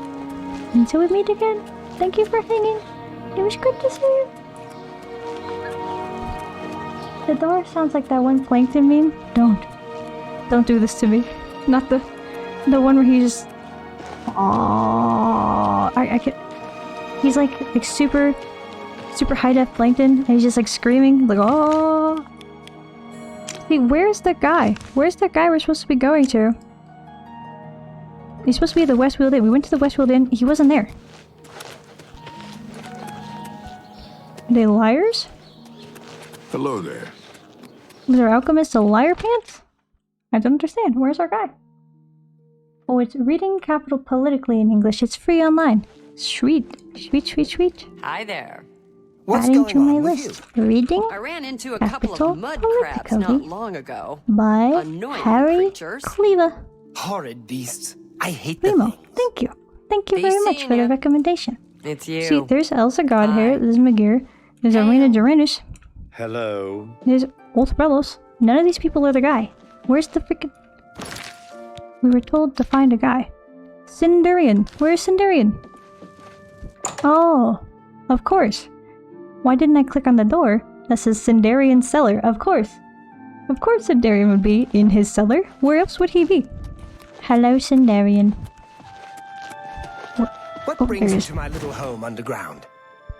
Speaker 1: Until we meet again, thank you for hanging. It was good to see you. The door sounds like that one Plankton meme. Don't do this to me. Not the one where he just... aww. I can... he's like super high def Plankton, and he's just like screaming, like, oh. Hey, where's the guy? Where's the guy we're supposed to be going to? He's supposed to be at the Westfield Inn. We went to the Westfield Inn. He wasn't there. Are they liars?
Speaker 10: Hello there.
Speaker 1: Was our alchemist a liar pants? I don't understand. Where's our guy? Oh, it's reading capital politically in English. It's free online. Sweet. Sweet, sweet, sweet.
Speaker 11: Hi there.
Speaker 4: What's
Speaker 1: Adding
Speaker 4: going
Speaker 1: to my
Speaker 4: on with
Speaker 1: list. Reading
Speaker 11: I ran into a couple
Speaker 1: capital
Speaker 11: of mud crabs not
Speaker 1: politically
Speaker 11: long ago.
Speaker 1: by
Speaker 11: Annoying
Speaker 1: Harry
Speaker 11: creatures.
Speaker 1: Cleaver.
Speaker 4: Horrid beasts. I hate the
Speaker 1: Primo,
Speaker 4: things.
Speaker 1: thank you. Thank you
Speaker 11: Be
Speaker 1: very much
Speaker 11: seeing
Speaker 1: for the
Speaker 11: ya.
Speaker 1: recommendation.
Speaker 11: It's you.
Speaker 1: See, there's Elsa Godhair,
Speaker 11: Hi.
Speaker 1: there's Magir, there's
Speaker 11: Hail.
Speaker 1: Arena Duranus,
Speaker 10: Hello.
Speaker 1: there's Ulthbelos. None of these people are the guy. Where's the freaking... We were told to find a guy. Cinderian. Where's Cinderian? Oh, of course. Why didn't I click on the door that says Cinderian cellar? Of course. Of course Cinderian would be in his cellar. Where else would he be? Hello, Cinderian.
Speaker 4: What
Speaker 1: Oh,
Speaker 4: brings
Speaker 1: there
Speaker 4: you
Speaker 1: is.
Speaker 4: to my little home underground?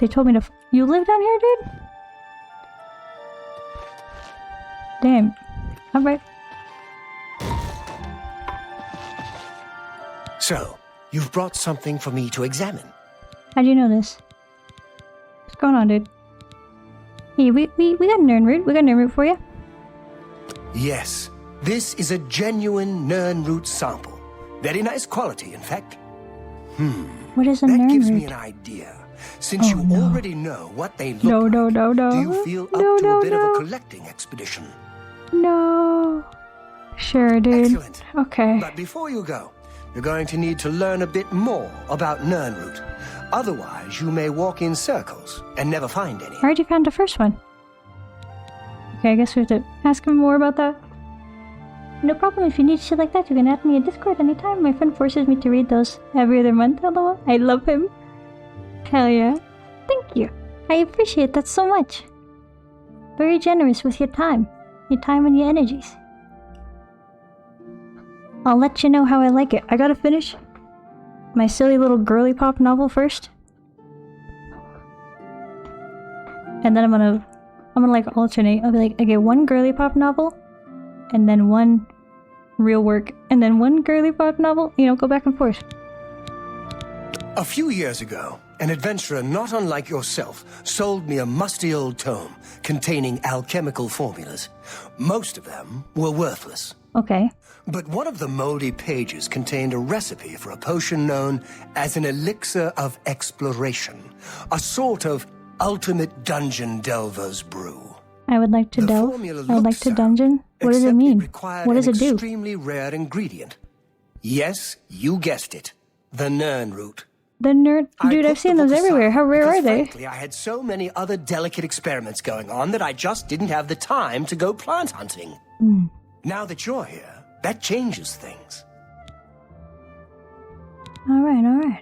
Speaker 1: They told me to... You live down here, dude? Damn. Alright.
Speaker 4: So, you've brought something for me to examine.
Speaker 1: How'd you know this? What's going on, dude? Hey, we got a Nern root. We got a Nern root for you.
Speaker 4: Yes, this is a genuine Nern root sample. Very nice quality, in fact.
Speaker 1: What is a
Speaker 4: That
Speaker 1: Nern
Speaker 4: gives
Speaker 1: root?
Speaker 4: me an idea. Since
Speaker 1: Oh,
Speaker 4: you
Speaker 1: no.
Speaker 4: already know what they look
Speaker 1: No,
Speaker 4: like,
Speaker 1: no, no, no.
Speaker 4: do you feel up
Speaker 1: No,
Speaker 4: to
Speaker 1: no,
Speaker 4: a bit of
Speaker 1: no.
Speaker 4: a collecting expedition?
Speaker 1: No. Sure, dude.
Speaker 4: Excellent.
Speaker 1: Okay.
Speaker 4: But before you go, you're going to need to learn a bit more about Nernroot. Otherwise, you may walk in circles and never find any.
Speaker 1: I already found the first one. Okay, I guess we have to ask him more about that. No problem. If you need shit like that, you can add me in Discord anytime. My friend forces me to read those every other month. LOL. I love him. Hell yeah. Thank you. I appreciate that so much. Very generous with your time and your energies. I'll let you know how I like it. I gotta finish my silly little girly pop novel first. And then I'm gonna like alternate. I'll be like, okay, one girly pop novel, and then one real work, and then one girly pop novel, you know, go back and forth.
Speaker 4: A few years ago, an adventurer not unlike yourself sold me a musty old tome containing alchemical formulas. Most of them were worthless.
Speaker 1: Okay.
Speaker 4: But one of the moldy pages contained a recipe for a potion known as an elixir of exploration, a sort of ultimate dungeon delver's brew.
Speaker 1: I would like to
Speaker 4: The
Speaker 1: delve.
Speaker 4: formula
Speaker 1: I would like
Speaker 4: looks
Speaker 1: to
Speaker 4: sound,
Speaker 1: dungeon. What does it
Speaker 4: except
Speaker 1: mean?
Speaker 4: required
Speaker 1: What does
Speaker 4: an
Speaker 1: it do?
Speaker 4: extremely rare ingredient. Yes, you guessed it. The Nernroot.
Speaker 1: The nerd,
Speaker 4: I
Speaker 1: dude,
Speaker 4: put
Speaker 1: I've seen
Speaker 4: the
Speaker 1: those
Speaker 4: book
Speaker 1: everywhere.
Speaker 4: aside
Speaker 1: How rare
Speaker 4: because,
Speaker 1: are they?
Speaker 4: frankly, I had so many other delicate experiments going on that I just didn't have the time to go plant hunting. Now that you're here, that changes things.
Speaker 1: All right.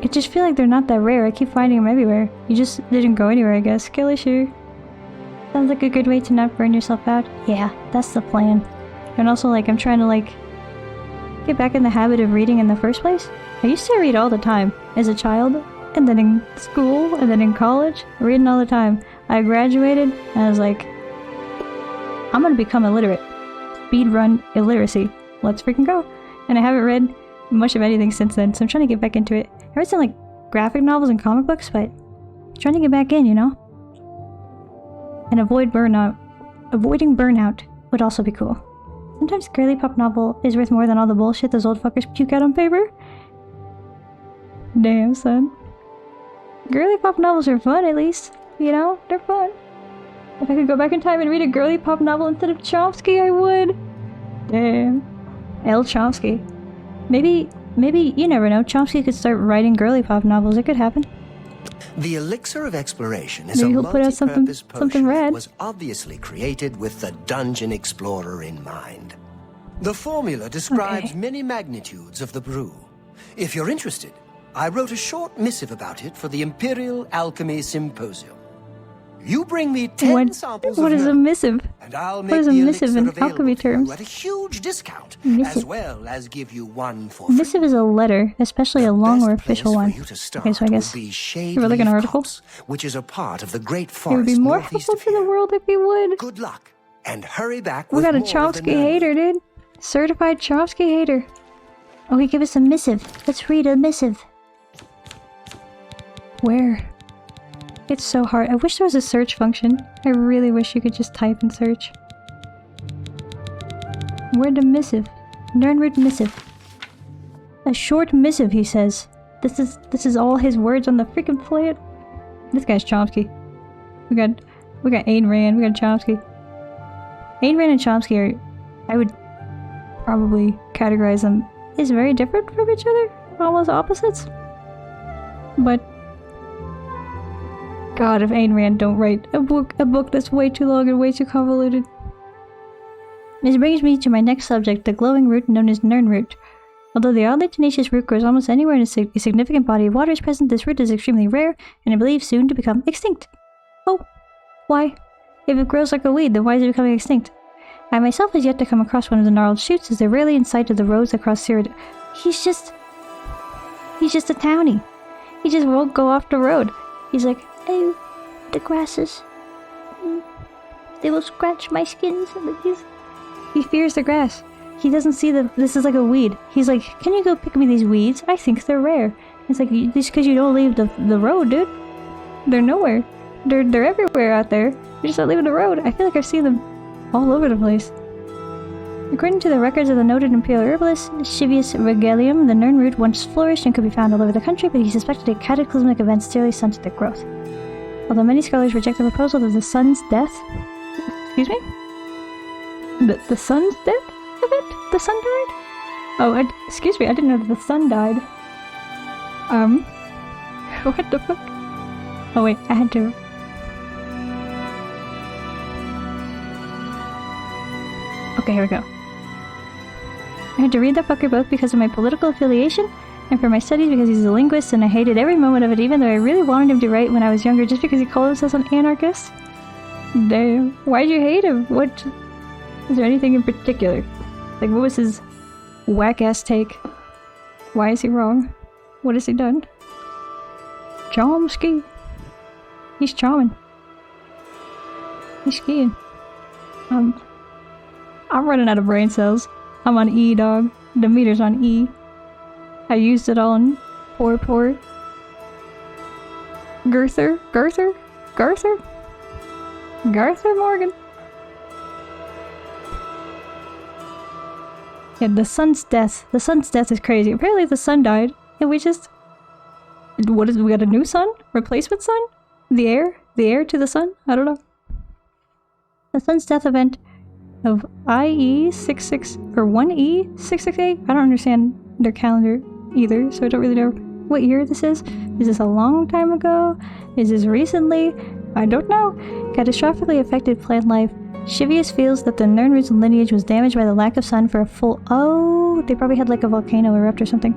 Speaker 1: I just feel like they're not that rare. I keep finding them everywhere. You just didn't go anywhere, I guess. Kill issue. Sounds like a good way to not burn yourself out. Yeah, that's the plan. And also, like, I'm trying to, like, get back in the habit of reading in the first place. I used to read all the time as a child, and then in school, and then in college, reading all the time. I graduated, and I was like, I'm gonna become illiterate. Speedrun illiteracy. Let's freaking go. And I haven't read much of anything since then, so I'm trying to get back into it. I read some, like, graphic novels and comic books, but I'm trying to get back in, you know? And avoid burnout. Avoiding burnout would also be cool. Sometimes a girly pop novel is worth more than all the bullshit those old fuckers puke out on paper. Damn, son. Girly pop novels are fun, at least. You know? They're fun. If I could go back in time and read a girly pop novel instead of Chomsky, I would. Damn. L. Chomsky. Maybe, you never know, Chomsky could start writing girly pop novels. It could happen.
Speaker 4: The elixir of exploration is
Speaker 1: Maybe
Speaker 4: a
Speaker 1: he'll put out
Speaker 4: multi-purpose
Speaker 1: something
Speaker 4: potion that
Speaker 1: rad.
Speaker 4: was obviously created with the dungeon explorer in mind. The formula describes
Speaker 1: Okay.
Speaker 4: many magnitudes of the brew. If you're interested, I wrote a short missive about it for the Imperial Alchemy Symposium. You bring me 10 samples
Speaker 1: What
Speaker 4: of
Speaker 1: is a
Speaker 4: Nern,
Speaker 1: missive?
Speaker 4: and I'll make
Speaker 1: What is a
Speaker 4: the
Speaker 1: missive
Speaker 4: elixir
Speaker 1: in
Speaker 4: available
Speaker 1: alchemy
Speaker 4: to you
Speaker 1: terms?
Speaker 4: at a huge discount,
Speaker 1: Missive.
Speaker 4: as well as give you one for free.
Speaker 1: Missive is a letter, especially a long or official one.
Speaker 4: You to start
Speaker 1: Okay, so I guess
Speaker 4: would be Shade
Speaker 1: you were like an
Speaker 4: Leaf
Speaker 1: article.
Speaker 4: Copse, which is a part of the Great
Speaker 1: It
Speaker 4: Forest
Speaker 1: would be more
Speaker 4: northeast
Speaker 1: helpful
Speaker 4: of
Speaker 1: to the
Speaker 4: here.
Speaker 1: world if you would.
Speaker 4: Good luck, and hurry back
Speaker 1: We
Speaker 4: with
Speaker 1: got a
Speaker 4: more of the
Speaker 1: Chomsky
Speaker 4: Nern.
Speaker 1: hater, dude. Certified Chomsky hater. Okay, give us a missive. Let's read a missive. Where? It's so hard. I wish there was a search function. I really wish you could just type and search. Where'd the missive? Nernroot missive. A short missive, he says. This is all his words on the freaking planet. This guy's Chomsky. We got Ayn Rand, we got Chomsky. Ayn Rand and Chomsky are, I would probably categorize them as very different from each other, almost opposites. But God, if Ayn Rand don't write a book that's way too long and way too convoluted. This brings me to my next subject, the glowing root known as Nernroot. Although the oddly tenacious root grows almost anywhere in a significant body of water is present, this root is extremely rare and I believe soon to become extinct. Oh, why? If it grows like a weed, then why is it becoming extinct? I myself has yet to come across one of the gnarled shoots, as they're rarely in sight of the roads across Cyrodiil. He's just a townie. He just won't go off the road. He's like, oh, the grasses. They will scratch my skin. He fears the grass. He doesn't see this is like a weed. He's like, can you go pick me these weeds? I think they're rare. It's like, just because you don't leave the road, dude. They're nowhere. They're everywhere out there. You're just not leaving the road. I feel like I've seen them all over the place. According to the records of the noted imperial herbalist Shivius Regalium, the Nernroot once flourished and could be found all over the country, but he suspected a cataclysmic event seriously stunted their growth. Although many scholars reject the proposal that the sun's death... Excuse me? The sun's death event? The sun died? Oh, excuse me, I didn't know that the sun died. What the fuck? Oh wait, I had to... Okay, here we go. I had to read that fucker both because of my political affiliation and for my studies because he's a linguist and I hated every moment of it, even though I really wanted him to write when I was younger just because he called himself an anarchist. Damn. Why'd you hate him? What? Is there anything in particular? Like, what was his whack-ass take? Why is he wrong? What has he done? Chomsky. He's charming. He's skiing. I'm running out of brain cells. I'm on E, dog. The meter's on E. I used it all on poor Garther Morgan. Yeah, the sun's death is crazy. Apparently the sun died, and we just... we got a new sun? Replacement sun? The heir to the sun? I don't know. The sun's death event of IE66 or 1E668. I don't understand their calendar either, so I don't really know what year this is. Is this a long time ago? Is this recently? I don't know. Catastrophically affected plant life. Shivius feels that the Nernroot's lineage was damaged by the lack of sun for a full... Oh, they probably had like a volcano erupt or something.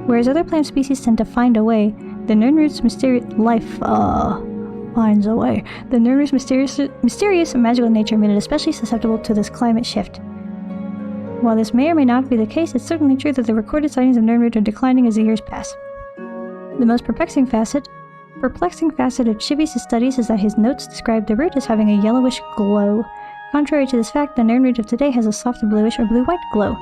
Speaker 1: Whereas other plant species tend to find a way, the Nernroot's mysterious life, finds a way. The Nernroot's mysterious and magical nature made it especially susceptible to this climate shift. While this may or may not be the case, it's certainly true that the recorded sightings of Nernroot are declining as the years pass. The most perplexing facet of Shivius' studies is that his notes describe the root as having a yellowish glow. Contrary to this fact, the Nernroot of today has a soft bluish or blue-white glow.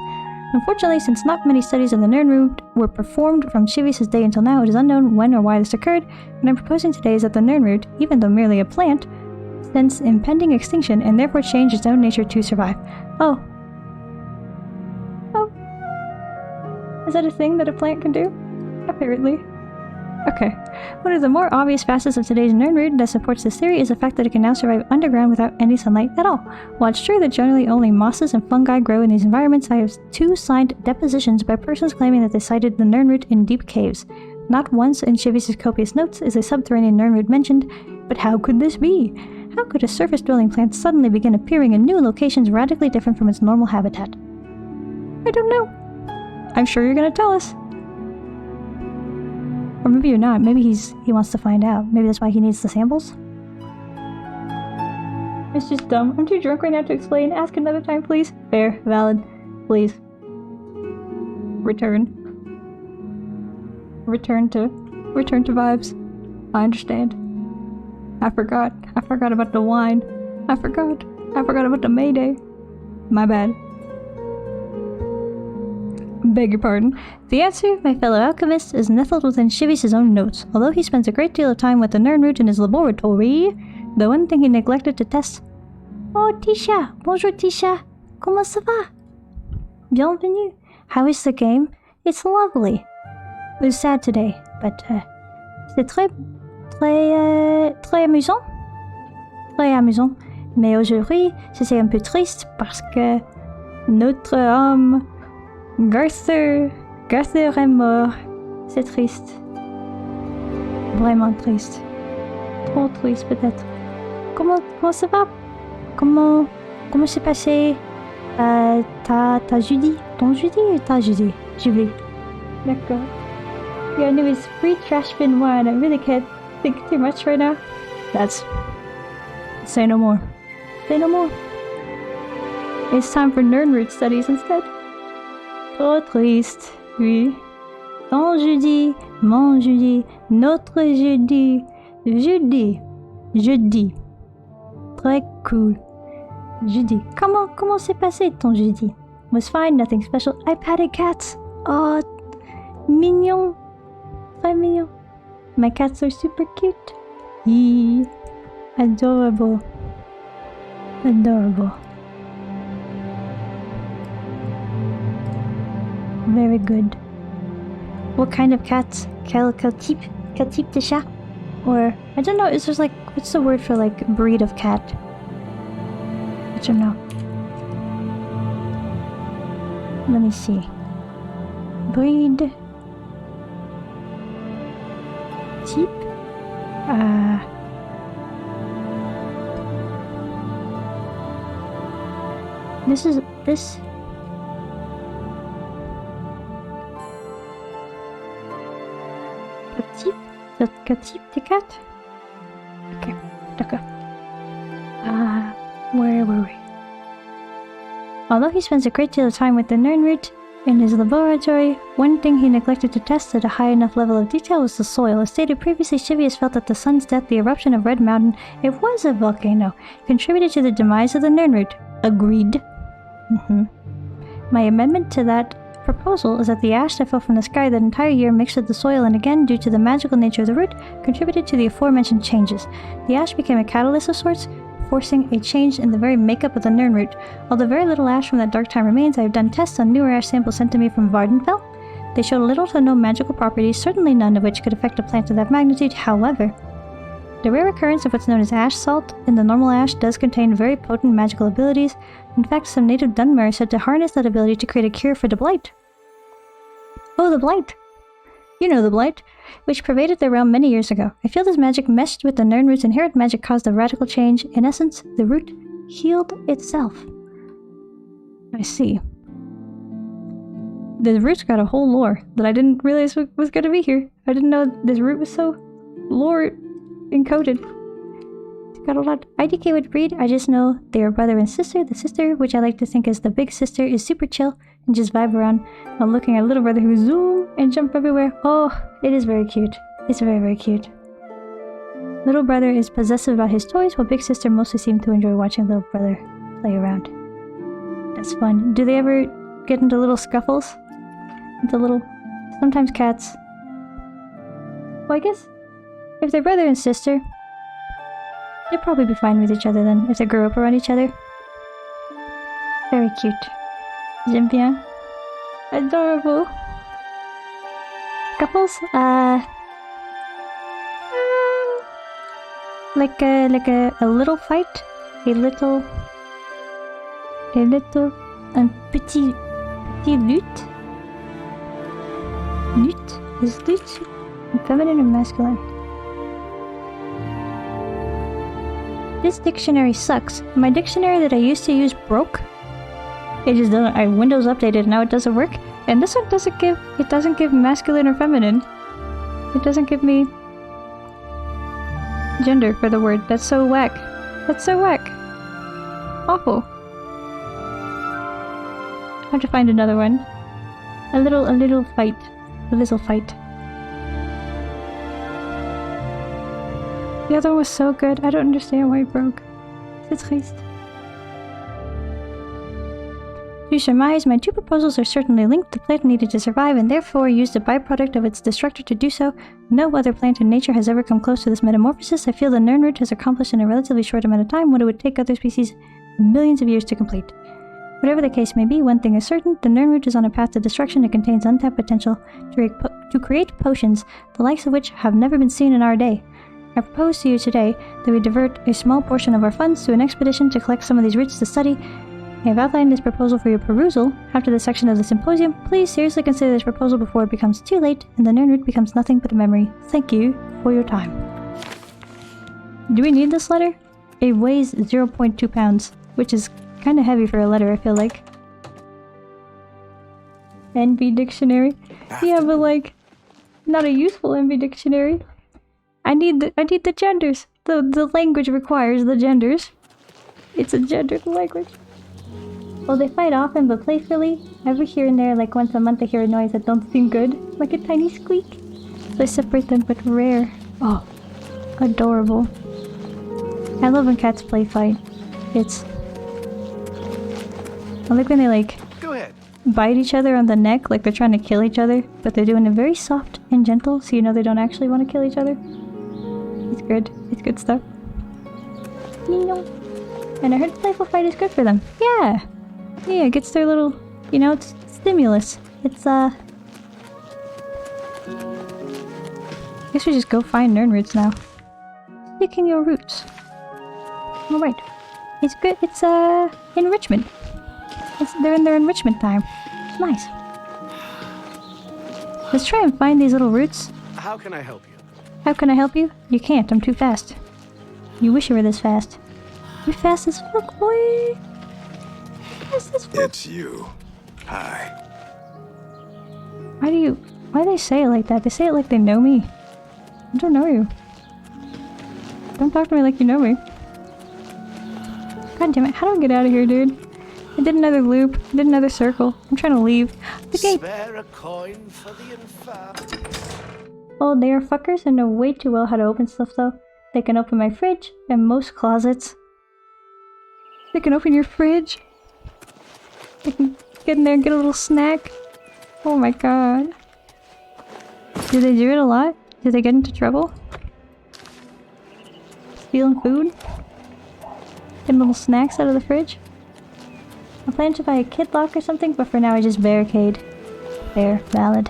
Speaker 1: Unfortunately, since not many studies of the Nernroot were performed from Shivius' day until now, it is unknown when or why this occurred. What I'm proposing today is that the Nernroot, even though merely a plant, sense impending extinction and therefore change its own nature to survive. Oh. Is that a thing that a plant can do? Apparently. Okay. One of the more obvious facets of today's Nernroot that supports this theory is the fact that it can now survive underground without any sunlight at all. While it's true that generally only mosses and fungi grow in these environments, I have 2 signed depositions by persons claiming that they sighted the Nernroot in deep caves. Not once in Shivius' copious notes is a subterranean Nernroot mentioned, but how could this be? How could a surface-dwelling plant suddenly begin appearing in new locations radically different from its normal habitat? I don't know. I'm sure you're gonna tell us. Or maybe you're not. Maybe he wants to find out. Maybe that's why he needs the samples. It's just dumb. I'm too drunk right now to explain. Ask another time, please. Fair. Valid. Please. Return to vibes. I understand. I forgot about the wine. I forgot about the Mayday. My bad. Beg your pardon. The answer, my fellow alchemist, is nestled within Shivis' own notes. Although he spends a great deal of time with the Nernroot in his laboratory, the one thing he neglected to test... Oh, Tisha! Bonjour, Tisha! Comment ça va? Bienvenue! How is the game? It's lovely. It was sad today, but c'est très amusant. Très amusant. Mais aujourd'hui, c'est un peu triste parce que notre homme, Garther est mort. C'est triste. Vraiment triste. Trop triste peut-être. Comment ça va? Comment s'est passé ta jeudi? Ton jeudi ou ta jeudi? Julie. D'accord. Your name is Free Trash Bin 1. I really can't think too much right now. That's... Say no more. Say no more. It's time for Nernroot studies instead. Trop triste. Oui. Ton jeudi, mon jeudi, notre jeudi. Jeudi. Très cool. Jeudi. Comment s'est passé ton jeudi? Was fine, nothing special. I patted cats. Oh, mignon. Très mignon. My cats are super cute. Yee. Adorable. Adorable. Very good. What kind of cats? Quel type de chat? Or, I don't know, it's just like, what's the word for like breed of cat? I don't know. Let me see. Breed. Type? This. Quel type de cat? Okay, d'accord. Where were we? Although he spends a great deal of time with the Nernroot in his laboratory, one thing he neglected to test at a high enough level of detail was the soil. As stated previously, Shivius felt that the sun's death, the eruption of Red Mountain, it was a volcano, contributed to the demise of the Nernroot. Agreed. My amendment to that proposal is that the ash that fell from the sky that entire year mixed with the soil and again, due to the magical nature of the root, contributed to the aforementioned changes. The ash became a catalyst of sorts, forcing a change in the very makeup of the Nernroot. Although very little ash from that dark time remains, I have done tests on newer ash samples sent to me from Vardenfell. They showed little to no magical properties, certainly none of which could affect a plant of that magnitude. However, the rare occurrence of what's known as ash salt in the normal ash does contain very potent magical abilities. In fact, some native Dunmer are said to harness that ability to create a cure for the blight. Oh, the blight! You know the blight, which pervaded the realm many years ago. I feel this magic meshed with the Nernroot's inherent magic caused a radical change. In essence, the root healed itself. I see. The root's got a whole lore that I didn't realize was going to be here. I didn't know this root was so lore encoded. It's got a lot. IDK would breed, I just know they are brother and sister. The sister, which I like to think is the big sister, is super chill and just vibe around while looking at little brother who zoom and jump everywhere. Oh, it is very cute. It's very, very cute. Little brother is possessive about his toys, while big sister mostly seemed to enjoy watching little brother play around. That's fun. Do they ever get into little scuffles? Sometimes cats. Well, I guess if they're brother and sister, they'll probably be fine with each other then, if they grow up around each other. Very cute. J'aime bien. Adorable. Couples? Like a little fight? Un petit lutte? Lutte? Is lutte feminine or masculine? This dictionary sucks. My dictionary that I used to use broke. It just doesn't. I Windows updated, now it doesn't work. And this one doesn't give masculine or feminine. It doesn't give me gender for the word. That's so whack. That's so whack. Awful. I have to find another one. A little fight. A little fight. The other one was so good. I don't understand why it broke. C'est triste. To surmise, my two proposals are certainly linked. The plant needed to survive and therefore used a byproduct of its destructor to do so. No other plant in nature has ever come close to this metamorphosis. I feel the Nernroot has accomplished in a relatively short amount of time what it would take other species millions of years to complete. Whatever the case may be, one thing is certain, the Nernroot is on a path to destruction. It contains untapped potential to create potions, the likes of which have never been seen in our day. I propose to you today that we divert a small portion of our funds to an expedition to collect some of these roots to study. I have outlined this proposal for your perusal. After this section of the symposium, please seriously consider this proposal before it becomes too late and the Nernroot becomes nothing but a memory. Thank you for your time. Do we need this letter? It weighs 0.2 pounds, which is kind of heavy for a letter, I feel like. NB dictionary? Yeah, but like, not a useful NB dictionary. I need the genders. The language requires the genders. It's a gendered language. Well, they fight often but playfully. Every here and there, like once a month, I hear a noise that don't seem good, like a tiny squeak. So I separate them, but rare. Oh, adorable. I love when cats play fight. I like when they like
Speaker 8: Go ahead.
Speaker 1: bite each other on the neck, like they're trying to kill each other, but they're doing it very soft and gentle, so you know they don't actually want to kill each other. It's good. It's good stuff. And I heard playful fight is good for them. Yeah! Yeah, it gets their little, you know, it's stimulus. It's, I guess we just go find Nernroots now. Picking your roots. Alright. It's good, it's, enrichment. They're in their enrichment time. Nice. Let's try and find these little roots.
Speaker 8: How can I help you?
Speaker 1: How can I help you? You can't, I'm too fast. You wish you were this fast. You're fast as fuck, boy! Fast as fuck.
Speaker 10: It's you. Hi.
Speaker 1: Why do they say it like that? They say it like they know me. I don't know you. Don't talk to me like you know me. God damn it, how do I get out of here, dude? I did another loop, I did another circle. I'm trying to leave. The gate!
Speaker 8: Spare a coin for the infirm.
Speaker 1: Oh, they are fuckers and know way too well how to open stuff though. They can open my fridge and most closets. They can open your fridge. They can get in there and get a little snack. Oh my god. Do they do it a lot? Do they get into trouble? Stealing food? Getting little snacks out of the fridge? I plan to buy a kid lock or something, but for now I just barricade. Fair, valid.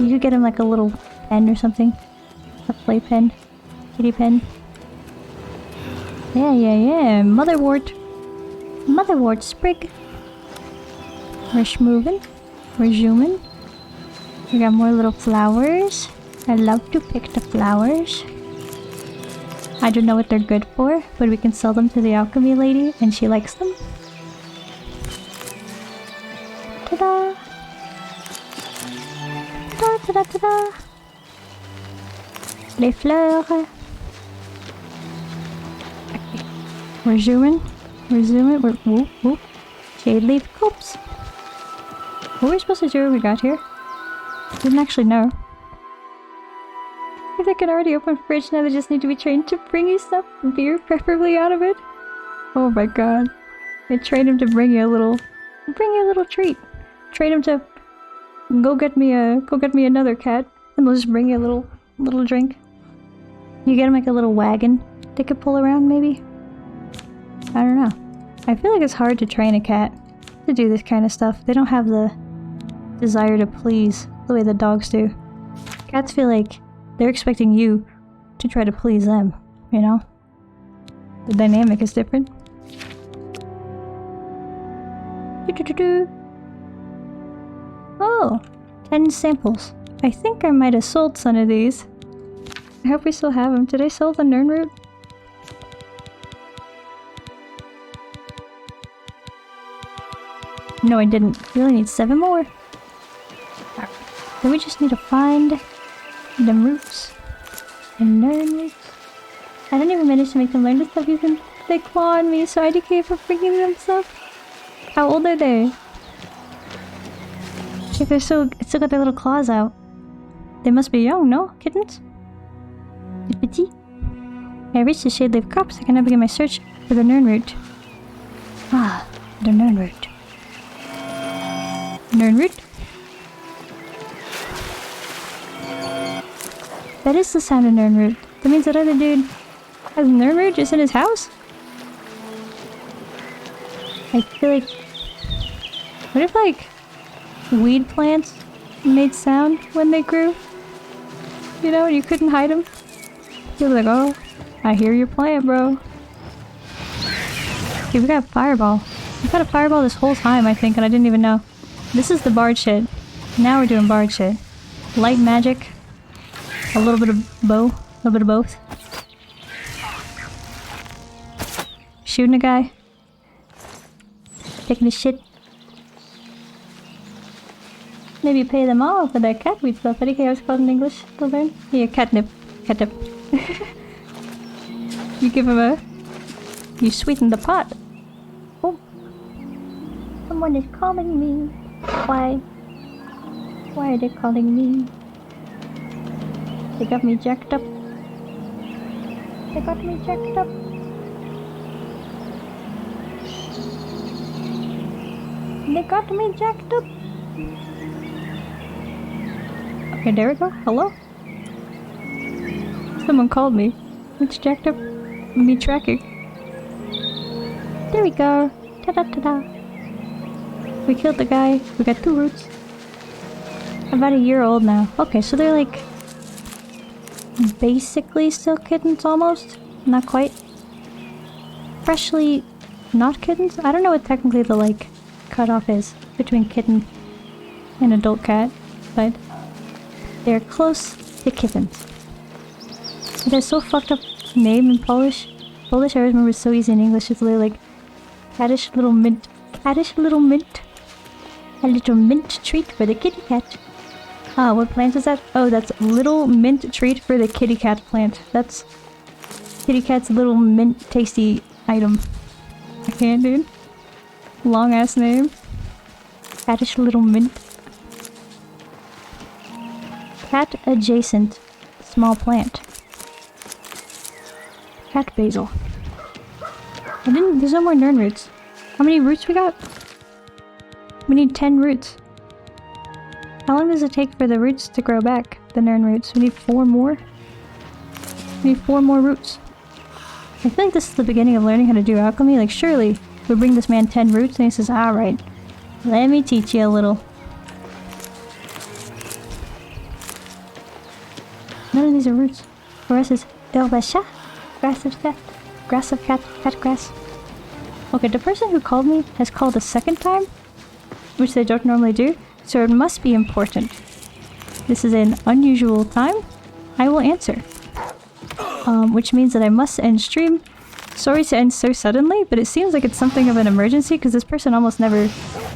Speaker 1: You could get him like a little pen or something. A play pen. Kitty pen. Yeah. Motherwort. Motherwort sprig. We're schmoving. We're zooming. We got more little flowers. I love to pick the flowers. I don't know what they're good for, but we can sell them to the alchemy lady and she likes them. Ta-da! Ta-da, ta-da! Les fleurs! Okay. We're zooming. We're whoop whoop. Shade leaf copes. What were we supposed to do when we got here? Didn't actually know. If they can already open fridge now, they just need to be trained to bring you stuff. Beer, preferably out of it. Oh my god. I trained him to bring you a little treat. Train him to go get me another cat, and they'll just bring you a little drink. You get him like a little wagon they could pull around, maybe? I don't know. I feel like it's hard to train a cat to do this kind of stuff. They don't have the desire to please the way the dogs do. Cats feel like they're expecting you to try to please them, you know? The dynamic is different. Oh, 10 samples. I think I might have sold some of these. I hope we still have them. Did I sell the Nernroot? No, I didn't. We only need 7 more. Right. Then we just need to find them roots and Nernroots. I don't even manage to make them learn this stuff even. They claw on me, so I DK for bringing them stuff. How old are they? If they're still got their little claws out. They must be young, no? Kittens? Petit? I reached the shade leaf cups. I can now begin my search for the Nernroot. Ah, the Nernroot. Nernroot? That is the sound of Nernroot. That means that other dude has Nernroot just in his house? I feel like... What if, like, weed plants made sound when they grew? You know, and you couldn't hide them? You'd be like, oh, I hear your plant, bro. Okay, we got a fireball. We've got a fireball this whole time, I think, and I didn't even know. This is the bard shit. Now we're doing bard shit. Light magic. A little bit of bow. A little bit of both. Shooting a guy. Taking a shit. Maybe pay them all for their catweed stuff. I think I was called in English to learn. Yeah, catnip. Catnip. You give him a... You sweeten the pot. Oh. Someone is calling me. Why? Why are they calling me? They got me jacked up. They got me jacked up. They got me jacked up. Okay, there we go. Hello? Someone called me. It's jacked up. Me tracking. There we go. Ta-da-ta-da. We killed the guy. We got 2 roots. About a year old now. Okay, so they're like... basically still kittens almost. Not quite. Freshly not kittens? I don't know what technically the like cutoff is between kitten and adult cat, but they're close to kittens. It has so fucked up name in Polish. Polish I remember it's so easy in English. It's literally like caddish little mint. Caddish little mint. A little mint treat for the kitty cat. Ah, what plant is that? Oh, that's little mint treat for the kitty cat plant. That's kitty cat's little mint tasty item. I can't, dude. Long ass name. Caddish little mint. Cat adjacent. Small plant. Cat basil. There's no more Nern roots. How many roots we got? We need 10 roots. How long does it take for the roots to grow back? The Nern roots. We need 4 more? We need 4 more roots. I feel like this is the beginning of learning how to do alchemy. Like, surely we bring this man 10 roots and he says, alright, let me teach you a little. None of these are roots. For us is Delbasha. Grass of cat. Grass of cat. Cat grass. Okay, the person who called me has called a second time, which they don't normally do, so it must be important. This is an unusual time. I will answer. Which means that I must end stream. Sorry to end so suddenly, but it seems like it's something of an emergency because this person almost never...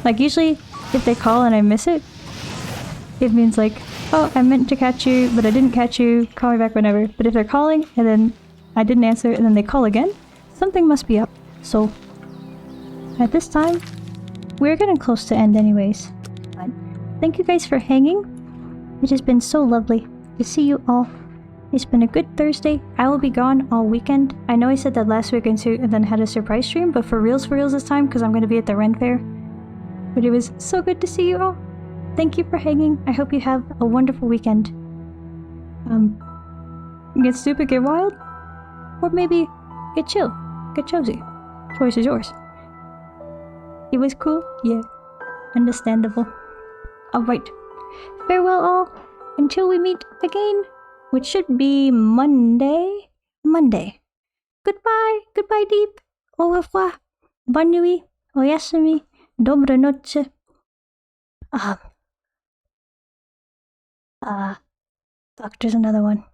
Speaker 1: Like, usually if they call and I miss it, it means like, oh, I meant to catch you, but I didn't catch you, call me back whenever. But if they're calling and then I didn't answer and then they call again, something must be up. So, at this time, we're getting close to end anyways. But thank you guys for hanging. It has been so lovely to see you all. It's been a good Thursday. I will be gone all weekend. I know I said that last weekend too and then had a surprise stream, but for reals this time because I'm going to be at the Ren Fair. But it was so good to see you all. Thank you for hanging. I hope you have a wonderful weekend. Get stupid, get wild, or maybe get chill, get cozy. Choice is yours. It was cool? Yeah. Understandable. Alright. Farewell all, until we meet again, which should be Monday. Goodbye, goodbye deep. Au revoir. Bonne nuit. Oyasumi. Dobra noche. Fuck, there's another one.